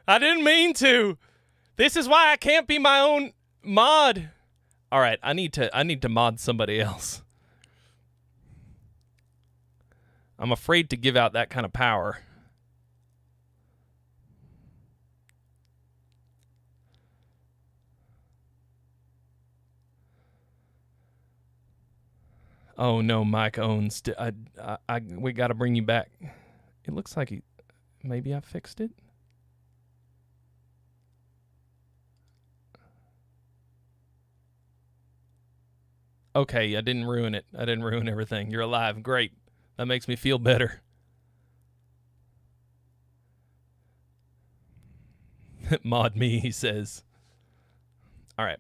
I didn't mean to. This is why I can't be my own mod. All right, I need to mod somebody else. I'm afraid to give out that kind of power. Oh no, Mike owns. We got to bring you back. It looks like maybe I fixed it. Okay, I didn't ruin it. I didn't ruin everything. You're alive. Great. That makes me feel better. Mod me, he says. All right.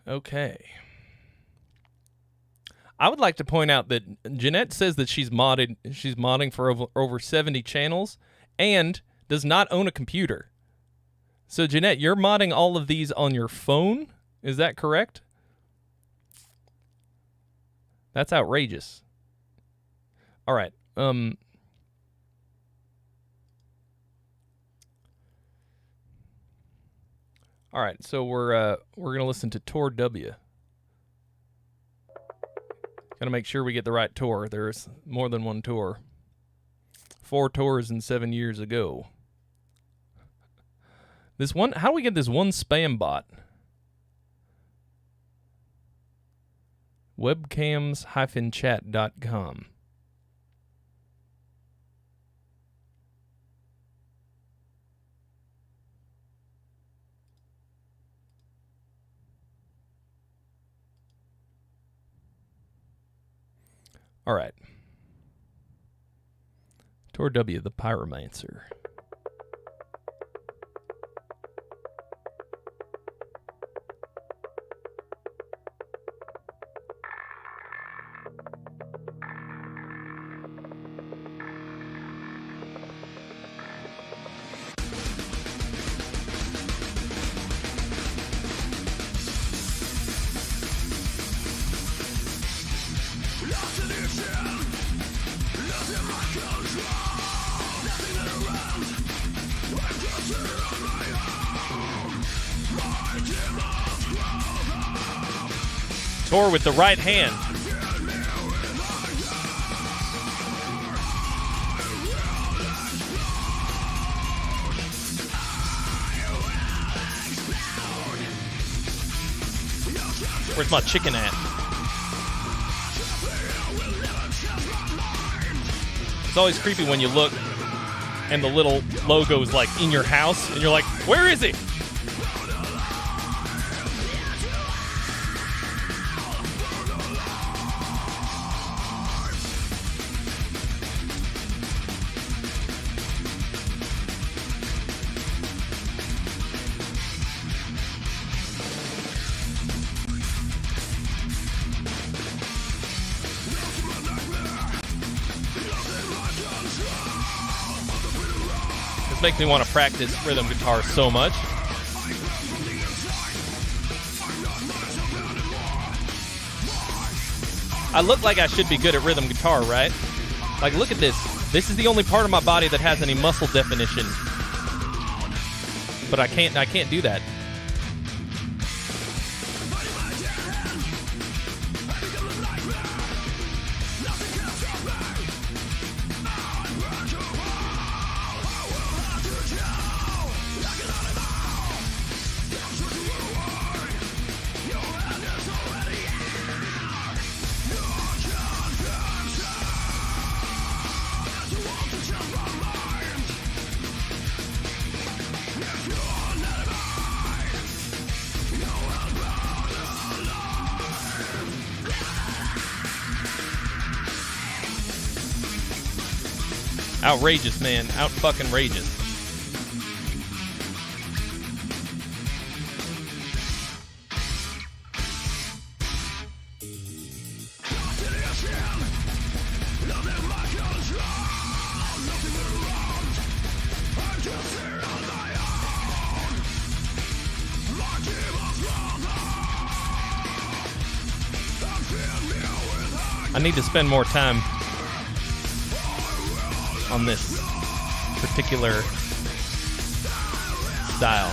Okay. I would like to point out that Jeanette says that she's modding for over 70 channels and does not own a computer. So Jeanette, you're modding all of these on your phone? Is that correct? That's outrageous. All right. All right, so we're gonna listen to Tour W. Gotta make sure we get the right tour. There's more than one tour. 4 tours in 7 years ago. This one, how do we get this one spam bot? Webcams-chat.com. All right. Tor W, the Pyromancer. Tour with the right hand. Where's my chicken at? It's always creepy when you look and the little logo is like in your house and you're like, where is he? Makes me want to practice rhythm guitar so much. I look like I should be good at rhythm guitar, right? Like, look at this. This is the only part of my body that has any muscle definition. But I can't do that. Outrageous, man. Out-fucking-rageous. I need to spend more time on this particular style.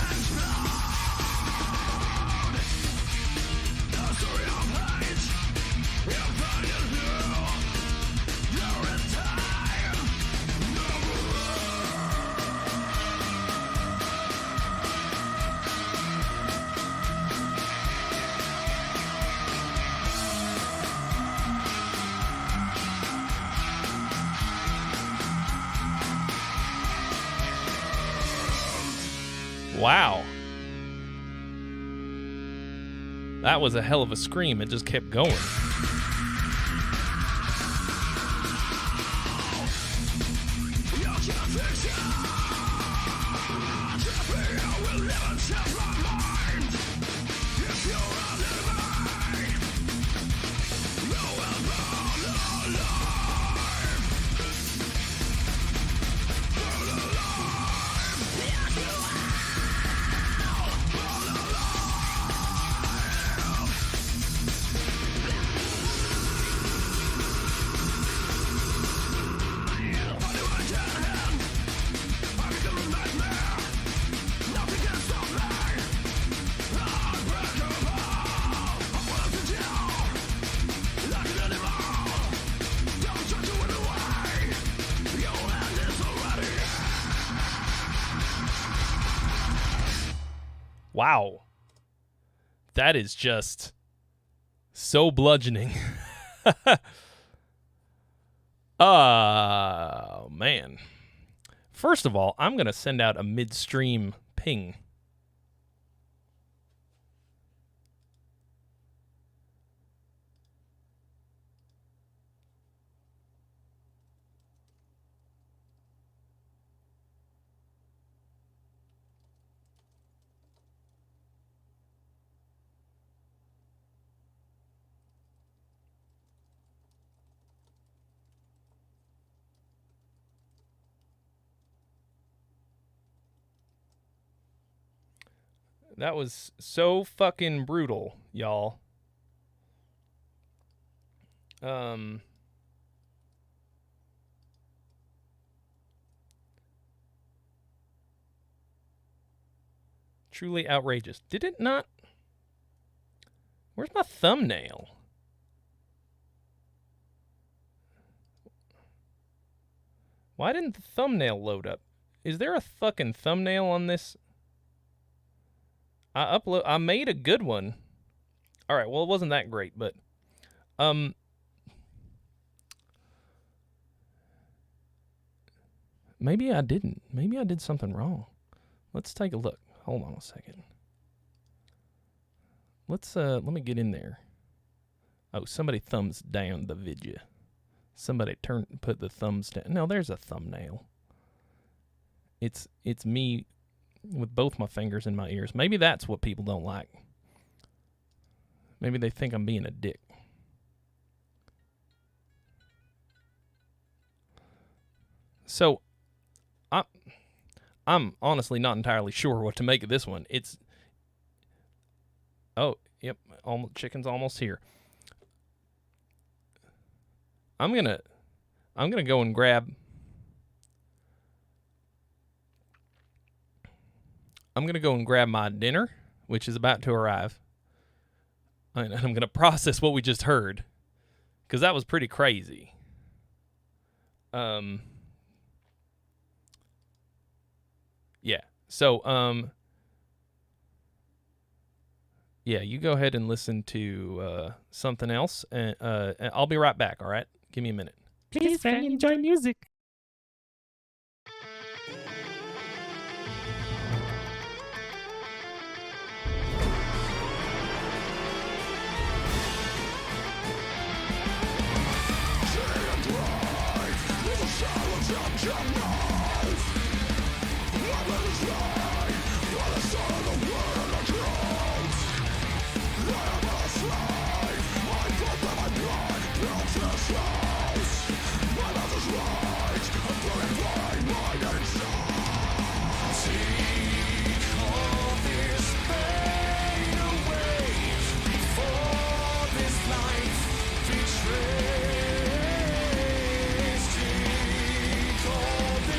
Wow. That was a hell of a scream. It just kept going. Wow. That is just so bludgeoning. Oh, man. First of all, I'm going to send out a midstream ping. That was so fucking brutal, y'all. Truly outrageous. Did it not? Where's my thumbnail? Why didn't the thumbnail load up? Is there a fucking thumbnail on this? I made a good one. All right, well, it wasn't that great, but maybe I didn't. Maybe I did something wrong. Let's take a look. Hold on a second. Let me get in there. Oh, somebody thumbs down the video. Somebody put the thumbs down. No, there's a thumbnail. It's me with both my fingers in my ears. Maybe that's what people don't like. Maybe they think I'm being a dick. So, I'm honestly not entirely sure what to make of this one. Oh, yep, chicken's almost here. I'm gonna go and grab. I'm gonna go and grab my dinner, which is about to arrive, and I'm gonna process what we just heard, because that was pretty crazy. Yeah. So, yeah, you go ahead and listen to something else, and I'll be right back, all right? Give me a minute. Please, friend, enjoy music. Take all this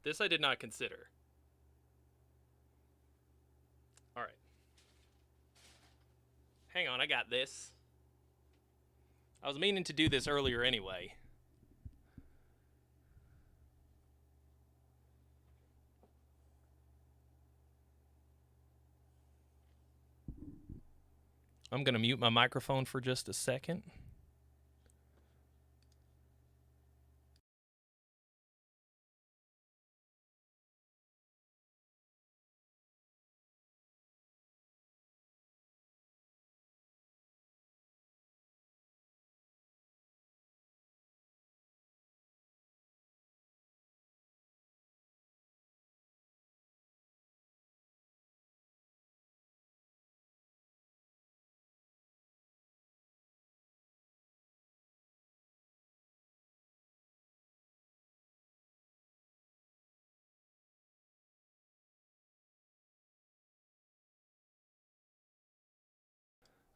This I did not consider. All right. Hang on, I got this. I was meaning to do this earlier anyway. I'm going to mute my microphone for just a second.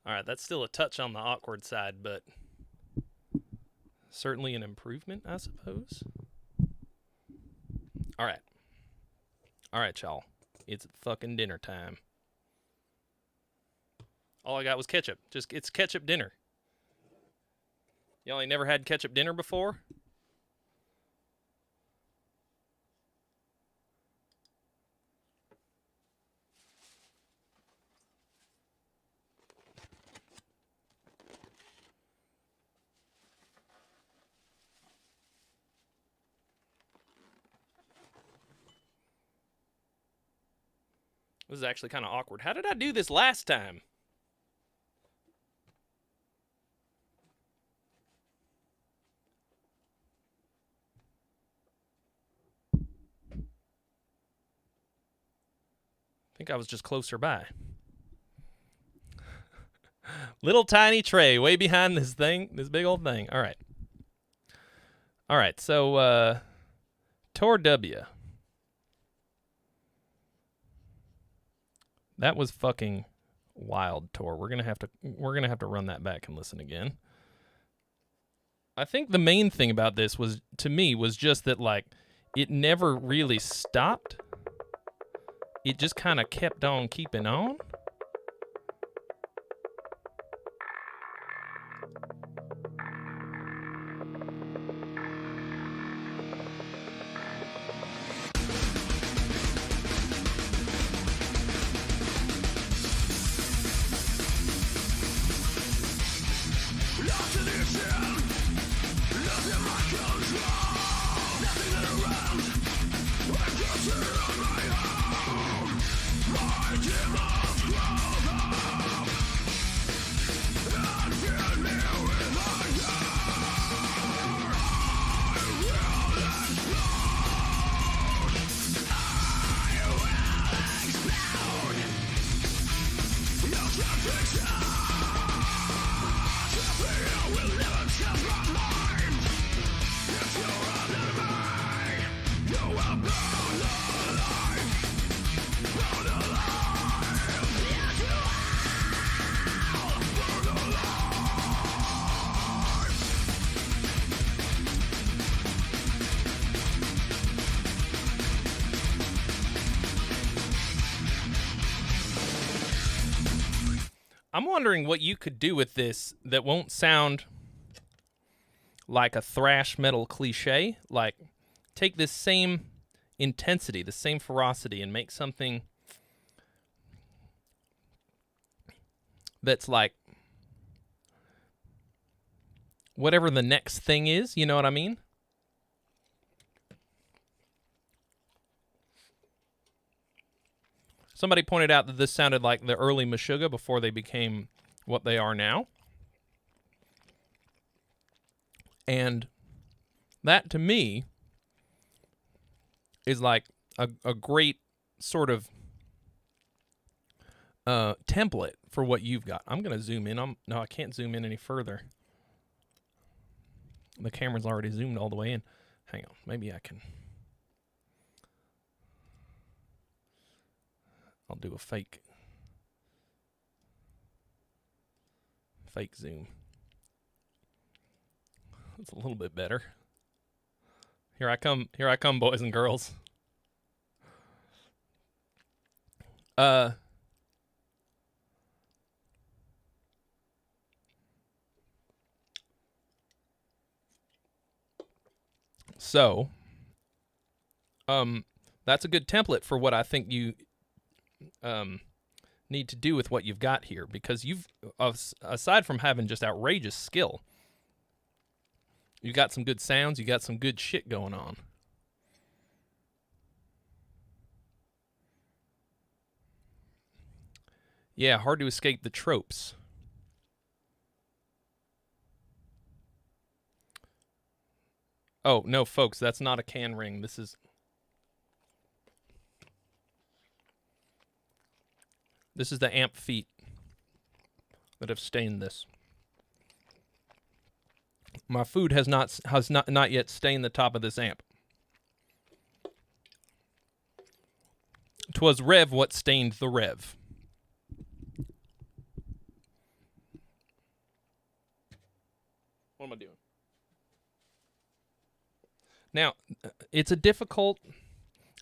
All right, that's still a touch on the awkward side, but certainly an improvement, I suppose. All right. All right, y'all. It's fucking dinner time. All I got was ketchup. It's ketchup dinner. Y'all ain't never had ketchup dinner before? This is actually kind of awkward. How did I do this last time? I think I was just closer by. Little tiny Trey way behind this thing, this big old thing. All right. All right, so Tor W. That was fucking wild, Tor. We're gonna have to run that back and listen again. I think the main thing about this was, to me, was just that, like, it never really stopped. It just kind of kept on keeping on. I'm wondering what you could do with this that won't sound like a thrash metal cliche. Like, take this same intensity, the same ferocity, and make something that's like whatever the next thing is, you know what I mean? Somebody pointed out that this sounded like the early Meshuggah before they became what they are now. And that, to me, is like a great sort of template for what you've got. I'm going to zoom in. No, I can't zoom in any further. The camera's already zoomed all the way in. Hang on. Maybe I can... I'll do a fake zoom. It's a little bit better. Here I come, boys and girls. So, that's a good template for what I think you need to do with what you've got here, because you've, aside from having just outrageous skill, you got some good sounds, you got some good shit going on. Yeah, hard to escape the tropes. Oh, no, folks, that's not a can ring. This is the amp feet that have stained this. My food has not yet stained the top of this amp. 'Twas Rev what stained the Rev. What am I doing? Now, it's a difficult...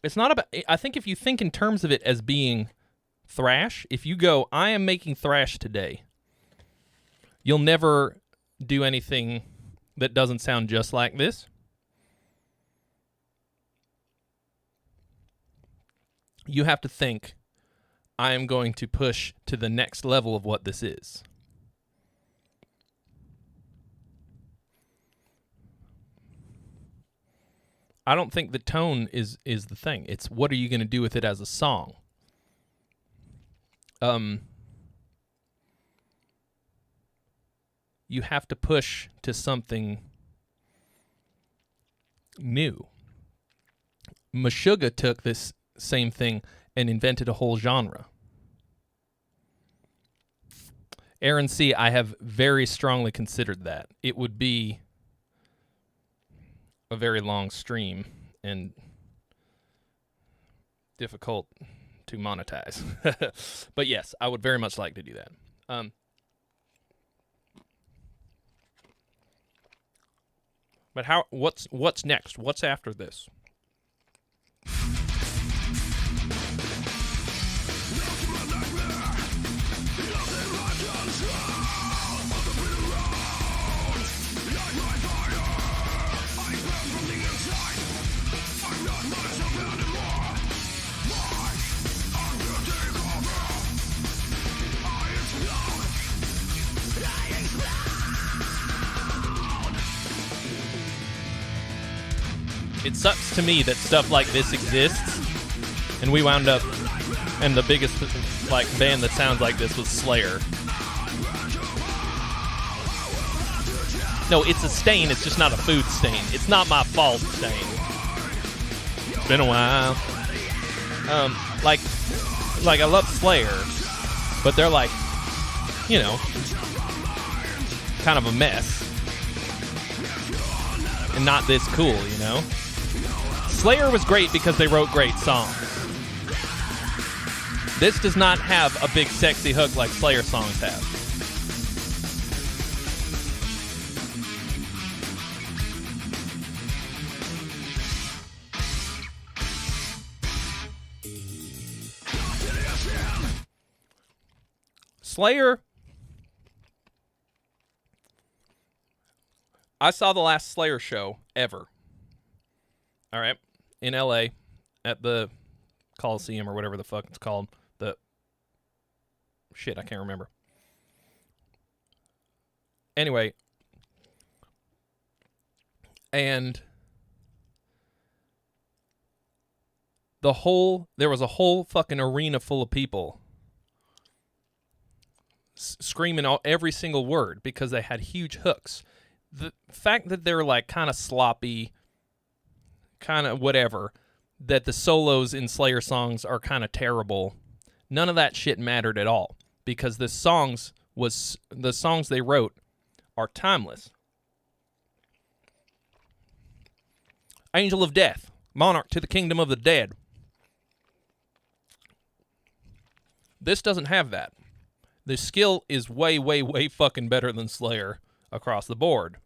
It's not about... I think if you think in terms of it as being thrash, if you go, I am making thrash today, you'll never do anything that doesn't sound just like this. You have to think, I am going to push to the next level of what this is. I don't think the tone is the thing. It's what are you going to do with it as a song? You have to push to something new. Meshuggah took this same thing and invented a whole genre. Aaron C., I have very strongly considered that. It would be a very long stream and difficult to monetize. But yes, I would very much like to do that. But what's next? What's after this? It sucks to me that stuff like this exists, and we wound up, and the biggest like band that sounds like this was Slayer. No, it's a stain. It's just not a food stain. It's not my fault stain. It's been a while. Like I love Slayer, but they're like, you know, kind of a mess, and not this cool, you know. Slayer was great because they wrote great songs. This does not have a big sexy hook like Slayer songs have. Slayer, I saw the last Slayer show ever. All right, in LA at the Coliseum or whatever the fuck it's called. I can't remember. Anyway, and there was a whole fucking arena full of people screaming out every single word because they had huge hooks. The fact that they're like kind of sloppy, kind of whatever, that the solos in Slayer songs are kind of terrible, none of that shit mattered at all, because the songs they wrote are timeless. Angel of Death, Monarch to the Kingdom of the Dead. This doesn't have that. The skill is way, way, way fucking better than Slayer across the board.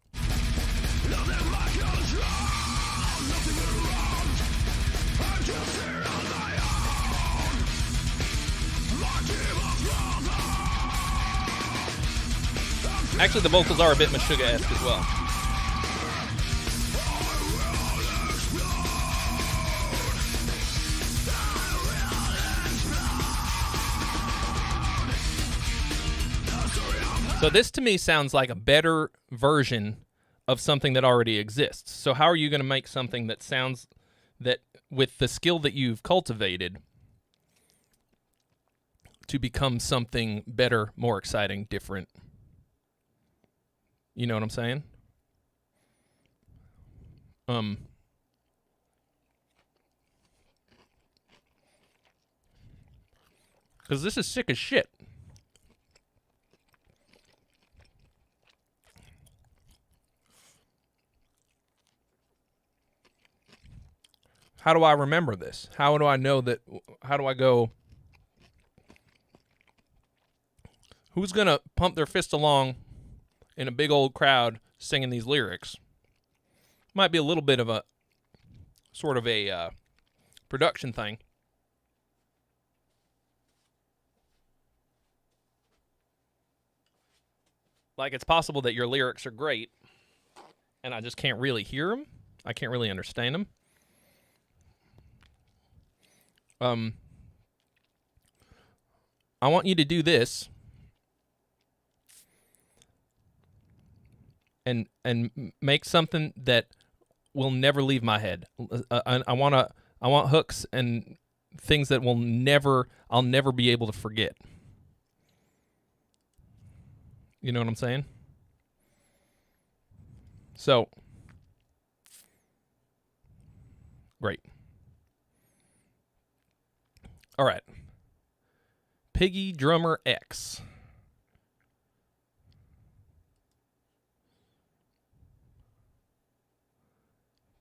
Actually, the vocals are a bit Meshuggah-esque as well. So this to me sounds like a better version of something that already exists. So how are you going to make something that sounds that with the skill that you've cultivated to become something better, more exciting, different? You know what I'm saying? Because this is sick as shit. How do I remember this? How do I know that? How do I go? Who's going to pump their fist along in a big old crowd singing these lyrics? Might be a little bit of a sort of a production thing. Like, it's possible that your lyrics are great and I just can't really hear them. I can't really understand them. I want you to do this and make something that will never leave my head. I want hooks and things that I'll never be able to forget. You know what I'm saying? So, great. All right. Piggy Drummer X.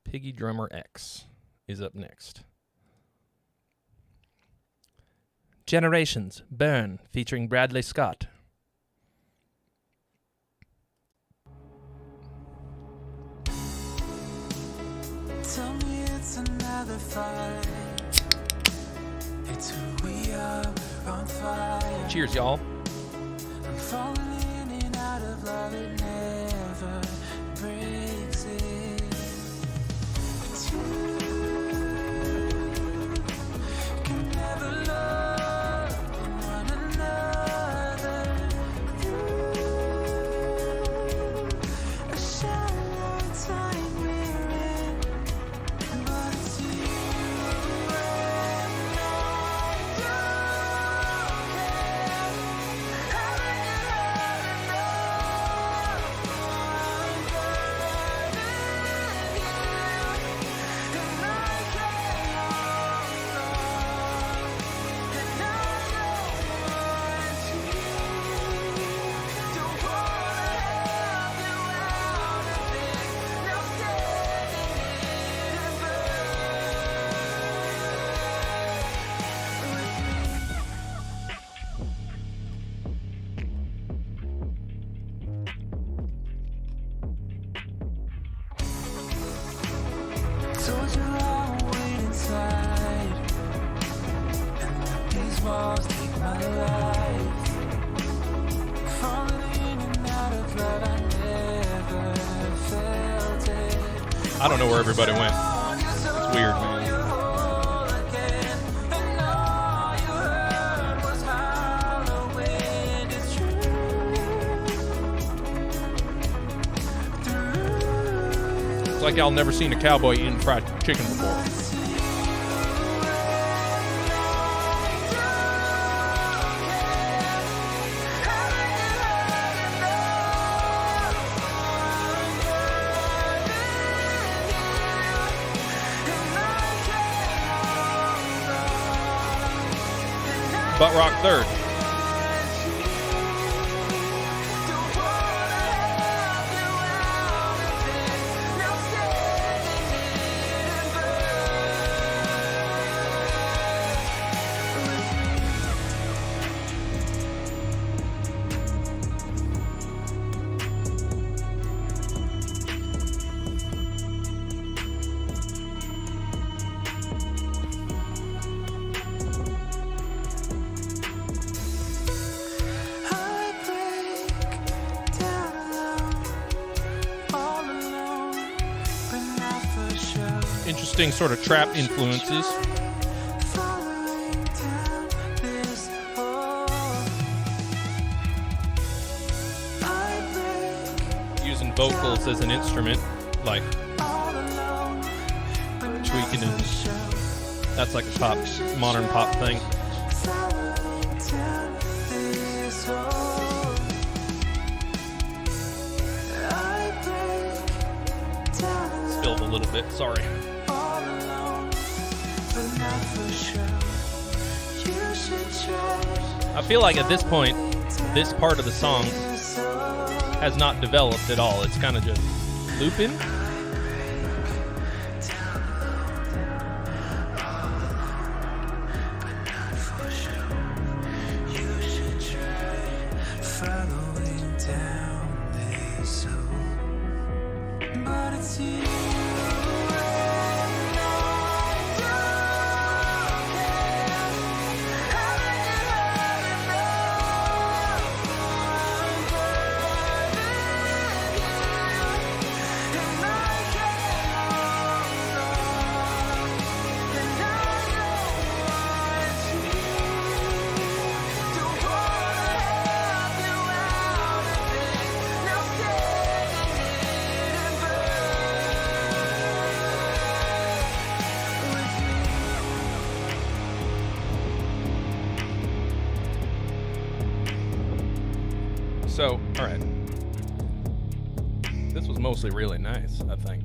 Piggy Drummer X is up next. Generations, Burn, featuring Bradley Scott. Tell me it's another fight. It's who we are, we're on fire. Cheers, y'all. I'm falling in and out of love, it never breaks it. But you can never love one another. A shallow time we're in, but it's you and told you I'll wait inside, and that these walls take my life. Falling in and out of love, I never felt it. I don't know where everybody went. It's weird, man. It's like y'all never seen a cowboy eating fried chicken before. Butt Rock third. interesting sort of trap influences. Using vocals as an instrument, like tweaking and that's like a modern pop thing. Spilled a little bit, sorry. I feel like at this point, this part of the song has not developed at all. It's kind of just looping. So, all right. This was mostly really nice, I think.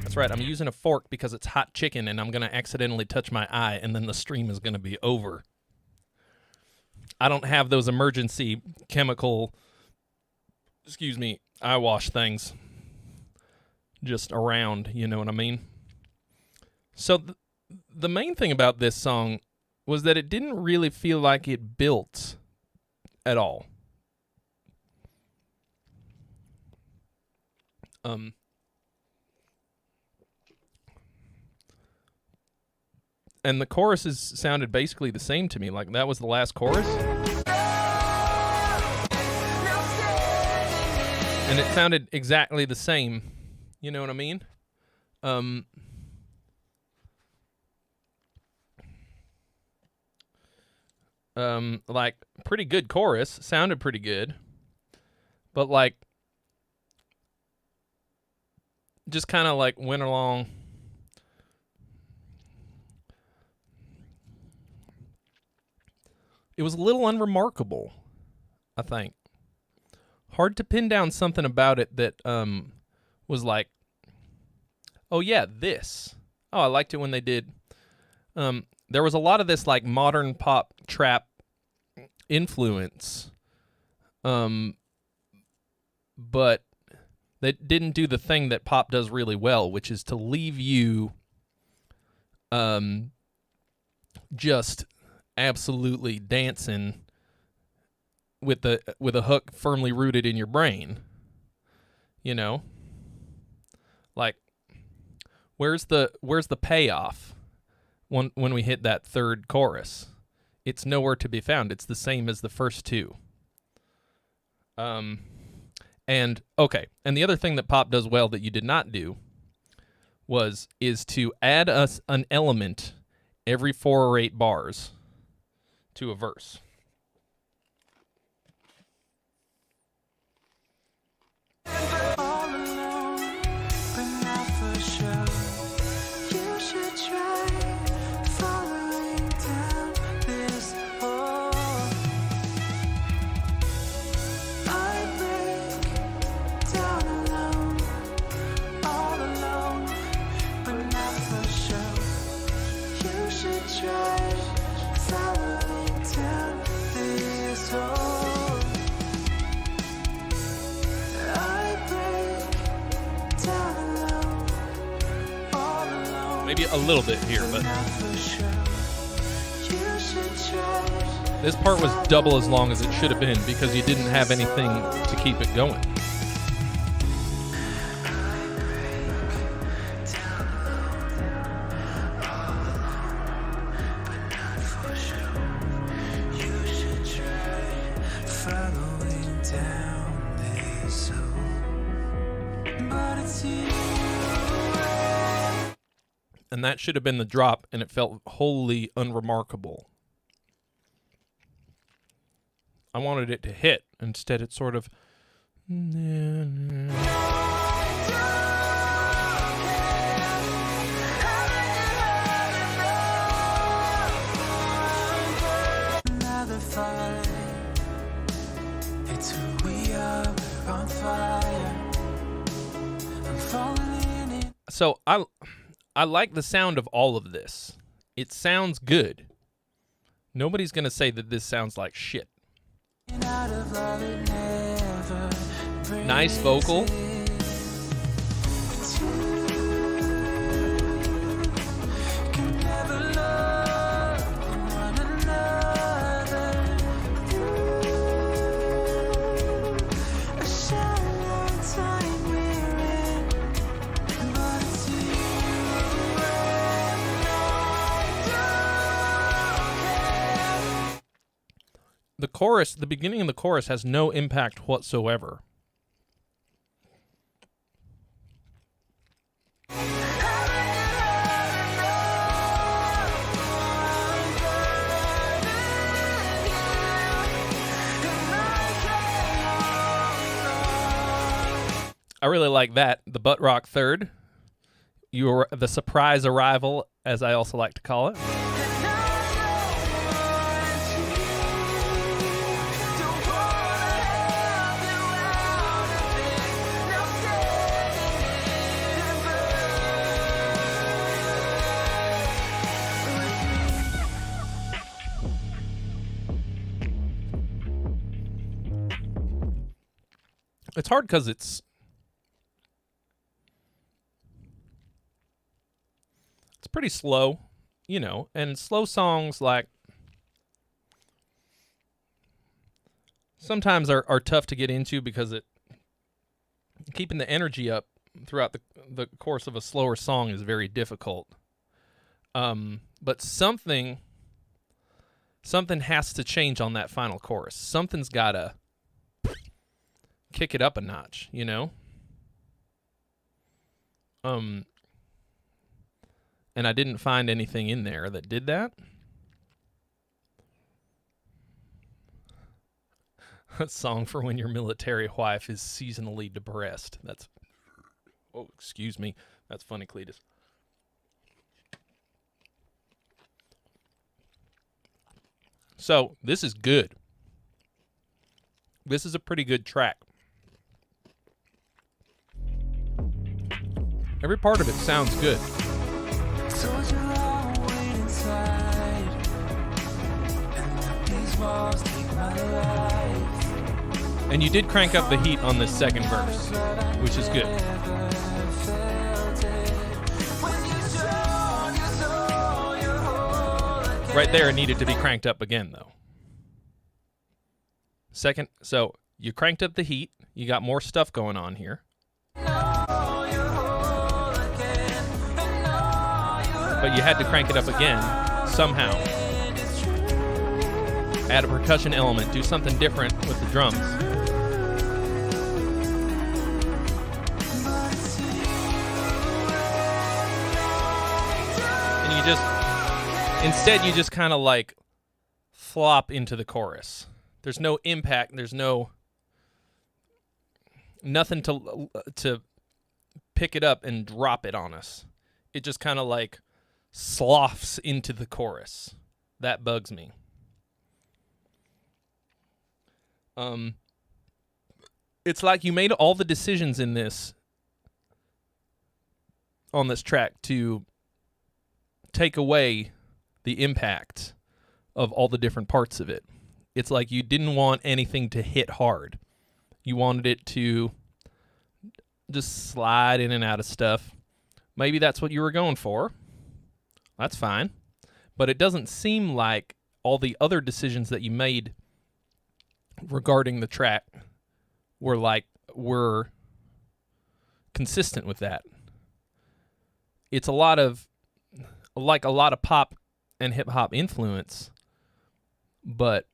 That's right, I'm using a fork because it's hot chicken and I'm going to accidentally touch my eye and then the stream is going to be over. I don't have those emergency chemical, eye wash things just around, you know what I mean? So the main thing about this song was that it didn't really feel like it built at all. And the choruses sounded basically the same to me. Like, that was the last chorus. And it sounded exactly the same. You know what I mean? Like, pretty good chorus, sounded pretty good, but like, just kind of like went along. It was a little unremarkable, I think. Hard to pin down something about it that was like, oh yeah, this. Oh, I liked it when they did. There was a lot of this like modern pop trap influence, but they didn't do the thing that pop does really well, which is to leave you just absolutely dancing with a hook firmly rooted in your brain. You know? Like, where's the payoff when we hit that third chorus? It's nowhere to be found. It's the same as the first two. And the other thing that pop does well that you did not do is to add us an element every 4 or 8 bars to a verse. Maybe a little bit here, but this part was double as long as it should have been because you didn't have anything to keep it going. And that should have been the drop, and it felt wholly unremarkable. I wanted it to hit. Instead, it's sort of... Another fight. It's who we are, we're on fire. I'm falling in. So I like the sound of all of this. It sounds good. Nobody's going to say that this sounds like shit. Out of love, it never Nice vocal. can never love one another. A shallow time we're in, but it's you and I. The chorus, the beginning of the chorus has no impact whatsoever. I really like that. The butt rock third. You're the surprise arrival, as I also like to call it. It's hard because it's pretty slow, you know, and slow songs like sometimes are tough to get into because it keeping the energy up throughout the course of a slower song is very difficult. But something has to change on that final chorus. Something's gotta kick it up a notch, you know? And I didn't find anything in there that did that. A song for when your military wife is seasonally depressed. That's... Oh, excuse me. That's funny, Cletus. So, this is good. This is a pretty good track. Every part of it sounds good. Told you I won't wait inside, and these walls take my life. And you did crank up the heat on this second verse, which is good. Right there, it needed to be cranked up again, though. Second, so you cranked up the heat. You got more stuff going on here. But you had to crank it up again, somehow. Add a percussion element, do something different with the drums. And instead you just kind of like flop into the chorus. There's no impact, there's nothing to pick it up and drop it on us. It just kind of like sloughs into the chorus. That bugs me. It's like you made all the decisions in this on this track to take away the impact of all the different parts of it. It's like you didn't want anything to hit hard. You wanted it to just slide in and out of stuff. Maybe that's what you were going for. That's fine. But it doesn't seem like all the other decisions that you made regarding the track were consistent with that. It's a lot of pop and hip hop influence, but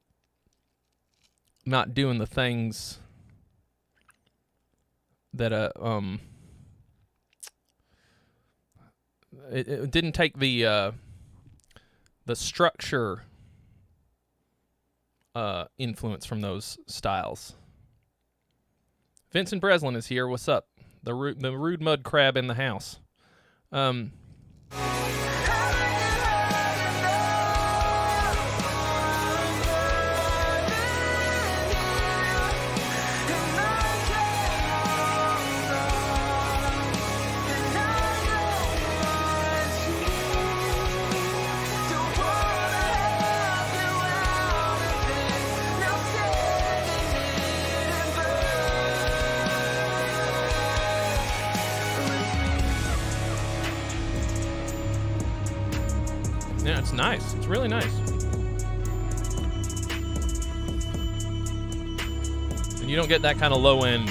not doing the things that it didn't take the structure influence from those styles. Vincent Breslin is here. What's up? The rude mud crab in the house. Yeah, it's nice. It's really nice. And you don't get that kind of low end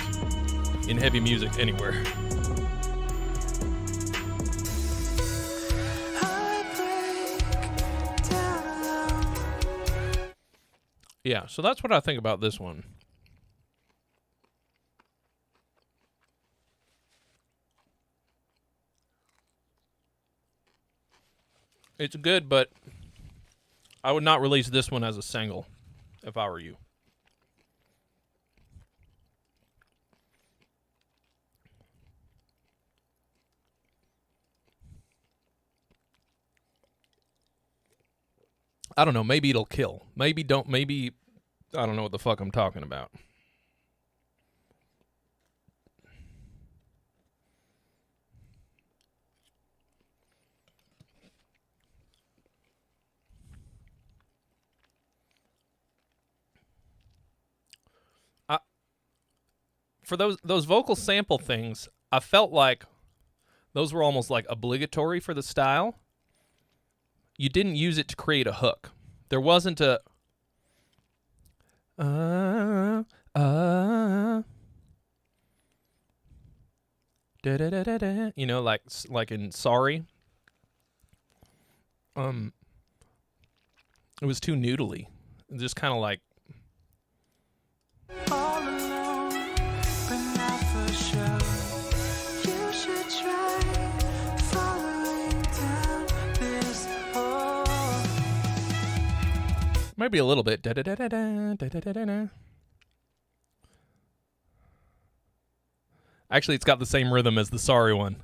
in heavy music anywhere. Yeah, so that's what I think about this one. It's good, but I would not release this one as a single if I were you. I don't know. Maybe it'll kill. Maybe don't. Maybe I don't know what the fuck I'm talking about. For those vocal sample things, I felt like those were almost like obligatory for the style. You didn't use it to create a hook. There wasn't a da da da da da, you know, like in Sorry. It was too noodly. Just kind of like All alone, but not for sure. You should try following down this hole. maybe a little bit. Da da da da da da da da da. Actually, it's got the same rhythm as the Sorry one.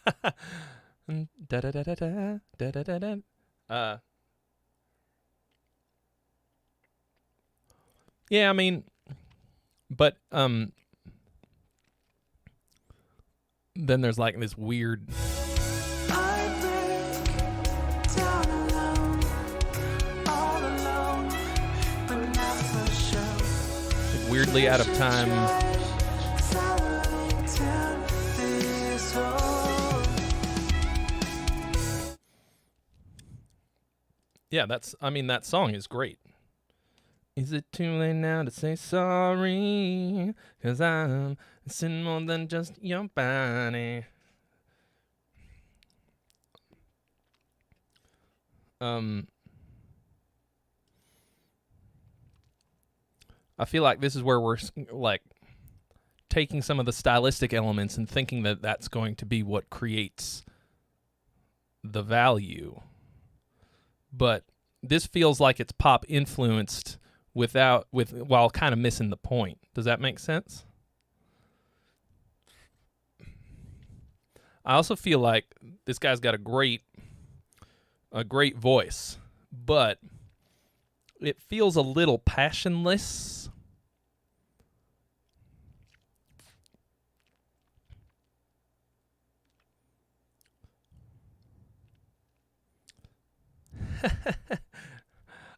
Da da da da da da da da da. Yeah, I mean, but then there's like this weird. I break down alone, all alone, but not for sure. Weirdly out of time. Following down this hole. Yeah, that song is great. Is it too late now to say sorry? 'Cause I'm missing more than just your body. I feel like this is where we're like taking some of the stylistic elements and thinking that that's going to be what creates the value. But this feels like it's pop influenced while kind of missing the point. Does that make sense? I also feel like this guy's got a great voice, but it feels a little passionless.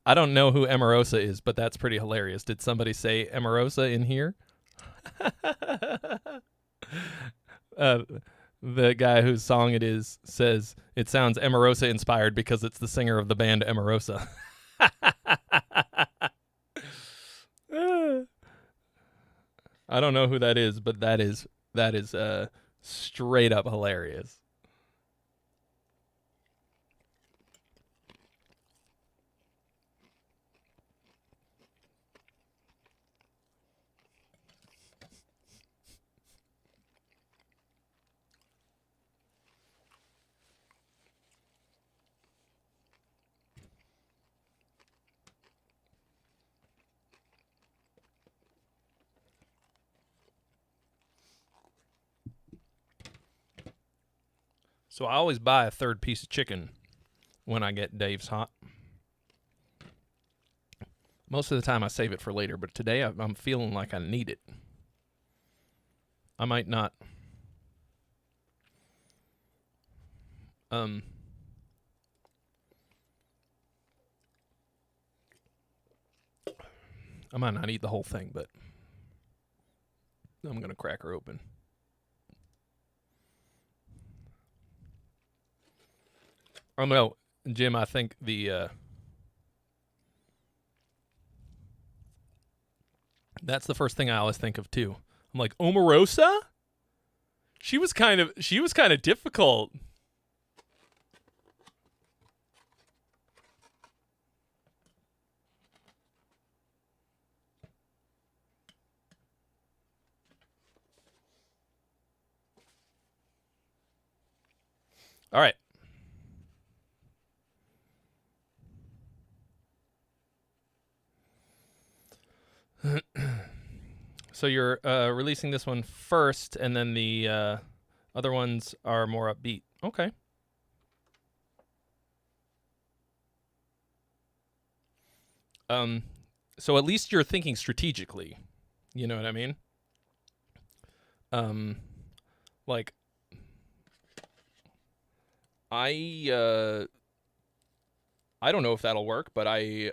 I don't know who Emarosa is, but that's pretty hilarious. Did somebody say Emarosa in here? The guy whose song it is says it sounds Emarosa inspired because it's the singer of the band Emarosa. I don't know who that is, but that is straight up hilarious. So I always buy a third piece of chicken when I get Dave's hot. Most of the time I save it for later, but today I'm feeling like I need it. I might not. I might not eat the whole thing, but I'm going to crack her open. Oh, no, Jim, I think that's the first thing I always think of, too. I'm like, Omarosa? She was kind of difficult. All right. So you're releasing this one first, and then the other ones are more upbeat. Okay. So at least you're thinking strategically. You know what I mean? Like, I don't know if that'll work, but I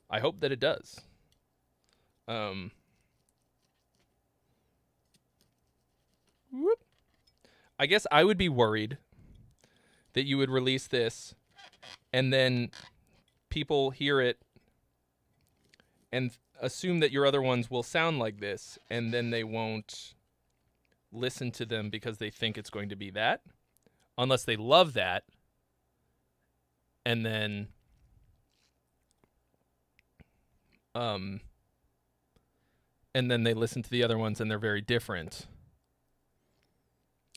hope that it does. I guess I would be worried that you would release this and then people hear it and assume that your other ones will sound like this, and then they won't listen to them because they think it's going to be that, unless they love that, and then they listen to the other ones and they're very different,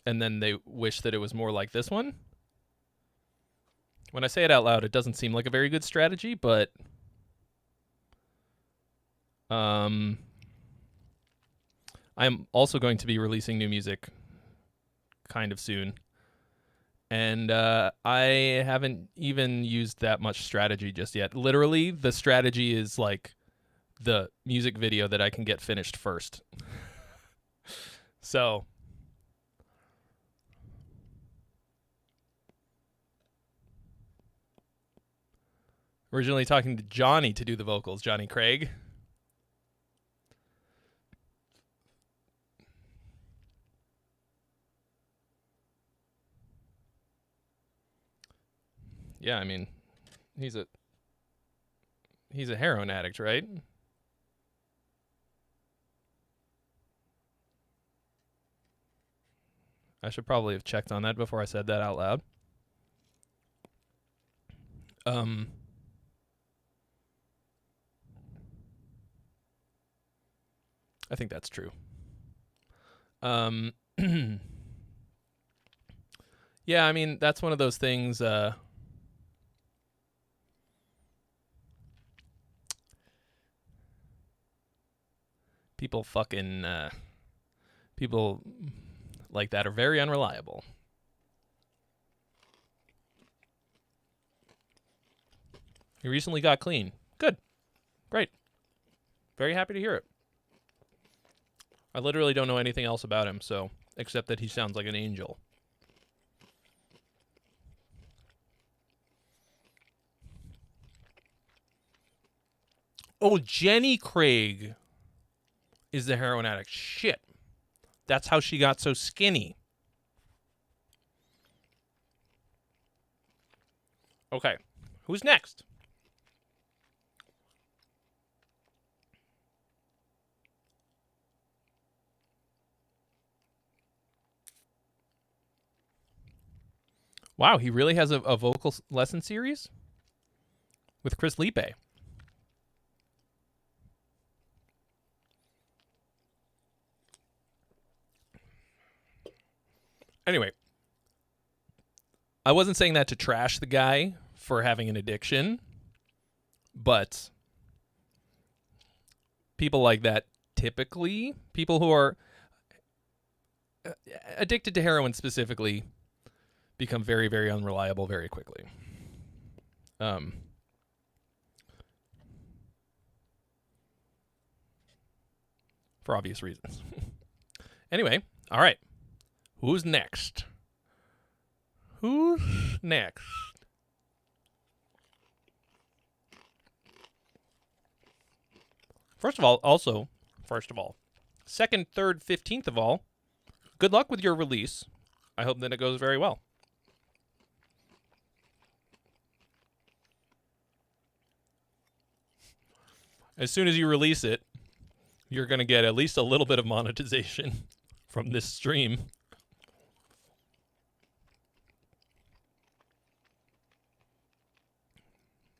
and then they wish that it was more like this one. When I say it out loud, it doesn't seem like a very good strategy, but I'm also going to be releasing new music kind of soon. And I haven't even used that much strategy just yet. Literally, the strategy is like the music video that I can get finished first. So originally talking to Johnny to do the vocals, Johnny Craig. Yeah, I mean, he's a heroin addict, right? I should probably have checked on that before I said that out loud. I think that's true. Yeah, I mean, that's one of those things, people like that are very unreliable. He recently got clean. Good. Great. Very happy to hear it. I literally don't know anything else about him, so except that he sounds like an angel. Oh, Jenny Craig is the heroin addict. Shit. That's how she got so skinny. Okay. Who's next? Wow, he really has a vocal lesson series with Chris Lipe. Anyway, I wasn't saying that to trash the guy for having an addiction, but people like that, typically, people who are addicted to heroin specifically, become very, very unreliable very quickly. For obvious reasons. Anyway, all right. Who's next? Who's next? First of all, second, third, 15th of all, good luck with your release. I hope that it goes very well. As soon as you release it, you're going to get at least a little bit of monetization from this stream.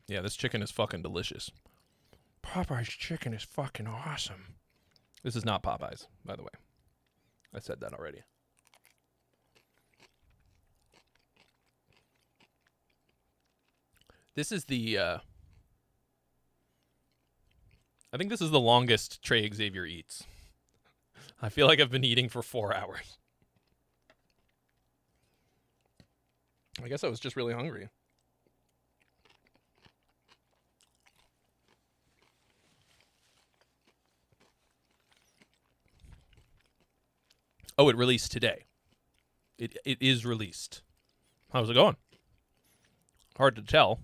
Yeah, this chicken is fucking delicious. Popeye's chicken is fucking awesome. This is not Popeye's, by the way. I said that already. This is the, I think this is the longest Trey Xavier eats. I feel like I've been eating for 4 hours. I guess I was just really hungry. Oh, it released today. It is released. How's it going? Hard to tell.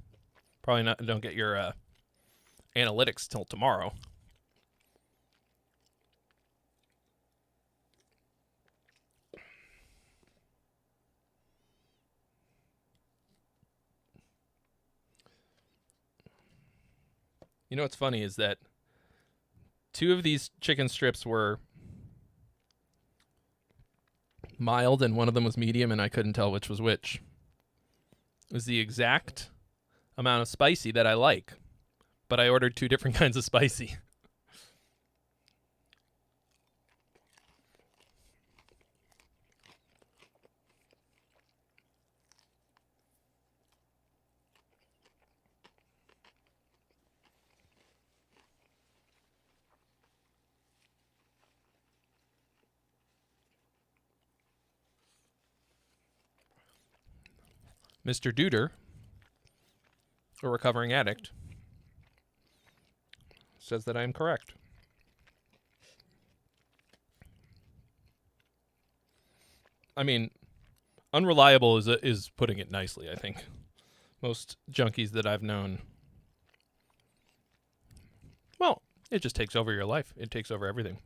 Probably not. Don't get your analytics till tomorrow. You know what's funny is that 2 of these chicken strips were mild and one of them was medium, and I couldn't tell which was which. It was the exact amount of spicy that I like, but I ordered 2 different kinds of spicy. Mr. Duder, a recovering addict, says that I am correct. I mean, unreliable is putting it nicely, I think. Most junkies that I've known, well, it just takes over your life. It takes over everything.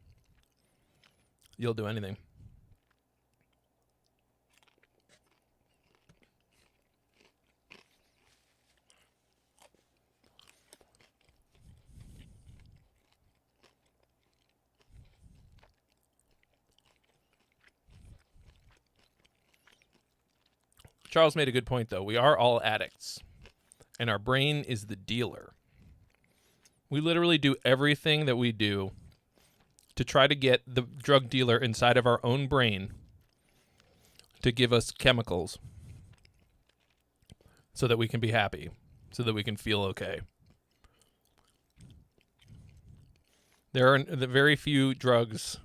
You'll do anything. Charles made a good point, though. We are all addicts, and our brain is the dealer. We literally do everything that we do to try to get the drug dealer inside of our own brain to give us chemicals so that we can be happy, so that we can feel okay. There are very few drugs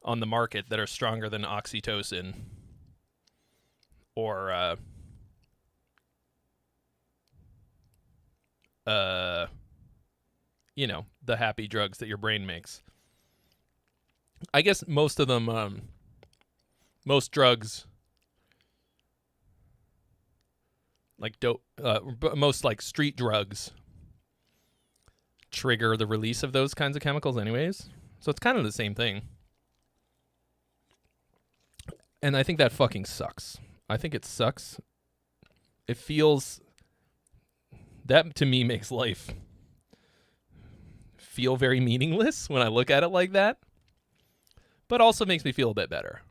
on the market that are stronger than oxytocin or you know, the happy drugs that your brain makes. I guess most of them, most drugs, like dope, most like street drugs, trigger the release of those kinds of chemicals anyways. So it's kind of the same thing. And I think that fucking sucks. I think it sucks. It feels... That, to me, makes life feel very meaningless when I look at it like that. But also makes me feel a bit better.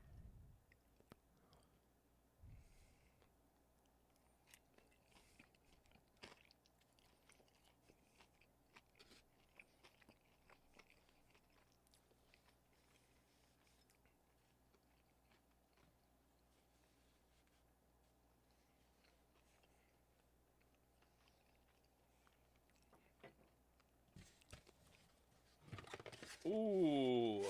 Ooh.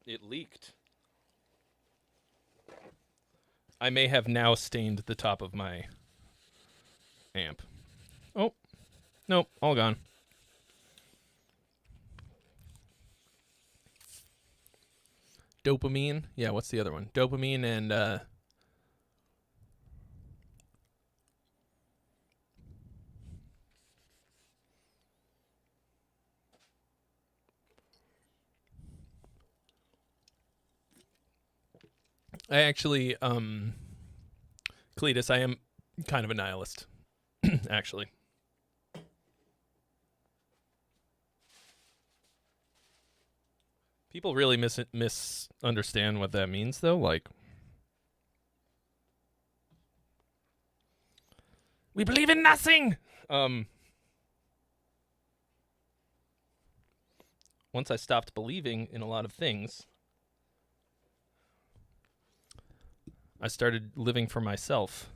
It leaked. I may have now stained the top of my amp. Oh, nope, all gone. Dopamine. Yeah, what's the other one? Dopamine and I actually Cletus, I am kind of a nihilist. Actually. People really misunderstand what that means, though. Like, we believe in nothing. Once I stopped believing in a lot of things, I started living for myself,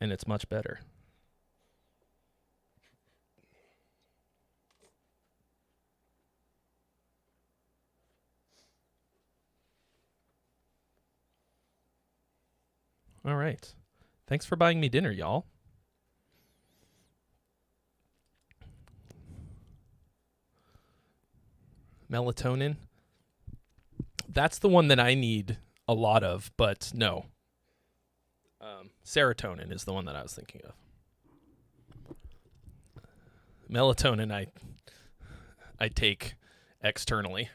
and it's much better. All right. Thanks for buying me dinner, y'all. Melatonin. That's the one that I need a lot of, but no. Serotonin is the one that I was thinking of. Melatonin I take externally.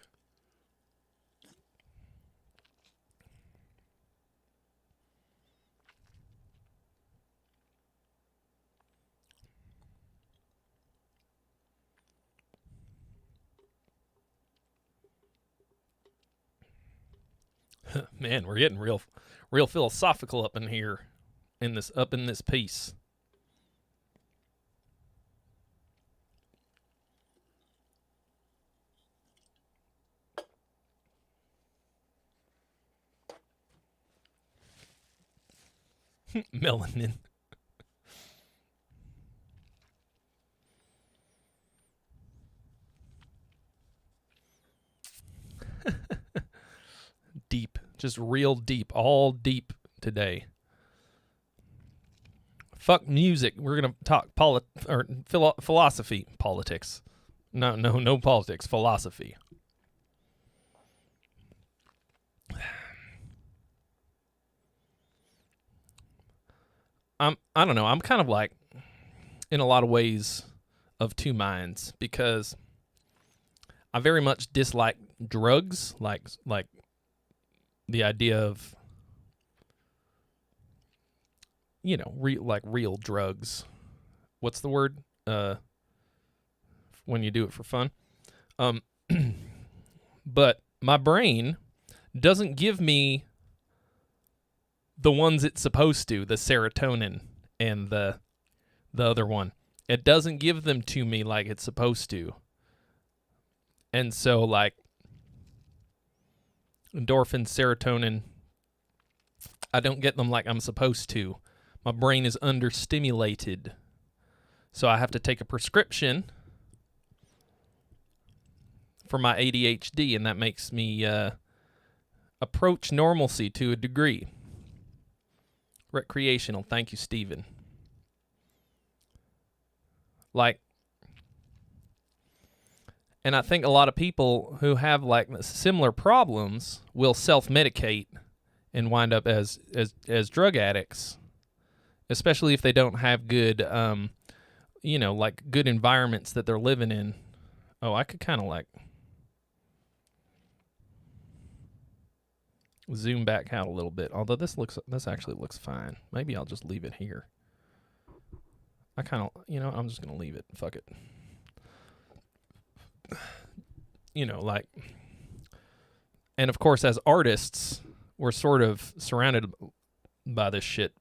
Man, we're getting real philosophical up in here, in this piece. Melanin. Deep, just real deep, all deep today. Fuck music. We're gonna talk philosophy, politics. No politics, philosophy. I don't know. I'm kind of like, in a lot of ways, of two minds, because I very much dislike drugs, like the idea of, real drugs. What's the word? When you do it for fun. But my brain doesn't give me the ones it's supposed to, the serotonin and the other one. It doesn't give them to me like it's supposed to. And so, like, endorphin, serotonin, I don't get them like I'm supposed to. My brain is understimulated. So I have to take a prescription for my ADHD, and that makes me approach normalcy to a degree. Recreational. Thank you, Steven. And I think a lot of people who have like similar problems will self-medicate and wind up as drug addicts, especially if they don't have good, good environments that they're living in. Oh, I could kind of zoom back out a little bit. Although this actually looks fine. Maybe I'll just leave it here. I'm just going to leave it. Fuck it. And of course, as artists, we're sort of surrounded by this shit.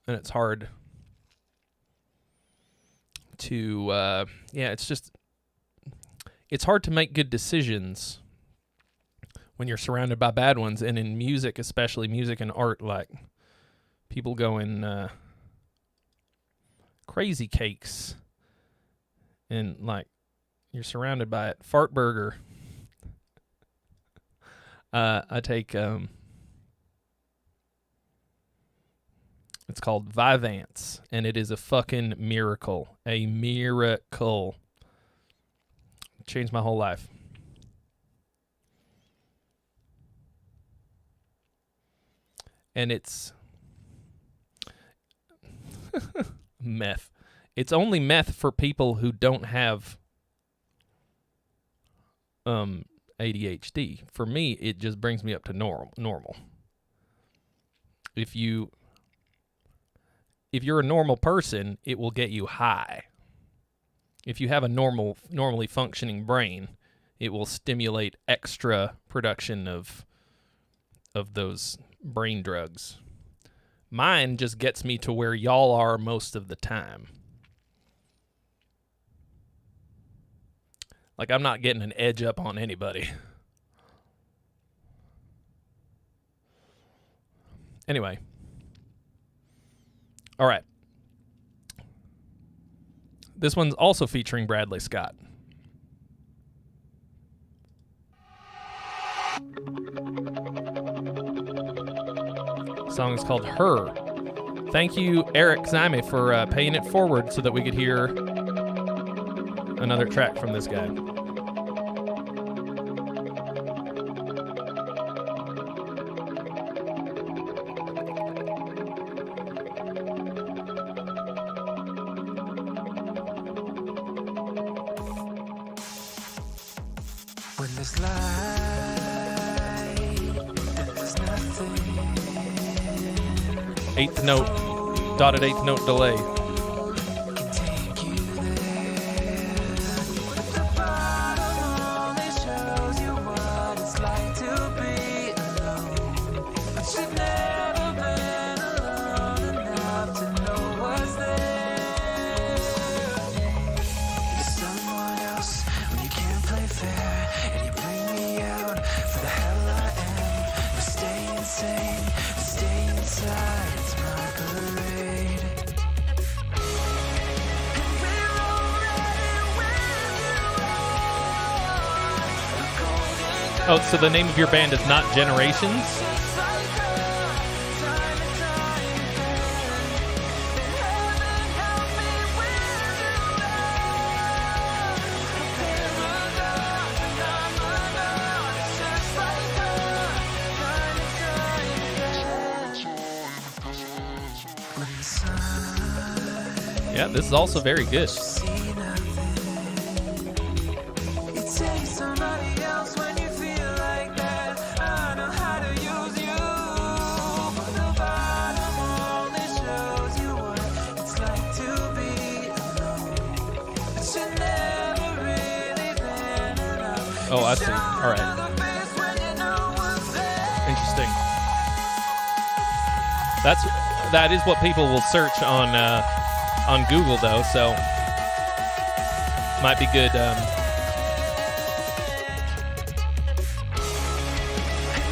And it's hard to, it's hard to make good decisions when you're surrounded by bad ones. And in music, especially music and art, like, people going crazy cakes. And, like, you're surrounded by it. Fartburger. I take it's called Vyvanse, and it is a fucking miracle. A miracle. Changed my whole life. And it's meth. It's only meth for people who don't have ADHD. For me, it just brings me up to normal. If you're a normal person, it will get you high. If you have a normally functioning brain, it will stimulate extra production of those brain drugs. Mine just gets me to where y'all are most of the time. Like, I'm not getting an edge up on anybody. Anyway. All right. This one's also featuring Bradley Scott. The song is called Her. Thank you, Eric Zaime, for paying it forward so that we could hear another track from this guy. When there's light, there's nothing. Eighth note, dotted eighth note delay. Can take you there. The bottom only shows you what it's like to be alone. But you've never been alone enough to know what's there. You're someone else when you can't play fair, and you bring me out for the hell I am. But stay insane, stay inside. It's my parade. And we're already where you are. Oh, so the name of your band is not Generations? Just like her, time and time again. And heaven help me where you are. A paragon, phenomenon. It's just like her, time and time again. When the sun Yeah, this is also very good. see nothing, it takes somebody else when you feel like that. I know how to use you, but the bottom only shows you what it's like to be alone. But you never really been enough. Oh, I see. All right. The best when you know what's there. Interesting. That is what people will search on Google, though, so might be good.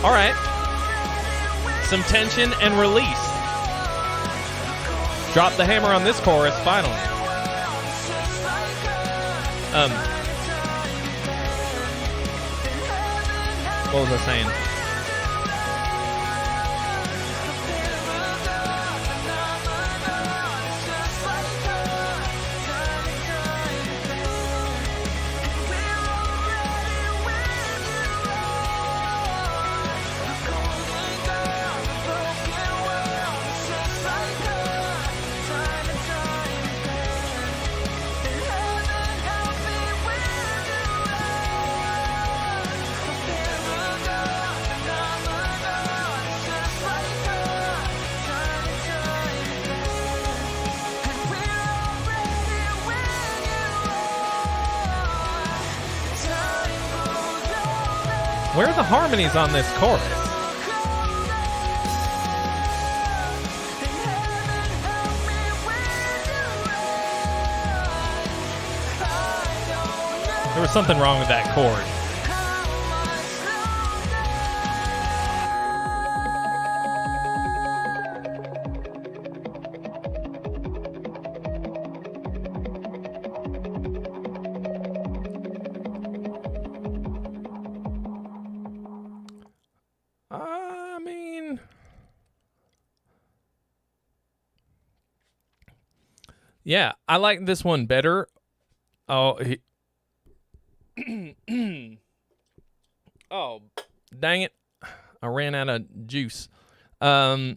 All right. Some tension and release. Drop the hammer on this chorus, finally. What was I saying? Where are the harmonies on this chorus? There was something wrong with that chord. Yeah, I like this one better. Oh, oh, dang it. I ran out of juice. Here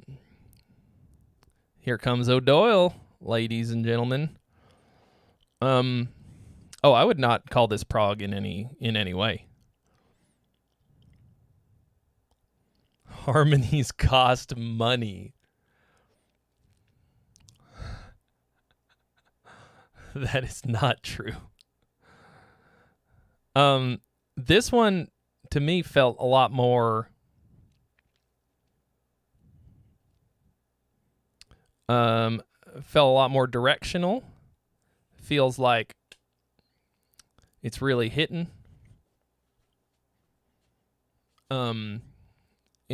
comes O'Doyle, ladies and gentlemen. I would not call this prog in any way. Harmonies cost money. That is not true. This one to me felt a lot more directional. Feels like it's really hitting in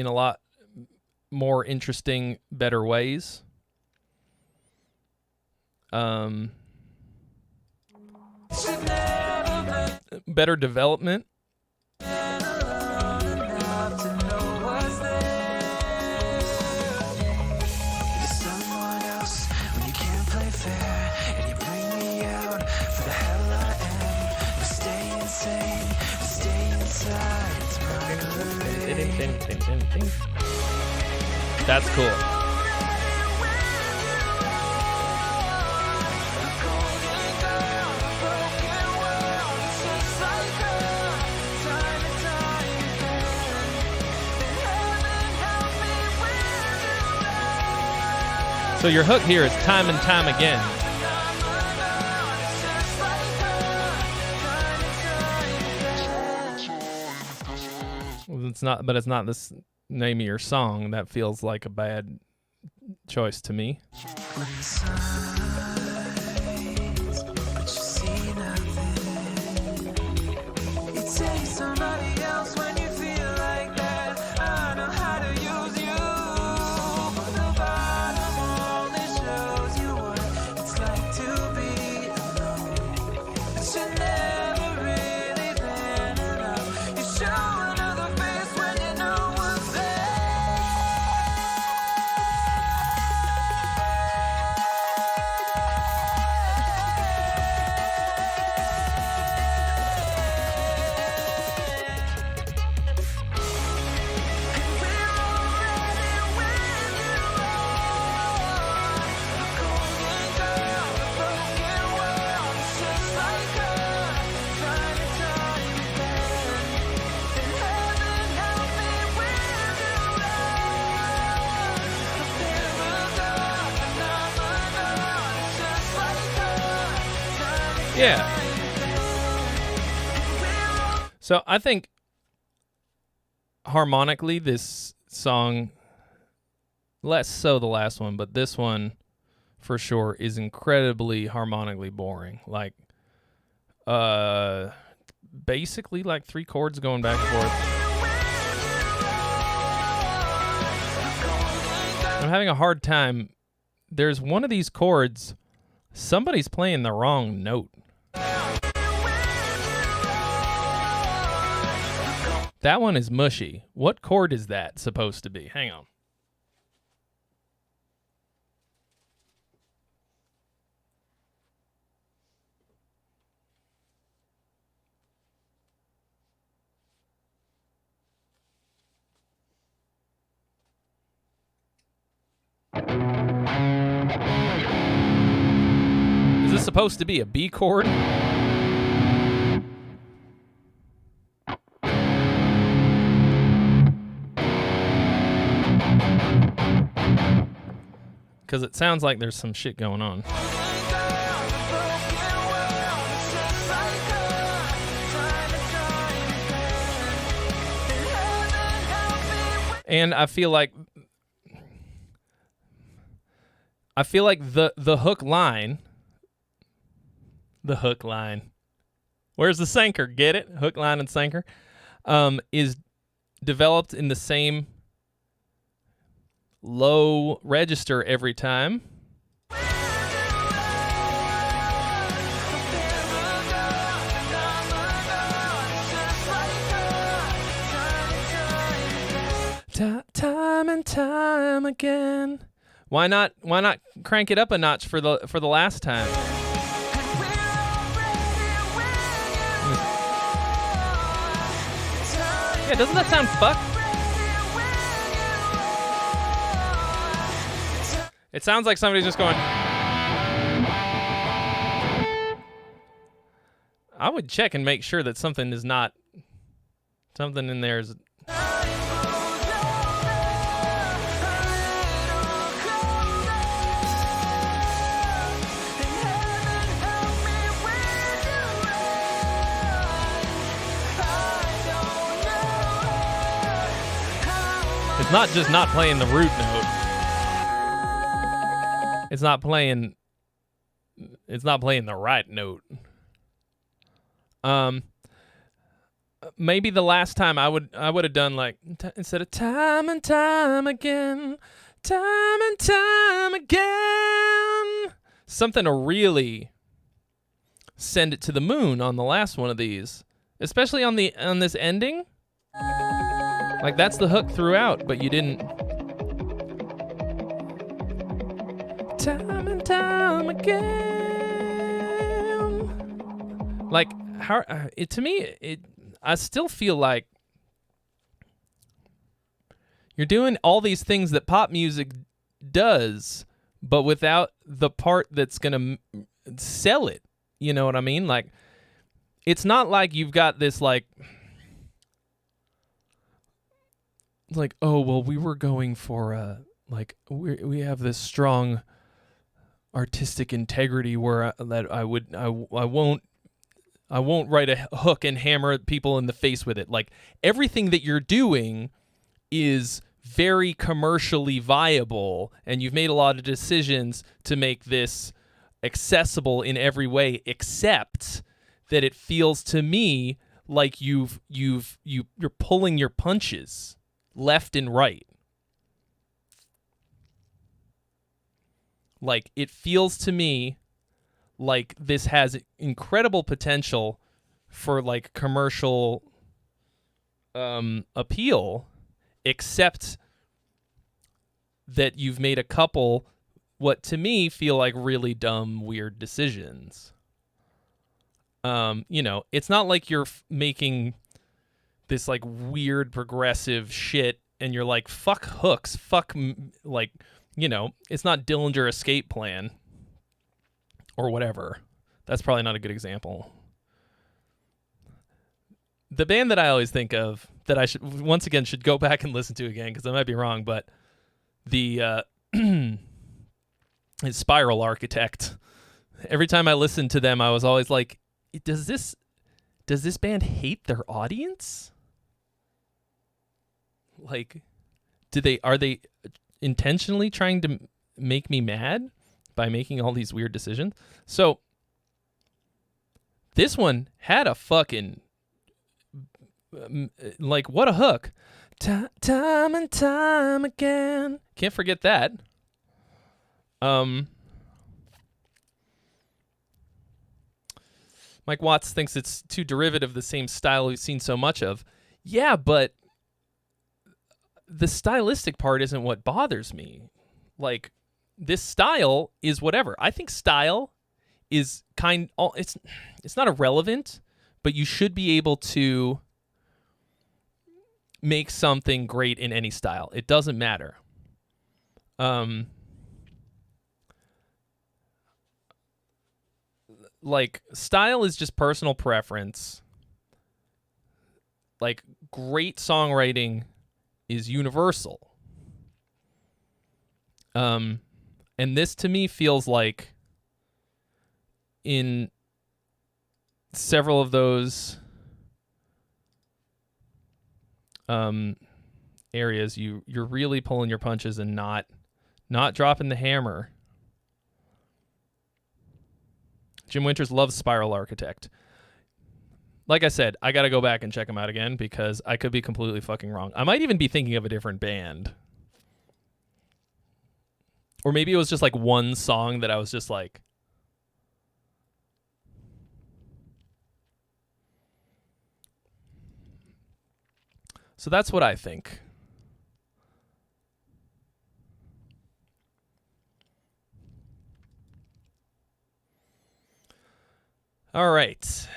a lot more interesting, better ways. Better development. That's cool. So your hook here is time and time again. It's not the name of your song. That feels like a bad choice to me. Yeah. So I think harmonically this song, less so the last one, but this one for sure is incredibly harmonically boring. Like basically like three chords going back and forth. I'm having a hard time. There's one of these chords, somebody's playing the wrong note. That one is mushy. What chord is that supposed to be? Hang on. Is this supposed to be a B chord? Because it sounds like there's some shit going on. And I feel like the hook line, where's the sinker? Get it? Hook, line, and sinker, is developed in the same low register every time. Time and time again, Why not crank it up a notch for the last time? Yeah, doesn't that sound fucked? It sounds like somebody's just going. I would check and make sure that something in there is. It's not just not playing the root note. It's not playing the right note. Maybe the last time I would have done like instead of time and time again, something to really send it to the moon on the last one of these, especially on this ending. Like that's the hook throughout, but you didn't. Time and time again. Like how to me I still feel like you're doing all these things that pop music does, but without the part that's gonna sell it. You know what I mean? Like it's not like you've got this like, oh well, we were going for like we have this strong artistic integrity where I won't write a hook and hammer people in the face with it. Like everything that you're doing is very commercially viable, and you've made a lot of decisions to make this accessible in every way, except that it feels to me like you're pulling your punches left and right. Like it feels to me like this has incredible potential for like commercial appeal, except that you've made a couple what to me feel like really dumb, weird decisions. It's not like you're making this like weird progressive shit and you're like, fuck hooks, like, it's not Dillinger Escape Plan or whatever. That's probably not a good example. The band that I always think of that I should go back and listen to again because I might be wrong, but the Spiral Architect. Every time I listened to them, I was always like, does this band hate their audience? Like, are they intentionally trying to make me mad by making all these weird decisions? So this one had a fucking like, what a hook. Time and time again. Can't forget that. Mike Watts thinks it's too derivative of the same style we've seen so much of. Yeah, but the stylistic part isn't what bothers me. Like, this style is whatever. I think style is it's not irrelevant, but you should be able to make something great in any style. It doesn't matter. Like, style is just personal preference. Like, great songwriting is universal. And this to me feels like in several of those areas you're really pulling your punches and not dropping the hammer. Jim Winters loves Spiral Architect. Like I said, I got to go back and check them out again because I could be completely fucking wrong. I might even be thinking of a different band. Or maybe it was just like one song that I was just like, so that's what I think. All right.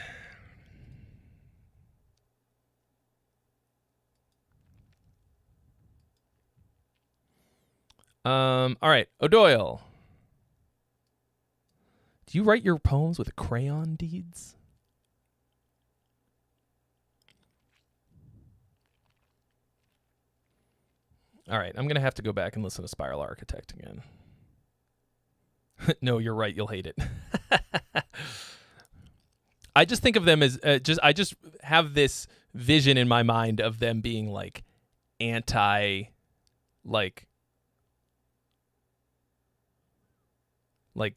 All right, O'Doyle. Do you write your poems with crayon deeds? All right, I'm going to have to go back and listen to Spiral Architect again. No, you're right. You'll hate it. I just think of them as I just have this vision in my mind of them being like anti, like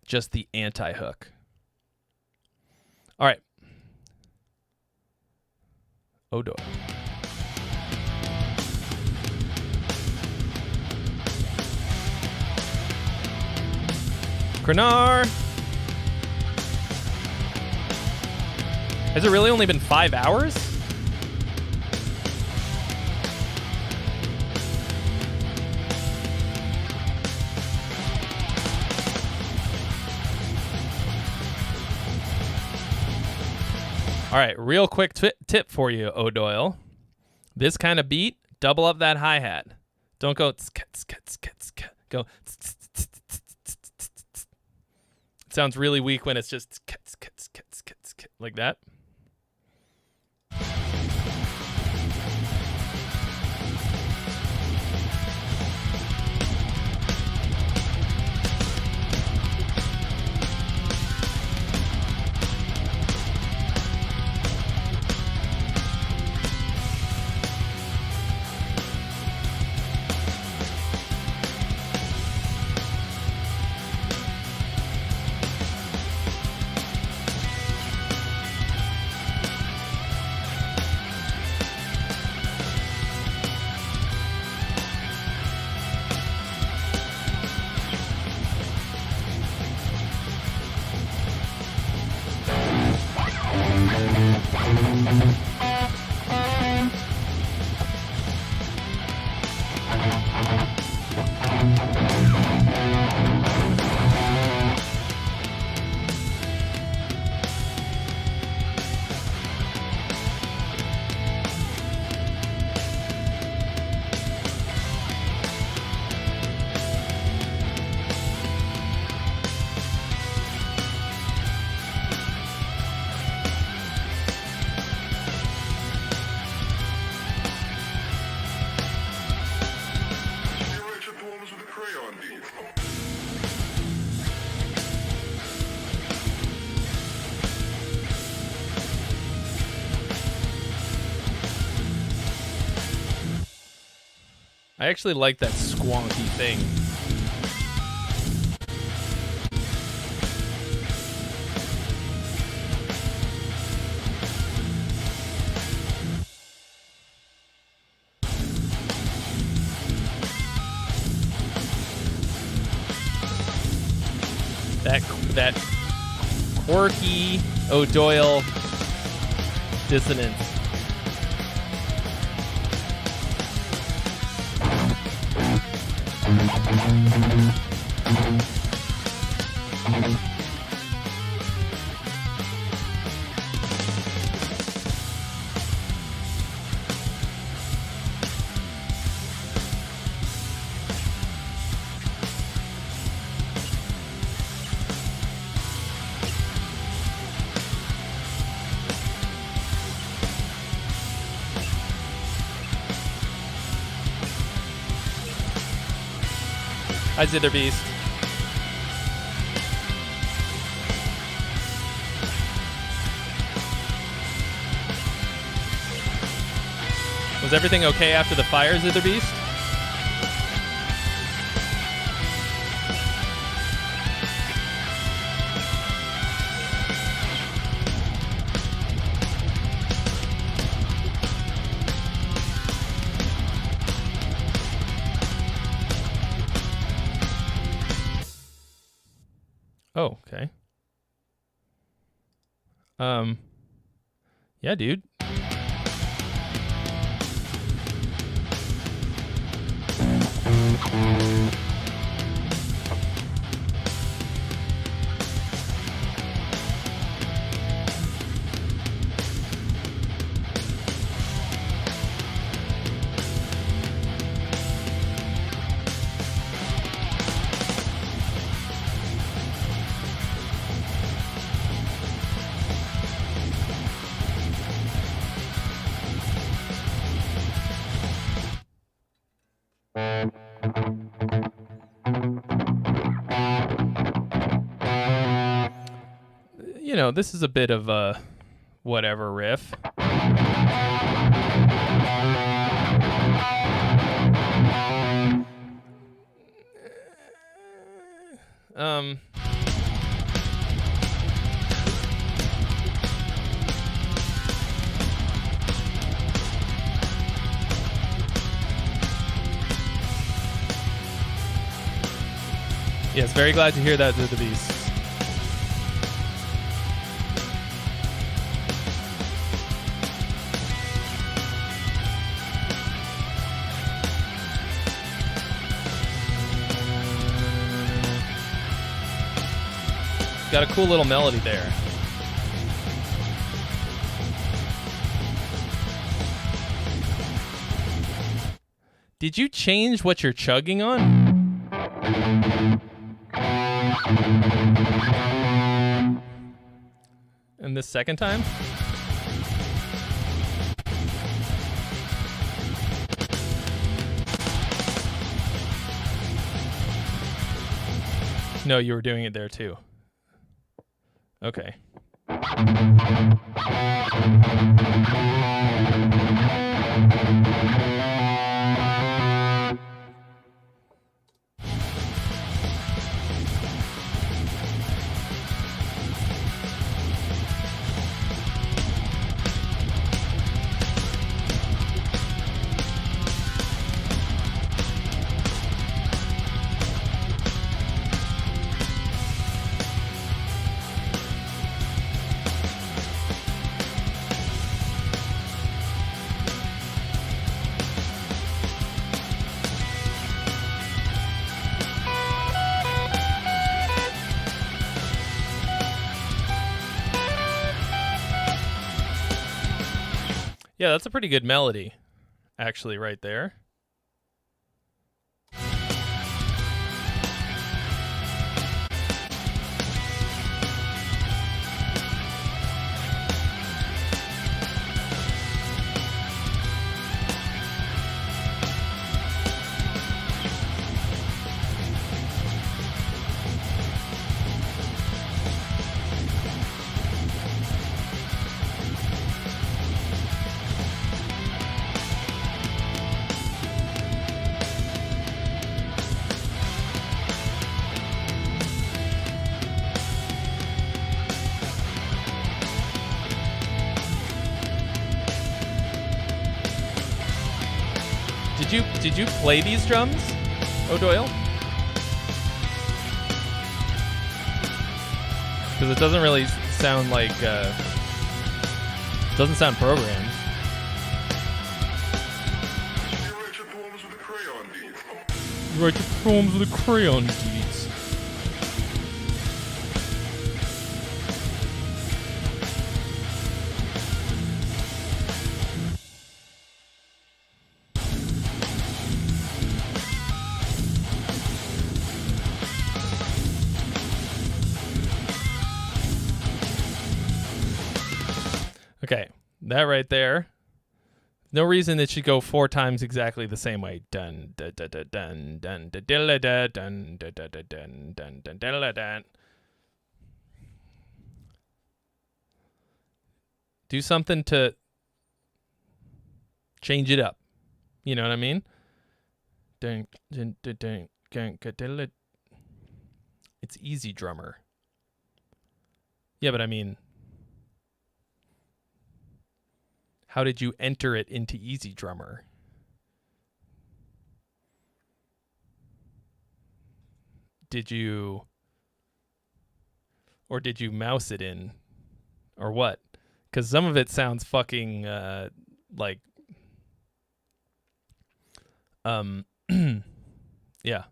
just the anti-hook. All right. O'Doyle. Krenar. Has it really only been 5 hours? All right, real quick tip for you, O'Doyle. This kind of beat, double up that hi-hat. Don't go go. It sounds really weak when it's just like that. I actually like that squonky thing. That quirky O'Doyle dissonance. Hi, Zither Beast. Was everything okay after the fire, Zither Beast? Oh, okay. Yeah, dude. this is a bit of a whatever riff. Yes, very glad to hear that, the Beast. Got a cool little melody there. Did you change what you're chugging on? And this second time? No, you were doing it there too. Okay. Yeah, that's a pretty good melody, actually, right there. Did you play these drums, O'Doyle? Because it doesn't really sound like doesn't sound programmed. You write your poems with a crayon, do you? You write your poems with a crayon, Deeds. Okay, that right there. No reason it should go 4 times exactly the same way. Dun dun dun dun dun dun dun dun dun dun dun dun dun dun dun dun. Do something to change it up. You know what I mean? Dun dun dun dun dun dun. It's easy drummer. Yeah, but I mean, how did you enter it into Easy Drummer? Did you mouse it in? Or what? Because some of it sounds fucking like yeah.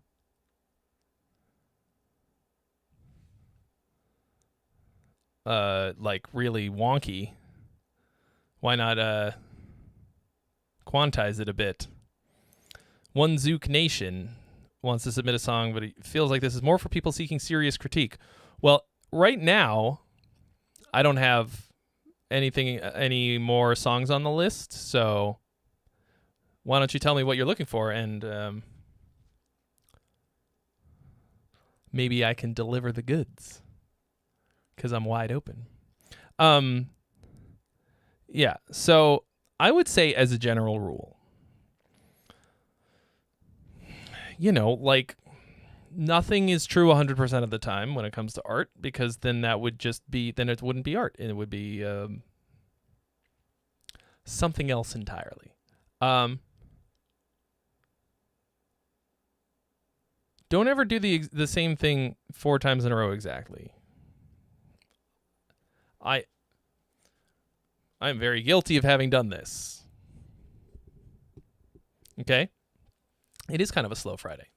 Like really wonky. Why not quantize it a bit? One Zook Nation wants to submit a song, but he feels like this is more for people seeking serious critique. Well, right now, I don't have any more songs on the list, so why don't you tell me what you're looking for, and maybe I can deliver the goods. because I'm wide open. Yeah, so I would say as a general rule, like nothing is true 100% of the time when it comes to art, because then that would just be, then it wouldn't be art. It would be something else entirely. Don't ever do the same thing 4 times in a row exactly. I'm very guilty of having done this. Okay? It is kind of a slow Friday.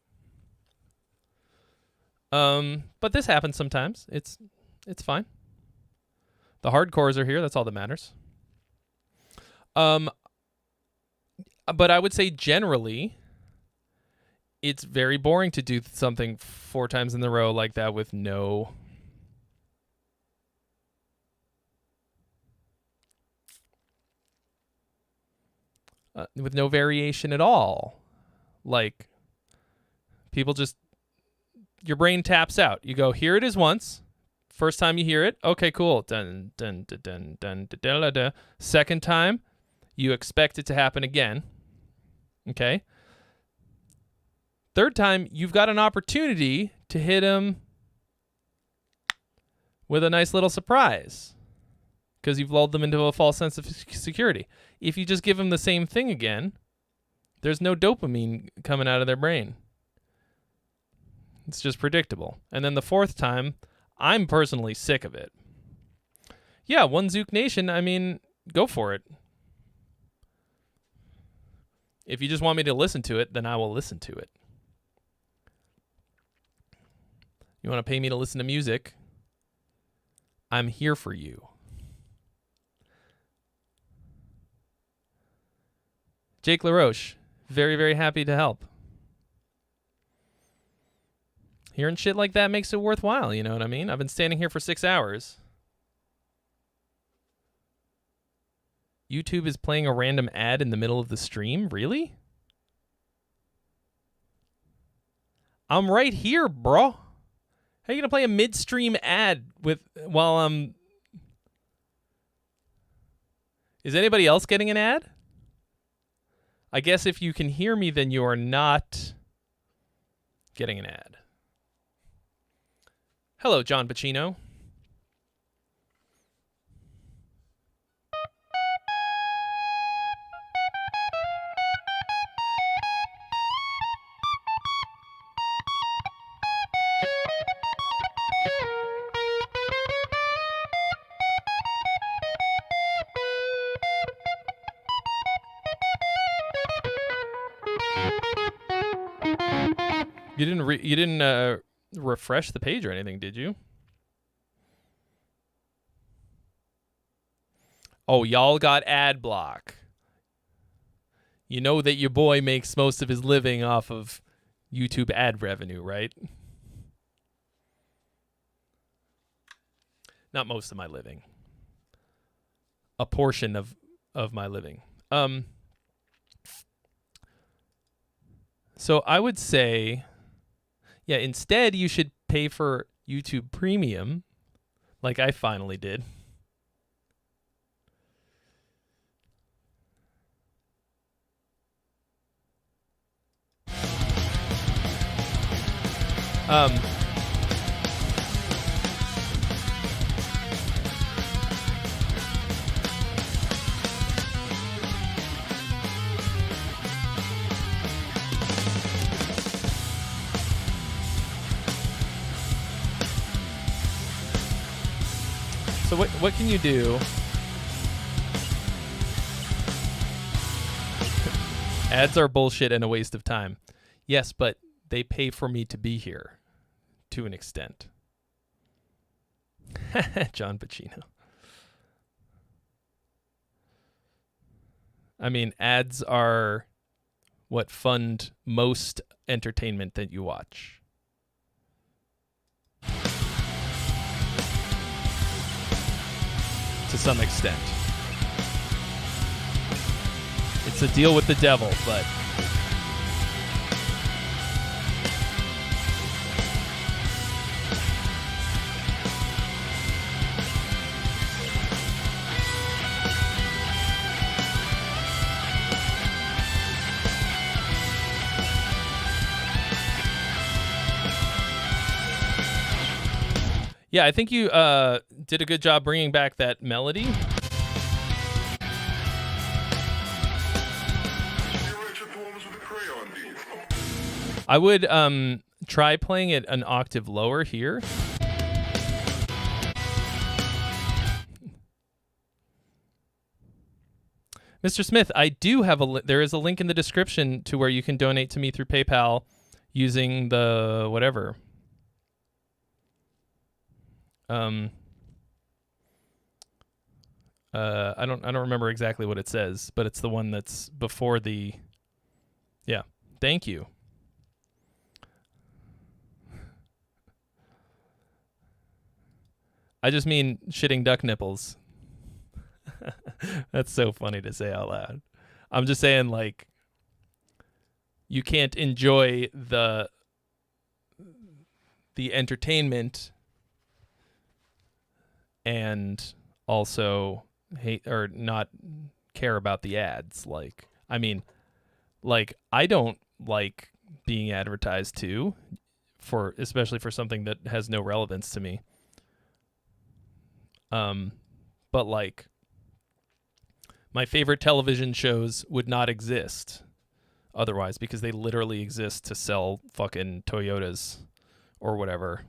But this happens sometimes. It's fine. The hardcores are here. That's all that matters. But I would say generally, it's very boring to do something 4 times in a row like that with no variation at all. Like, people just, your brain taps out. You go, here it is once. First time you hear it, okay, cool. Dun, dun, dun, dun, dun, dun, dun, dun, dun. Second time, you expect it to happen again. Okay? Third time, you've got an opportunity to hit him with a nice little surprise, because you've lulled them into a false sense of security. If you just give them the same thing again, there's no dopamine coming out of their brain. It's just predictable. And then the 4th time, I'm personally sick of it. Yeah, One Zook Nation, I mean, go for it. If you just want me to listen to it, then I will listen to it. You want to pay me to listen to music? I'm here for you. Jake LaRoche, very, very happy to help. Hearing shit like that makes it worthwhile, you know what I mean? I've been standing here for 6 hours. YouTube is playing a random ad in the middle of the stream? Really? I'm right here, bro. How are you going to play a midstream ad while I'm... Is anybody else getting an ad? I guess if you can hear me, then you are not getting an ad. Hello, John Pacino. You didn't refresh the page or anything, did you? Oh, y'all got ad block. You know that your boy makes most of his living off of YouTube ad revenue, right? Not most of my living. A portion of my living. So I would say, yeah, instead you should pay for YouTube Premium, like I finally did. So what can you do? Ads are bullshit and a waste of time. Yes, but they pay for me to be here to an extent. John Pacino. I mean, ads are what fund most entertainment that you watch. To some extent. It's a deal with the devil, but Yeah, I think you did a good job bringing back that melody. You write your poems with a crayon, do you? I would try playing it an octave lower here. Mr. Smith, I do have there is a link in the description to where you can donate to me through PayPal using the whatever. I don't remember exactly what it says, but it's the one that's before the. Yeah. Thank you. I just mean shitting duck nipples. That's so funny to say out loud. I'm just saying, like, you can't enjoy the entertainment and also hate or not care about the ads. Like, I mean, like, I don't like being advertised to, especially for something that has no relevance to me. But like, my favorite television shows would not exist otherwise because they literally exist to sell fucking Toyotas or whatever.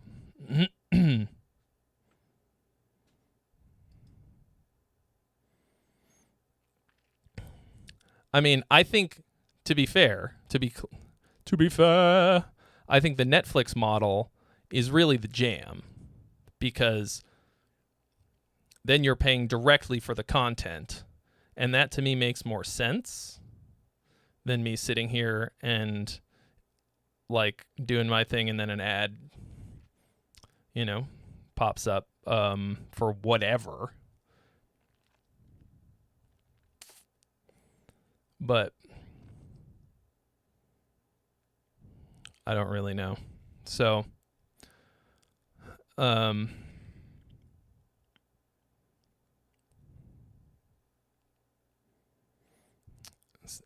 I mean, I think to be fair, I think the Netflix model is really the jam because then you're paying directly for the content. And that to me makes more sense than me sitting here and like doing my thing and then an ad, pops up for whatever. But I don't really know. So,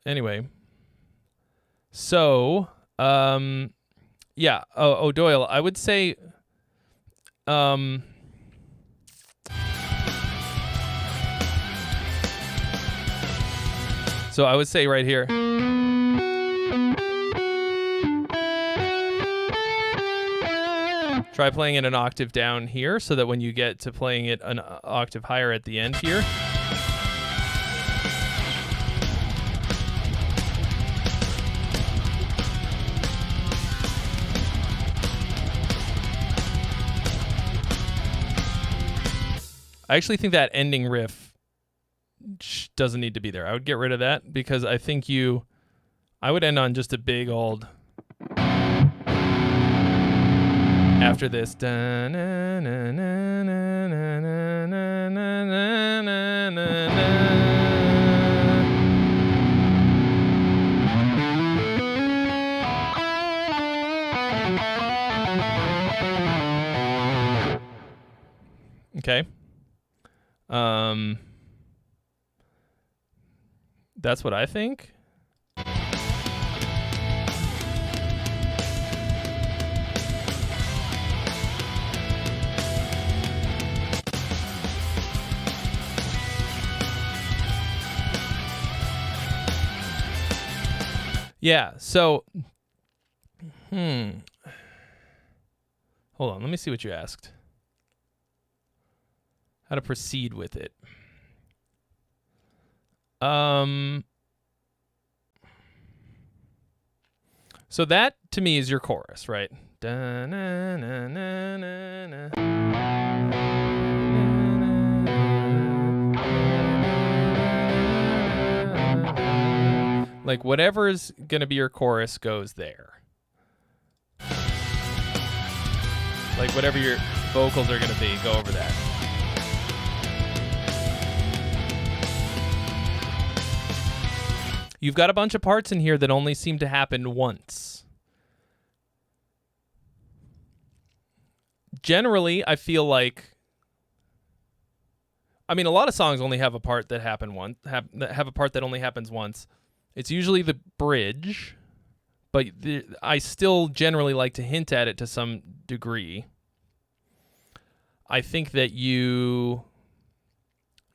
anyway, so yeah. Oh, Doyle, I would say so I would say right here, try playing it an octave down here so that when you get to playing it an octave higher at the end here, I actually think that ending riff doesn't need to be there. I would get rid of that because I think I would end on just a big old after this. Okay. That's what I think. Yeah, so hold on, let me see what you asked. How to proceed with it. So that to me is your chorus, right? Like whatever's gonna be your chorus goes there. Like whatever your vocals are gonna be, go over that. You've got a bunch of parts in here that only seem to happen once. Generally, I feel like, I mean, a lot of songs only have a part that have a part that only happens once. It's usually the bridge, but I still generally like to hint at it to some degree. I think that you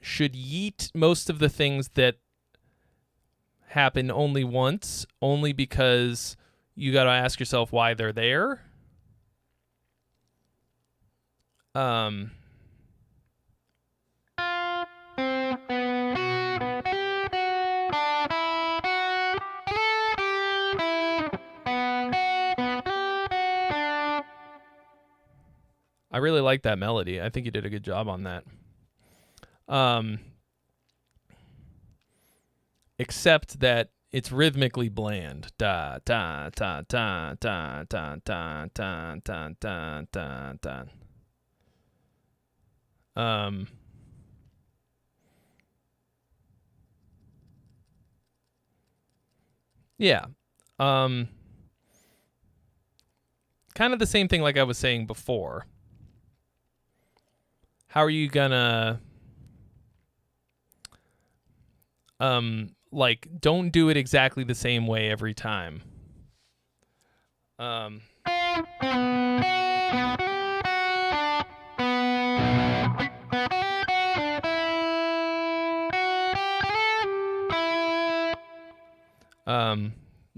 should yeet most of the things that happen only once, only because you got to ask yourself why they're there. I really like that melody. I think you did a good job on that. Except that it's rhythmically bland. Da da da da da da da da da da da da. Yeah. Kind of the same thing like I was saying before. How are you gonna like, don't do it exactly the same way every time.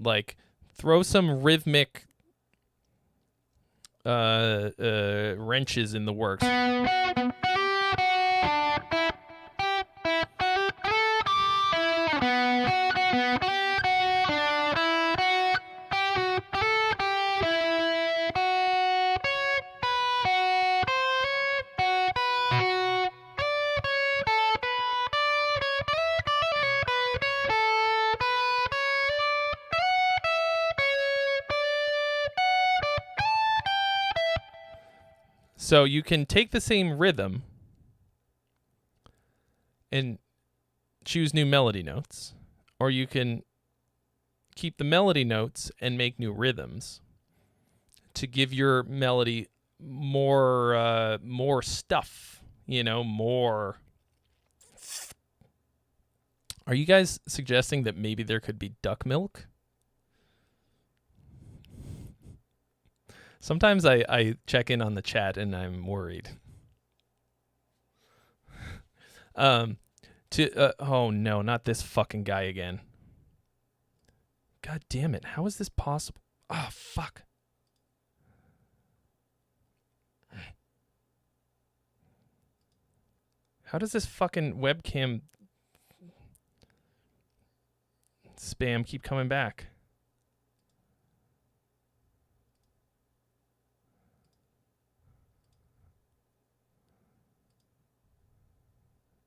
Like, throw some rhythmic wrenches in the works. So you can take the same rhythm and choose new melody notes, or you can keep the melody notes and make new rhythms to give your melody more stuff, more. Are you guys suggesting that maybe there could be duck milk? Sometimes I check in on the chat and I'm worried. Oh no, not this fucking guy again. God damn it. How is this possible? Oh, fuck. How does this fucking webcam spam keep coming back?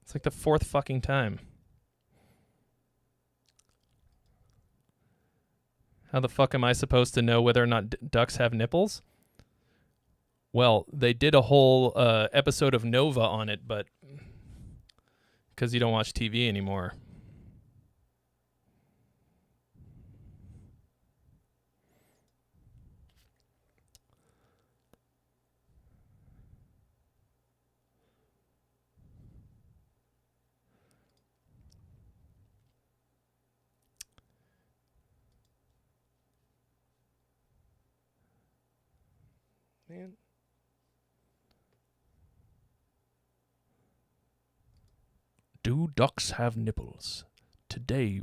It's like the fourth fucking time. How the fuck am I supposed to know whether or not ducks have nipples? Well, they did a whole episode of Nova on it, but because you don't watch TV anymore. Man. Do ducks have nipples? Today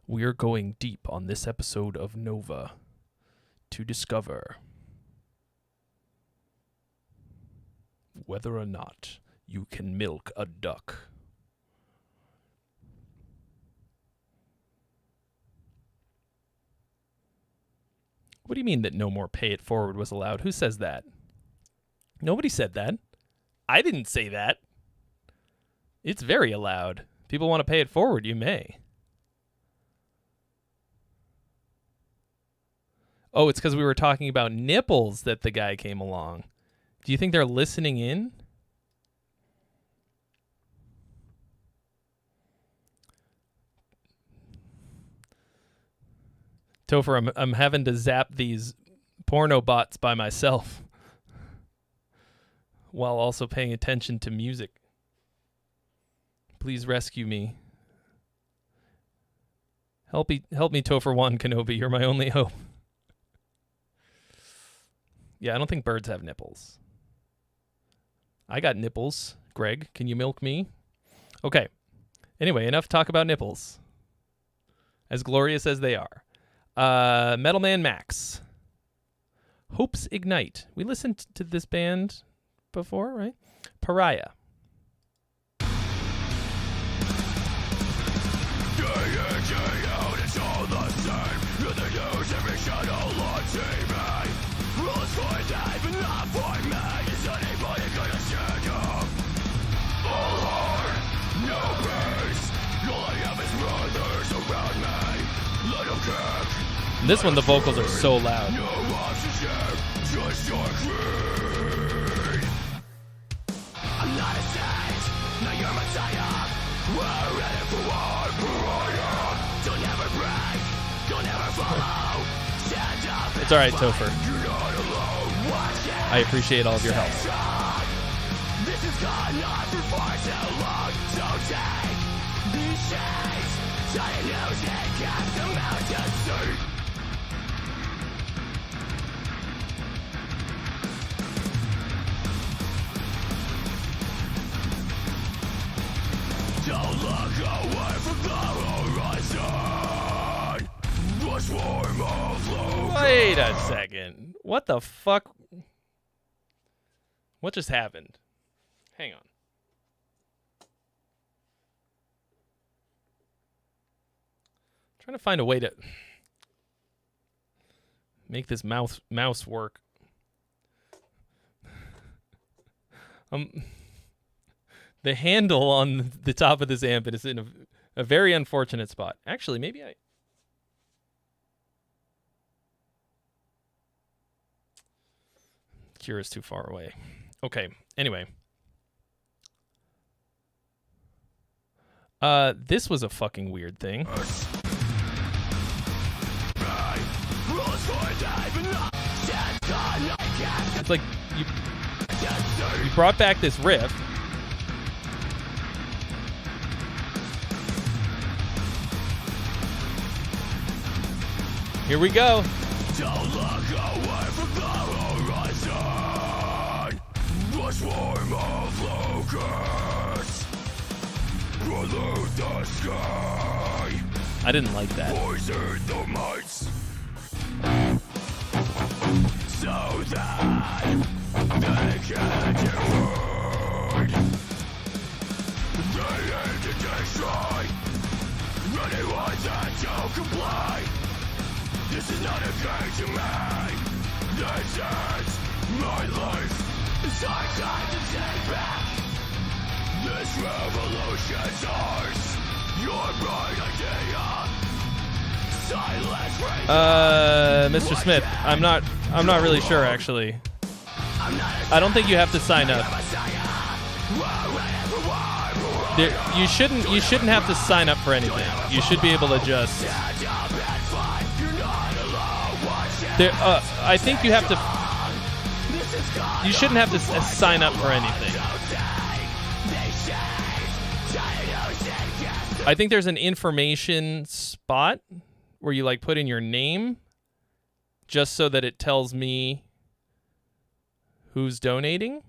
we're going deep on this episode of Nova to discover whether or not you can milk a duck. What do you mean that no more pay it forward was allowed? Who says that? Nobody said that. I didn't say that. It's very allowed. People want to pay it forward, you may. Oh, it's because we were talking about nipples that the guy came along. Do you think they're listening in? Topher, I'm having to zap these porno bots by myself while also paying attention to music. Please rescue me. Help me, Topher Juan Kenobi. You're my only hope. Yeah, I don't think birds have nipples. I got nipples. Greg, can you milk me? Okay. Anyway, enough talk about nipples. As glorious as they are. Metal Man Max. Hopes Ignite. We listened to this band before, right? Pariah. This one, the vocals are so loud. It's all right, Topher. I appreciate all of your help. This has gone on for far too long, so take these shades. Tie a nose and cast them out to sea. Don't look away from the horizon. The swarm of locusts. Wait a second. What the fuck? What just happened? Hang on. Trying to find a way to make this mouse work. The handle on the top of this amp is in a very unfortunate spot. Actually, maybe I... Cure is too far away. Okay, anyway. This was a fucking weird thing. It's like you brought back this riff. Here we go. Don't look away from the horizon. The swarm of locusts pollute the sky. I didn't like that. Poison the mites. So that they can divide. They aim to destroy anyone that don't comply. This is not a game to me. This is my life. It's our time to take back. This revolution's ours. Your bright idea. Silence. Mr. Smith, I'm not really sure actually. I don't think you have to sign up. You shouldn't have to sign up for anything. You should be able to just. I think you have to. You shouldn't have to sign up for anything. I think there's an information spot where you like put in your name just so that it tells me who's donating.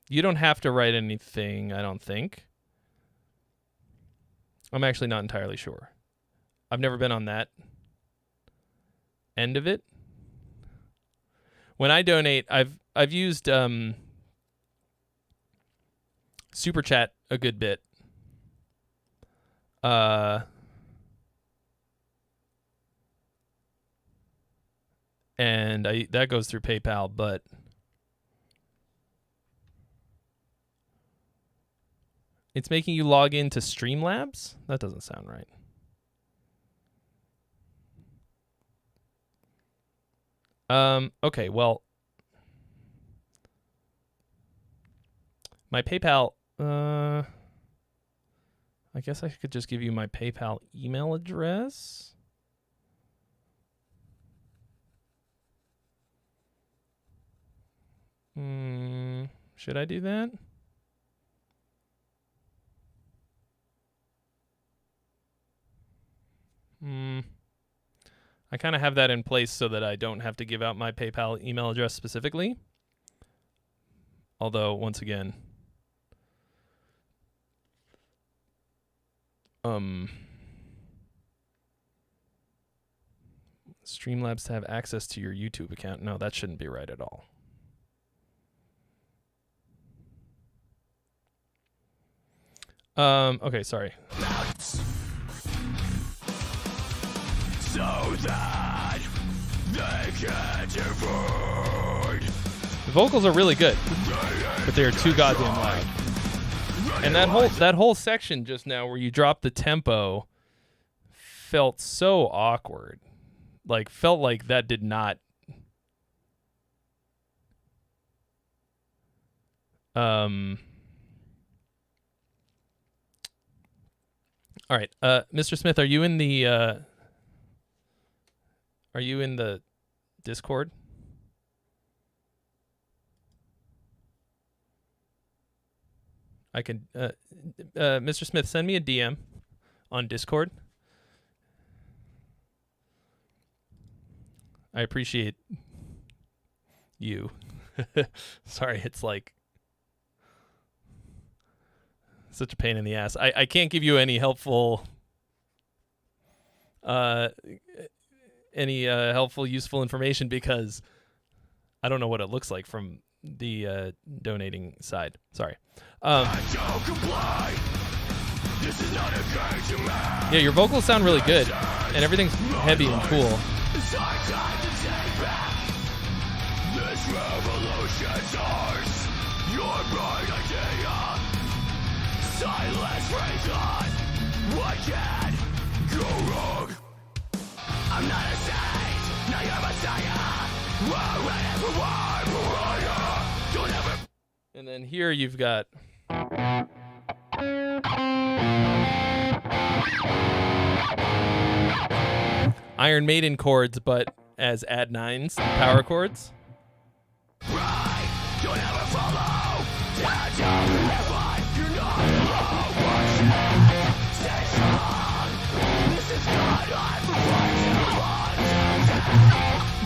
You don't have to write anything, I don't think. I'm actually not entirely sure. I've never been on that end of it. When I donate, I've used SuperChat a good bit. And that goes through PayPal, but it's making you log into Streamlabs? That doesn't sound right. Okay, well, my PayPal, I guess I could just give you my PayPal email address. Should I do that? I kind of have that in place so that I don't have to give out my PayPal email address specifically. Although, once again, Streamlabs to have access to your YouTube account. No, that shouldn't be right at all. Okay, sorry. So that they can't avoid. The vocals are really good, but they are too goddamn loud. And that whole section just now where you drop the tempo felt so awkward. Like, felt like that did not... All right, Mr. Smith, are you in the Discord? I can, Mr. Smith, send me a DM on Discord. I appreciate you. Sorry, it's like such a pain in the ass. I can't give you any helpful, useful information because I don't know what it looks like from the donating side. Sorry. Yeah, your vocals sound really good, and everything's heavy and cool. This revolution's ours. Your bright idea. Silence rings on. What can go wrong? I'm not a saint. Now you're Messiah. We're ready for war, pariah. Don't ever. And then here you've got. Iron Maiden chords, but as add nines, power chords. Right. Don't ever follow. Don't live on. You're not alone. Watch it. Stay strong. This is God. I'm fighting along.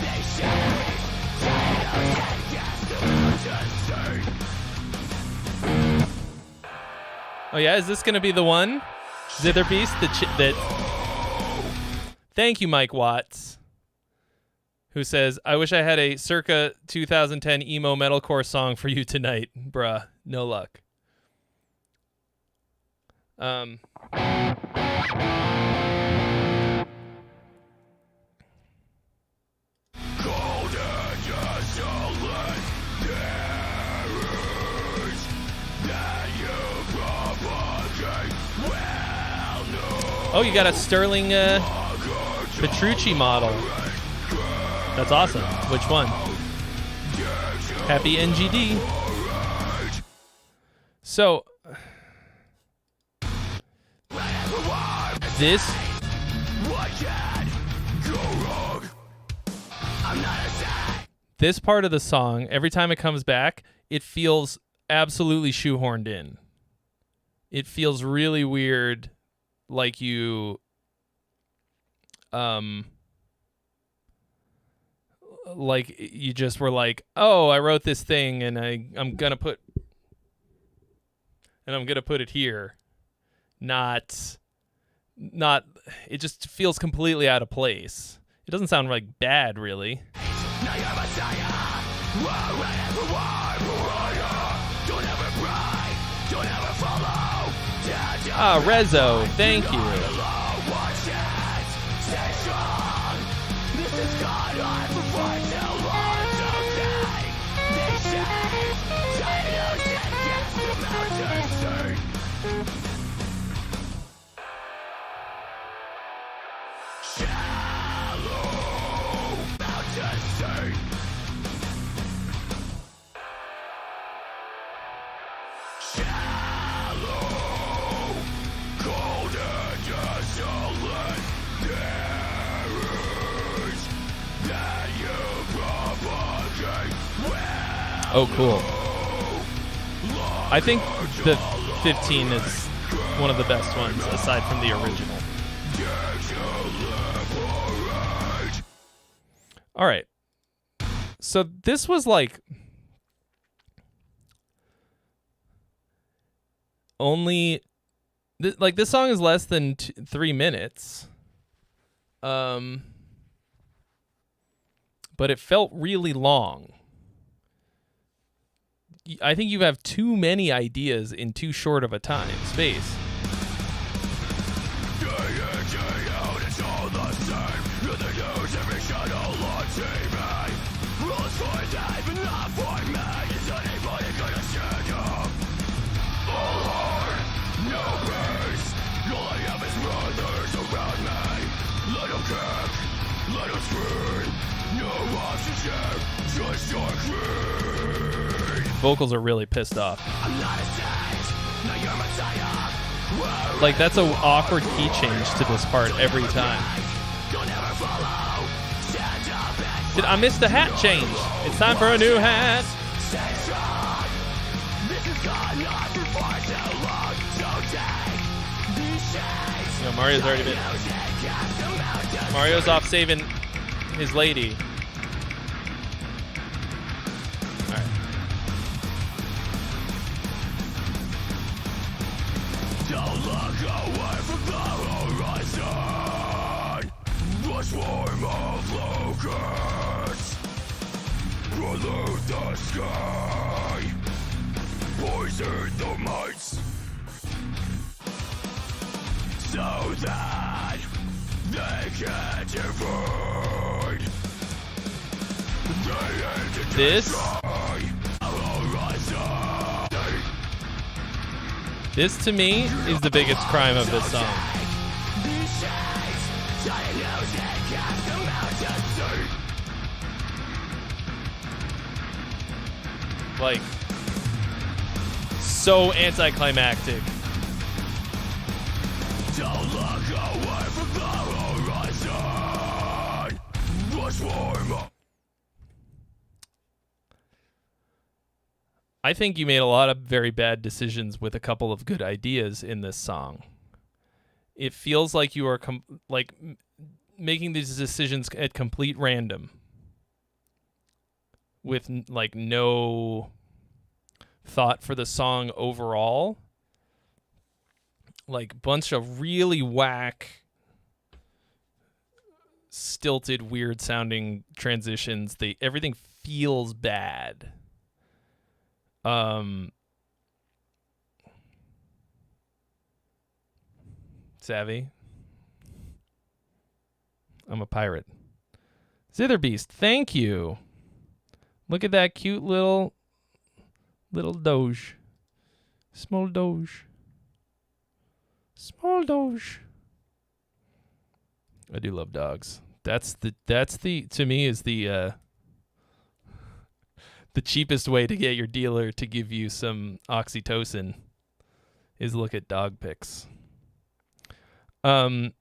They shatter it. Shadows and gas the mountains. Oh yeah, is this gonna be the one? Zither Beast that. Thank you, Mike Watts, who says, I wish I had a circa 2010 emo metalcore song for you tonight. Bruh, no luck. Oh, you got a Sterling Petrucci model. That's awesome. Which one? Happy NGD. So, this part of the song, every time it comes back, it feels absolutely shoehorned in. It feels really weird, like you like you just were like, oh, I wrote this thing and I'm gonna put it here. Not it just feels completely out of place. It doesn't sound like bad, really. Ah, Rezo, thank you. Oh, cool. I think the 15 is one of the best ones, aside from the original. All right. So this was like only Like this song is less than 3 minutes. But it felt really long. I think you have too many ideas in too short of a time space. Vocals are really pissed off. Like that's an awkward key change to this part every time. I missed the hat change. It's time for a new hat. No, Mario's already been. Mario's off saving his lady. Alright. Don't look away from the horizon. The swarm of locusts pollute the sky, poison the mites, so that they can't avoid. This to me is the biggest crime of this song. Like, so anticlimactic. Don't look away from the horizon. The swarm of I think you made a lot of very bad decisions with a couple of good ideas in this song. It feels like you are making these decisions at complete random, with like no thought for the song overall. Like bunch of really whack, stilted, weird sounding transitions. Everything feels bad. Savvy. I'm a pirate. Zither Beast, thank you. Look at that cute little doge. Small doge. Small doge. I do love dogs. That's the to me is the cheapest way to get your dealer to give you some oxytocin is look at dog pics. One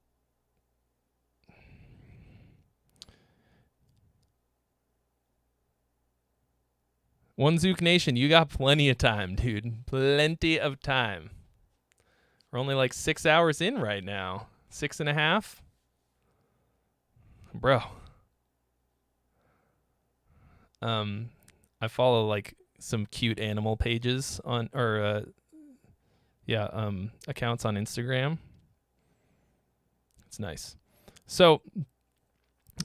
Zook Nation, you got plenty of time, dude. Plenty of time. We're only like 6 hours in right now. 6.5? Bro. I follow like some cute animal pages on accounts on Instagram. It's nice. So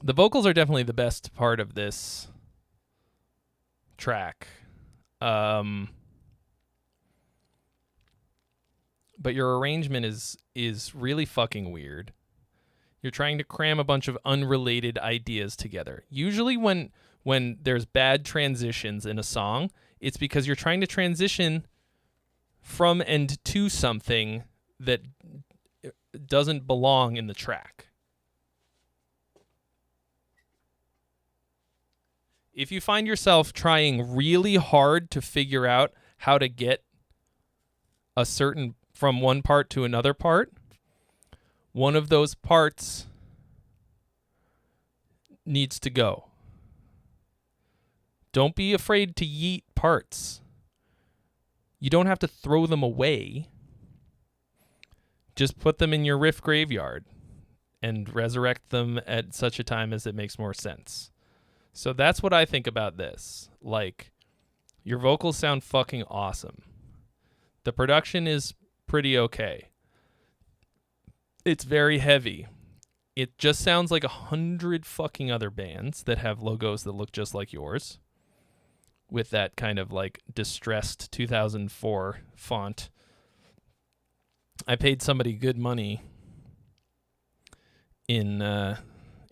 the vocals are definitely the best part of this track. But your arrangement is really fucking weird. You're trying to cram a bunch of unrelated ideas together. Usually when there's bad transitions in a song, it's because you're trying to transition from and to something that doesn't belong in the track. If you find yourself trying really hard to figure out how to get a certain from one part to another part, one of those parts needs to go. Don't be afraid to yeet parts. You don't have to throw them away. Just put them in your riff graveyard and resurrect them at such a time as it makes more sense. So that's what I think about this. Like, your vocals sound fucking awesome. The production is pretty okay. It's very heavy. It just sounds like 100 fucking other bands that have logos that look just like yours, with that kind of like distressed 2004 font. I paid somebody good money in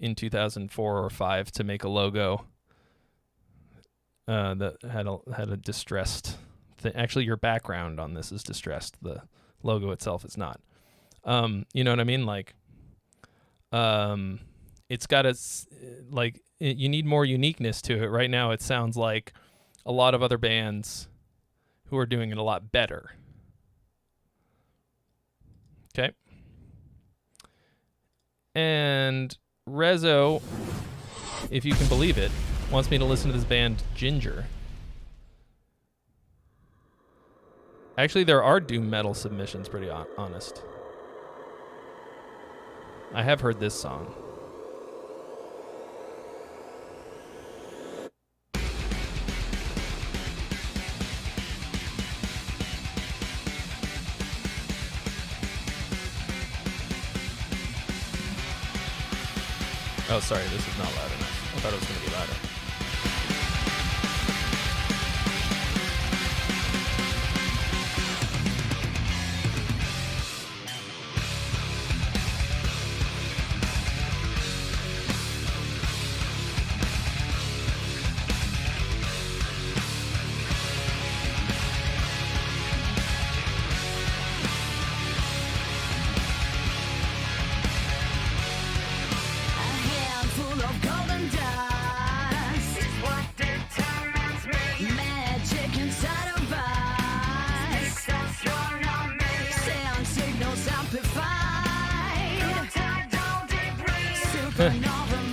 2004 or 5 to make a logo that had a distressed thing. Actually, your background on this is distressed. The logo itself is not. You know what I mean? Like, it's got you need more uniqueness to it. Right now, it sounds like a lot of other bands who are doing it a lot better. Okay. And Rezo, if you can believe it, wants me to listen to this band Ginger. Actually, there are doom metal submissions, pretty honest. I have heard this song. Oh, sorry, this is not loud enough. I thought it was going to be louder.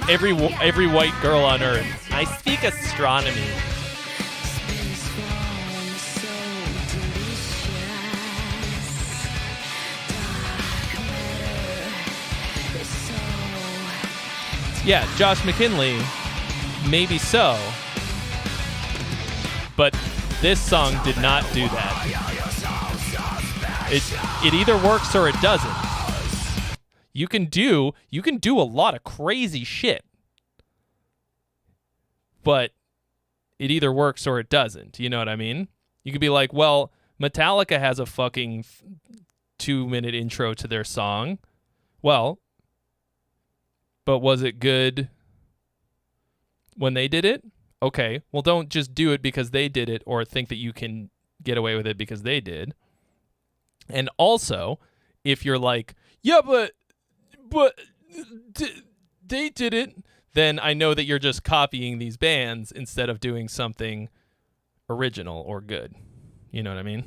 Every white girl on earth. I speak astronomy. Yeah, Josh McKinley, maybe so. But this song did not do that. It either works or it doesn't. You can do a lot of crazy shit. But it either works or it doesn't. You know what I mean? You could be like, well, Metallica has a fucking 2-minute intro to their song. Well, but was it good when they did it? Okay, well, don't just do it because they did it or think that you can get away with it because they did. And also, if you're like, yeah, but they did it, then I know that you're just copying these bands instead of doing something original or good. You know what I mean?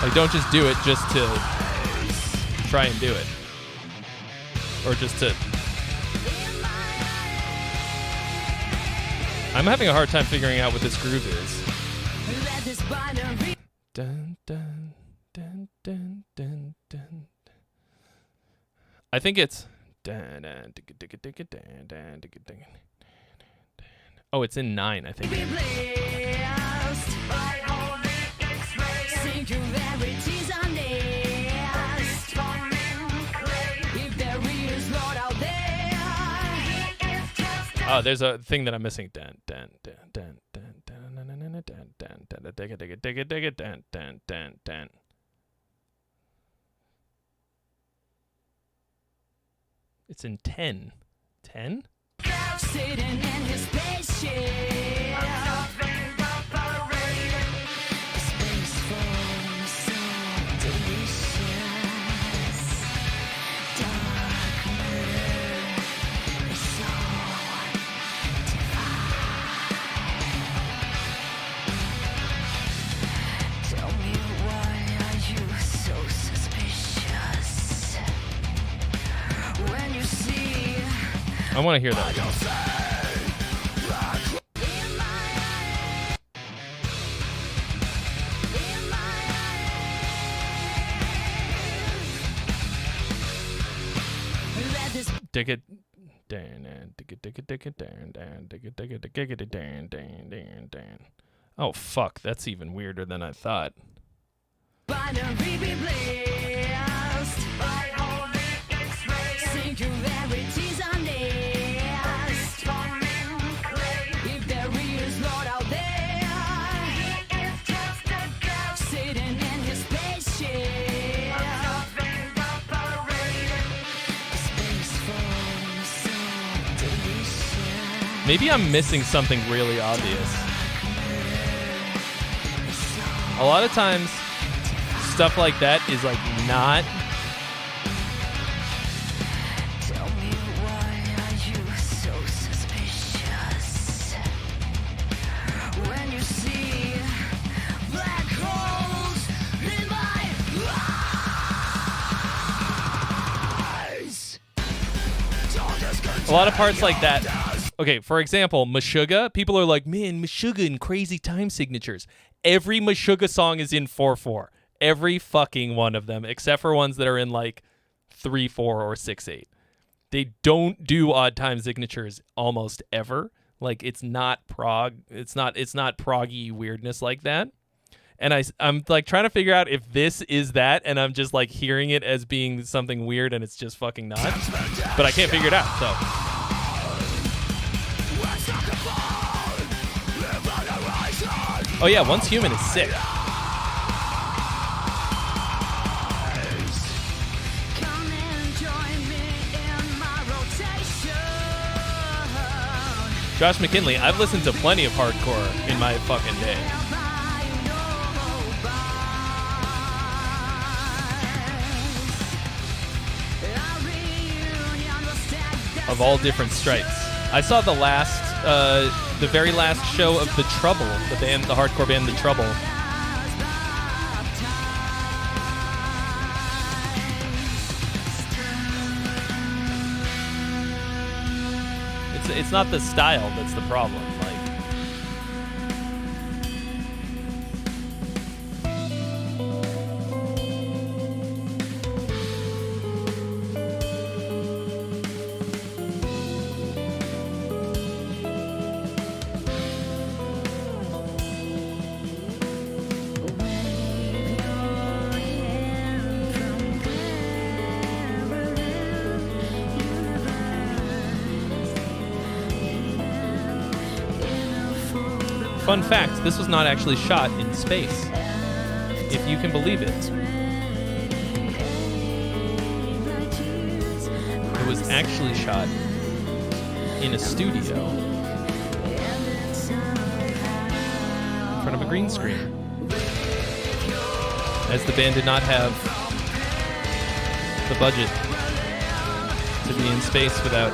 Like, don't just do it just to try and do it. Or just to... I'm having a hard time figuring out what this groove is. Dun, dun, dun, dun, dun, dun. I think it's... Oh, it's in 9, I think. Oh, there's a thing that I'm missing. Dun, dun, dun, dun, dun, dun, dun, dun, dun, dun, dun, dun, dig it, dig it, dig it, dig it, dun, dun, dun, dun. It's in 10. 10? Sitting in his spaceship. I want to hear that again. Dig it. Oh, fuck. That's even weirder than I thought. Binary be blessed. Singularities are nest. If there is Lord out there, sitting in his spaceship. Space force, so delicious. Maybe I'm missing something really obvious. A lot of times, stuff like that is like not. Tell me, why are you so suspicious? When you see black holes in my eyes. A lot of parts like that. Okay, for example, Meshuggah. People are like, man, Meshuggah and crazy time signatures. Every Meshuggah song is in 4/4. Every fucking one of them, except for ones that are in like 3/4 or 6/8. They don't do odd time signatures almost ever. Like it's not prog. It's not proggy weirdness like that. And I'm like trying to figure out if this is that, and I'm just like hearing it as being something weird, and it's just fucking not. But I can't figure it out. So. Oh yeah, Once Human is sick. Come and join me in my rotation. Josh McKinley, I've listened to plenty of hardcore in my fucking day. Of all different stripes. I saw the very last show of The Trouble, the hardcore band The Trouble. It's not the style that's the problem. Like, fun fact, this was not actually shot in space, if you can believe it. It was actually shot in a studio in front of a green screen, as the band did not have the budget to be in space without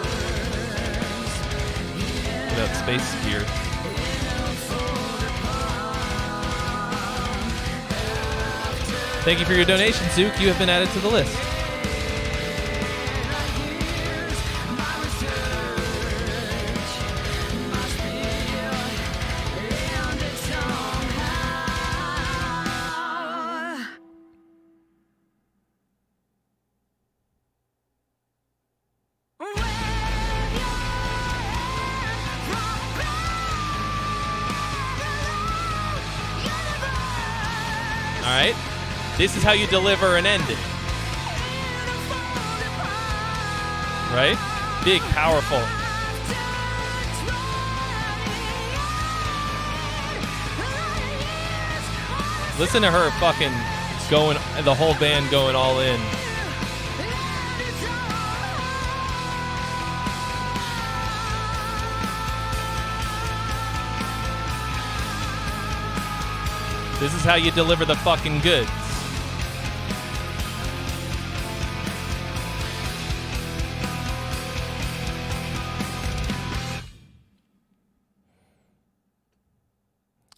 space gear. Thank you for your donation, Zook. You have been added to the list. All right. This is how you deliver an ending. Right? Big, powerful. Listen to her fucking going, the whole band going all in. This is how you deliver the fucking goods.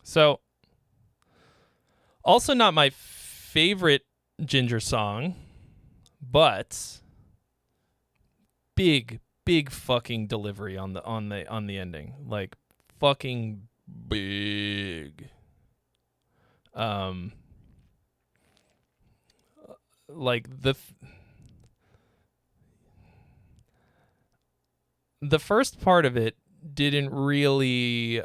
So, also not my favorite Ginger song, but big fucking delivery on the ending. Like fucking big. Like the first part of it didn't really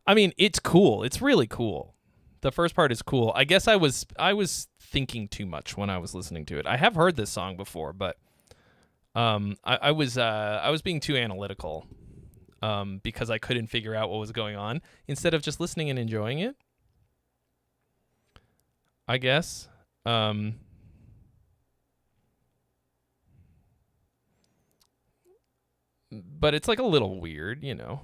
I mean, it's cool. It's really cool. The first part is cool. I guess I was thinking too much when I was listening to it. I have heard this song before, but I was being too analytical because I couldn't figure out what was going on instead of just listening and enjoying it. I guess. But it's like a little weird, you know.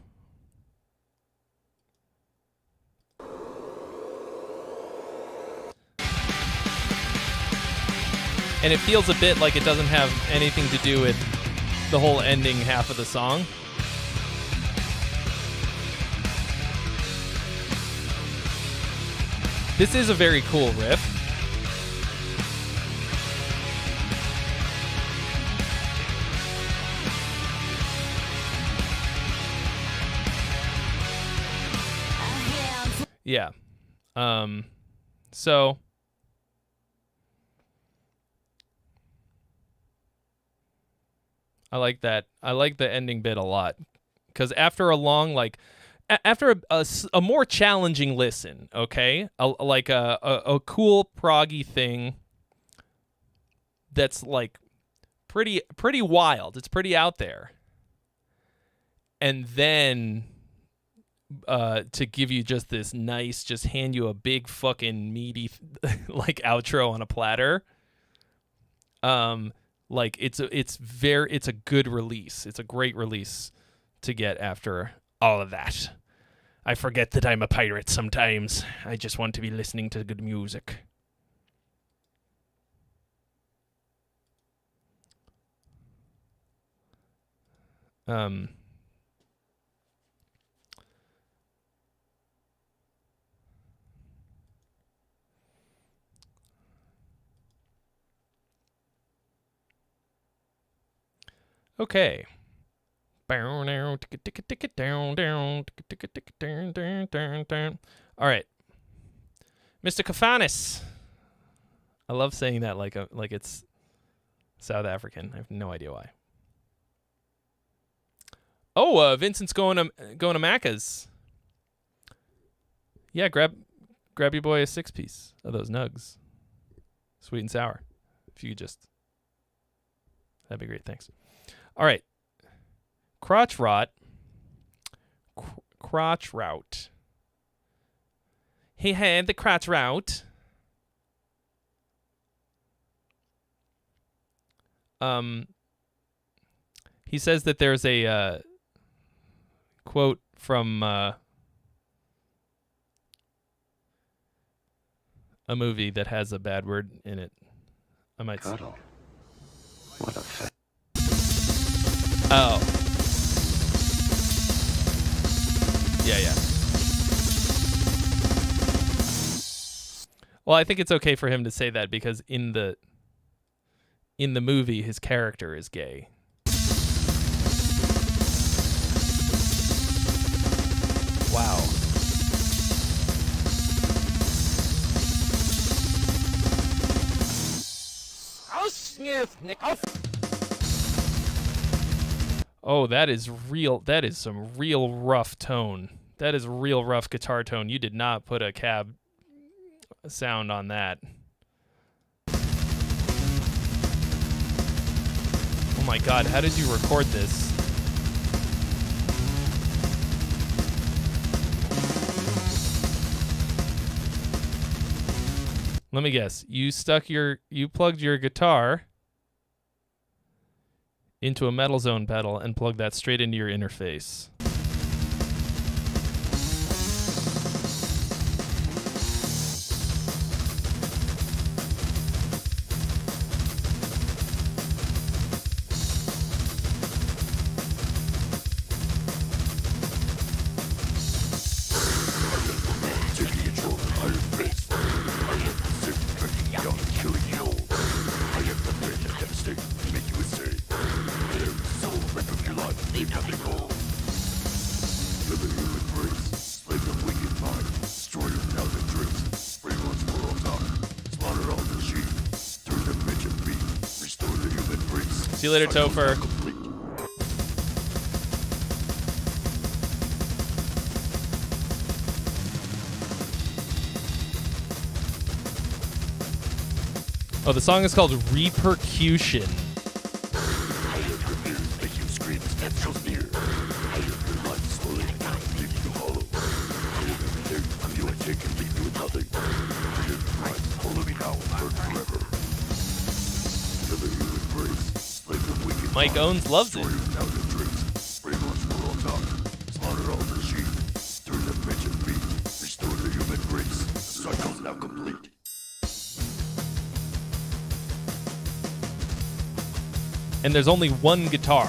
And it feels a bit like it doesn't have anything to do with the whole ending half of the song. This is a very cool riff. Yeah. So I like that. I like the ending bit a lot because after a long, like, after a more challenging listen, okay, like a cool proggy thing that's like pretty wild. It's pretty out there, and then to give you just this nice, just hand you a big fucking meaty like outro on a platter. Like it's a good release. It's a great release to get after all of that. I forget that I'm a pirate sometimes. I just want to be listening to good music. Okay. All right. Mr. Kafanis. I love saying that like it's South African. I have no idea why. Oh, Vincent's going to Macca's. Yeah, grab your boy a 6-piece of those nugs. Sweet and sour. If you could just, that'd be great. Thanks. All right. Crotch route. He had the crotch route. He says that there's a quote from a movie that has a bad word in it. I might. Cuddle. What a fa- Oh. Yeah. Well, I think it's okay for him to say that because in the movie, his character is gay. Wow. Oh, that is real. That is some real rough tone. That is real rough guitar tone. You did not put a cab sound on that. Oh my God, how did you record this? Let me guess. You plugged your guitar into a Metal Zone pedal and plugged that straight into your interface. See you later, Topher. Oh, the song is called Repercussion. Mike Owens loves it. And there's only one guitar.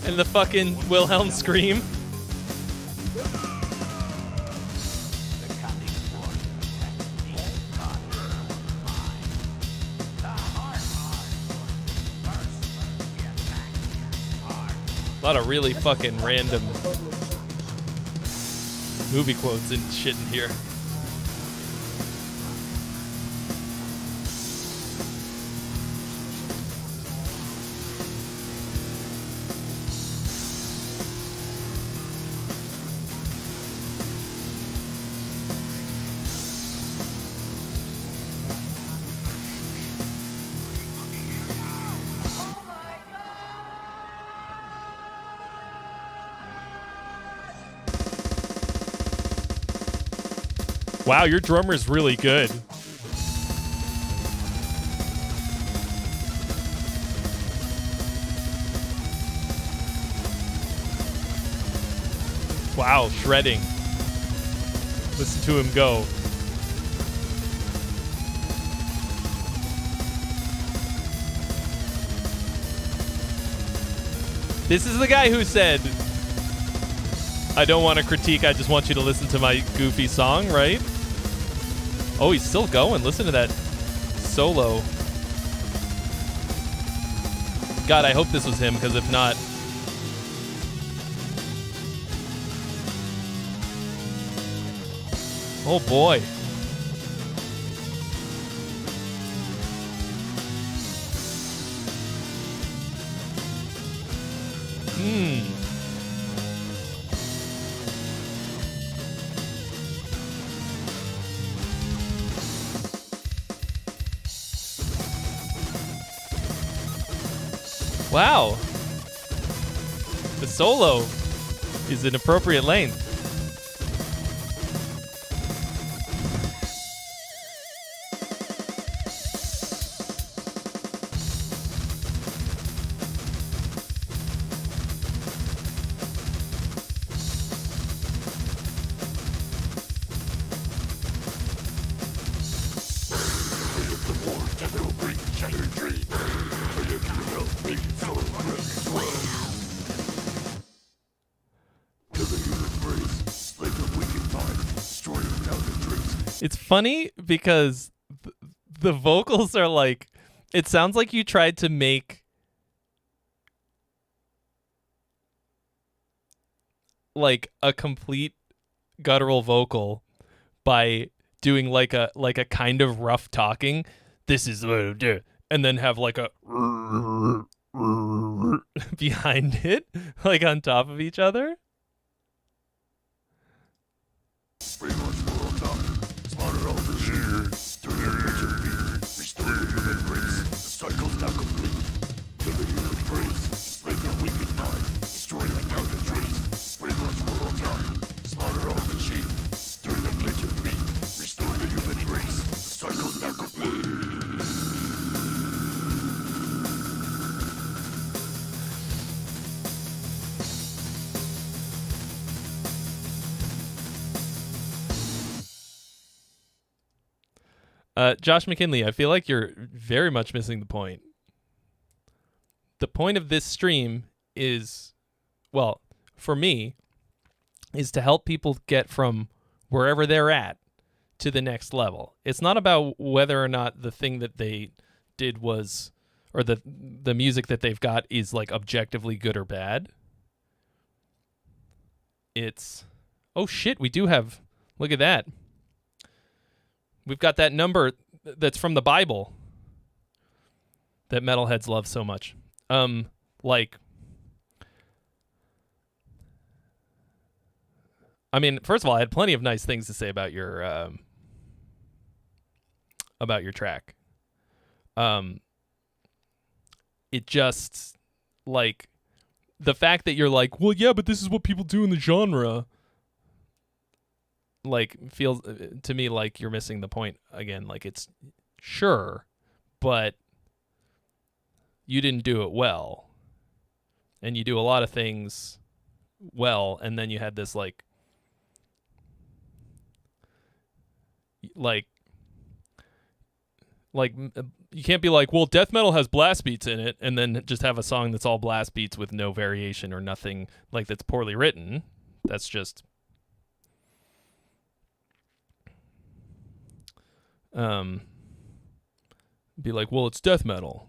And the fucking Wilhelm scream. A lot of really fucking random movie quotes and shit in here. Wow, your drummer's really good. Wow, shredding. Listen to him go. This is the guy who said, I don't want to critique, I just want you to listen to my goofy song, right? Oh, he's still going. Listen to that solo. God, I hope this was him, because if not... Oh, boy. Wow. The solo is an appropriate length. It's funny because the vocals are like, it sounds like you tried to make like a complete guttural vocal by doing like a kind of rough talking. This is what I do, and then have like a behind it, like on top of each other. Josh McKinley, I feel like you're very much missing the point. The point of this stream is, well, for me, is to help people get from wherever they're at to the next level. It's not about whether or not the thing that they did was, or the music that they've got is like objectively good or bad. it's oh shit, we do have, look at that. We've got that number that's from the Bible that metalheads love so much. Like, I mean, first of all, I had plenty of nice things to say about your track. It just, like, the fact that you're like, well, yeah, but this is what people do in the genre, like, feels to me like you're missing the point again. Like, it's sure, but you didn't do it well, and you do a lot of things well, and then you had this like you can't be like, well, death metal has blast beats in it, and then just have a song that's all blast beats with no variation or nothing, like, that's poorly written. That's just be like, well, it's death metal.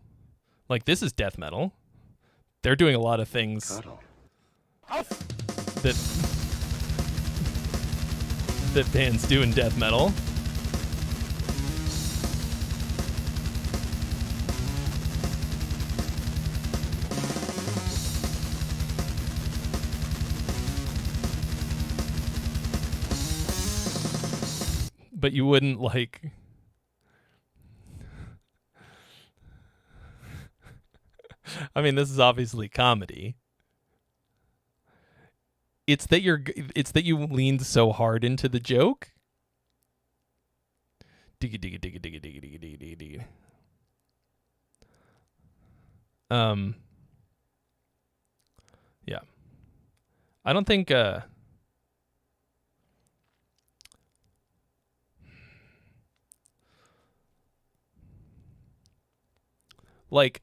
Like, this is death metal. They're doing a lot of things that bands do in death metal. But you wouldn't, like, I mean, this is obviously comedy. It's that you leaned so hard into the joke. Diggy diggy diggy diggy diggy diggy diggy diggy diggy. Yeah. I don't think like,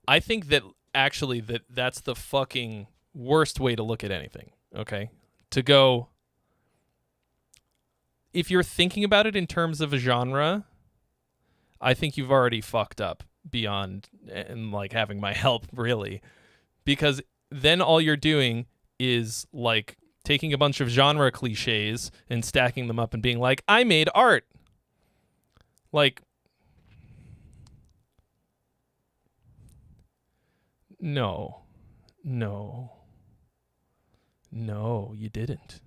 I think that actually that's the fucking worst way to look at anything, okay? To go, if you're thinking about it in terms of a genre, I think you've already fucked up beyond and like having my help, really. Because then all you're doing is like taking a bunch of genre cliches and stacking them up and being like, I made art. Like, No, you didn't.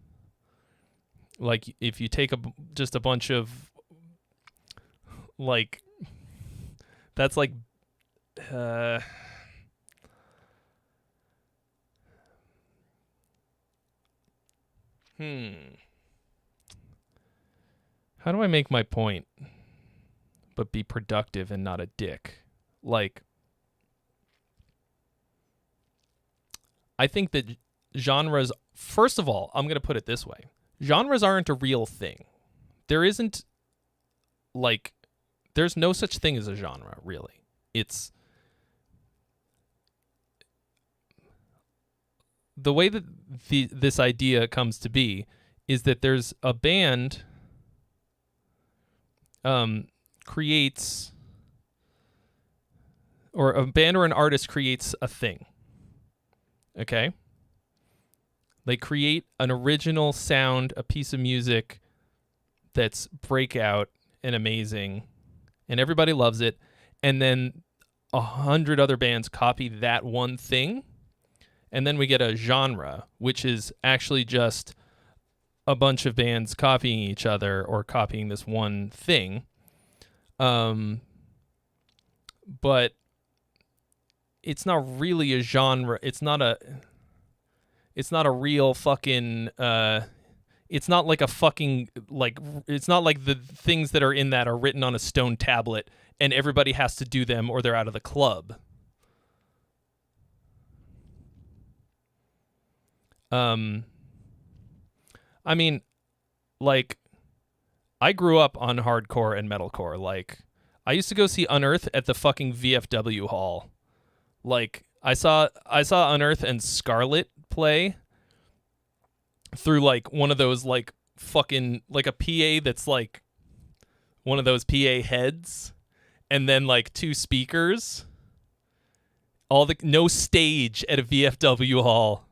Like, if you take just a bunch of, like, that's like, how do I make my point, but be productive and not a dick? Like, I think that genres, first of all, I'm going to put it this way. Genres aren't a real thing. There isn't, like, there's no such thing as a genre, really. It's the way that this idea comes to be is that there's a band creates, or a band or an artist creates a thing. Okay? They create an original sound, a piece of music that's breakout and amazing, and everybody loves it, and then 100 other bands copy that one thing, and then we get a genre, which is actually just a bunch of bands copying each other or copying this one thing. But it's not really a genre. It's not a real fucking, it's not like a fucking, like, it's not like the things that are in that are written on a stone tablet and everybody has to do them or they're out of the club. I mean, like, I grew up on hardcore and metalcore. Like, I used to go see Unearth at the fucking VFW hall. Like, I saw Unearth and Scarlet play through, like, one of those, like, fucking, like, a PA that's, like, one of those PA heads, and then, like, 2 speakers. No stage at a VFW hall.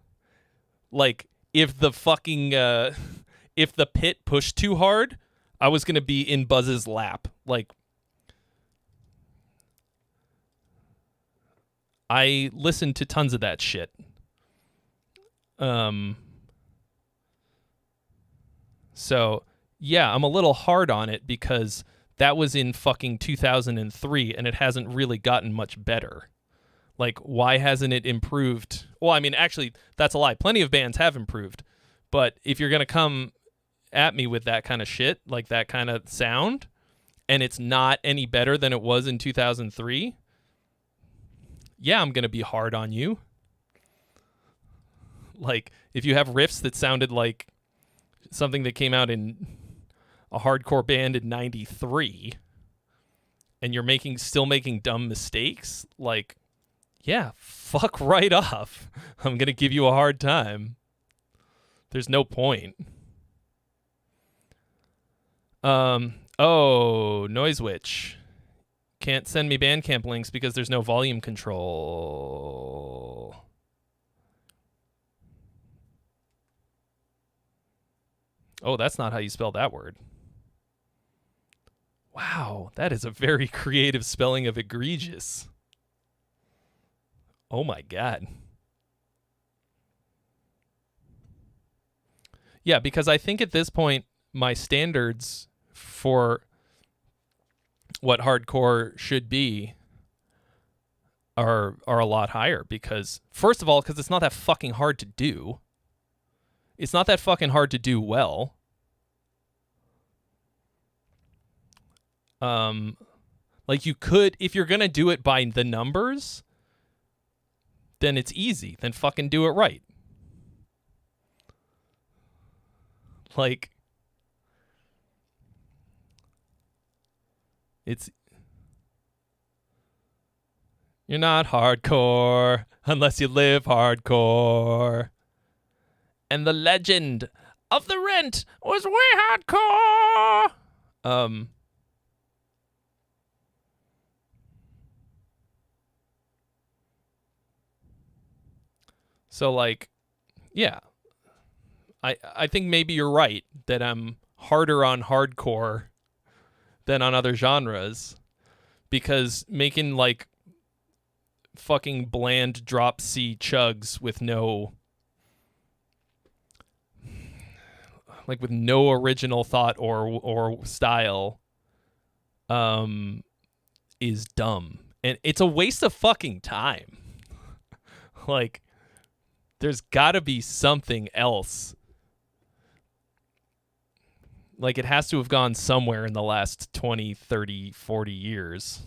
Like, if the fucking if the pit pushed too hard, I was gonna be in Buzz's lap. Like, I listened to tons of that shit. So yeah, I'm a little hard on it because that was in fucking 2003 and it hasn't really gotten much better. Like, why hasn't it improved? Well, I mean, actually, that's a lie. Plenty of bands have improved. But if you're going to come at me with that kind of shit, like that kind of sound, and it's not any better than it was in 2003, yeah, I'm going to be hard on you. Like, if you have riffs that sounded like something that came out in a hardcore band in 93, and you're still making dumb mistakes, like, yeah, fuck right off. I'm going to give you a hard time. There's no point. Noise Witch. Can't send me Bandcamp links because there's no volume control. Oh, that's not how you spell that word. Wow, that is a very creative spelling of egregious. Oh my God. Yeah, because I think at this point, my standards for what hardcore should be are a lot higher. Because, first of all, because it's not that fucking hard to do. It's not that fucking hard to do well. Like, you could, if you're gonna do it by the numbers, then it's easy. Then fucking do it right. Like, you're not hardcore unless you live hardcore. And the legend of the rent was way hardcore. So, like, yeah, I think maybe you're right that I'm harder on hardcore than on other genres, because making, like, fucking bland drop C chugs with no original thought or style is dumb, and it's a waste of fucking time. Like, there's gotta be something else. Like, it has to have gone somewhere in the last 20, 30, 40 years.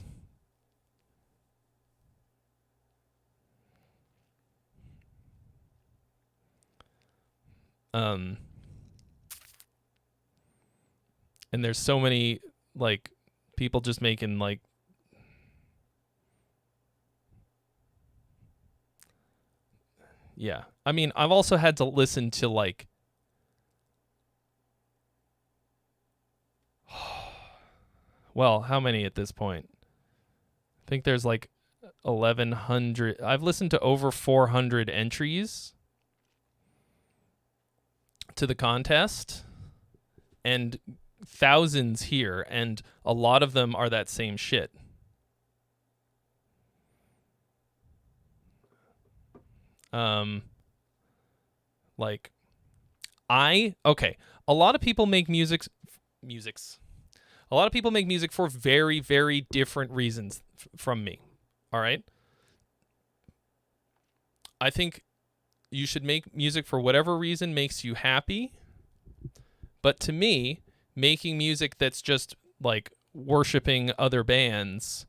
And there's so many, like, people just making, like, yeah. I mean, I've also had to listen to, like, well, how many at this point? I think there's like 1,100. I've listened to over 400 entries to the contest, and thousands here, and a lot of them are that same shit. Like, okay, a lot of people make musics. A lot of people make music for very, very different reasons from me. All right? I think you should make music for whatever reason makes you happy. But to me, making music that's just, like, worshiping other bands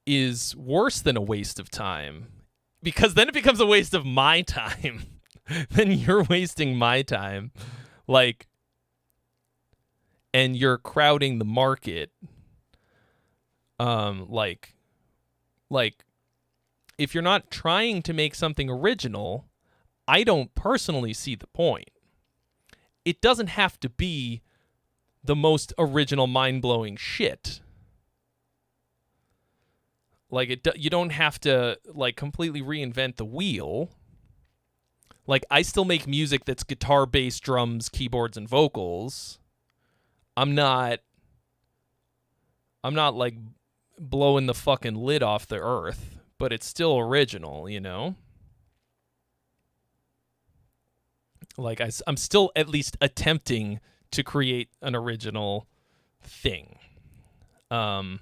is worse than a waste of time. Because then it becomes a waste of my time. Then you're wasting my time. Like, and you're crowding the market. Like, if you're not trying to make something original, I don't personally see the point. It doesn't have to be the most original, mind-blowing shit. Like, you don't have to, like, completely reinvent the wheel. Like, I still make music that's guitar, bass, drums, keyboards, and vocals. I'm not like blowing the fucking lid off the earth, but it's still original, you know? Like, I'm still at least attempting to create an original thing. And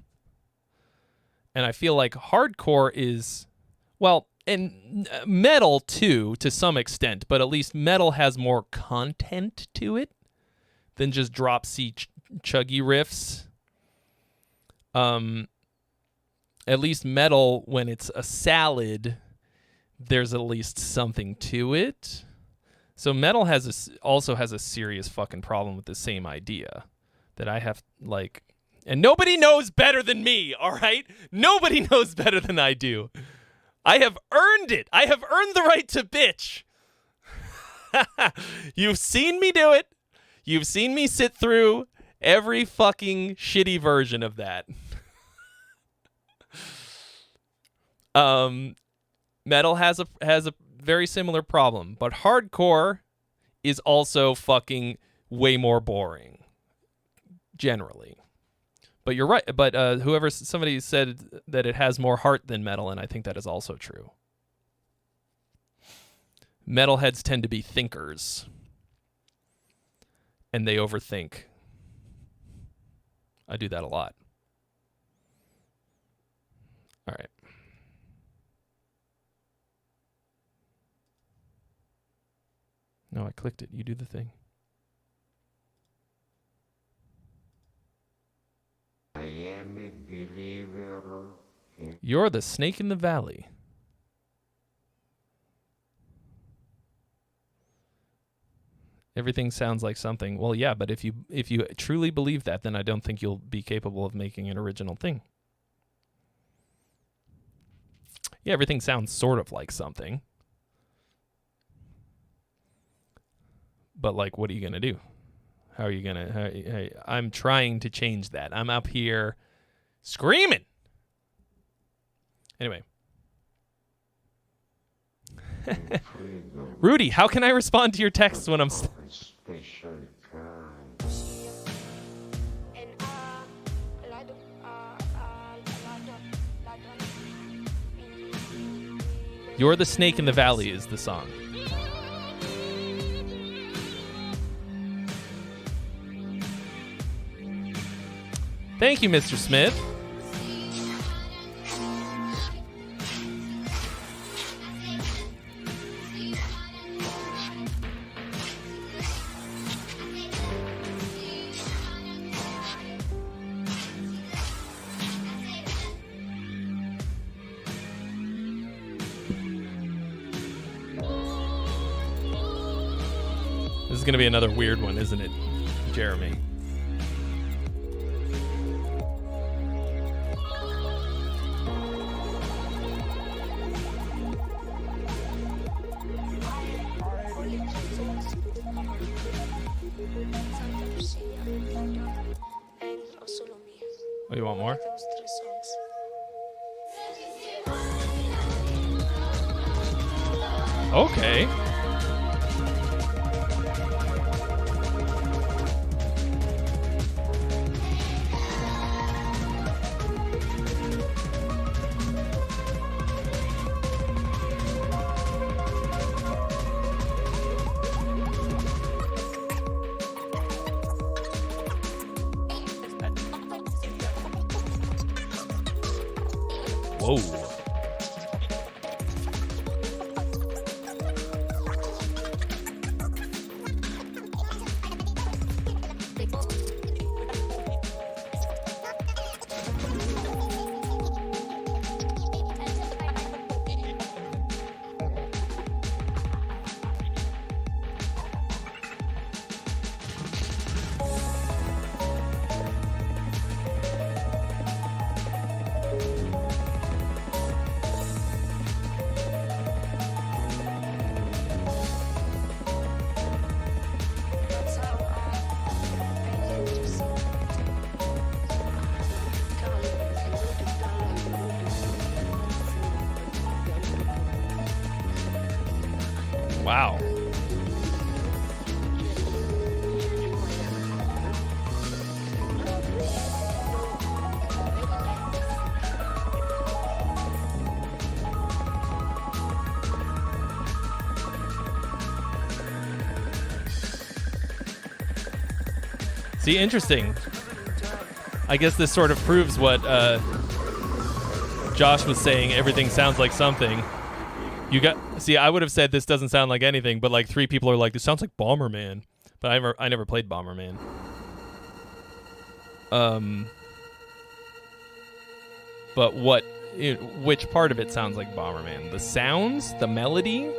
I feel like hardcore is, well, and metal too, to some extent, but at least metal has more content to it than just drop C chuggy riffs. At least metal, when it's a salad, there's at least something to it. So metal also has a serious fucking problem with the same idea that I have, like, and nobody knows better than me, all right? Nobody knows better than I do. I have earned it. I have earned the right to bitch. You've seen me do it. You've seen me sit through every fucking shitty version of that. Metal has a very similar problem, but hardcore is also fucking way more boring, generally. But you're right. But somebody said that it has more heart than metal, and I think that is also true. Metalheads tend to be thinkers, and they overthink. I do that a lot. All right. No, I clicked it. You do the thing. I am a believer. You're the snake in the valley. Everything sounds like something. Well, yeah, but if you truly believe that, then I don't think you'll be capable of making an original thing. Yeah, everything sounds sort of like something. But, like, what are you going to do? How are you going to... I'm trying to change that. I'm up here screaming. Anyway. Rudy, how can I respond to your texts when I'm... Special kind. You're the snake in the valley is the song. Thank you, Mr. Smith. This is going to be another weird one, isn't it, Jeremy? Oh, you want more? Okay. Whoa. Wow. See, interesting. I guess this sort of proves what Josh was saying. Everything sounds like something. See, I would have said this doesn't sound like anything, but like 3 people are like, this sounds like Bomberman. But I never played Bomberman. But which part of it sounds like Bomberman? The sounds? The melody?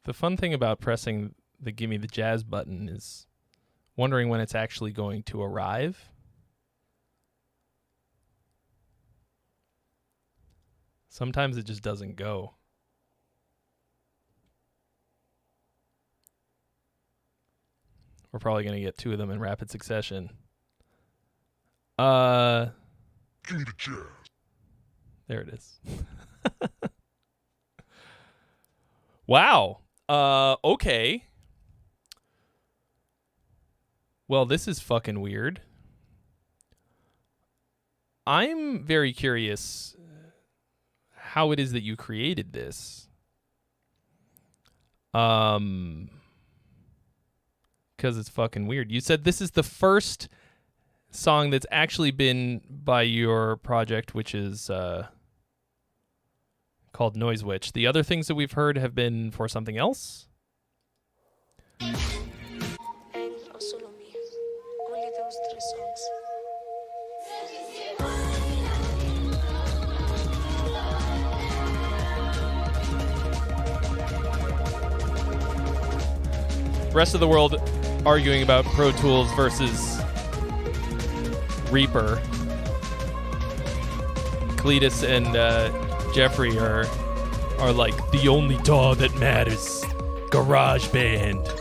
The fun thing about pressing the Gimme the Jazz button is wondering when it's actually going to arrive. Sometimes it just doesn't go. We're probably going to get 2 of them in rapid succession. Give me the jazz. There it is. Wow. Okay. Well, this is fucking weird. I'm very curious how it is that you created this. Because it's fucking weird. You said this is the first song that's actually been by your project, which is called Noise Witch. The other things that we've heard have been for something else? Solo mía. Only those 3 songs. Rest of the world arguing about Pro Tools versus Reaper. Cletus and Jeffrey are like, the only DAW that matters. GarageBand.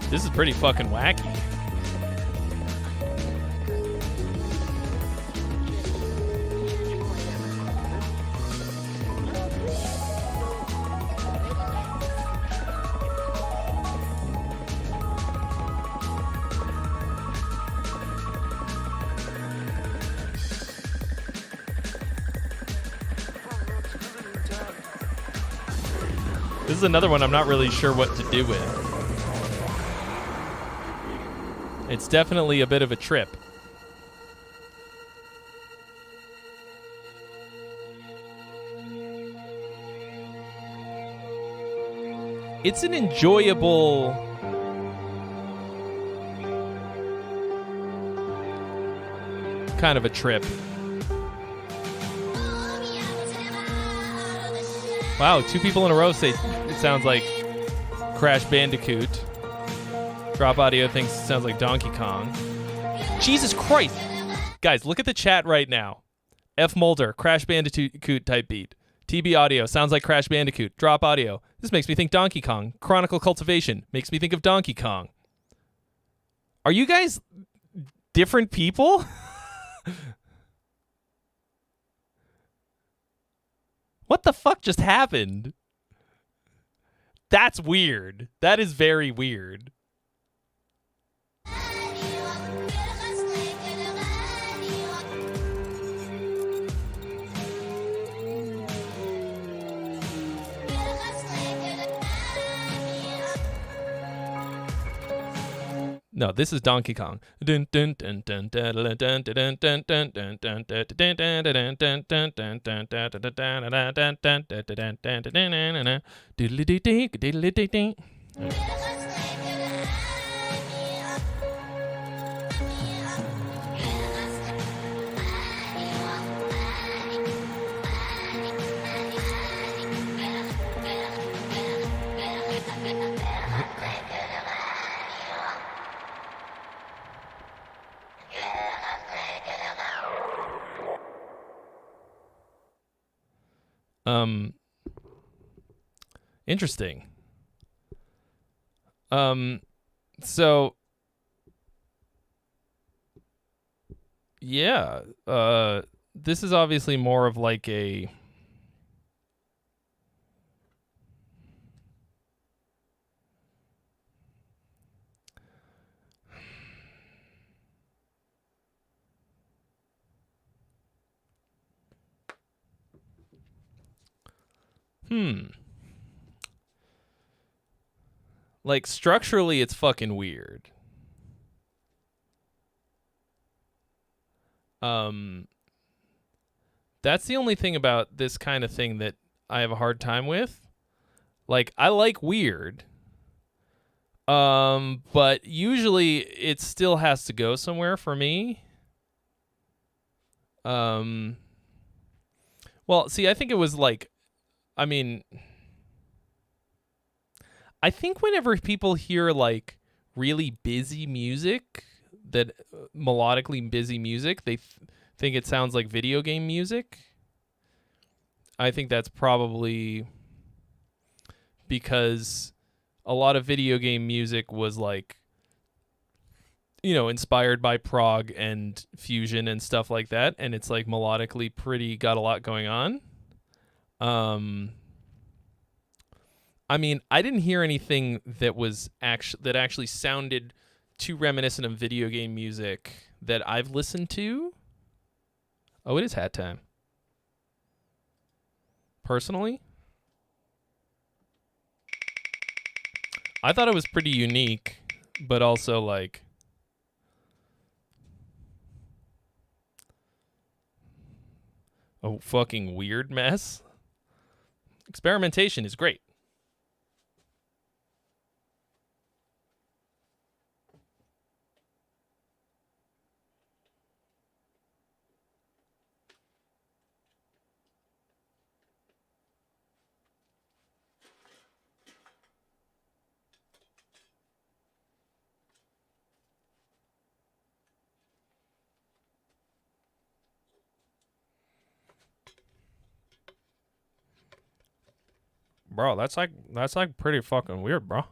This is pretty fucking wacky. This is another one I'm not really sure what to do with. It's definitely a bit of a trip. It's an enjoyable... kind of a trip. Wow, 2 people in a row say it sounds like Crash Bandicoot. Drop Audio thinks it sounds like Donkey Kong. Jesus Christ! Guys, look at the chat right now. F. Mulder, Crash Bandicoot type beat. TB Audio, sounds like Crash Bandicoot. Drop Audio, this makes me think Donkey Kong. Chronicle Cultivation, makes me think of Donkey Kong. Are you guys different people? What the fuck just happened? That's weird. That is very weird. No, this is Donkey Kong. Interesting. So yeah, this is obviously more of like a like structurally it's fucking weird. That's the only thing about this kind of thing that I have a hard time with. Like, I like weird. But usually it still has to go somewhere for me. Well, see, I think it was like, I mean, I think whenever people hear like really busy music, that melodically busy music, they think it sounds like video game music. I think that's probably because a lot of video game music was like, you know, inspired by prog and fusion and stuff like that, and it's like melodically pretty, got a lot going on. I mean, I didn't hear anything that was actually sounded too reminiscent of video game music that I've listened to. Oh, it is hat time. Personally, I thought it was pretty unique, but also like a fucking weird mess. Experimentation is great. Bro, that's like pretty fucking weird, bro.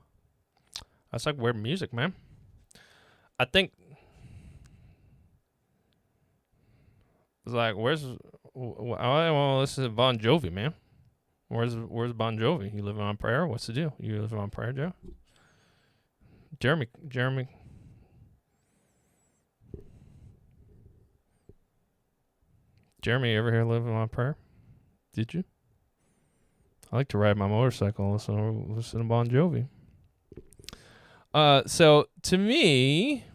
That's like weird music, man. I think it's like, well, this is Bon Jovi, man. Where's Bon Jovi? You living on prayer? What's the deal? You living on prayer, Joe? Jeremy. Jeremy, you ever here living on prayer? Did you? I like to ride my motorcycle and listen to Bon Jovi. So to me,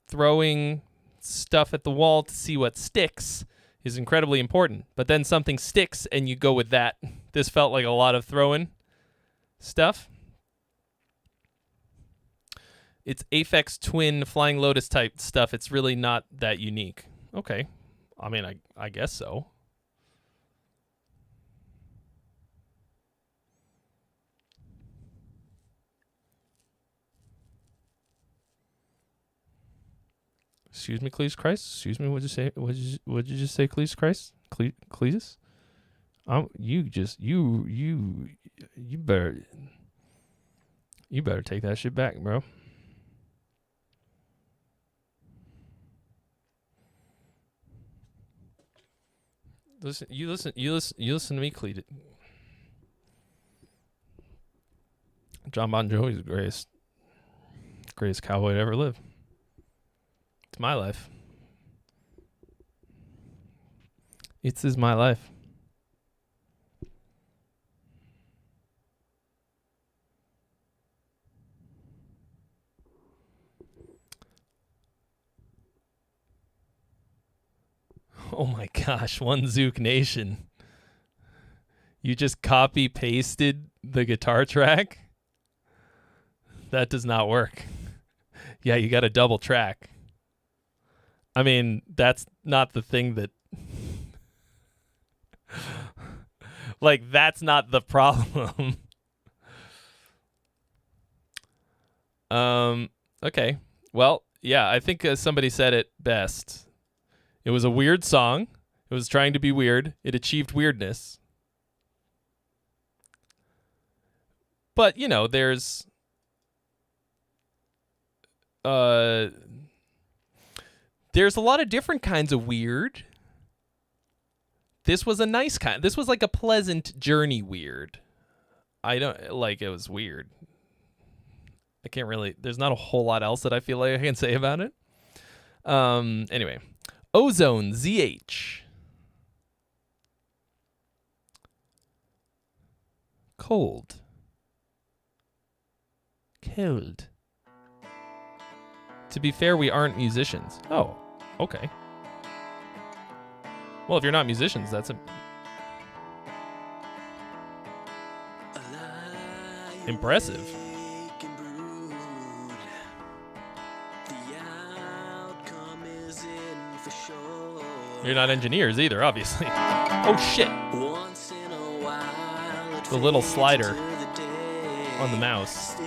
throwing stuff at the wall to see what sticks is incredibly important. But then something sticks and you go with that. This felt like a lot of throwing stuff. it's Aphex Twin Flying Lotus type stuff. It's really not that unique. Okay. I mean, I guess so. Excuse me, Cleese Christ. Excuse me. What'd you say? What'd you just say, Cleese Christ? Cleese? You better take that shit back, bro. You listen to me, Cleet. John Bon Jovi's the greatest cowboy to ever live. It's my life. This is my life. Oh my gosh, one Zook Nation. You just copy pasted the guitar track? That does not work. Yeah, you got a double track. I mean, that's not the thing that like that's not the problem. Okay. Well, yeah, I think somebody said it best. It was a weird song. It was trying to be weird. It achieved weirdness. But, you know, there's a lot of different kinds of weird. This was a nice kind. This was like a pleasant journey weird. I don't like it was weird. I can't really there's not a whole lot else that I feel like I can say about it. Anyway. Ozone ZH. Cold. To be fair, we aren't musicians. Oh, okay. Well, if you're not musicians, that's impressive. You're not engineers either, obviously. Oh, shit. The little slider on the mouse is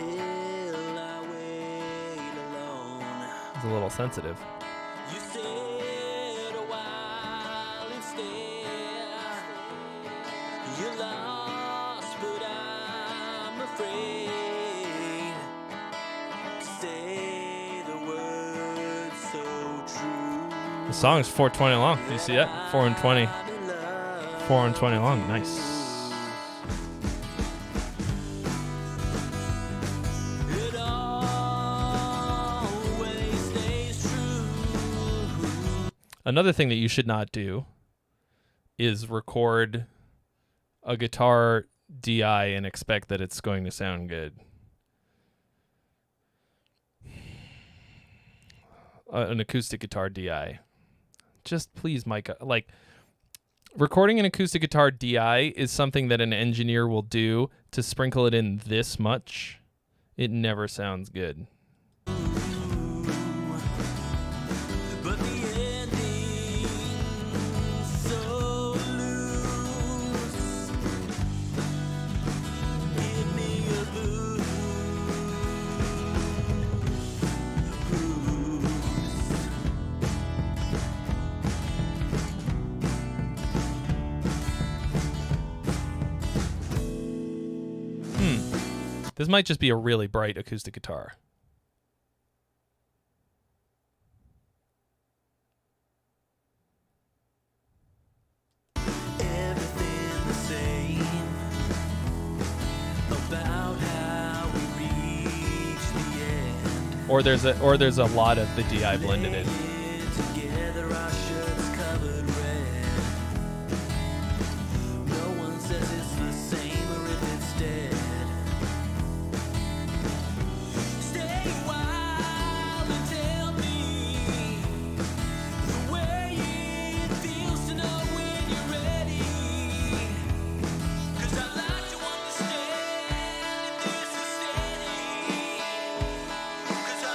a little sensitive. The song is 4:20 long. Do you see that? 4:20. 4:20 long. Nice. Another thing that you should not do is record a guitar DI and expect that it's going to sound good. An acoustic guitar DI. Just please, Micah. Like, recording an acoustic guitar DI is something that an engineer will do to sprinkle it in this much. It never sounds good. This might just be a really bright acoustic guitar. Everything the same about how we reach the end. Or there's a lot of the DI blended in. Together our shirts covered red. No one says it's the same or if it's dead. Stay a while and tell me the way it feels to know when you're ready. 'Cause I'd like to understand if this is steady. 'Cause I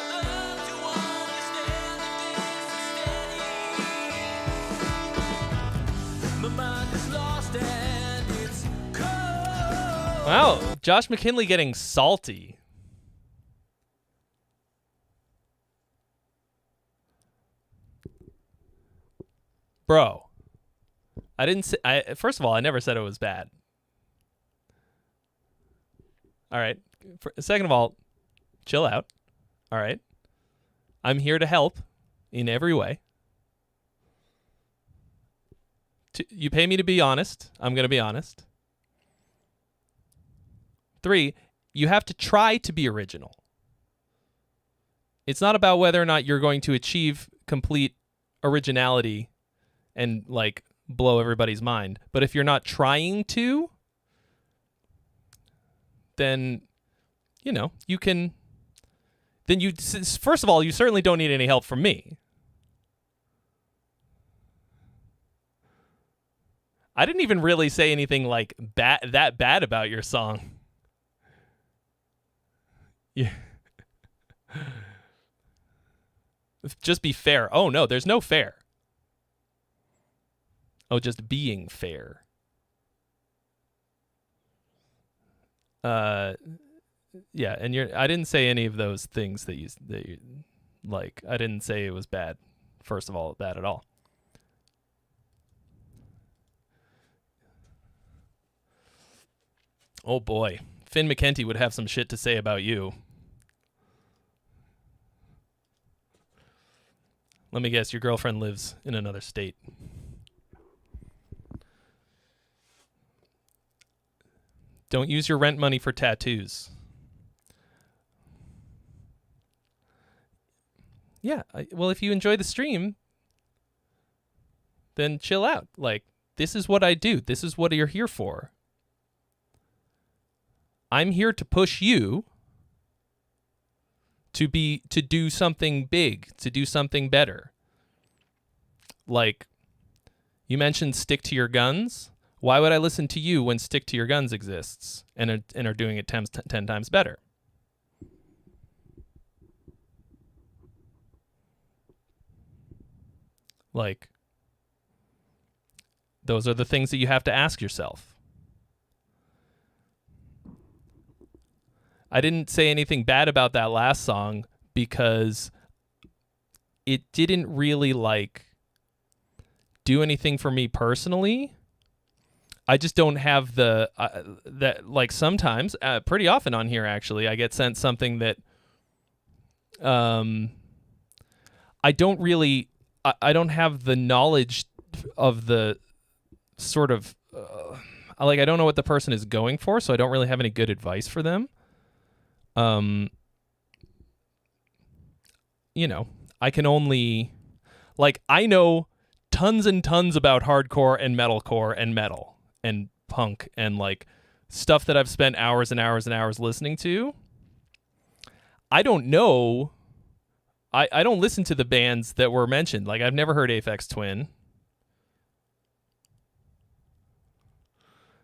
Wow, Josh McKinley getting salty. Bro, I didn't say. First of all, I never said it was bad. All right. Second of all, chill out. All right. I'm here to help in every way. You pay me to be honest. I'm going to be honest. 3, you have to try to be original. It's not about whether or not you're going to achieve complete originality and like blow everybody's mind. But if you're not trying to, then, you know, you can, then you, first of all, you certainly don't need any help from me. I didn't even really say anything like that bad about your song. Yeah. Just be fair. Oh, no, there's no fair. Oh, just being fair. Yeah, and I didn't say any of those things that you like. I didn't say it was bad. First of all, bad at all. Oh boy, Finn McKenty would have some shit to say about you. Let me guess, your girlfriend lives in another state. Don't use your rent money for tattoos. Yeah, well, if you enjoy the stream, then chill out. Like, this is what I do. This is what you're here for. I'm here to push you to do something big, to do something better. Like, you mentioned stick to your guns. Why would I listen to you when stick to your guns exists and are doing it 10 times better? Like, those are the things that you have to ask yourself. I didn't say anything bad about that last song because it didn't really like do anything for me personally. I just don't have the that, like, sometimes pretty often on here actually I get sent something that I don't really I don't have the knowledge of the sort of like, I don't know what the person is going for, so I don't really have any good advice for them. You know, I can only, like, I know tons and tons about hardcore and metalcore and metal and punk and like stuff that I've spent hours and hours and hours listening to. I don't know. I don't listen to the bands that were mentioned. Like, I've never heard Aphex Twin.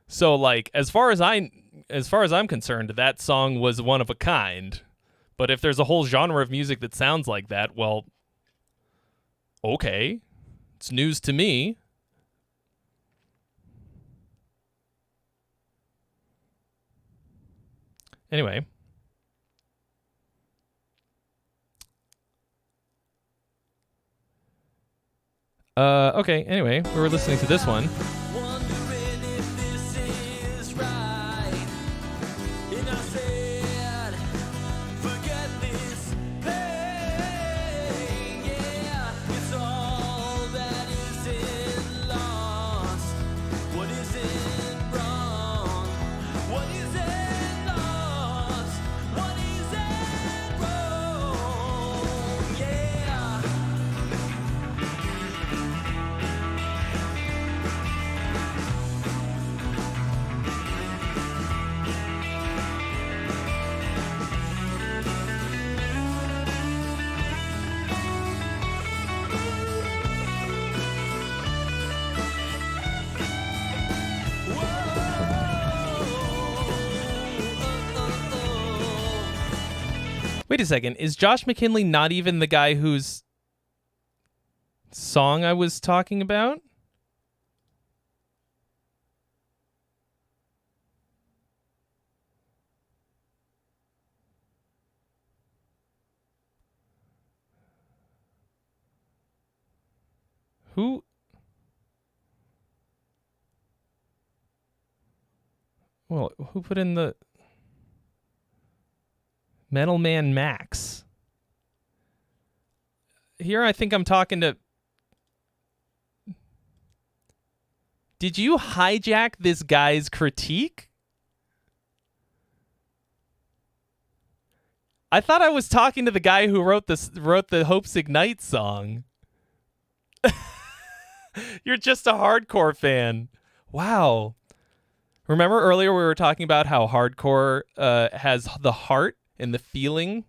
So like, as far as I'm concerned, that song was one of a kind. But if there's a whole genre of music that sounds like that, well, okay. It's news to me. Anyway. Okay, anyway, we were listening to this one. Wondering if this is right. And I said, forget this pain. Yeah, it's all that isn't lost. What isn't wrong? What isn't lost? What isn't wrong? Yeah. Wait a second. Is Josh McKinley not even the guy whose song I was talking about? Who? Well, who put in the Metal Man Max? Here I think I'm talking to... Did you hijack this guy's critique? I thought I was talking to the guy who wrote the Hopes Ignite song. You're just a hardcore fan. Wow. Remember earlier we were talking about how hardcore has the heart and the feeling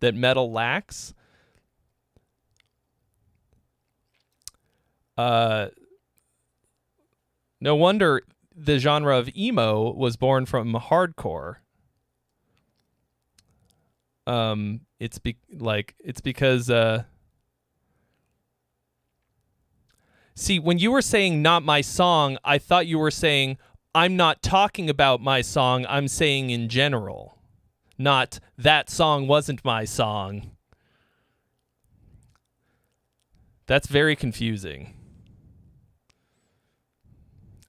that metal lacks? No wonder the genre of emo was born from hardcore. It's because see, when you were saying not my song, I thought you were saying I'm not talking about my song, I'm saying in general. Not that song wasn't my song. That's very confusing.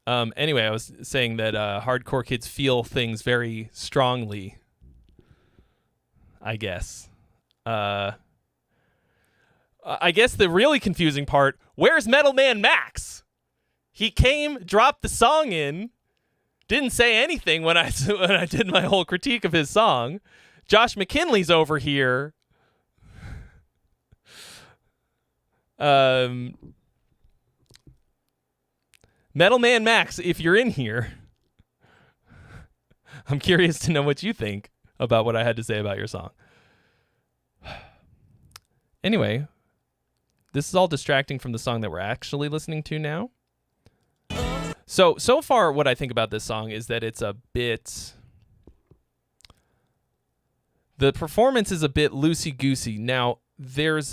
Anyway, I was saying that hardcore kids feel things very strongly, I guess. I guess the really confusing part, where's Metal Man Max? He came, dropped the song in, didn't say anything when I did my whole critique of his song. Josh McKinley's over here. Metal Man Max, if you're in here, I'm curious to know what you think about what I had to say about your song. Anyway, this is all distracting from the song that we're actually listening to now. So far what I think about this song is that it's a bit... The performance is a bit loosey-goosey. Now, there's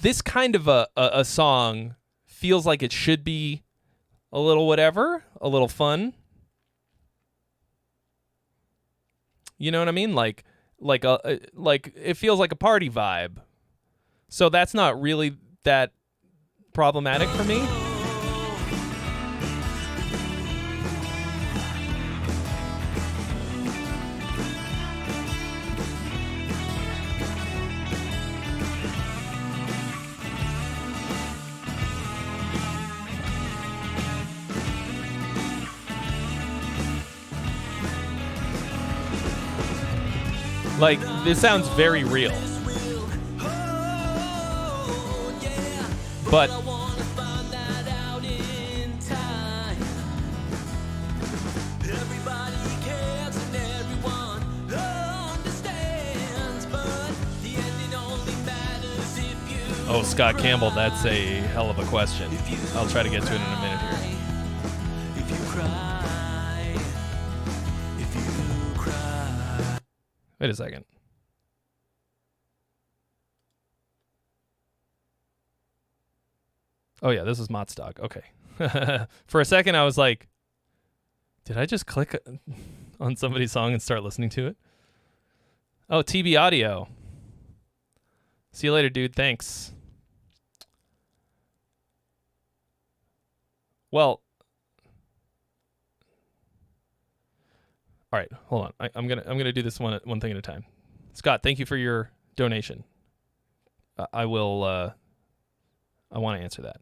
this kind of a song feels like it should be a little whatever, a little fun. You know what I mean? Like it feels like a party vibe. So that's not really that problematic for me. Like, this sounds very real. But oh, Scott Campbell, that's a hell of a question. I'll try to get to it in a minute here. Wait a second. Oh yeah, this is Mottstock. Okay. For a second I was like, did I just click on somebody's song and start listening to it? Oh, TB Audio. See you later, dude. Thanks. Well, all right, hold on. I'm gonna do this one thing at a time. Scott, thank you for your donation. I want to answer that.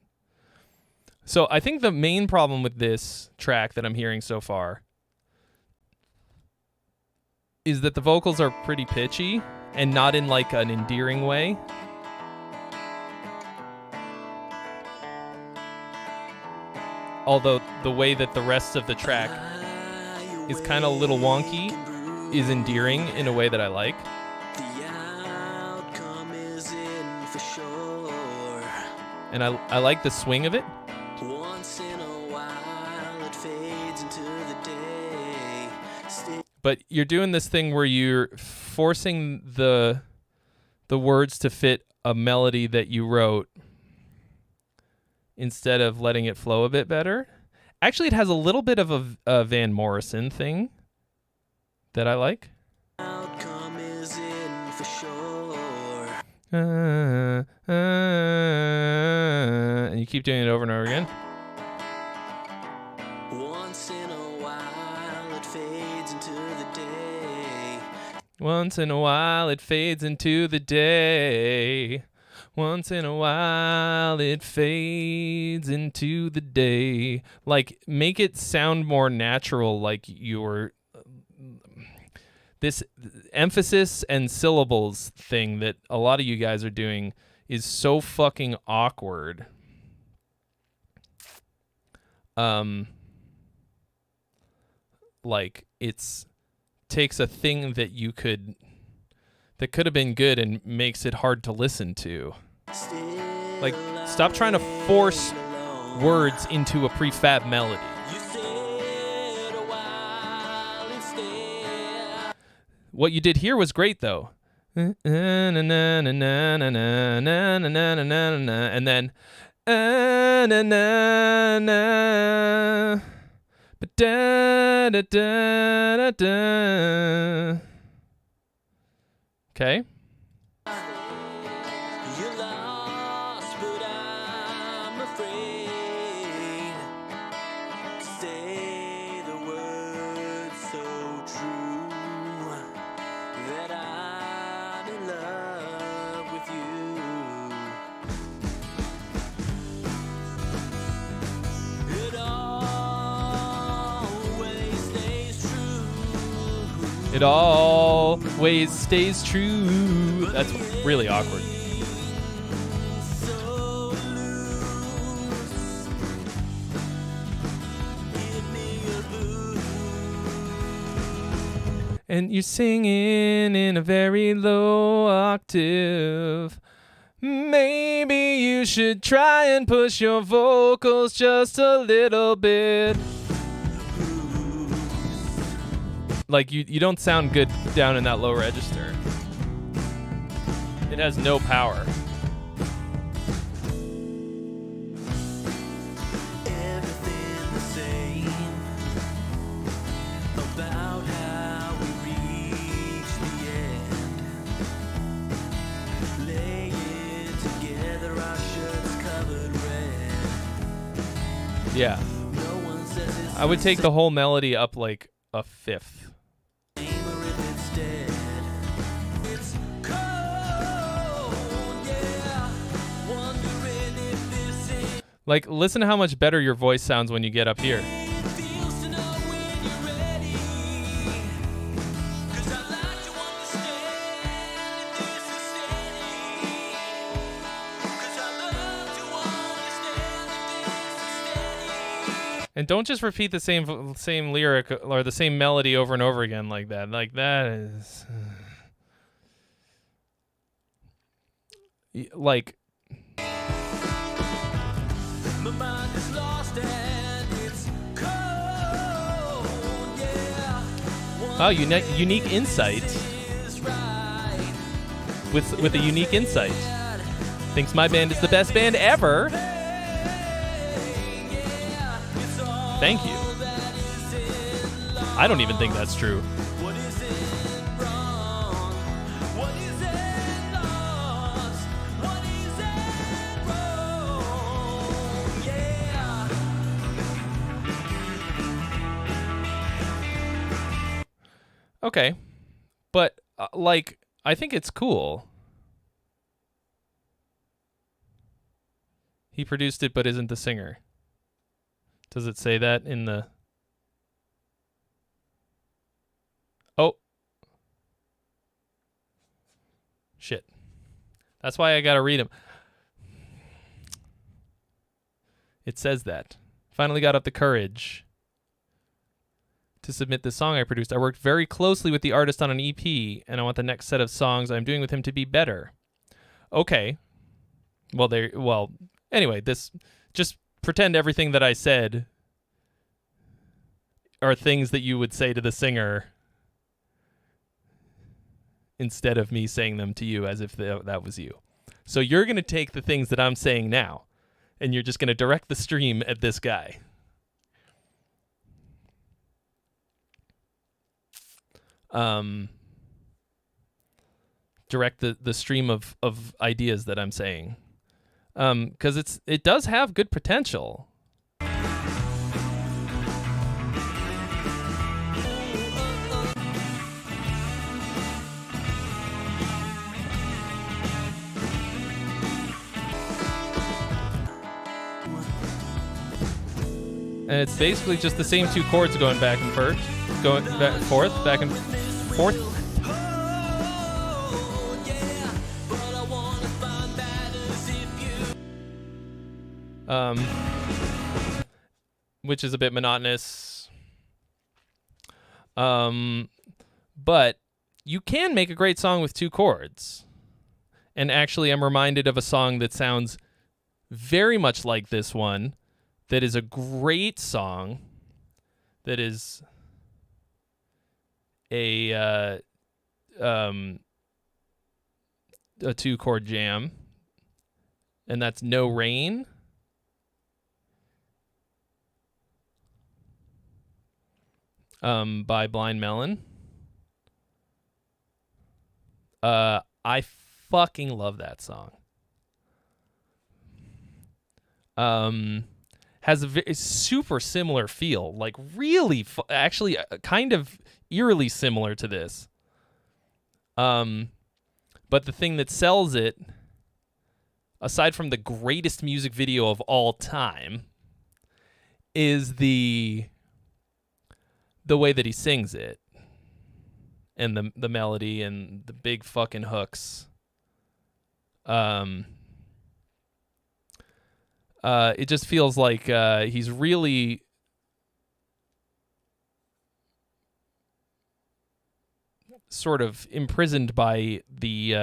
So I think the main problem with this track that I'm hearing so far is that the vocals are pretty pitchy and not in like an endearing way. Although the way that the rest of the track is kind of a little wonky is endearing in a way that I like. And I like the swing of it. But you're doing this thing where you're forcing the words to fit a melody that you wrote instead of letting it flow a bit better. Actually, it has a little bit of a Van Morrison thing that I like. And you keep doing it over and over again. Once in a while it fades into the day. Once in a while it fades into the day. Once in a while it fades into the day. Like, make it sound more natural, like you're... This emphasis and syllables thing that a lot of you guys are doing is so fucking awkward. Like, it's takes a thing that could have been good and makes it hard to listen to. Like, stop trying to force words into a prefab melody. What you did here was great, though. And then okay. You're lost, but I'm afraid to say the words so true that I'm in love with you. It always stays true. It always stays true. That's really awkward. So loose. Give me a boo. And you're singing in a very low octave. Maybe you should try and push your vocals just a little bit. Like, you don't sound good down in that low register. It has no power. Everything the same about how we reach the end. Laying together, our shirts covered red. Yeah. No one says it's I would take the whole melody up like a fifth. the same or if it's dead. It's cold, yeah. Wondering if this ain't Like, listen to how much better your voice sounds when you get up here. feels to know when you're ready. 'Cause I like to understand if this is steady. 'Cause I love to understand if this is steady. And don't just repeat the same lyric or the same melody over and over again like that. Like, that is... like... My mind is lost and it's cold, yeah. Oh, unique insight. Is right. With a unique insight. Thinks my band is the best band ever. Thank you. I don't even think that's true. What is it wrong? What is it lost? What is it wrong? Yeah. Okay. But, like, I think it's cool. He produced it but isn't the singer. Does it say that in the... Oh. Shit. That's why I gotta read them. It says that. Finally got up the courage to submit the song I produced. I worked very closely with the artist on an EP, and I want the next set of songs I'm doing with him to be better. Okay. Well, anyway, this... Just pretend everything that I said are things that you would say to the singer instead of me saying them to you as if that was you. So you're going to take the things that I'm saying now, and you're just going to direct the stream at this guy. direct the stream of ideas that I'm saying, because it does have good potential. And it's basically just the same two chords going back and forth, back and forth. Which is a bit monotonous. But you can make a great song with two chords. And actually, I'm reminded of a song that sounds very much like this one. That is a great song. That is a 2-chord jam, and that's No Rain. By Blind Melon. I fucking love that song. Has a super similar feel, like really, actually, kind of eerily similar to this. But the thing that sells it, aside from the greatest music video of all time, is the way that he sings it, and the melody and the big fucking hooks. It just feels like he's really sort of imprisoned by the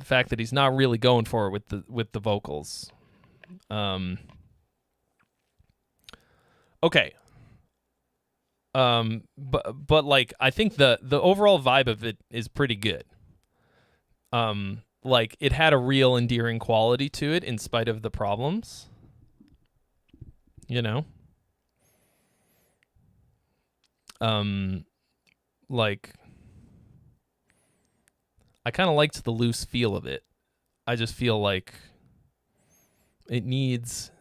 fact that he's not really going for it with the vocals. Okay. But like I think the overall vibe of it is pretty good. Like it had a real endearing quality to it in spite of the problems. You know? Like I kind of liked the loose feel of it. I just feel like it needs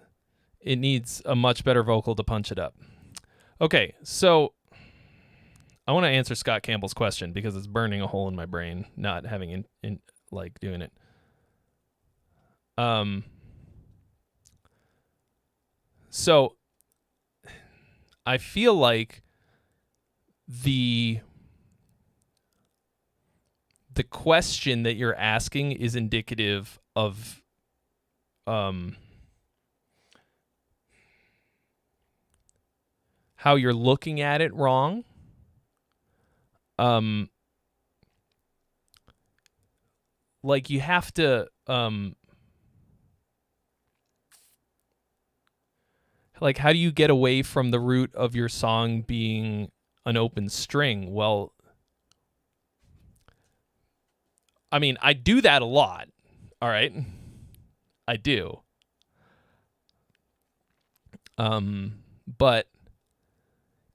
a much better vocal to punch it up. Okay, so I want to answer Scott Campbell's question because it's burning a hole in my brain not having in like doing it. So I feel like the question that you're asking is indicative of how you're looking at it wrong. Like you have to like how do you get away from the root of your song being an open string? Well, I mean, I do that a lot. All right? I do. But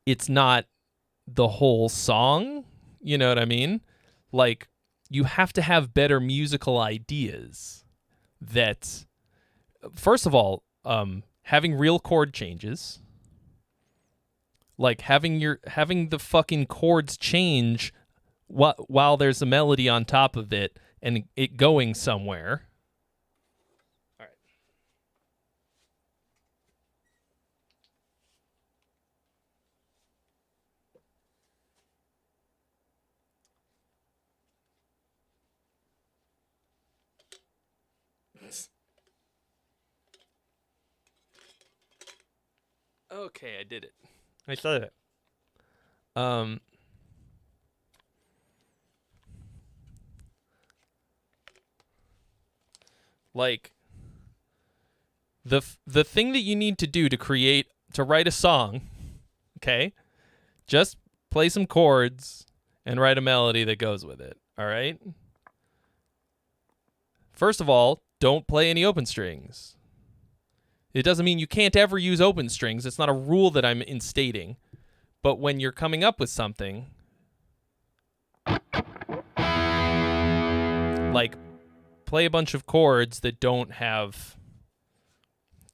it's not the whole song, you know what I mean? Like you have to have better musical ideas that first of all, having real chord changes, like having the fucking chords change while there's a melody on top of it and it going somewhere. All right. Okay, I did it. I said it. Like the thing that you need to do to write a song, okay? Just play some chords and write a melody that goes with it, all right? First of all, don't play any open strings. It doesn't mean you can't ever use open strings. It's not a rule that I'm instating. But when you're coming up with something, like play a bunch of chords that don't have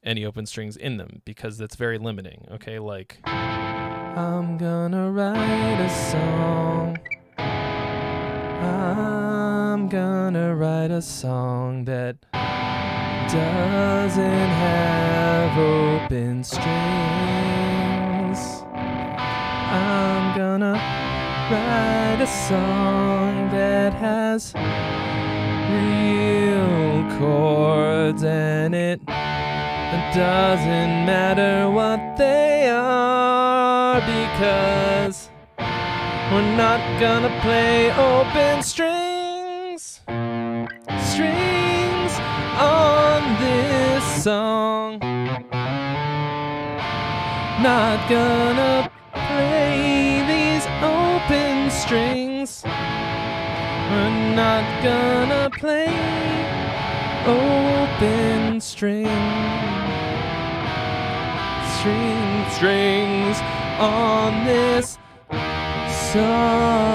any open strings in them, because that's very limiting. Okay, like I'm gonna write a song. I'm gonna write a song that doesn't have open strings. I'm gonna write a song that has real chords, and it doesn't matter what they are, because we're not gonna play open strings on this song. Not gonna play these open strings. We're not gonna play open strings on this song.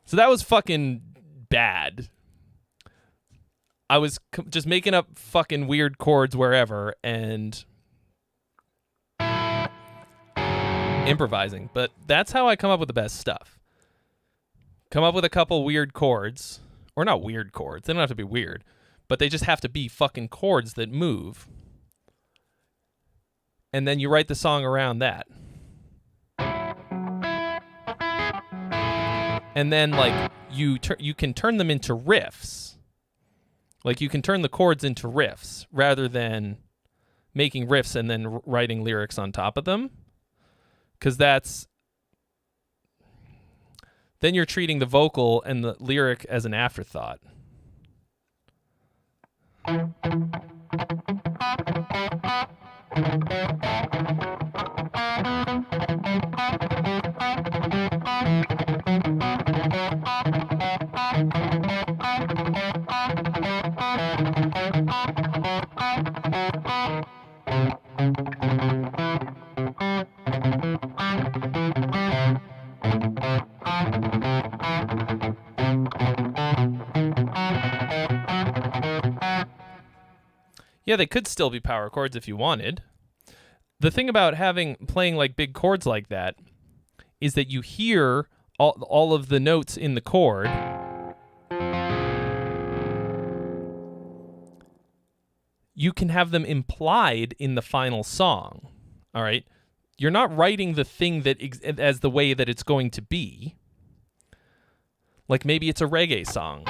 So that was fucking bad. I was just making up fucking weird chords wherever and improvising, but that's how I come up with the best stuff. Come up with a couple weird chords, or not weird chords, they don't have to be weird, but they just have to be fucking chords that move. And then you write the song around that. And then like you can turn them into riffs. Like you can turn the chords into riffs rather than making riffs and then writing lyrics on top of them. Because then you're treating the vocal and the lyric as an afterthought. Yeah, they could still be power chords if you wanted. The thing about playing like big chords like that is that you hear all of the notes in the chord. You can have them implied in the final song. All right? You're not writing the thing that as the way that it's going to be. Like maybe it's a reggae song.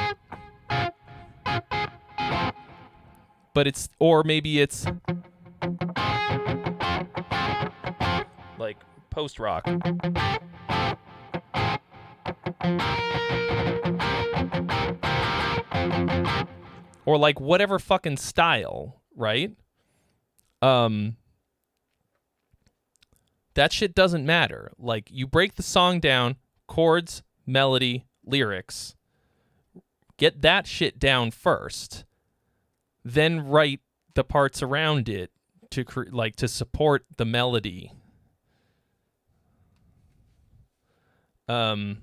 But maybe it's like post-rock. Or like whatever fucking style, right? That shit doesn't matter. Like you break the song down, chords, melody, lyrics. Get that shit down first. Then write the parts around it to support the melody. I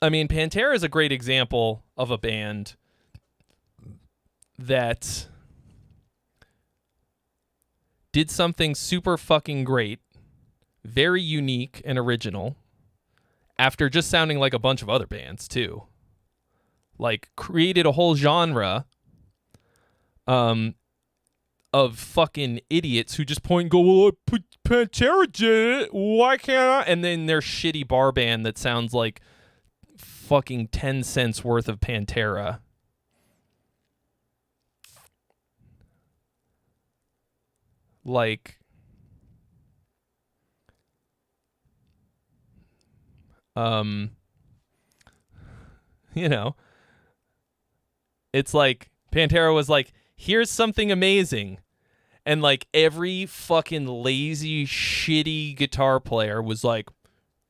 mean, Pantera is a great example of a band that did something super fucking great, very unique and original, after just sounding like a bunch of other bands too. Like, created a whole genre of fucking idiots who just point and go, well, Pantera did it, why can't I? And then their shitty bar band that sounds like fucking 10 cents worth of Pantera. Like, you know, it's like Pantera was like, here's something amazing. And like every fucking lazy, shitty guitar player was like,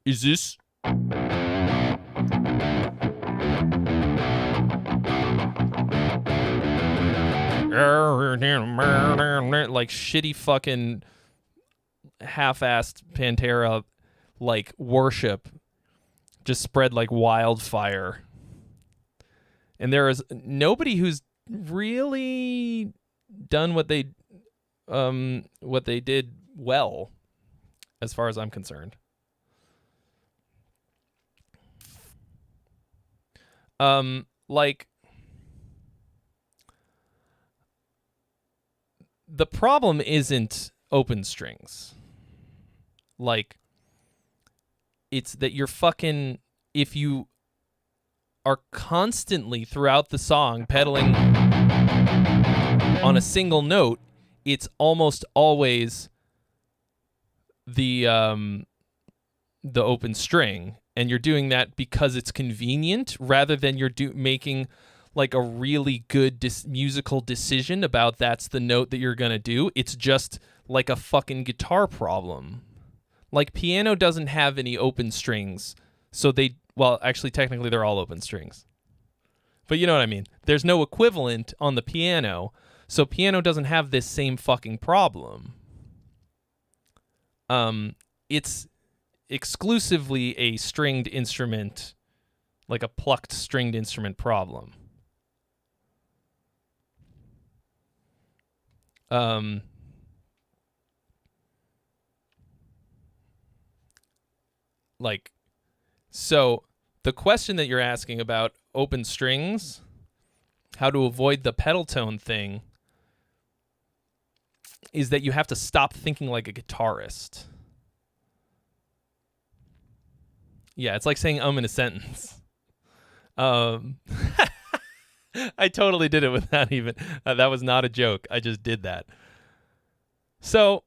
is this? Like shitty fucking half-assed Pantera like worship just spread like wildfire. And there is nobody who's really done what they did well, as far as I'm concerned. Like, the problem isn't open strings. Like, it's that you're fucking, if you are constantly throughout the song pedaling on a single note, it's almost always the open string, and you're doing that because it's convenient rather than you're making like a really good musical decision about that's the note that you're going to do. It's just like a fucking guitar problem. Like, piano doesn't have any open strings, so actually technically they're all open strings. But you know what I mean? There's no equivalent on the piano, so piano doesn't have this same fucking problem. It's exclusively a stringed instrument, like a plucked stringed instrument problem. Like, so the question that you're asking about open strings, how to avoid the pedal tone thing, is that you have to stop thinking like a guitarist. Yeah, it's like saying in a sentence. I totally did it without even... that was not a joke. I just did that. So,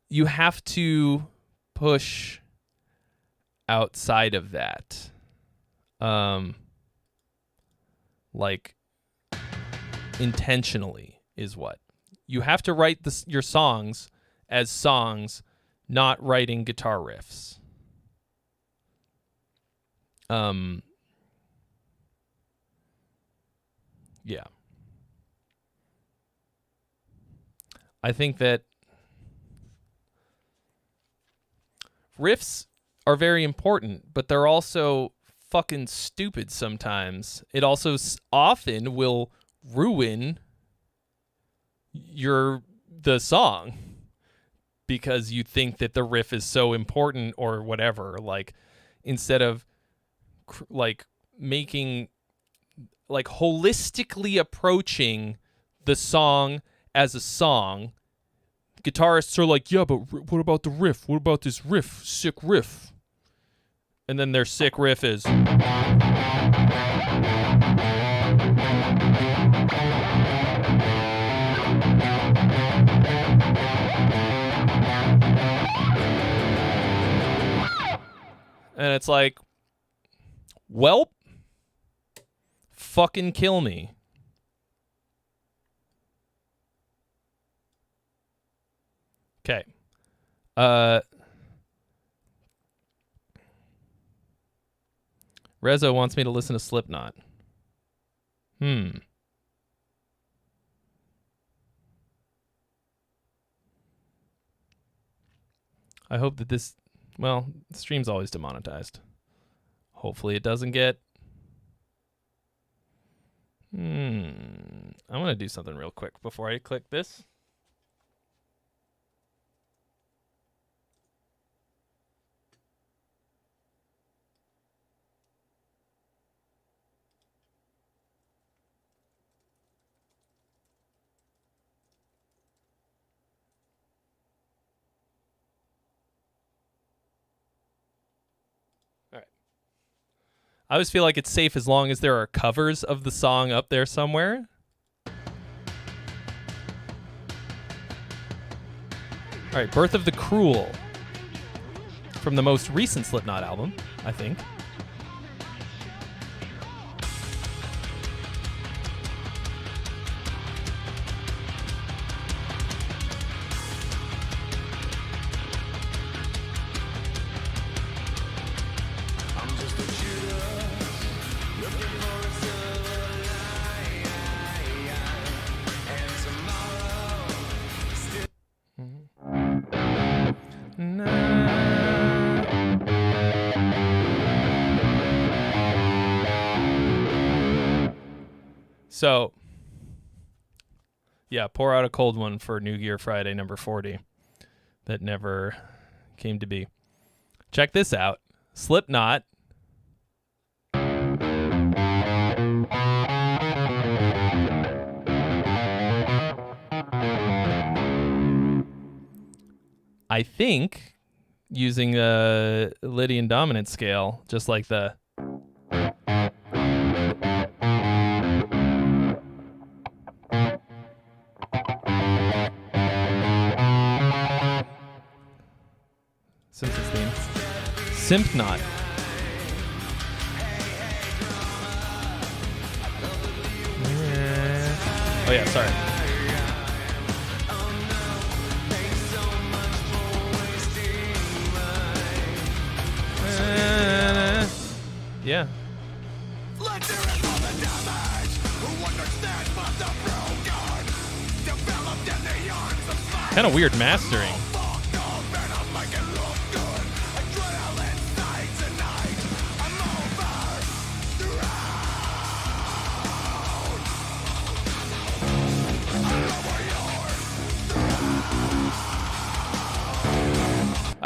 you have to push outside of that. Like, intentionally is what. You have to write your songs as songs, not writing guitar riffs. Yeah. I think that riffs are very important, but they're also fucking stupid sometimes. It also often will ruin the song because you think that the riff is so important or whatever. Like, instead of like making, like, holistically approaching the song as a song, guitarists are like, yeah, but what about the riff? What about this riff? Sick riff. And then their sick riff is... And it's like, welp, fucking kill me. Okay. Rezo wants me to listen to Slipknot. I hope that this... Well, the stream's always demonetized. Hopefully it doesn't get... I'm going to do something real quick before I click this. I always feel like it's safe as long as there are covers of the song up there somewhere. All right, Birth of the Cruel. From the most recent Slipknot album, I think. So, yeah, pour out a cold one for New Gear Friday number 40 that never came to be. Check this out. Slipknot. I think using a Lydian dominant scale, just like the... Simpsons theme. Sympnot. Oh yeah, sorry. Yeah. Kind of weird mastering.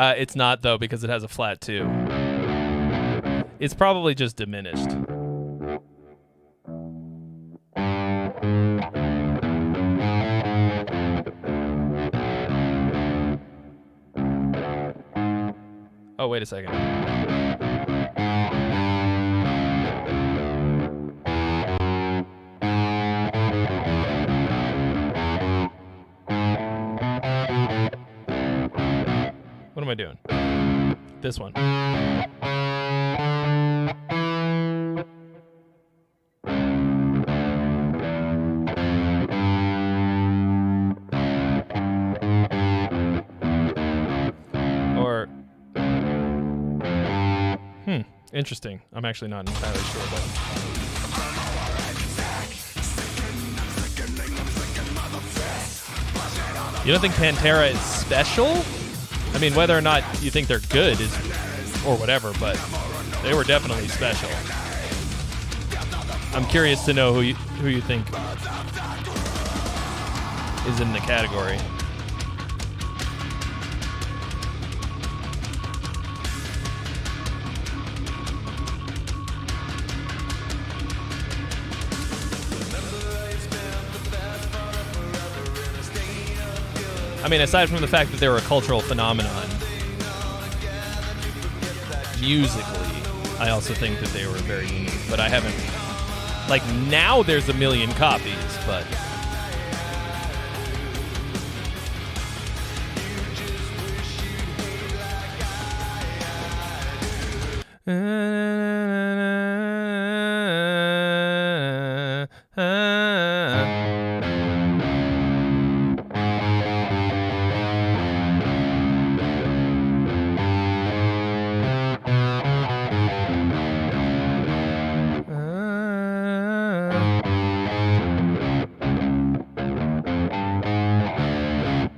It's not, though, because it has a flat 2. It's probably just diminished. Oh, wait a second. What am I doing? This one. Or... Interesting. I'm actually not entirely sure about it. You don't think Pantera is special? I mean, whether or not you think they're good is, or whatever, but they were definitely special. I'm curious to know who you think is in the category. I mean, aside from the fact that they were a cultural phenomenon, musically, I also think that they were very unique. But I haven't... Like, now there's a million copies, but...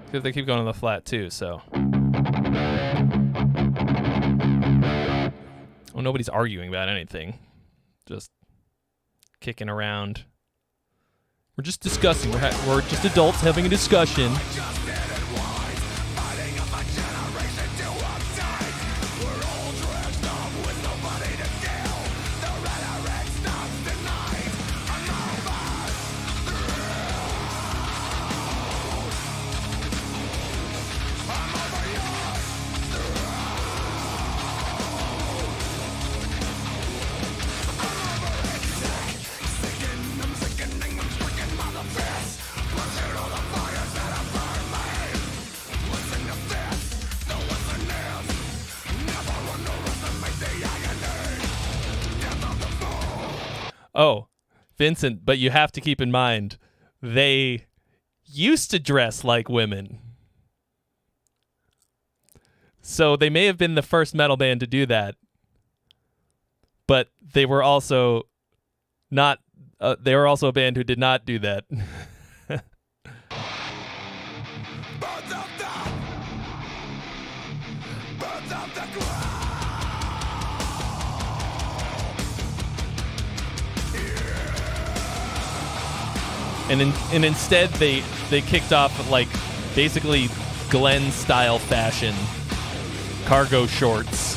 Because they keep going to the flat too, so. Well, nobody's arguing about anything. Just kicking around. We're just discussing. We're just adults having a discussion. Oh, Vincent, but you have to keep in mind, they used to dress like women. So they may have been the first metal band to do that, but they were also not, they were also a band who did not do that. and instead they kicked off like basically Glenn style fashion, cargo shorts,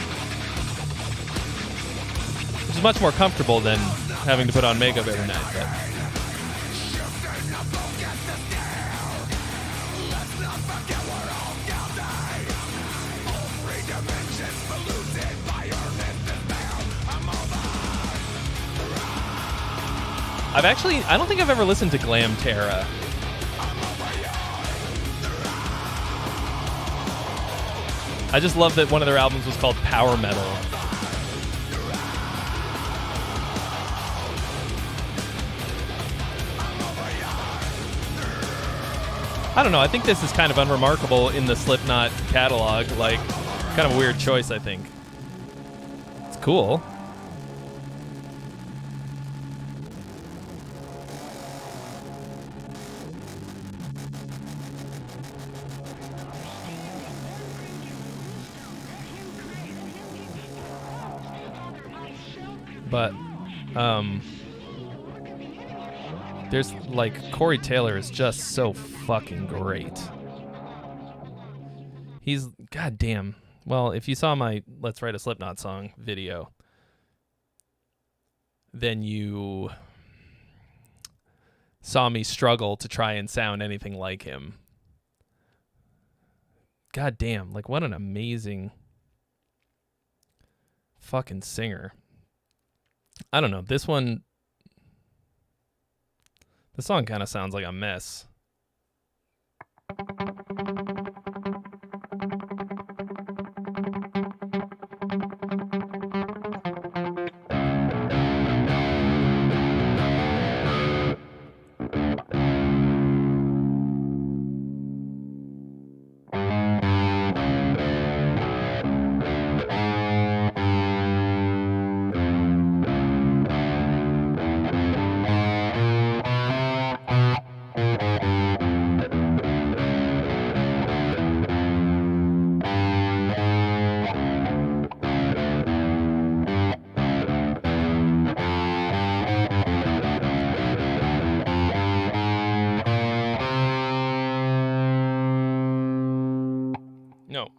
which is much more comfortable than having to put on makeup every night. But. I don't think I've ever listened to Glam Terra. I just love that one of their albums was called Power Metal. I don't know. I think this is kind of unremarkable in the Slipknot catalog. Like, kind of a weird choice, I think. It's cool. But, there's, like, Corey Taylor is just so fucking great. He's, goddamn. Well, if you saw my Let's Write a Slipknot Song video, then you saw me struggle to try and sound anything like him. Goddamn, like, what an amazing fucking singer. I don't know. The song kind of sounds like a mess.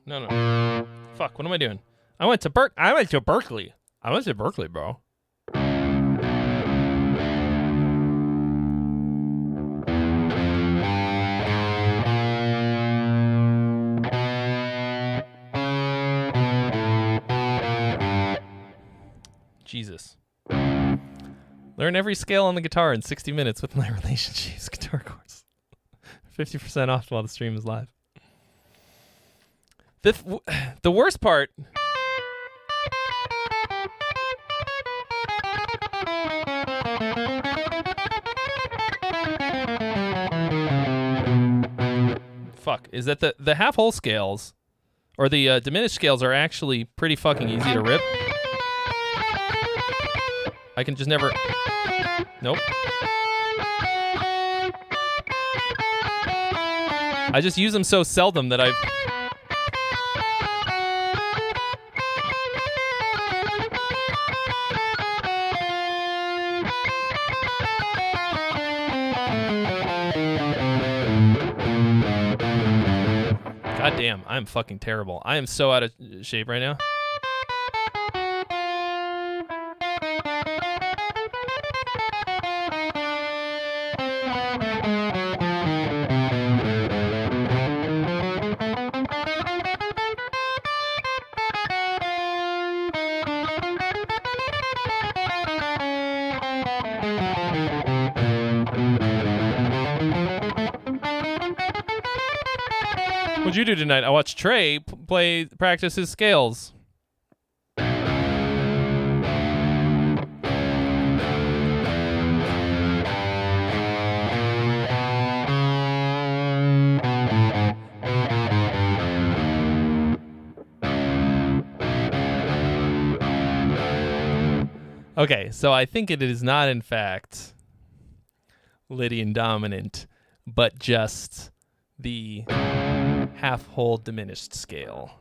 No. Fuck, what am I doing? I went to Berkeley. I went to Berkeley, bro. Jesus. Learn every scale on the guitar in 60 minutes with my relationships guitar course. 50% off while the stream is live. The worst part. Fuck, is that the half whole scales or the diminished scales are actually pretty fucking easy to rip. I can just never. Nope. I just use them so seldom that I've. God damn, I'm fucking terrible. I am so out of shape right now. What'd you do tonight? I watched Trey practice his scales. Okay, so I think it is not, in fact, Lydian dominant, but just the half-whole diminished scale.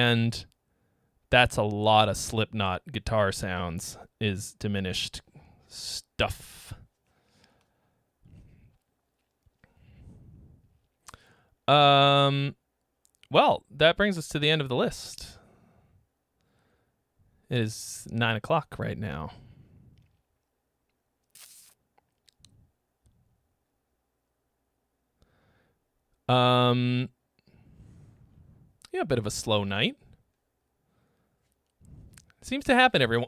and that's a lot of Slipknot guitar sounds, is diminished stuff. Well, that brings us to the end of the list. It is 9:00 right now. Yeah, a bit of a slow night. Seems to happen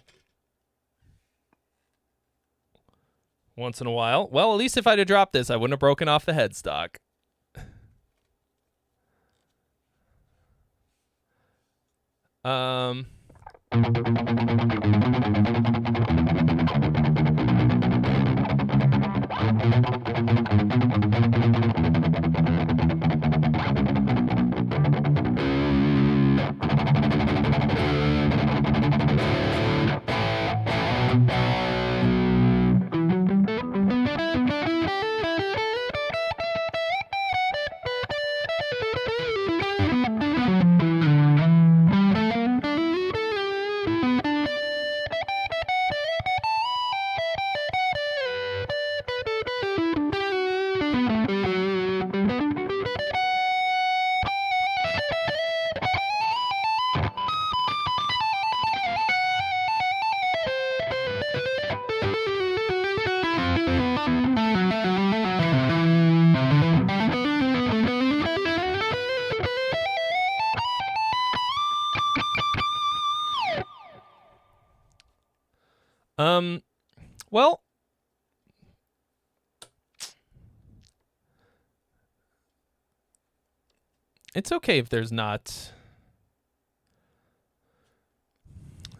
once in a while. Well, at least if I'd have dropped this, I wouldn't have broken off the headstock. Well, it's okay if there's not.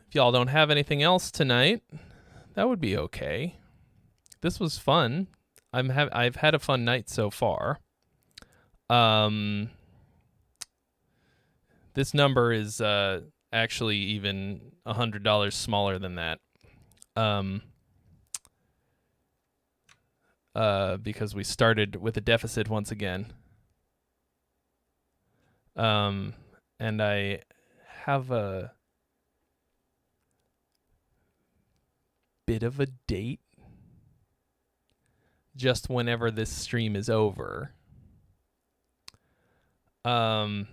If y'all don't have anything else tonight, that would be okay. This was fun. I've had a fun night so far. This number is actually even $100 smaller than that. Because we started with a deficit once again. And I have a bit of a date just whenever this stream is over. Not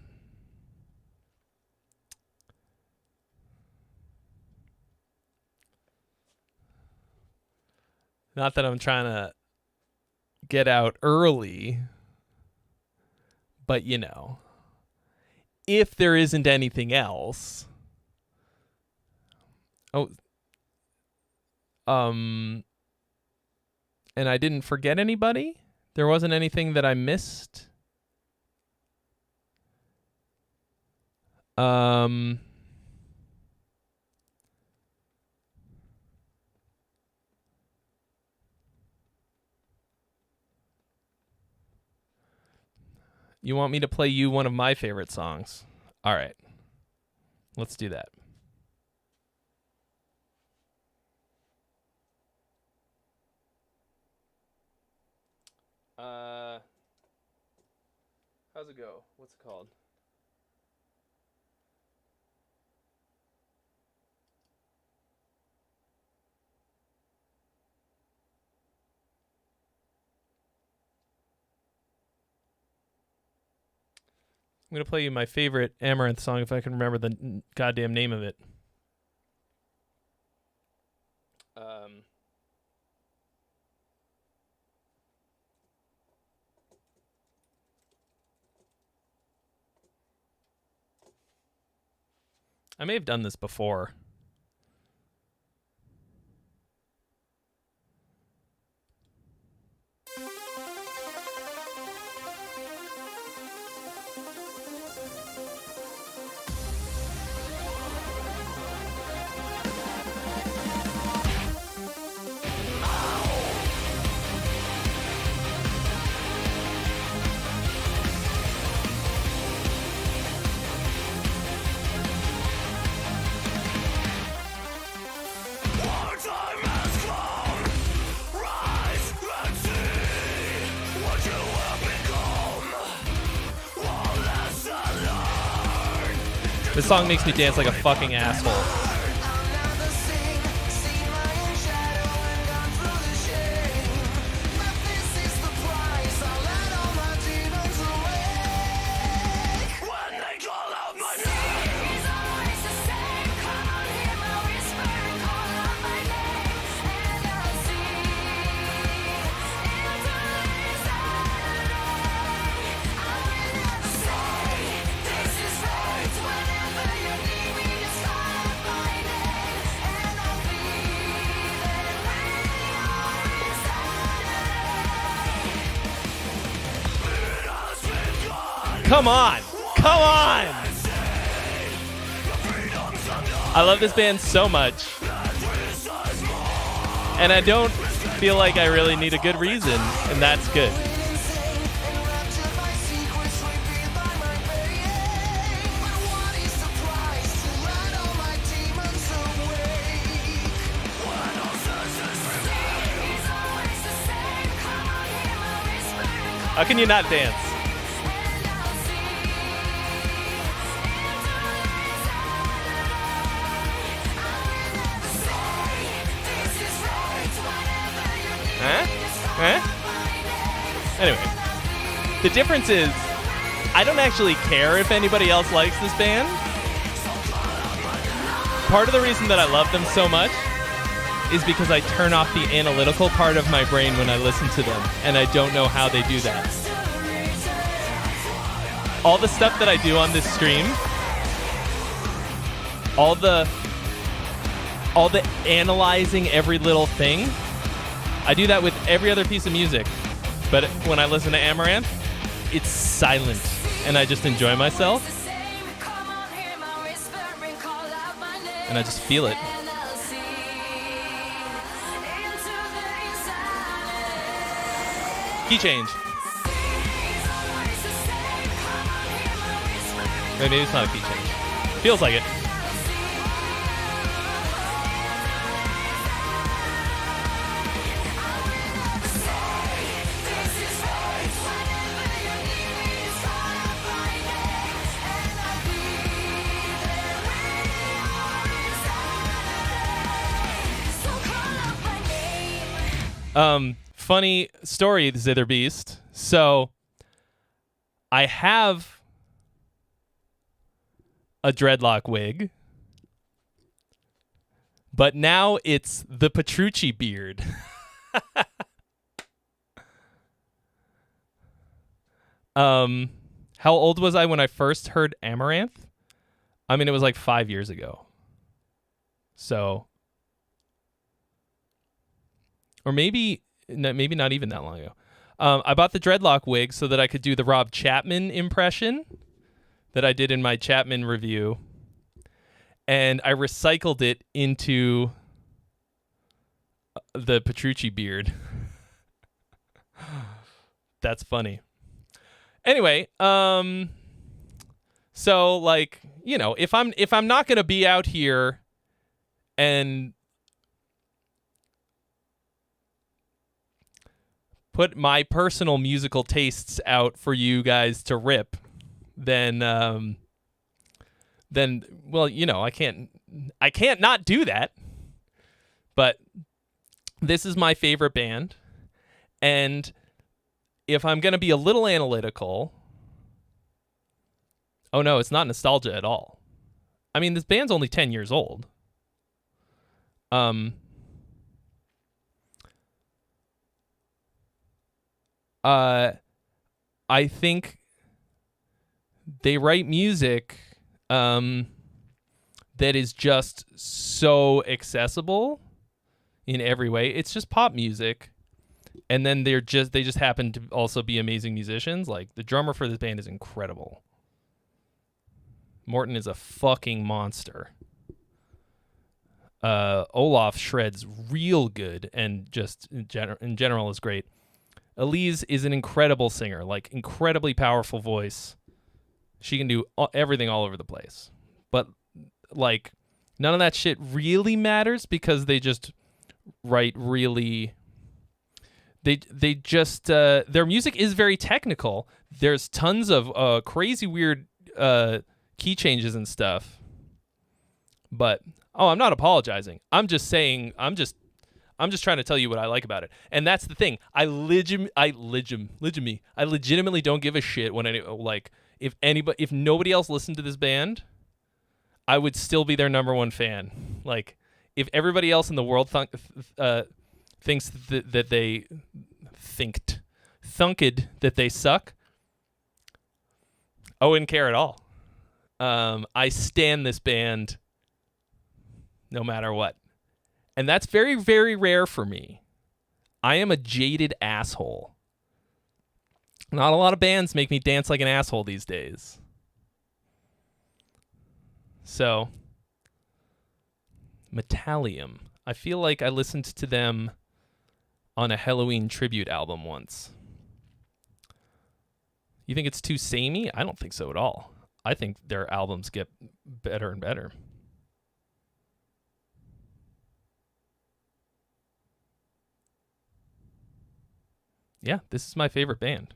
that I'm trying to get out early, but you know, if there isn't anything else. Oh, and I didn't forget anybody? There wasn't anything that I missed? You want me to play you one of my favorite songs? All right. Let's do that. How's it go? What's it called? I'm going to play you my favorite Amaranth song if I can remember the goddamn name of it. I may have done this before. This song makes me dance like a fucking asshole. Come on! Come on! I love this band so much. And I don't feel like I really need a good reason, and that's good. How can you not dance? Anyway, the difference is I don't actually care if anybody else likes this band. Part of the reason that I love them so much is because I turn off the analytical part of my brain when I listen to them, and I don't know how they do that. All the stuff that I do on this stream, all the analyzing every little thing, I do that with every other piece of music. But when I listen to Amaranth, it's silent, and I just enjoy myself. And I just feel it. Key change. Maybe it's not a key change. Feels like it. Funny story, Zither Beast. So, I have a dreadlock wig, but now it's the Petrucci beard. How old was I when I first heard Amaranth? I mean, it was like 5 years ago. So, or maybe not even that long ago. I bought the dreadlock wig so that I could do the Rob Chapman impression that I did in my Chapman review. And I recycled it into the Petrucci beard. That's funny. Anyway, so like, you know, if I'm not going to be out here and put my personal musical tastes out for you guys to rip, then well, you know, I can't not do that. But this is my favorite band, and if I'm going to be a little analytical, oh no, it's not nostalgia at all. I mean, this band's only 10 years old. I think they write music that is just so accessible in every way. It's just pop music, and then they just happen to also be amazing musicians. Like, the drummer for this band is incredible. Morton is a fucking monster. Olaf shreds real good, and just in general is great. Elise is an incredible singer, like incredibly powerful voice. She can do everything all over the place. But like, none of that shit really matters because they just write really... They just... their music is very technical. There's tons of crazy weird key changes and stuff. But I'm not apologizing. I'm just saying I'm just trying to tell you what I like about it. And that's the thing. I legitimately don't give a shit when if nobody else listened to this band, I would still be their number one fan. Like, if everybody else in the world thinks that they thunked that they suck, I wouldn't care at all. I stan this band no matter what. And that's very, very rare for me. I am a jaded asshole. Not a lot of bands make me dance like an asshole these days. So, Metallium. I feel like I listened to them on a Halloween tribute album once. You think it's too samey? I don't think so at all. I think their albums get better and better. Yeah, this is my favorite band.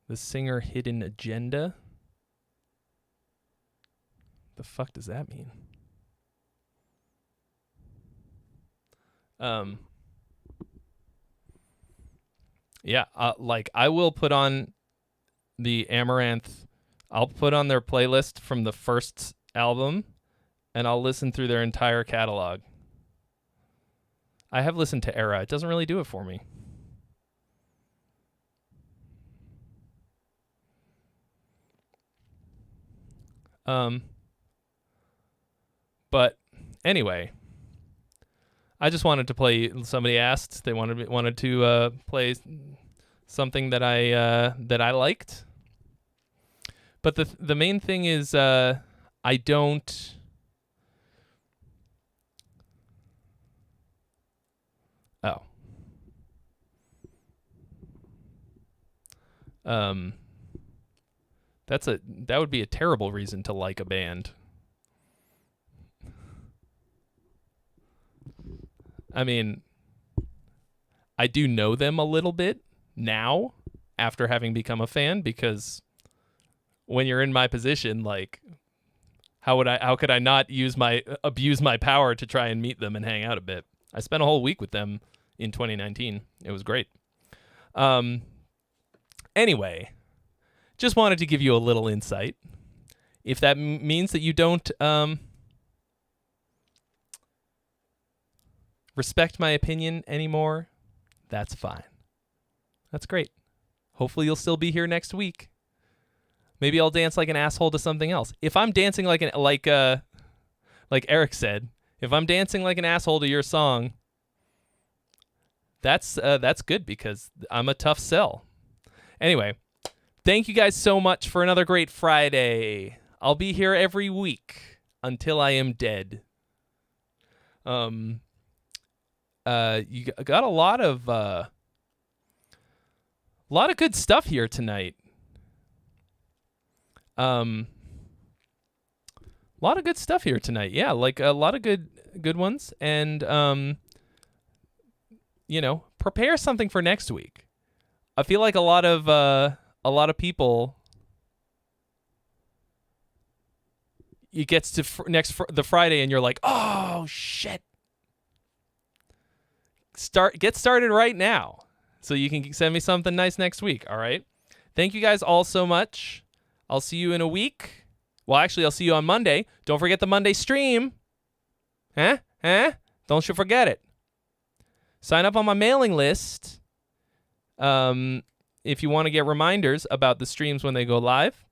The singer Hidden Agenda. The fuck does that mean? Yeah, like I will put on the Amaranth. I'll put on their playlist from the first album, and I'll listen through their entire catalog. I have listened to Era. It doesn't really do it for me. But anyway, I just wanted to play. Somebody asked. They wanted to play something that I liked. But the main thing is I don't. Oh. That would be a terrible reason to like a band. I mean, I do know them a little bit now after having become a fan, because when you're in my position, like, how could I not abuse my power to try and meet them and hang out a bit? I spent a whole week with them in 2019. It was great. Anyway, just wanted to give you a little insight. If that means that you don't respect my opinion anymore, that's fine. That's great. Hopefully you'll still be here next week. Maybe I'll dance like an asshole to something else. If I'm dancing like Eric said, if I'm dancing like an asshole to your song, that's good, because I'm a tough sell. Anyway, thank you guys so much for another great Friday. I'll be here every week until I am dead. You got a lot of good stuff here tonight. A lot of good stuff here tonight. Yeah, like a lot of good ones, and prepare something for next week. I feel like a lot of people, it gets to the Friday and you're like, oh shit. Get started right now so you can send me something nice next week. All right. Thank you guys all so much. I'll see you in a week. Well, actually, I'll see you on Monday. Don't forget the Monday stream. Huh? Don't you forget it. Sign up on my mailing list if you want to get reminders about the streams when they go live.